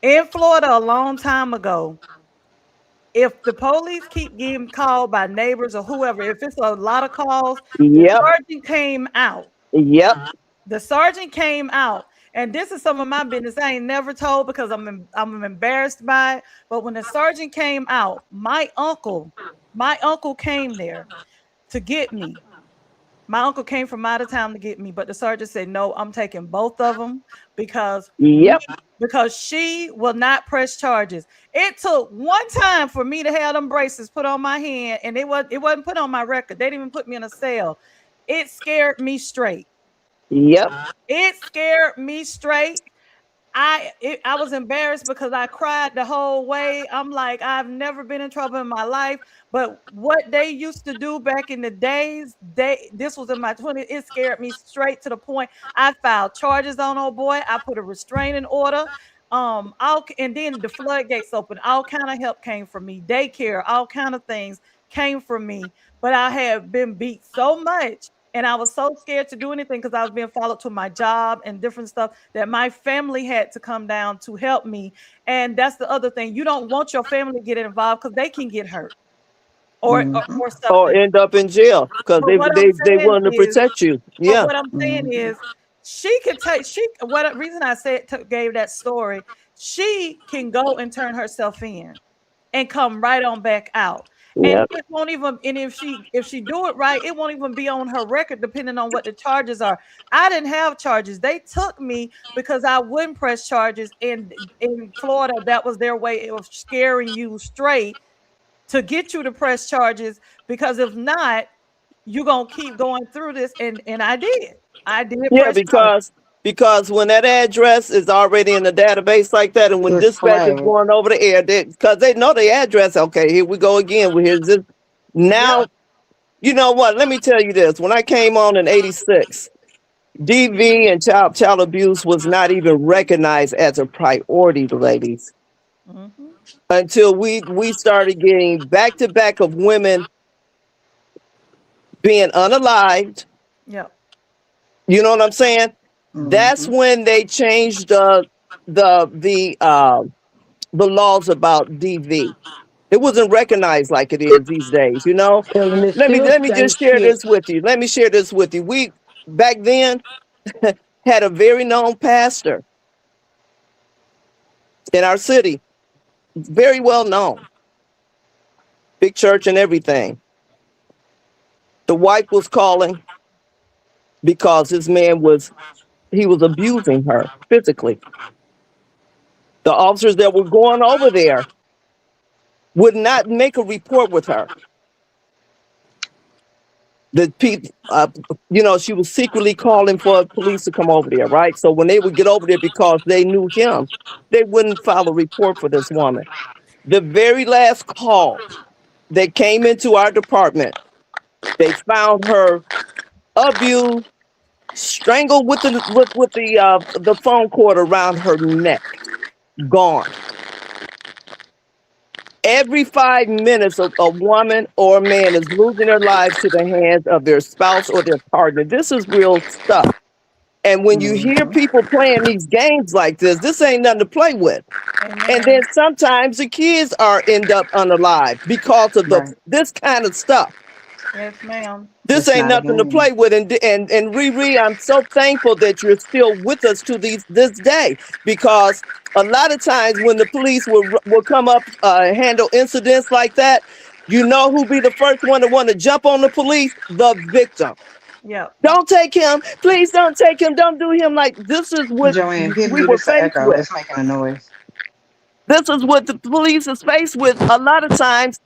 S5: in Florida a long time ago, if the police keep getting called by neighbors or whoever, if it's a lot of calls, the
S6: yep,
S5: sergeant came out.
S6: yep.
S5: The sergeant came out, and this is some of my business. I ain't never told because I'm embarrassed by it. But when the sergeant came out, my uncle came there to get me. My uncle came from out of town to get me, but the sergeant said, no, I'm taking both of them because
S6: Yep.
S5: because she will not press charges. It took one time for me to have them braces put on my hand, and it wasn't put on my record. They didn't even put me in a cell. It scared me straight.
S6: Yep.
S5: It scared me straight. I was embarrassed because I cried the whole way. I'm like, I've never been in trouble in my life, but what they used to do back in the days, this was in my 20s. It scared me straight to the point I filed charges on old boy. I put a restraining order. All and then the floodgates opened. All kind of help came from me. Daycare, all kind of things came from me. But I had been beat so much, and I was so scared to do anything because I was being followed to my job and different stuff that my family had to come down to help me. And that's the other thing. You don't want your family to get involved because they can get hurt or, or
S3: Mm-hmm.
S5: or
S6: Or
S5: something.
S6: end up in jail because
S5: But what I'm
S6: they
S5: saying
S6: want to
S5: is,
S6: protect you.
S5: but
S6: Yeah.
S5: what I'm saying
S3: Mm-hmm.
S5: is, she can take she what reason I said gave that story. She can go and turn herself in and come right on back out. And
S6: Yep.
S5: it won't even, and if she do it right, it won't even be on her record depending on what the charges are. I didn't have charges. They took me because I wouldn't press charges. And in Florida, that was their way of scaring you straight to get you to press charges. Because if not, you're gonna keep going through this. And I did. I did
S6: Yeah,
S5: press charges.
S6: because when that address is already in the database like that, and when
S3: It's
S6: dispatch is
S3: flagged.
S6: going over the air, because they know the address. Okay, here we go again. Here's this.
S5: Yep.
S6: Now, you know what? Let me tell you this. When I came on in '86, DV and child abuse was not even recognized as a priority, ladies,
S5: Hmm.
S6: until we started getting back to back of women being unalived.
S5: Yep.
S6: You know what I'm saying? That's
S3: Mm-hmm.
S6: when they changed the laws about DV. It wasn't recognized like it is these days. You know.
S4: And it
S6: Let me
S4: still
S6: let me
S4: ain't
S6: just share
S4: shit.
S6: this with you. Let me share this with you. We back then had a very known pastor in our city, very well known, big church and everything. The wife was calling because his man was abusing her physically. The officers that were going over there would not make a report with her. The people, she was secretly calling for police to come over there, right? So when they would get over there because they knew him, they wouldn't file a report for this woman. The very last call that came into our department, they found her abused, strangled with the phone cord around her neck, gone. Every 5 minutes, a woman or a man is losing their lives to the hands of their spouse or their partner. This is real stuff. And when you hear
S3: Mm-hmm.
S6: people playing these games like this ain't nothing to play with. And
S5: Amen.
S6: then sometimes the kids are end up unalive because of
S3: Right.
S6: this kind of stuff.
S5: Yes, ma'am.
S6: This
S3: It's
S6: ain't
S3: not a
S6: nothing to
S3: game.
S6: play with. And Riri, I'm so thankful that you're still with us to this day, because a lot of times when the police will come up, handle incidents like that, you know who be the first one to want to jump on the police? The victim.
S5: Yep.
S6: Don't take him. Please don't take him. Don't do him. Like, this is what
S3: JoAnn, hit
S6: we
S3: mute.
S6: were
S3: It's an
S6: faced
S3: echo.
S6: with.
S3: It's making a noise.
S6: This is what the police is faced with. A lot of times,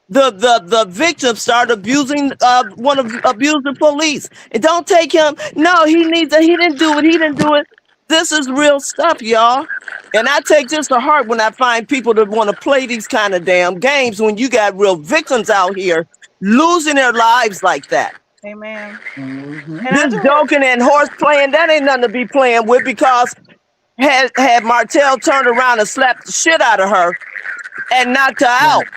S6: the victim start abusing one of abuse the police. And don't take him. No, he didn't do it. He didn't do it. This is real stuff, y'all. And I take this to heart when I find people that want to play these kind of damn games when you got real victims out here losing their lives like that.
S5: Amen.
S3: Mm-hmm.
S5: And I
S6: This
S5: just
S6: joking and horse playing, that ain't nothing to be playing with, because had Martell turned around and slapped the shit out of her and knocked her
S3: Right.
S6: out.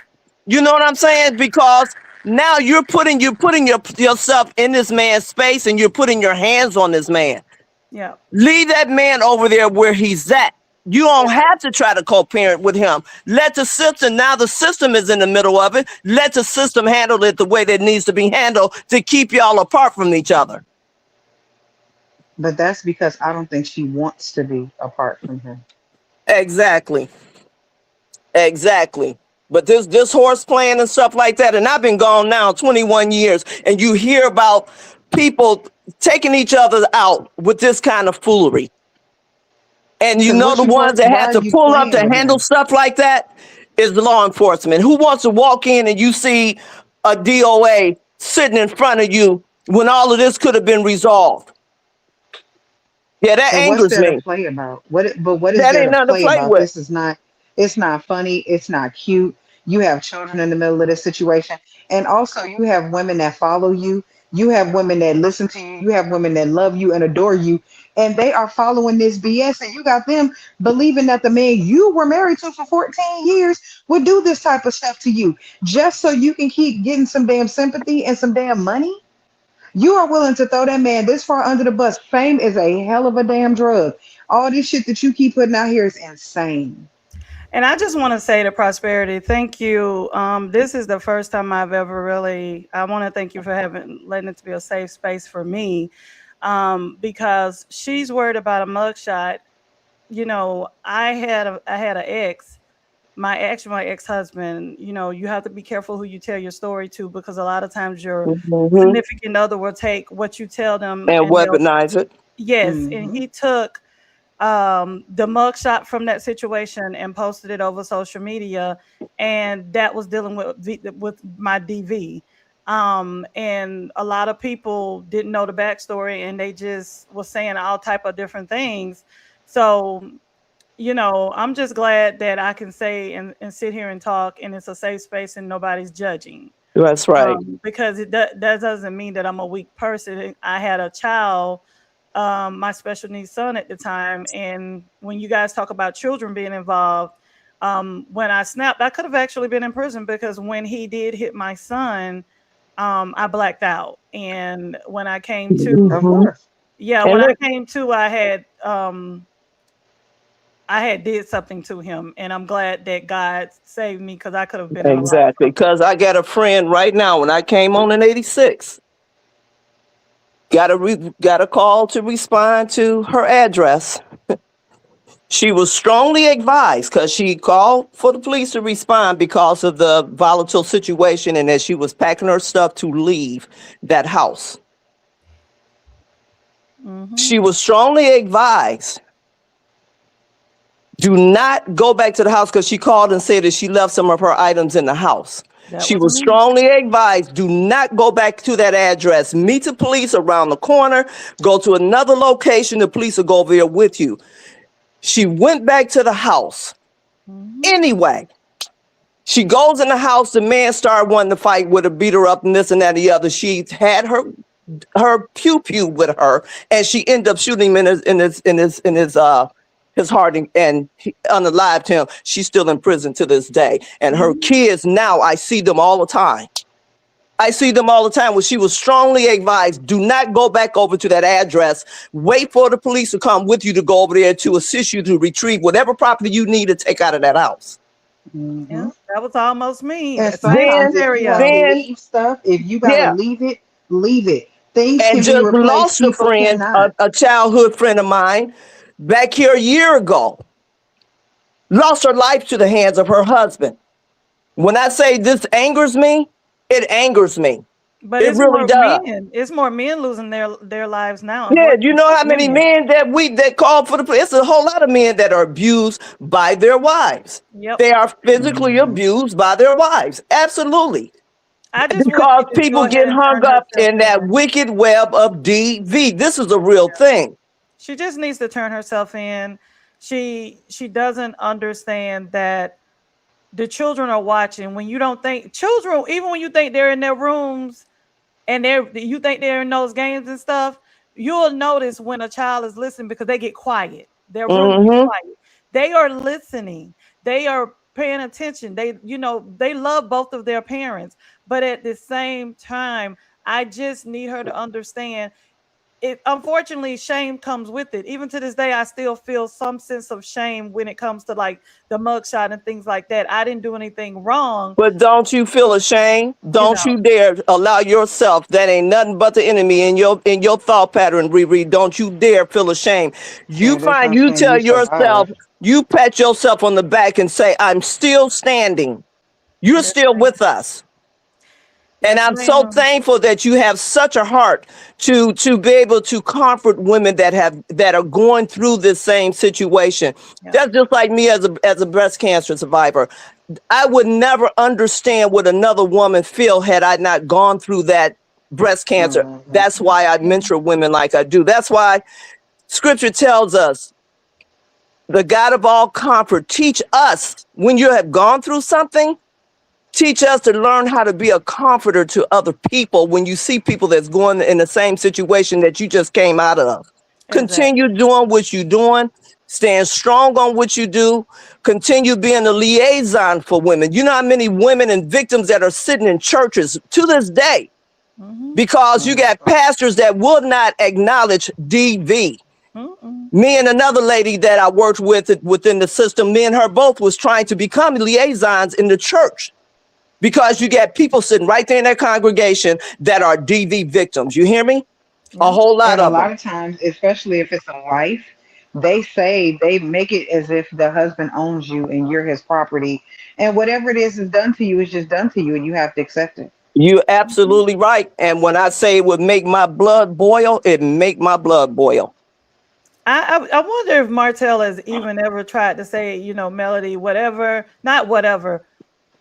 S6: You know what I'm saying? Because now you're putting yourself in this man's space, and you're putting your hands on this man.
S5: yeah.
S6: Leave that man over there where he's at. You don't have to try to co-parent with him. Let the system, now the system is in the middle of it. Let the system handle it the way that it needs to be handled to keep y'all apart from each other.
S3: But that's because I don't think she wants to be apart from him.
S6: Exactly. Exactly. But this horse playing and stuff like that, and I've been gone now 21 years, and you hear about people taking each other out with this kind of foolery. And you
S3: Because
S6: know the ones that
S3: why
S6: have
S3: are
S6: to
S3: you
S6: pull up
S3: playing
S6: to
S3: with
S6: handle
S3: him?
S6: stuff like that is the law enforcement. Who wants to walk in and you see a DOA sitting in front of you when all of this could have been resolved? Yeah, that
S3: And what's
S6: angers
S3: there to
S6: me.
S3: play about? But what is
S6: That
S3: there
S6: ain't
S3: to
S6: nothing to
S3: play
S6: play
S3: about?
S6: with.
S3: This is not, it's not funny, it's not cute. You have children in the middle of this situation. And also you have women that follow you. You have women that listen to you. You have women that love you and adore you. And they are following this BS. And you got them believing that the man you were married to for 14 years would do this type of stuff to you just so you can keep getting some damn sympathy and some damn money. You are willing to throw that man this far under the bus. Fame is a hell of a damn drug. All this shit that you keep putting out here is insane.
S5: And I just want to say to Prosperity, thank you. This is the first time I've ever really. I want to thank you for letting it to be a safe space for me, because she's worried about a mugshot. I had an ex. My ex husband. You have to be careful who you tell your story to, because a lot of times your
S6: Hmm.
S5: significant other will take what you tell them
S6: And
S5: and they'll.
S6: weaponize it.
S5: Yes, and
S3: Hmm.
S5: he took the mugshot from that situation and posted it over social media, and that was dealing with my DV. And a lot of people didn't know the backstory, and they just was saying all type of different things. So I'm just glad that I can say and sit here and talk, and it's a safe space and nobody's judging.
S6: That's right.
S5: Because that doesn't mean that I'm a weak person. I had a child, my special needs son at the time, and when you guys talk about children being involved, when I snapped, I could have actually been in prison, because when he did hit my son, I blacked out, and when I came to,
S3: Of
S6: Hmm.
S3: course.
S5: yeah,
S6: And
S5: when I
S6: look,
S5: came to, I had did something to him, and I'm glad that God saved me, because I could have been in a lot of
S6: exactly,
S5: trouble.
S6: because I got a friend right now. When I came on in '86, got a call to respond to her address. She was strongly advised, because she called for the police to respond because of the volatile situation, and that she was packing her stuff to leave that house.
S5: Hmm.
S6: She was strongly advised, do not go back to the house, because she called and said that she left some of her items in the house.
S5: That
S6: She
S5: was
S6: was
S5: me.
S6: strongly advised, do not go back to that address. Meet the police around the corner. Go to another location. The police will go over there with you. She went back to the house.
S5: Hmm.
S6: Anyway, she goes in the house. The man started wanting to fight with her, beat her up, and this and that and the other. She had her pew pew with her, and she ended up shooting him in his heart, and he unalived him. She's still in prison to this day, and her
S5: Hmm.
S6: kids now, I see them all the time. I see them all the time. When she was strongly advised, do not go back over to that address. Wait for the police to come with you to go over there to assist you to retrieve whatever property you need to take out of that house.
S3: Hmm.
S5: Yeah, that was almost me.
S3: And
S5: The same
S3: sometimes
S6: Then,
S3: if you have
S5: scenario.
S3: to
S6: then,
S3: leave stuff, if you got to
S6: yeah.
S3: leave it, leave it. Things
S6: And
S3: can be
S6: just
S3: replaced,
S6: lost a
S3: people
S6: friend,
S3: cannot.
S6: a childhood friend of mine, back here a year ago. Lost her life to the hands of her husband. When I say this angers me, it angers me.
S5: But
S6: It
S5: it's
S6: really
S5: more
S6: does.
S5: men. It's more men losing their lives now,
S6: Yeah, you
S5: unfortunately,
S6: know
S5: than
S6: how many
S5: women.
S6: men that call for the police? It's a whole lot of men that are abused by their wives.
S5: Yep.
S6: They are physically
S3: Hmm.
S6: abused by their wives. Absolutely.
S5: I just wish
S6: Because
S5: she just go
S6: people
S5: ahead
S6: get
S5: and
S6: hung
S5: turn
S6: up
S5: herself
S6: in that
S5: in.
S6: wicked web of DV. This is a real thing.
S5: She just needs to turn herself in. She doesn't understand that the children are watching. When you don't think children, even when you think they're in their rooms and you think they're in those games and stuff, you'll notice when a child is listening, because they get quiet. Their room get
S6: Hmm.
S5: quiet. They are listening. They are paying attention. They love both of their parents, but at the same time, I just need her to understand it. Unfortunately, shame comes with it. Even to this day, I still feel some sense of shame when it comes to like the mugshot and things like that. I didn't do anything wrong,
S6: But don't you feel ashamed?
S5: you
S6: Don't
S5: know.
S6: you dare allow yourself, that ain't nothing but the enemy in your thought pattern, Riri. Don't you dare feel ashamed. You
S3: Yeah, there's
S6: find
S3: no
S6: you
S3: shame.
S6: tell
S3: You
S6: yourself,
S3: survived.
S6: you pat yourself on the back and say, I'm still standing. You're
S5: That's
S6: still
S5: right.
S6: with us. And
S5: Yes,
S6: I'm so
S5: ma'am.
S6: thankful that you have such a heart to be able to comfort women that are going through this same situation.
S5: Yeah.
S6: That's just like me as a breast cancer survivor. I would never understand what another woman feel had I not gone through that breast cancer.
S3: Mhm.
S6: That's why I mentor women like I do. That's why scripture tells us the God of all comfort teach us when you have gone through something. Teach us to learn how to be a comforter to other people when you see people that's going in the same situation that you just came out of.
S5: Exactly.
S6: Continue doing what you're doing. Stand strong on what you do. Continue being a liaison for women. You know how many women and victims that are sitting in churches to this day
S5: Mm-hmm.
S6: because you got
S3: Mhm.
S6: pastors that will not acknowledge DV.
S5: Mm-mm.
S6: Me and another lady that I worked with within the system, me and her both was trying to become liaisons in the church because you get people sitting right there in that congregation that are DV victims. You hear me? A
S5: Yeah.
S6: whole lot
S3: And a
S6: of
S3: lot
S6: them.
S3: of times, especially if it's a wife, they make it as if the husband owns you and you're his property. And whatever it is done to you is just done to you and you have to accept it.
S6: You're absolutely right. And when I say it would make my blood boil, it make my blood boil.
S5: I wonder if Martell has even ever tried to say, Melody, whatever, not whatever,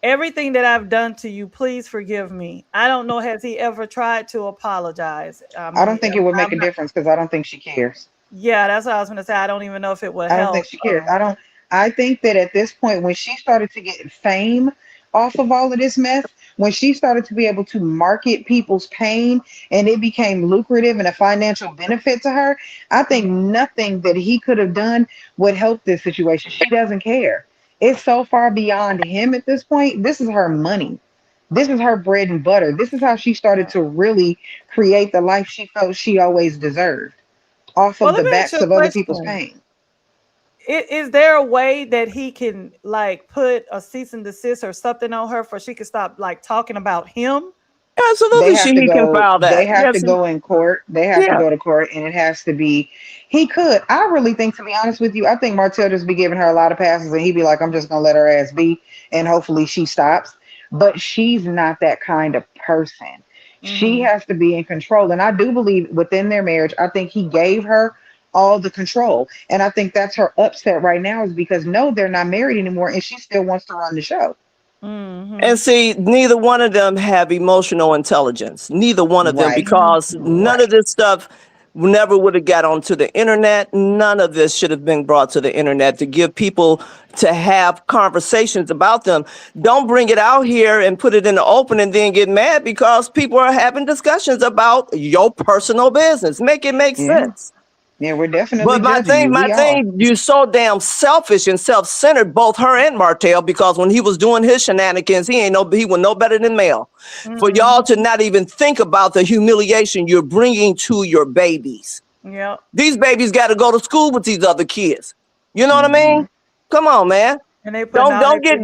S5: everything that I've done to you, please forgive me. I don't know. Has he ever tried to apologize? I
S3: I don't
S5: mean,
S3: think it would make
S5: I'm
S3: a
S5: not.
S3: difference because I don't think she cares.
S5: Yeah, that's what I was going to say. I don't even know if it would
S3: I don't think
S5: help.
S3: she cares. I don't. I think that at this point, when she started to get fame off of all of this mess, when she started to be able to market people's pain and it became lucrative and a financial benefit to her, I think nothing that he could have done would help this situation. She doesn't care. It's so far beyond him at this point. This is her money. This is her bread and butter. This is how she started
S5: Yeah.
S3: to really create the life she felt she always deserved off
S5: Well,
S3: of
S5: let
S3: the
S5: me ask you
S3: backs
S5: a
S3: of other people's
S5: question.
S3: pain.
S5: Is there a way that he can like put a cease and desist or something on her for she can stop like talking about him?
S3: They
S6: Absolutely,
S3: have to
S6: he can
S3: go
S6: file
S3: they
S6: that.
S3: have to
S6: Yes,
S3: go in court. They have to
S6: yeah.
S3: go to court and it has to be he could. I really think, to be honest with you, I think Martell just be giving her a lot of passes and he'd be like, I'm just gonna let her ass be and hopefully she stops. But she's not that kind of person. She
S5: Mm-hmm.
S3: has to be in control. And I do believe within their marriage, I think he gave her all the control. And I think that's her upset right now is because no, they're not married anymore and she still wants to run the show.
S5: Mm-hmm.
S6: And see, neither one of them have emotional intelligence. Neither one of them,
S3: Right.
S6: because none of
S3: Right.
S6: this stuff never would have got onto the internet. None of this should have been brought to the internet to give people to have conversations about them. Don't bring it out here and put it in the open and then get mad because people are having discussions about your personal business. Make it make
S3: Yeah.
S6: sense.
S3: Yeah, we're definitely
S6: But
S3: judging you.
S6: my
S3: We are.
S6: thing, you so damn selfish and self-centered, both her and Martell, because when he was doing his shenanigans, he was no better than Mel. For y'all
S5: Mm-hmm.
S6: to not even think about the humiliation you're bringing to your babies.
S5: Yep.
S6: These babies got to go to school with these other kids. You know what I
S3: Hmm.
S6: mean? Come on, man.
S5: And they putting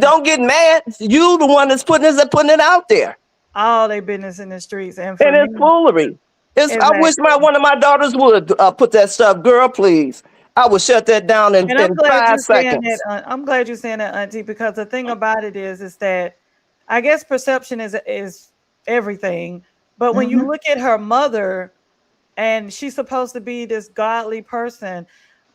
S6: Don't get mad. You the one that's putting it out there.
S5: all their business in the streets. And for
S6: And
S5: me,
S6: it's foolery. I wish
S5: exactly.
S6: one of my daughters would put that stuff. Girl, please. I would shut that down
S5: And I'm
S6: in
S5: glad
S6: five
S5: you're saying that.
S6: seconds.
S5: I'm glad you're saying that, Auntie, because the thing about it is that I guess perception is everything. But when you
S3: Hmm.
S5: look at her mother, and she's supposed to be this godly person,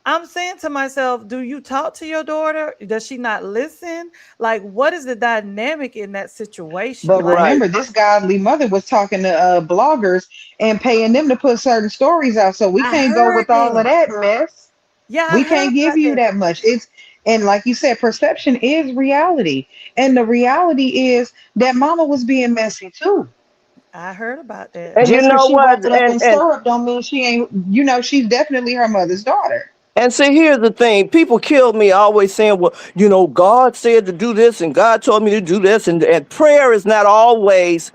S5: I'm saying to myself, do you talk to your daughter? Does she not listen? Like, what is the dynamic in that situation?
S3: But
S5: Like,
S6: Right.
S3: remember, this godly mother was talking to bloggers and paying them to put certain stories out. So we
S5: I
S3: can't go
S5: heard
S3: with all of
S5: that.
S3: that mess.
S5: Yeah, I
S3: We
S5: heard
S3: can't give
S5: about
S3: you
S5: that.
S3: that much. It's and like you said, perception is reality. And the reality is that mama was being messy too.
S5: I heard about that.
S6: And you
S3: Just because
S6: know
S3: she
S6: what?
S3: wrapped it up in syrup don't mean she ain't, she's definitely her mother's daughter.
S6: And see, here's the thing. People kill me always saying, well, God said to do this and God told me to do this. And prayer is not always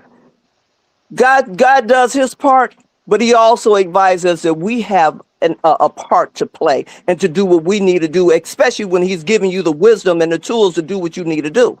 S6: God does his part, but he also advises us that we have a part to play and to do what we need to do, especially when he's giving you the wisdom and the tools to do what you need to do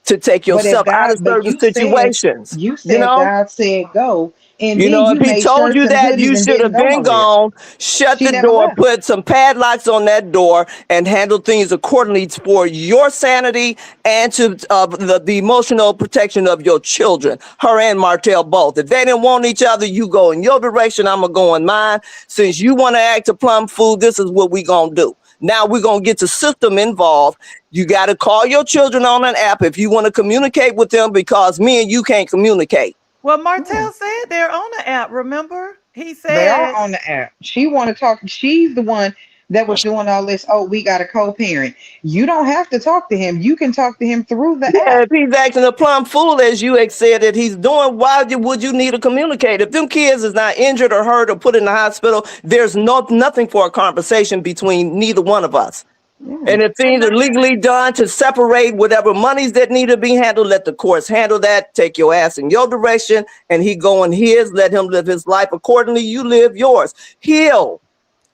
S6: to take
S3: But if
S6: yourself out
S3: God,
S6: of certain situations.
S3: you
S6: You
S3: said
S6: know?
S3: God said go, And
S6: You
S3: then
S6: know, if
S3: you
S6: he
S3: made
S6: told
S3: shirts
S6: you
S3: and
S6: that,
S3: hoodies
S6: you
S3: and
S6: should
S3: didn't
S6: have
S3: go
S6: been
S3: nowhere.
S6: gone, shut
S3: She
S6: the
S3: never
S6: door,
S3: left.
S6: put some padlocks on that door, and handle things accordingly for your sanity and to the emotional protection of your children, her and Martell both. If they didn't want each other, you go in your direction, I'm going to go in mine. Since you want to act a plum fool, this is what we going to do. Now we're going to get the system involved. You got to call your children on an app if you want to communicate with them because me and you can't communicate.
S5: Well,
S3: Yeah.
S5: Martell said they're on the app, remember? He
S3: They are
S5: said,
S3: on the app. She want to talk. She's the one that was doing all this. Oh, we got a co-parent. You don't have to talk to him. You can talk to him through the
S6: Yeah,
S3: app.
S6: if he's acting a plumb fool, as you said that he's doing, why would you need to communicate? If them kids is not injured or hurt or put in the hospital, there's nothing for a conversation between neither one of us.
S3: Yeah.
S6: And if
S5: and
S6: things are legally done to separate whatever monies that need to be handled, let the courts handle that. Take your ass in your direction, and he going his. Let him live his life accordingly. You live yours. Heal.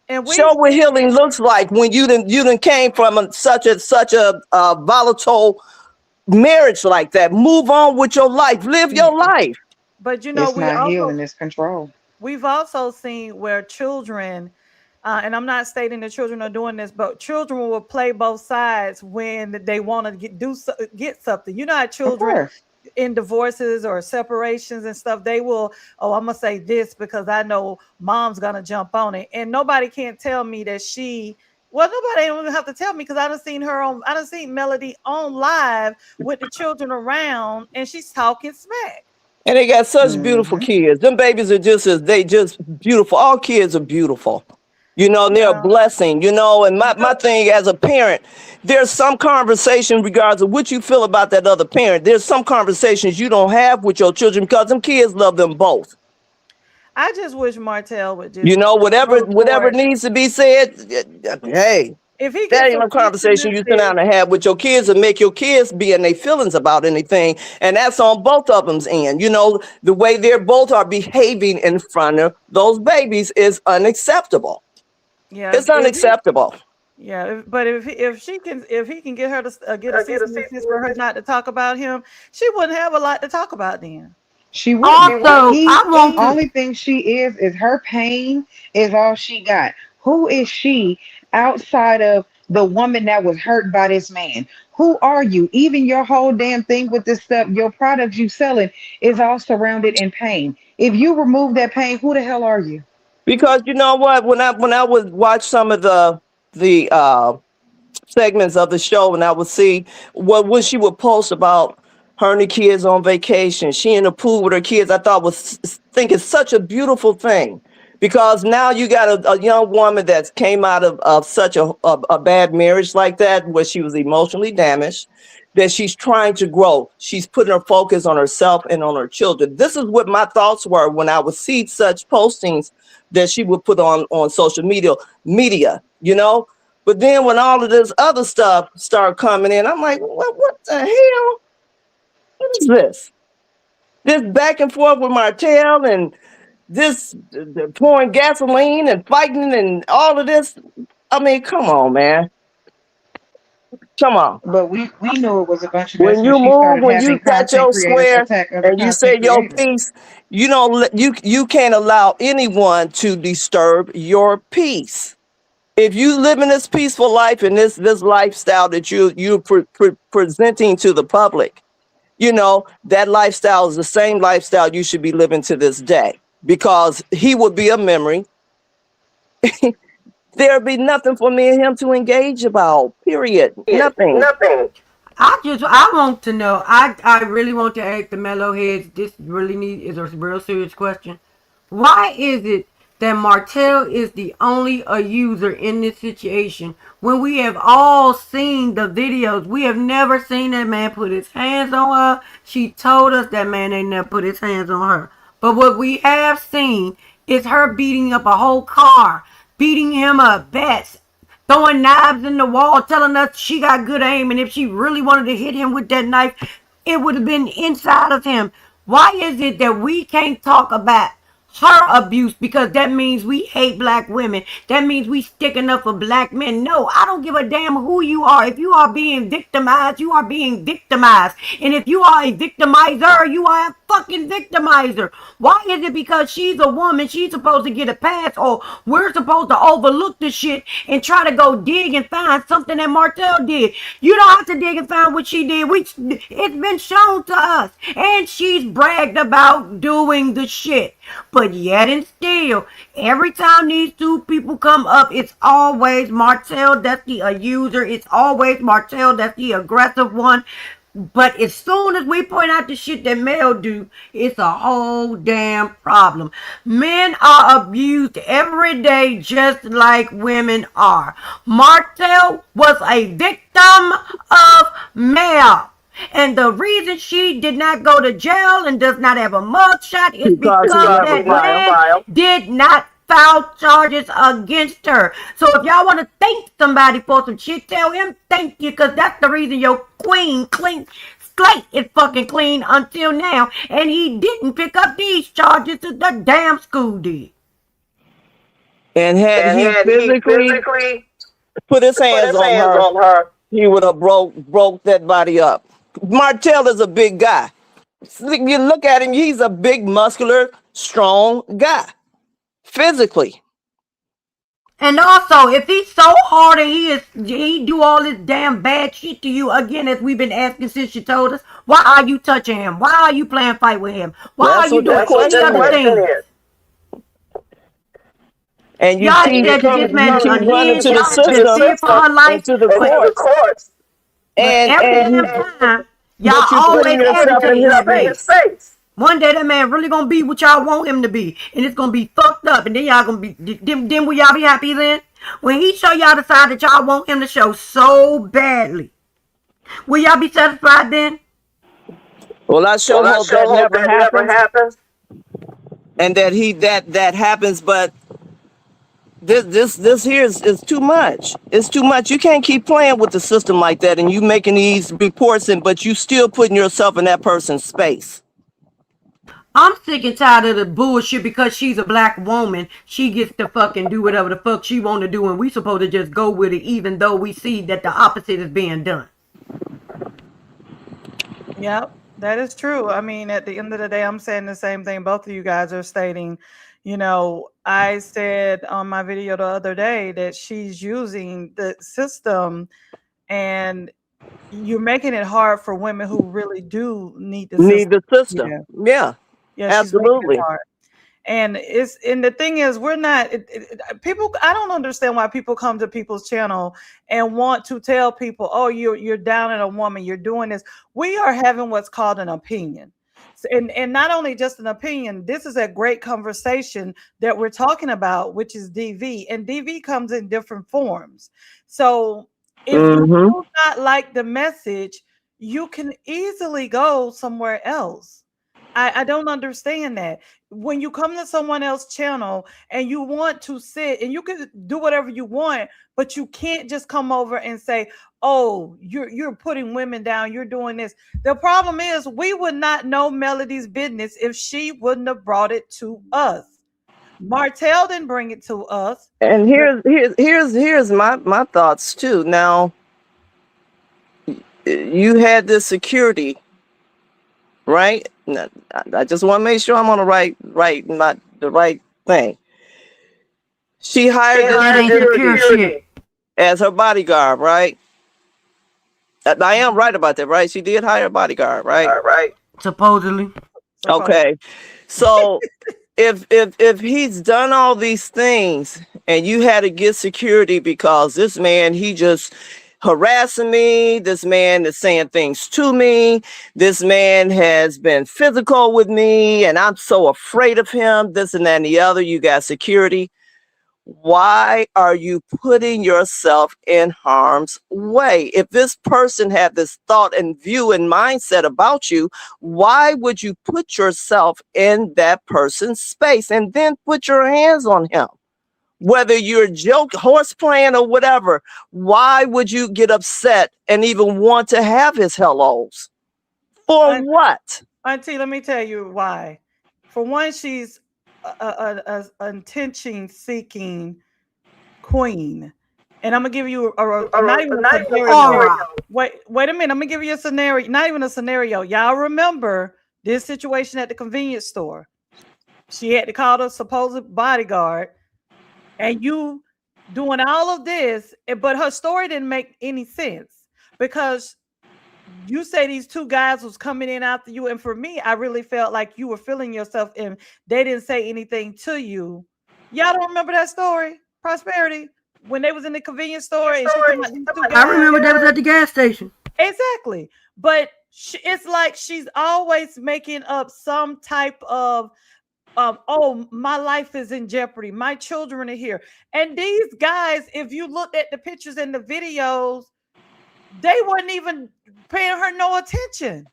S5: and
S6: Show
S5: we've
S6: what healing looks like when you done came from such a volatile marriage like that. Move on with your life. Live your life.
S5: but you know,
S3: It's not healing. It's control.
S5: we've also seen where children, and I'm not stating that children are doing this, but children will play both sides when they want to get something. You know how
S3: Of
S5: children
S3: course.
S5: in divorces or separations and stuff, they will, oh, I'm gonna say this because I know mom's gonna jump on it, and nobody can't tell me that she. Well, nobody don't even have to tell me because I done seen Melody on live with the children around, and she's talking smack.
S6: And they got such beautiful
S3: Hmm.
S6: kids. Them babies are just beautiful. All kids are beautiful. You know, and they're a
S5: Yeah.
S6: blessing, you know. And my thing as a parent, there's some conversation regardless of what you feel about that other parent. There's some conversations you don't have with your children because them kids love them both.
S5: I just wish Martell would
S6: You
S5: just
S6: know, whatever
S5: report.
S6: needs to be said, hey,
S5: If he
S6: that
S5: gets
S6: ain't
S5: some
S6: no
S5: cease and
S6: conversation you sit
S5: desist,
S6: down and have with your kids and make your kids be in their feelings about anything. And that's on both of them's end. You know, the way they're both are behaving in front of those babies is unacceptable.
S5: yeah,
S6: It's unacceptable.
S5: but if he can get her to get a cease and desist for her not to talk about him, she wouldn't have a lot to talk about then.
S3: She wouldn't.
S1: Also,
S3: He
S1: I want to.
S3: only thing she is her pain is all she got. Who is she outside of the woman that was hurt by this man? Who are you? Even your whole damn thing with this stuff, your products you selling is all surrounded in pain. If you remove that pain, who the hell are you?
S6: Because you know what? When I would watch some of the segments of the show and I would see what she would post about her and the kids on vacation. She in the pool with her kids. I thought was think it's such a beautiful thing because now you got a young woman that came out of such a bad marriage like that where she was emotionally damaged that she's trying to grow. She's putting her focus on herself and on her children. This is what my thoughts were when I would see such postings that she would put on social media, you know. But then when all of this other stuff started coming in, I'm like, what the hell? What is this? This back and forth with Martell and this pouring gasoline and fighting and all of this. I mean, come on, man. Come on.
S3: But we knew it was a bunch of mess
S6: When
S3: when
S6: you
S3: she
S6: move,
S3: started
S6: when you
S3: having
S6: got
S3: content
S6: your
S3: creators
S6: square
S3: attack other
S6: and you
S3: content
S6: say your
S3: creators.
S6: piece, you don't you can't allow anyone to disturb your peace. If you live in this peaceful life and this lifestyle that you're presenting to the public, you know that lifestyle is the same lifestyle you should be living to this day because he would be a memory. There'd be nothing for me and him to engage about. Period. Nothing.
S1: Nothing. I want to know. I really want to ask the mellow heads. This really is a real serious question. Why is it that Martell is the only a user in this situation when we have all seen the videos? We have never seen that man put his hands on her. She told us that man ain't never put his hands on her. But what we have seen is her beating up a whole car, beating him up, bats, throwing knives in the wall, telling us she got good aim, and if she really wanted to hit him with that knife, it would have been inside of him. Why is it that we can't talk about her abuse because that means we hate black women. That means we sticking up for black men. No, I don't give a damn who you are. If you are being victimized, you are being victimized. And if you are a victimizer, you are a fucking victimizer. Why is it because she's a woman, she's supposed to get a pass, or we're supposed to overlook the shit and try to go dig and find something that Martell did? You don't have to dig and find what she did. It's been shown to us. And she's bragged about doing the shit. But yet and still, every time these two people come up, it's always Martell that's the user. It's always Martell that's the aggressive one. But as soon as we point out the shit that Mel do, it's a whole damn problem. Men are abused every day just like women are. Martell was a victim of Mel. And the reason she did not go to jail and does not have a mugshot is because that man did not file charges against her. So if y'all want to thank somebody for some shit, tell him thank you, because that's the reason your queen clean slate is fucking clean until now. And he didn't pick up these charges that the damn school did.
S6: And had he physically put his hands on her, he would have broke that body up. Martell is a big guy. You look at him, he's a big, muscular, strong guy. Physically.
S1: And also, if he's so hard and he do all this damn bad shit to you, again, as we've been asking since you told us, why are you touching him? Why are you playing fight with him? Why are you doing any other things?
S6: And you keep running to the system,
S1: for her life,
S6: to the courts. And
S1: y'all always advocate his face. One day that man really gonna be what y'all want him to be, and it's gonna be fucked up, and then y'all gonna be. Then will y'all be happy then? When he show y'all the side that y'all want him to show so badly, will y'all be satisfied then?
S6: Well, I sure hope that never happens, and that happens, but. This here is too much. It's too much. You can't keep playing with the system like that, and you making these reports, but you still putting yourself in that person's space.
S1: I'm sick and tired of the bullshit because she's a black woman. She gets to fucking do whatever the fuck she want to do, and we supposed to just go with it, even though we see that the opposite is being done.
S5: Yep, that is true. I mean, at the end of the day, I'm saying the same thing both of you guys are stating. You know, I said on my video the other day that she's using the system, and you're making it hard for women who really do need the
S6: system. Yeah, absolutely.
S5: And the thing is, we're not people. I don't understand why people come to people's channel and want to tell people, "Oh, you're down on a woman. You're doing this." We are having what's called an opinion. And not only just an opinion, this is a great conversation that we're talking about, which is DV. And DV comes in different forms. So if you do not like the message, you can easily go somewhere else. I don't understand that. When you come to someone else's channel and you want to sit, and you can do whatever you want, but you can't just come over and say, "Oh, you're putting women down, you're doing this." The problem is we would not know Melody's business if she wouldn't have brought it to us. Martell didn't bring it to us.
S6: And here's my thoughts too. Now, you had this security, right? I just want to make sure I'm on the right thing. She hired this security as her bodyguard, right? I am right about that, right? She did hire a bodyguard, right?
S1: Right. Supposedly.
S6: Okay. So if he's done all these things and you had to get security because this man, he just harassing me, this man is saying things to me, this man has been physical with me, and I'm so afraid of him, this and that and the other, you got security. Why are you putting yourself in harm's way? If this person had this thought and view and mindset about you, why would you put yourself in that person's space and then put your hands on him? Whether you're horse playing or whatever, why would you get upset and even want to have his hellos? For what?
S5: Auntie, let me tell you why. For one, she's a attention seeking queen. And I'm gonna give you not even a scenario.
S1: Aura.
S5: Wait a minute. I'm gonna give you a scenario. Not even a scenario. Y'all remember this situation at the convenience store? She had to call the supposed bodyguard, and you doing all of this, but her story didn't make any sense because you say these two guys was coming in after you, and for me, I really felt like you were feeling yourself, and they didn't say anything to you. Y'all don't remember that story, Prosperity, when they was in the convenience store and she talking about these two
S1: I
S5: guys?
S1: remember that was at the gas station.
S5: Exactly, but it's like she's always making up some type of oh, my life is in jeopardy. My children are here. And these guys, if you looked at the pictures and the videos, they weren't even paying her no attention.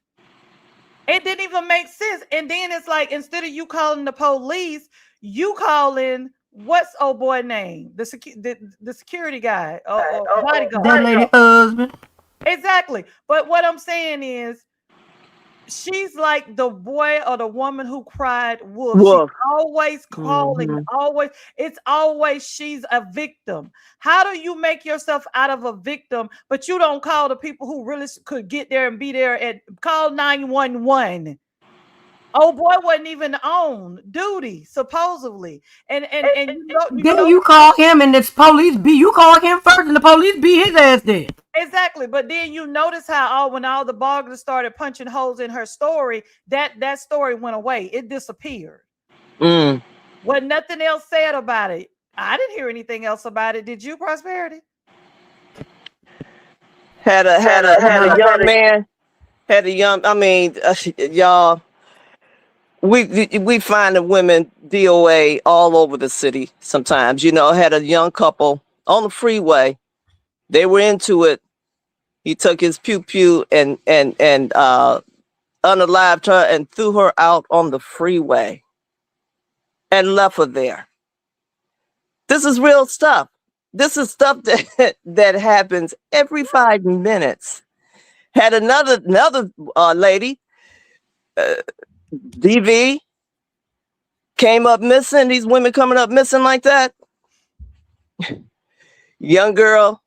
S5: It didn't even make sense. And then it's like, instead of you calling the police, you calling what's old boy name? The security guy, bodyguard.
S1: That lady husband.
S5: Exactly. But what I'm saying is, she's like the boy or the woman who cried wolf.
S6: Wolf.
S5: She's always calling, always. It's always she's a victim. How do you make yourself out of a victim, but you don't call the people who really could get there and be there and call 911? Oh boy, wasn't even on duty supposedly, and
S1: Then you call him and the police be. You call him first and the police beat his ass there.
S5: exactly. But then you notice how when all the bloggers started punching holes in her story, that story went away. It disappeared. Wasn't nothing else said about it. I didn't hear anything else about it. Did you, Prosperity?
S6: Had a young man. Had a young. I mean, y'all. We find the women DOA all over the city sometimes. You know, had a young couple on the freeway. They were into it. He took his pew and unalived her and threw her out on the freeway and left her there. This is real stuff. This is stuff that happens every 5 minutes. Had another lady, DV, came up missing. These women coming up missing like that. Young girl,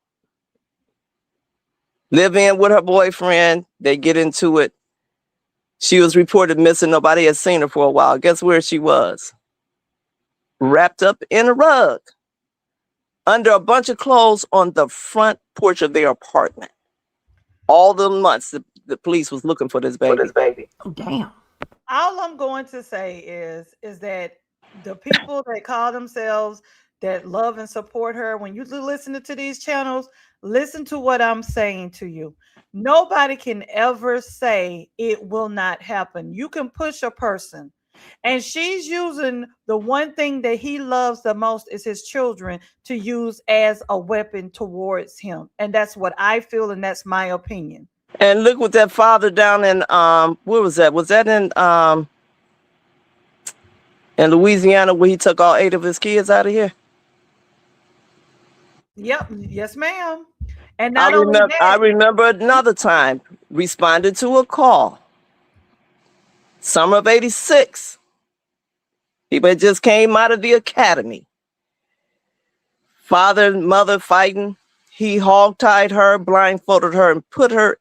S6: live in with her boyfriend. They get into it. She was reported missing. Nobody had seen her for a while. Guess where she was? Wrapped up in a rug under a bunch of clothes on the front porch of their apartment. All the months the police was looking for this baby.
S1: Oh, damn.
S5: All I'm going to say is that the people that call themselves that love and support her, when you listen to these channels, listen to what I'm saying to you. Nobody can ever say it will not happen. You can push a person, and she's using the one thing that he loves the most is his children to use as a weapon towards him. And that's what I feel, and that's my opinion.
S6: And look what that father down in where was that? Was that in Louisiana where he took all 8 of his kids out of here?
S5: Yep. Yes, ma'am. And
S6: I remember another time responded to a call. Summer of '86. People had just came out of the academy. Father and mother fighting. He hog-tied her, blindfolded her, and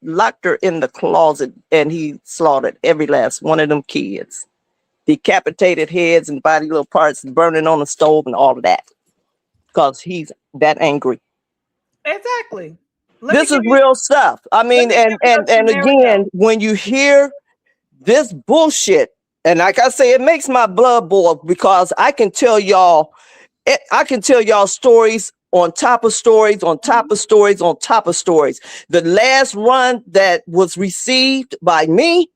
S6: locked her in the closet, and he slaughtered every last one of them kids. Decapitated heads and body little parts burning on the stove and all of that. Because he's that angry.
S5: Exactly.
S6: This is real stuff. I mean, and again, when you hear this bullshit, and like I say, it makes my blood boil because I can tell y'all stories on top of stories, on top of stories, on top of stories. The last run that was received by me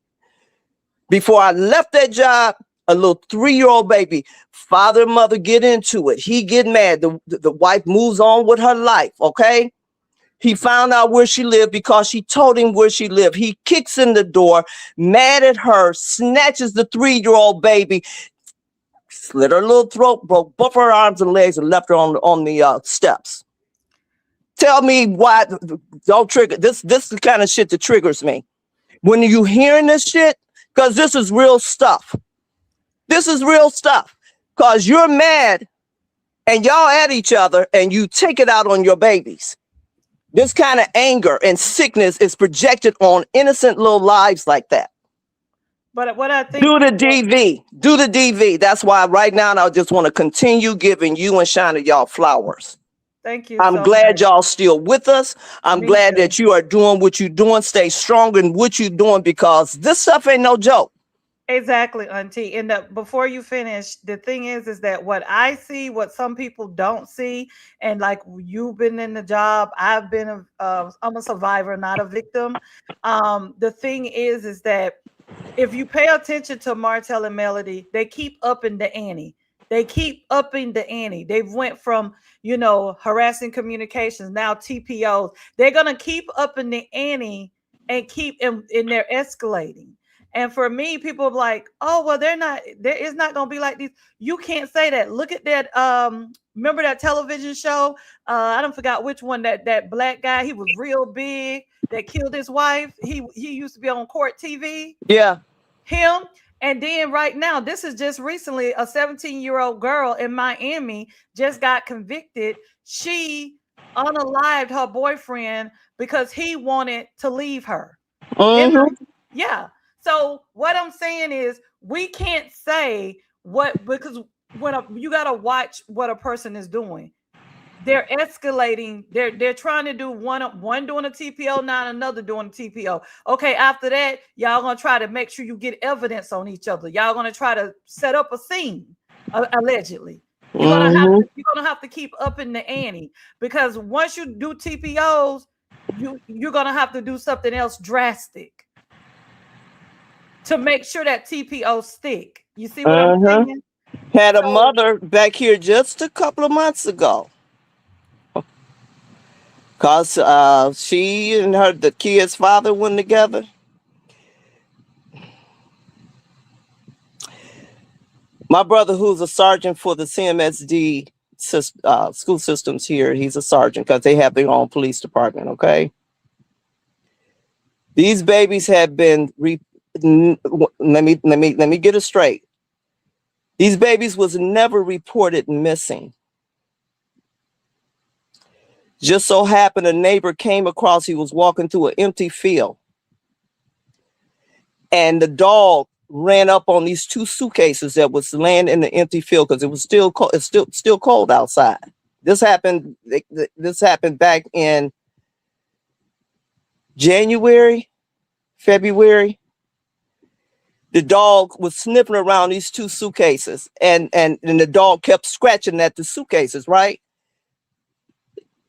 S6: before I left that job, a little 3-year-old baby, father and mother get into it. He get mad. The wife moves on with her life, okay? He found out where she lived because she told him where she lived. He kicks in the door, mad at her, snatches the 3-year-old baby, slit her little throat, broke both her arms and legs, and left her on the steps. Tell me why don't trigger this. This is the kind of shit that triggers me. When you hearing this shit, because this is real stuff. This is real stuff. because you're mad and y'all at each other and you take it out on your babies. This kind of anger and sickness is projected on innocent little lives like that.
S5: But what I think
S6: Do the
S5: people,
S6: DV. Do the DV. That's why right now I just want to continue giving you and Shana y'all flowers.
S5: thank you
S6: I'm
S5: so much.
S6: glad y'all still with us. I'm
S5: Me
S6: glad
S5: too.
S6: that you are doing what you're doing. Stay strong in what you're doing because this stuff ain't no joke.
S5: Exactly, Auntie. And before you finish, the thing is that what I see, what some people don't see, and like you've been in the job, I've been I'm a survivor, not a victim. The thing is that if you pay attention to Martell and Melody, they keep upping the ante. They keep upping the ante. They've went from, harassing communications, now TPOs. They're gonna keep upping the ante and and they're escalating. And for me, people are like, oh, well, there is not gonna be like this. You can't say that. Look at that. Remember that television show? I don't forgot which one, that black guy, he was real big, that killed his wife. He used to be on court TV.
S6: Yeah.
S5: Him. And then right now, this is just recently, a 17-year-old girl in Miami just got convicted. She unalived her boyfriend because he wanted to leave her. Yeah. So what I'm saying is we can't say what, because you got to watch what a person is doing. They're escalating. They're trying to do one doing a TPO, not another doing a TPO. Okay, after that, y'all gonna try to make sure you get evidence on each other. Y'all gonna try to set up a scene, allegedly. You're gonna have to keep upping the ante, because once you do TPOs, you're gonna have to do something else drastic to make sure that TPO stick. You see what I'm saying?
S6: Had a
S5: So,
S6: mother back here just a couple of months ago. Cause she and the kid's father went together. My brother, who's a sergeant for the CMSD school systems here, he's a sergeant because they have their own police department. Okay, these babies have been. Let me get it straight. These babies was never reported missing. Just so happened a neighbor came across. He was walking through an empty field, and the dog ran up on these two suitcases that was laying in the empty field because it was still cold. It's still cold outside. This happened. This happened back in January, February. The dog was sniffing around these two suitcases, and the dog kept scratching at the suitcases. Right.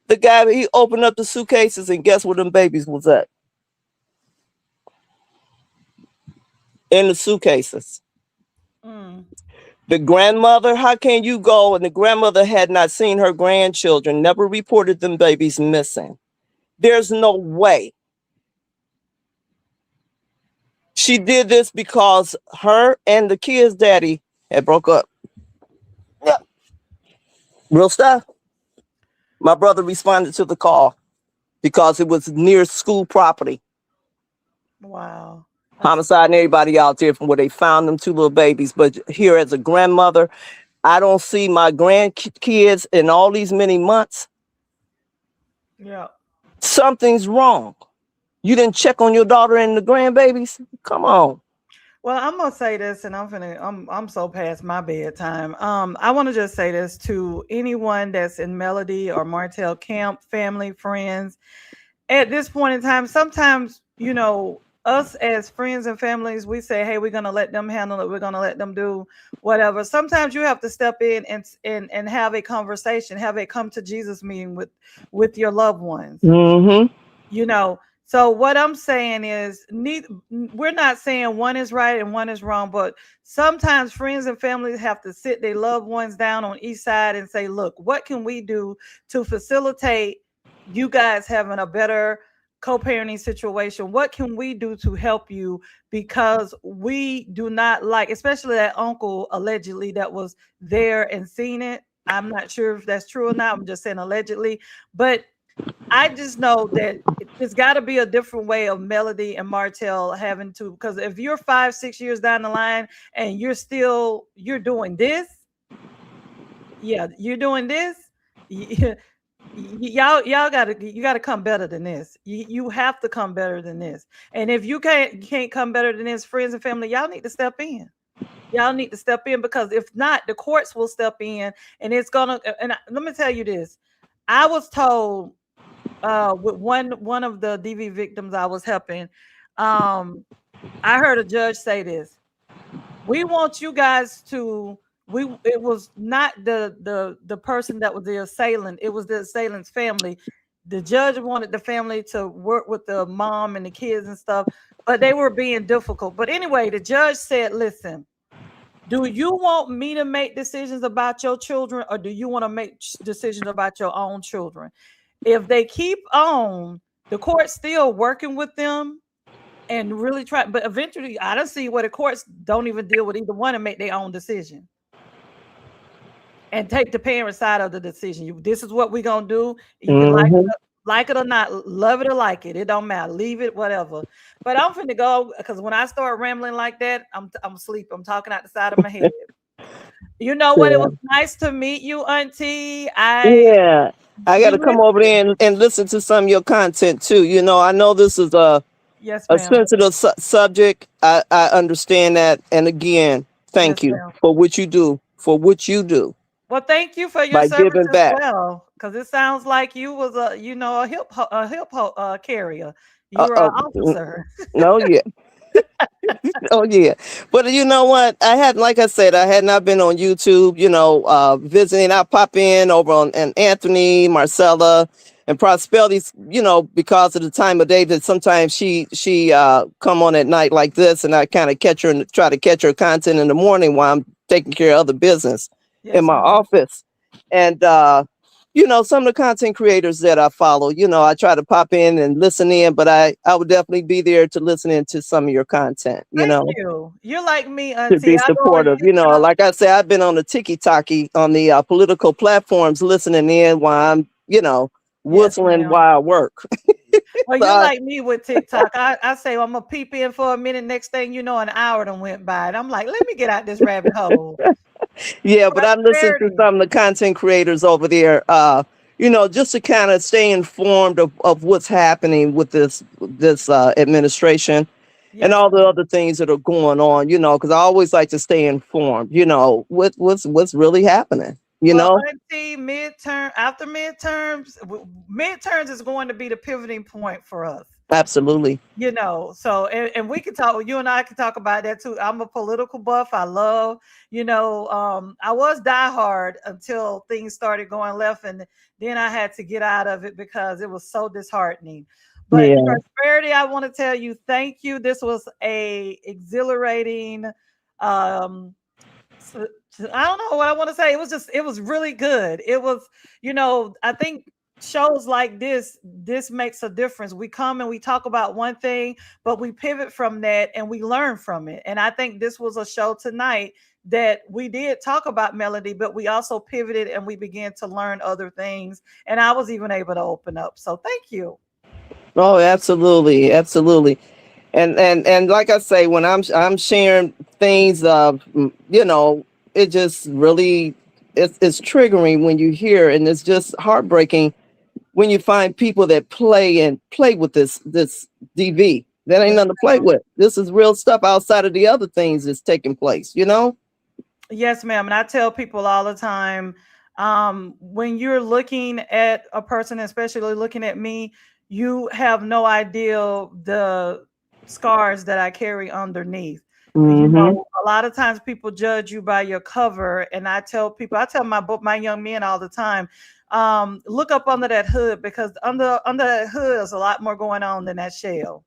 S6: The guy, he opened up the suitcases, and guess where them babies was at? In the suitcases. The grandmother, how can you go? And the grandmother had not seen her grandchildren, never reported them babies missing. There's no way. She did this because her and the kid's daddy had broke up. Yeah. Real stuff. My brother responded to the call because it was near school property.
S5: wow.
S6: Homicide and everybody out there from where they found them two little babies. But here, as a grandmother, I don't see my grandkids in all these many months.
S5: Yeah.
S6: Something's wrong. You didn't check on your daughter and the grandbabies? Come on.
S5: Well, I'm gonna say this, and I'm so past my bedtime. I want to just say this to anyone that's in Melody or Martell camp, family, friends. At this point in time, sometimes us as friends and families, we say, "Hey, we're gonna let them handle it. We're gonna let them do whatever." Sometimes you have to step in and have a conversation, have a come to Jesus meeting with your loved ones. So what I'm saying is, we're not saying one is right and one is wrong, but sometimes friends and families have to sit their loved ones down on each side and say, look, what can we do to facilitate you guys having a better co-parenting situation? What can we do to help you? Because we do not like, especially that uncle allegedly that was there and seen it. I'm not sure if that's true or not. I'm just saying allegedly, but I just know that there's got to be a different way of Melody and Martell having to, because if you're 5-6 years down the line and you're doing this, yeah, you're doing this. y- y'all gotta come better than this. You have to come better than this. And if you can't come better than this, friends and family, y'all need to step in. Y'all need to step in, because if not, the courts will step in, and it's gonna. And let me tell you this: I was told with one of the DV victims I was helping, um, I heard a judge say this: we want you guys to, we it was not the person that was the assailant, it was the assailant's family. The judge wanted the family to work with the mom and the kids and stuff, but they were being difficult. But anyway, the judge said, listen, do you want me to make decisions about your children, or do you want to make decisions about your own children? If they keep on, the court's still working with them and really try, but eventually I don't see where the courts don't even deal with either one and make their own decision and take the parent side of the decision. This is what we're gonna do. You can
S6: Mm-hmm.
S5: like it or not, love it or like it. It don't matter. Leave it, whatever. But I'm finna go, because when I start rambling like that, I'm asleep. I'm talking out the side of my head. You know what? It
S6: Yeah.
S5: was nice to meet you, Auntie. I
S6: Yeah. I got
S5: you
S6: to come over
S5: listen.
S6: there and listen to some of your content too. I know this is
S5: Yes,
S6: a
S5: ma'am.
S6: sensitive subject. I understand that. And again,
S5: Yes,
S6: thank you
S5: ma'am.
S6: for what you do
S5: Well, thank you for your
S6: by
S5: service
S6: giving
S5: as
S6: back.
S5: well, because it sounds like you was a carrier.
S6: Uh,
S5: You were
S6: uh,
S5: an officer.
S6: no, yeah. Oh yeah, but you know what? Like I said, I had not been on YouTube. Visiting. I pop in over on and Anthony, Marcella, and Prosperity's. Because of the time of day that sometimes she come on at night like this, and I kind of catch her and try to catch her content in the morning while I'm taking care of other business in
S5: Yes,
S6: my
S5: ma'am.
S6: office, and some of the content creators that I follow, I try to pop in and listen in, but I would definitely be there to listen into some of your content,
S5: Thank you. You're like me,
S6: to
S5: Auntie.
S6: be
S5: I go on
S6: supportive.
S5: TikTok.
S6: Like I said, I've been on the tiki-taki on the political platforms listening in while I'm,
S5: Yes,
S6: whistling
S5: ma'am.
S6: while I work.
S5: Well,
S6: So
S5: you're like me with TikTok. I say I'm gonna peep in for a minute. Next thing you know, an hour done went by, and I'm like, let me get out this rabbit hole.
S6: yeah, but I listen to
S5: Prosperity.
S6: some of the content creators over there, just to kind of stay informed of what's happening with this administration and
S5: Yes,
S6: all the
S5: ma'am.
S6: other things that are going on, because I always like to stay informed, what's really happening,
S5: Well, Auntie, after midterms is going to be the pivoting point for us.
S6: Absolutely.
S5: So and we can talk, you and I can talk about that too. I'm a political buff. I love, I was diehard until things started going left, and then I had to get out of it because it was so disheartening. But
S6: Yeah.
S5: Prosperity, I want to tell you thank you. This was a exhilarating, um so, I don't know what I want to say. It was really good. It was, I think shows like this makes a difference. We come and we talk about one thing, but we pivot from that and we learn from it. And I think this was a show tonight that we did talk about melody, but we also pivoted and we began to learn other things. And I was even able to open up. So thank you.
S6: Oh, absolutely, absolutely. And like I say, when I'm sharing things of, it just really it's triggering when you hear, and it's just heartbreaking when you find people that play with this DV. That ain't
S5: Yes,
S6: nothing to play
S5: ma'am.
S6: with. This is real stuff outside of the other things that's taking place.
S5: Yes, ma'am. And I tell people all the time, when you're looking at a person, especially looking at me, you have no idea the scars that I carry underneath.
S6: Hmm.
S5: A lot of times people judge you by your cover, and I tell my young men all the time, look up under that hood, because under that hood there's a lot more going on than that shell.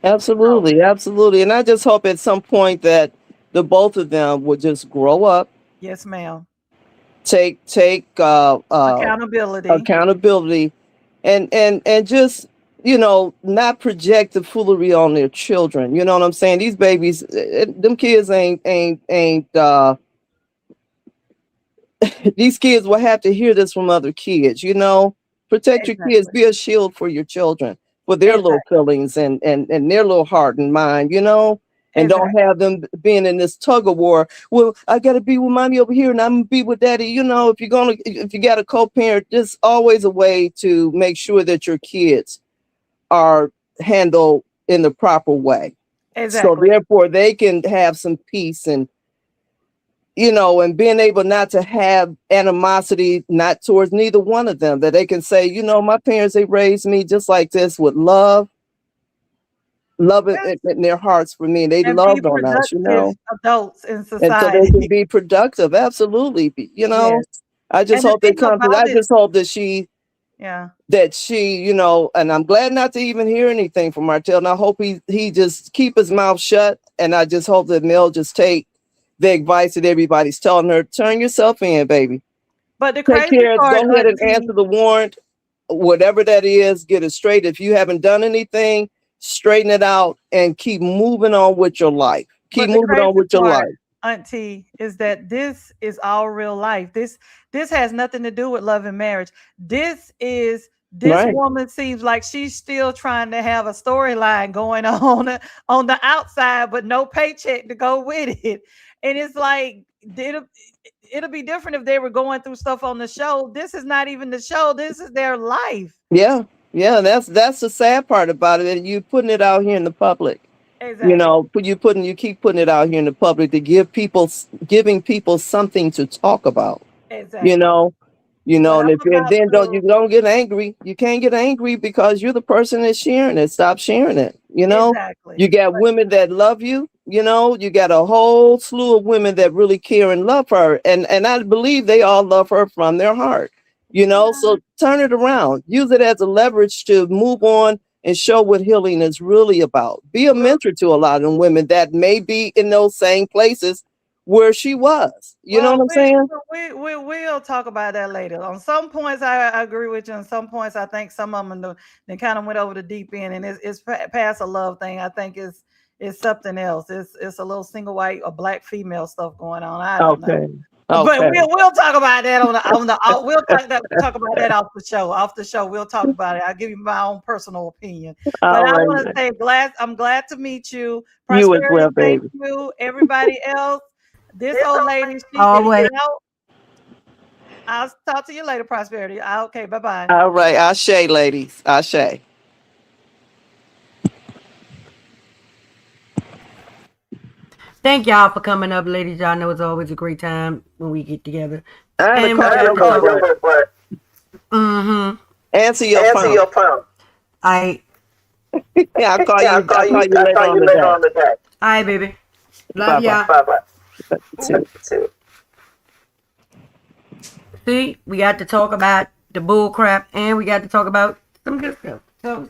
S5: So,
S6: Absolutely, absolutely. And I just hope at some point that the both of them would just grow up,
S5: yes, ma'am.
S6: take
S5: Accountability.
S6: accountability, and just not project the foolery on their children. You know what I'm saying? These babies, them kids ain't these kids will have to hear this from other kids. Protect your kids,
S5: Exactly.
S6: be a shield for your children, for their little
S5: Exactly.
S6: feelings and their little heart and mind. and don't
S5: Exactly.
S6: have them being in this tug of war. Well, I got to be with mommy over here, and I'm gonna be with daddy. You know, if you got a co-parent, there's always a way to make sure that your kids are handled in the proper way. So
S5: Exactly.
S6: therefore, they can have some peace and and being able not to have animosity, not towards neither one of them, that they can say, my parents, they raised me just like this with love
S5: Yes.
S6: in their hearts for me. They
S5: And be
S6: loved on us,
S5: productive adults in
S6: and so they
S5: society.
S6: can be productive. Absolutely.
S5: Yes.
S6: I just
S5: And the
S6: hope they
S5: thing
S6: come to,
S5: about
S6: I
S5: it,
S6: just hope
S5: yeah.
S6: that she, and I'm glad not to even hear anything from Martell. And I hope he just keep his mouth shut. And I just hope that Mel just take the advice that everybody's telling her, turn yourself in, baby.
S5: But the
S6: Take
S5: crazy
S6: care.
S5: part,
S6: Go ahead and answer
S5: Auntie,
S6: the warrant, whatever that is. Get it straight. If you haven't done anything, straighten it out and keep moving on with your life. Keep
S5: but the
S6: moving on
S5: crazy
S6: with your
S5: part,
S6: life.
S5: Auntie, is that this is our real life. This has nothing to do with love and marriage. This
S6: Right.
S5: woman seems like she's still trying to have a storyline going on the outside, but no paycheck to go with it. And it's like it'll be different if they were going through stuff on the show. This is not even the show. This is their life.
S6: Yeah. Yeah. That's the sad part about it. And you putting it out here in the public.
S5: Exactly.
S6: You keep putting it out here in the public to giving people something to talk about. You
S5: Exactly.
S6: know,
S5: But
S6: and
S5: I'm
S6: if and
S5: about
S6: then
S5: to
S6: don't get angry. You can't get angry because you're the person that's sharing it. Stop sharing it. You
S5: exactly.
S6: got
S5: But
S6: women that love you. You got a whole slew of women that really care and love her, and I believe they all love her from their heart.
S5: yeah,
S6: So turn it around. Use it as a leverage to move on and show what healing is really about. Be a
S5: well,
S6: mentor to a lot of them women that may be in those same places where she was. You know what
S5: Well,
S6: I'm saying?
S5: we will talk about that later. On some points, I agree with you. On some points, I think some of them they kind of went over the deep end, and it's past a love thing. I think it's something else. It's a little single white or black female stuff going on. I don't know.
S6: Okay.
S5: But
S6: Okay.
S5: we'll talk about that we'll talk about that off the show. Off the show, we'll talk about it. I'll give you my own personal opinion. But
S6: All
S5: I
S6: right.
S5: want to say I'm glad to meet you.
S6: You as well,
S5: Prosperity, thank
S6: baby.
S5: you. Everybody else. This old lady, she is
S1: Always.
S5: out. I'll talk to you later, Prosperity. Okay, bye bye.
S6: All right. Ashe, ladies. Ashe.
S1: Thank y'all for coming up, ladies. Y'all know it's always a great time when we get together.
S6: I had to
S1: And we
S6: call
S1: got
S6: your
S1: to talk.
S6: number, but
S1: Mm-hmm.
S6: answer your phone.
S1: I.
S6: Yeah,
S1: Yeah,
S6: I'll call you
S1: I'll
S6: later
S1: call
S6: on
S1: you
S6: the
S1: later
S6: day.
S1: on the day. Hi, baby.
S6: Bye
S1: Love
S6: bye.
S1: y'all. Bye bye.
S6: Too.
S1: See, we got to talk about the bull crap and we got to talk about some good stuff. So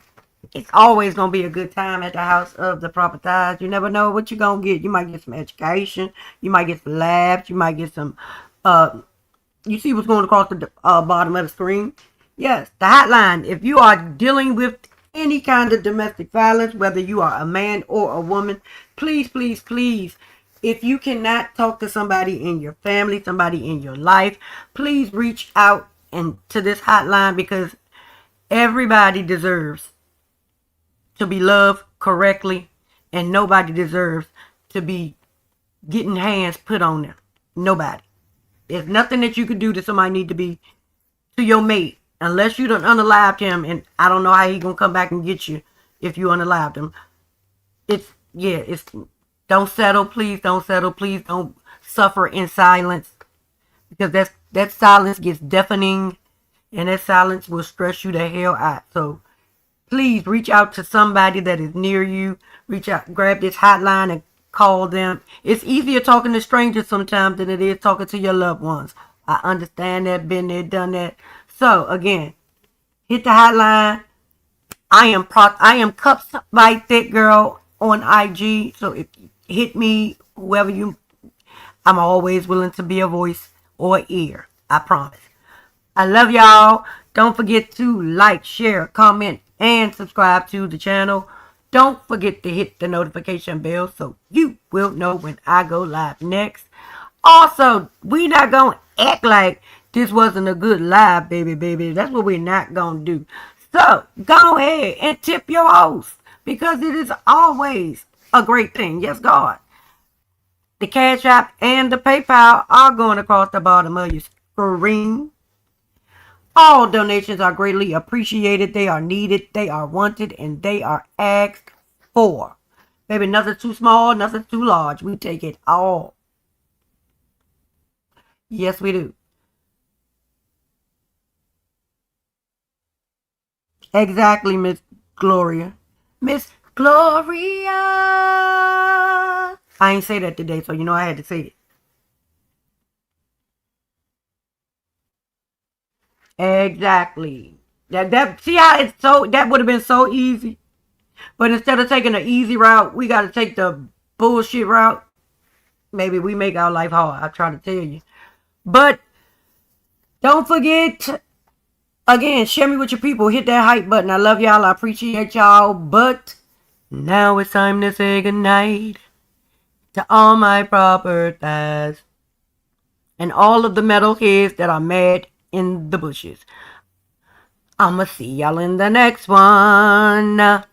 S1: it's always gonna be a good time at the house of the proper ties. You never know what you're gonna get. You might get some education, you might get some laughs, you might get some you see what's going across the bottom of the screen? Yes, the hotline. If you are dealing with any kind of domestic violence, whether you are a man or a woman, please, please, please, if you cannot talk to somebody in your family, somebody in your life, please reach out and to this hotline because everybody deserves to be loved correctly and nobody deserves to be getting hands put on them. Nobody. There's nothing that you could do to somebody need to be to your mate unless you done unalived him, and I don't know how he gonna come back and get you if you unalived him. It's don't settle, please don't settle, please don't suffer in silence because that silence gets deafening and that silence will stress you the hell out. So please reach out to somebody that is near you. Reach out, grab this hotline and call them. It's easier talking to strangers sometimes than it is talking to your loved ones. I understand that, been there, done that. So again, hit the hotline. I am Cups by Thick Girl on IG. So if you hit me, whoever you, I'm always willing to be a voice or ear. I promise. I love y'all. Don't forget to like, share, comment, and subscribe to the channel. Don't forget to hit the notification bell so you will know when I go live next. Also, we not going to act like this wasn't a good live, baby, baby. That's what we're not going to do. So, go ahead and tip your host because it is always a great thing. Yes, God. The Cash App and the PayPal are going across the bottom of your screen. All donations are greatly appreciated. They are needed, they are wanted, and they are asked for. Baby, nothing too small, nothing too large. We take it all. Yes, we do. Exactly, Miss Gloria. Miss Gloria. I ain't say that today, so you know I had to say it. Exactly. That see how it's so that would have been so easy. But instead of taking the easy route, we gotta take the bullshit route. Maybe we make our life hard. I try to tell you. But don't forget, again, share me with your people. Hit that hype button. I love y'all. I appreciate y'all. But now it's time to say goodnight to all my proper thighs and all of the metalheads that are mad in the bushes. I'ma see y'all in the next one.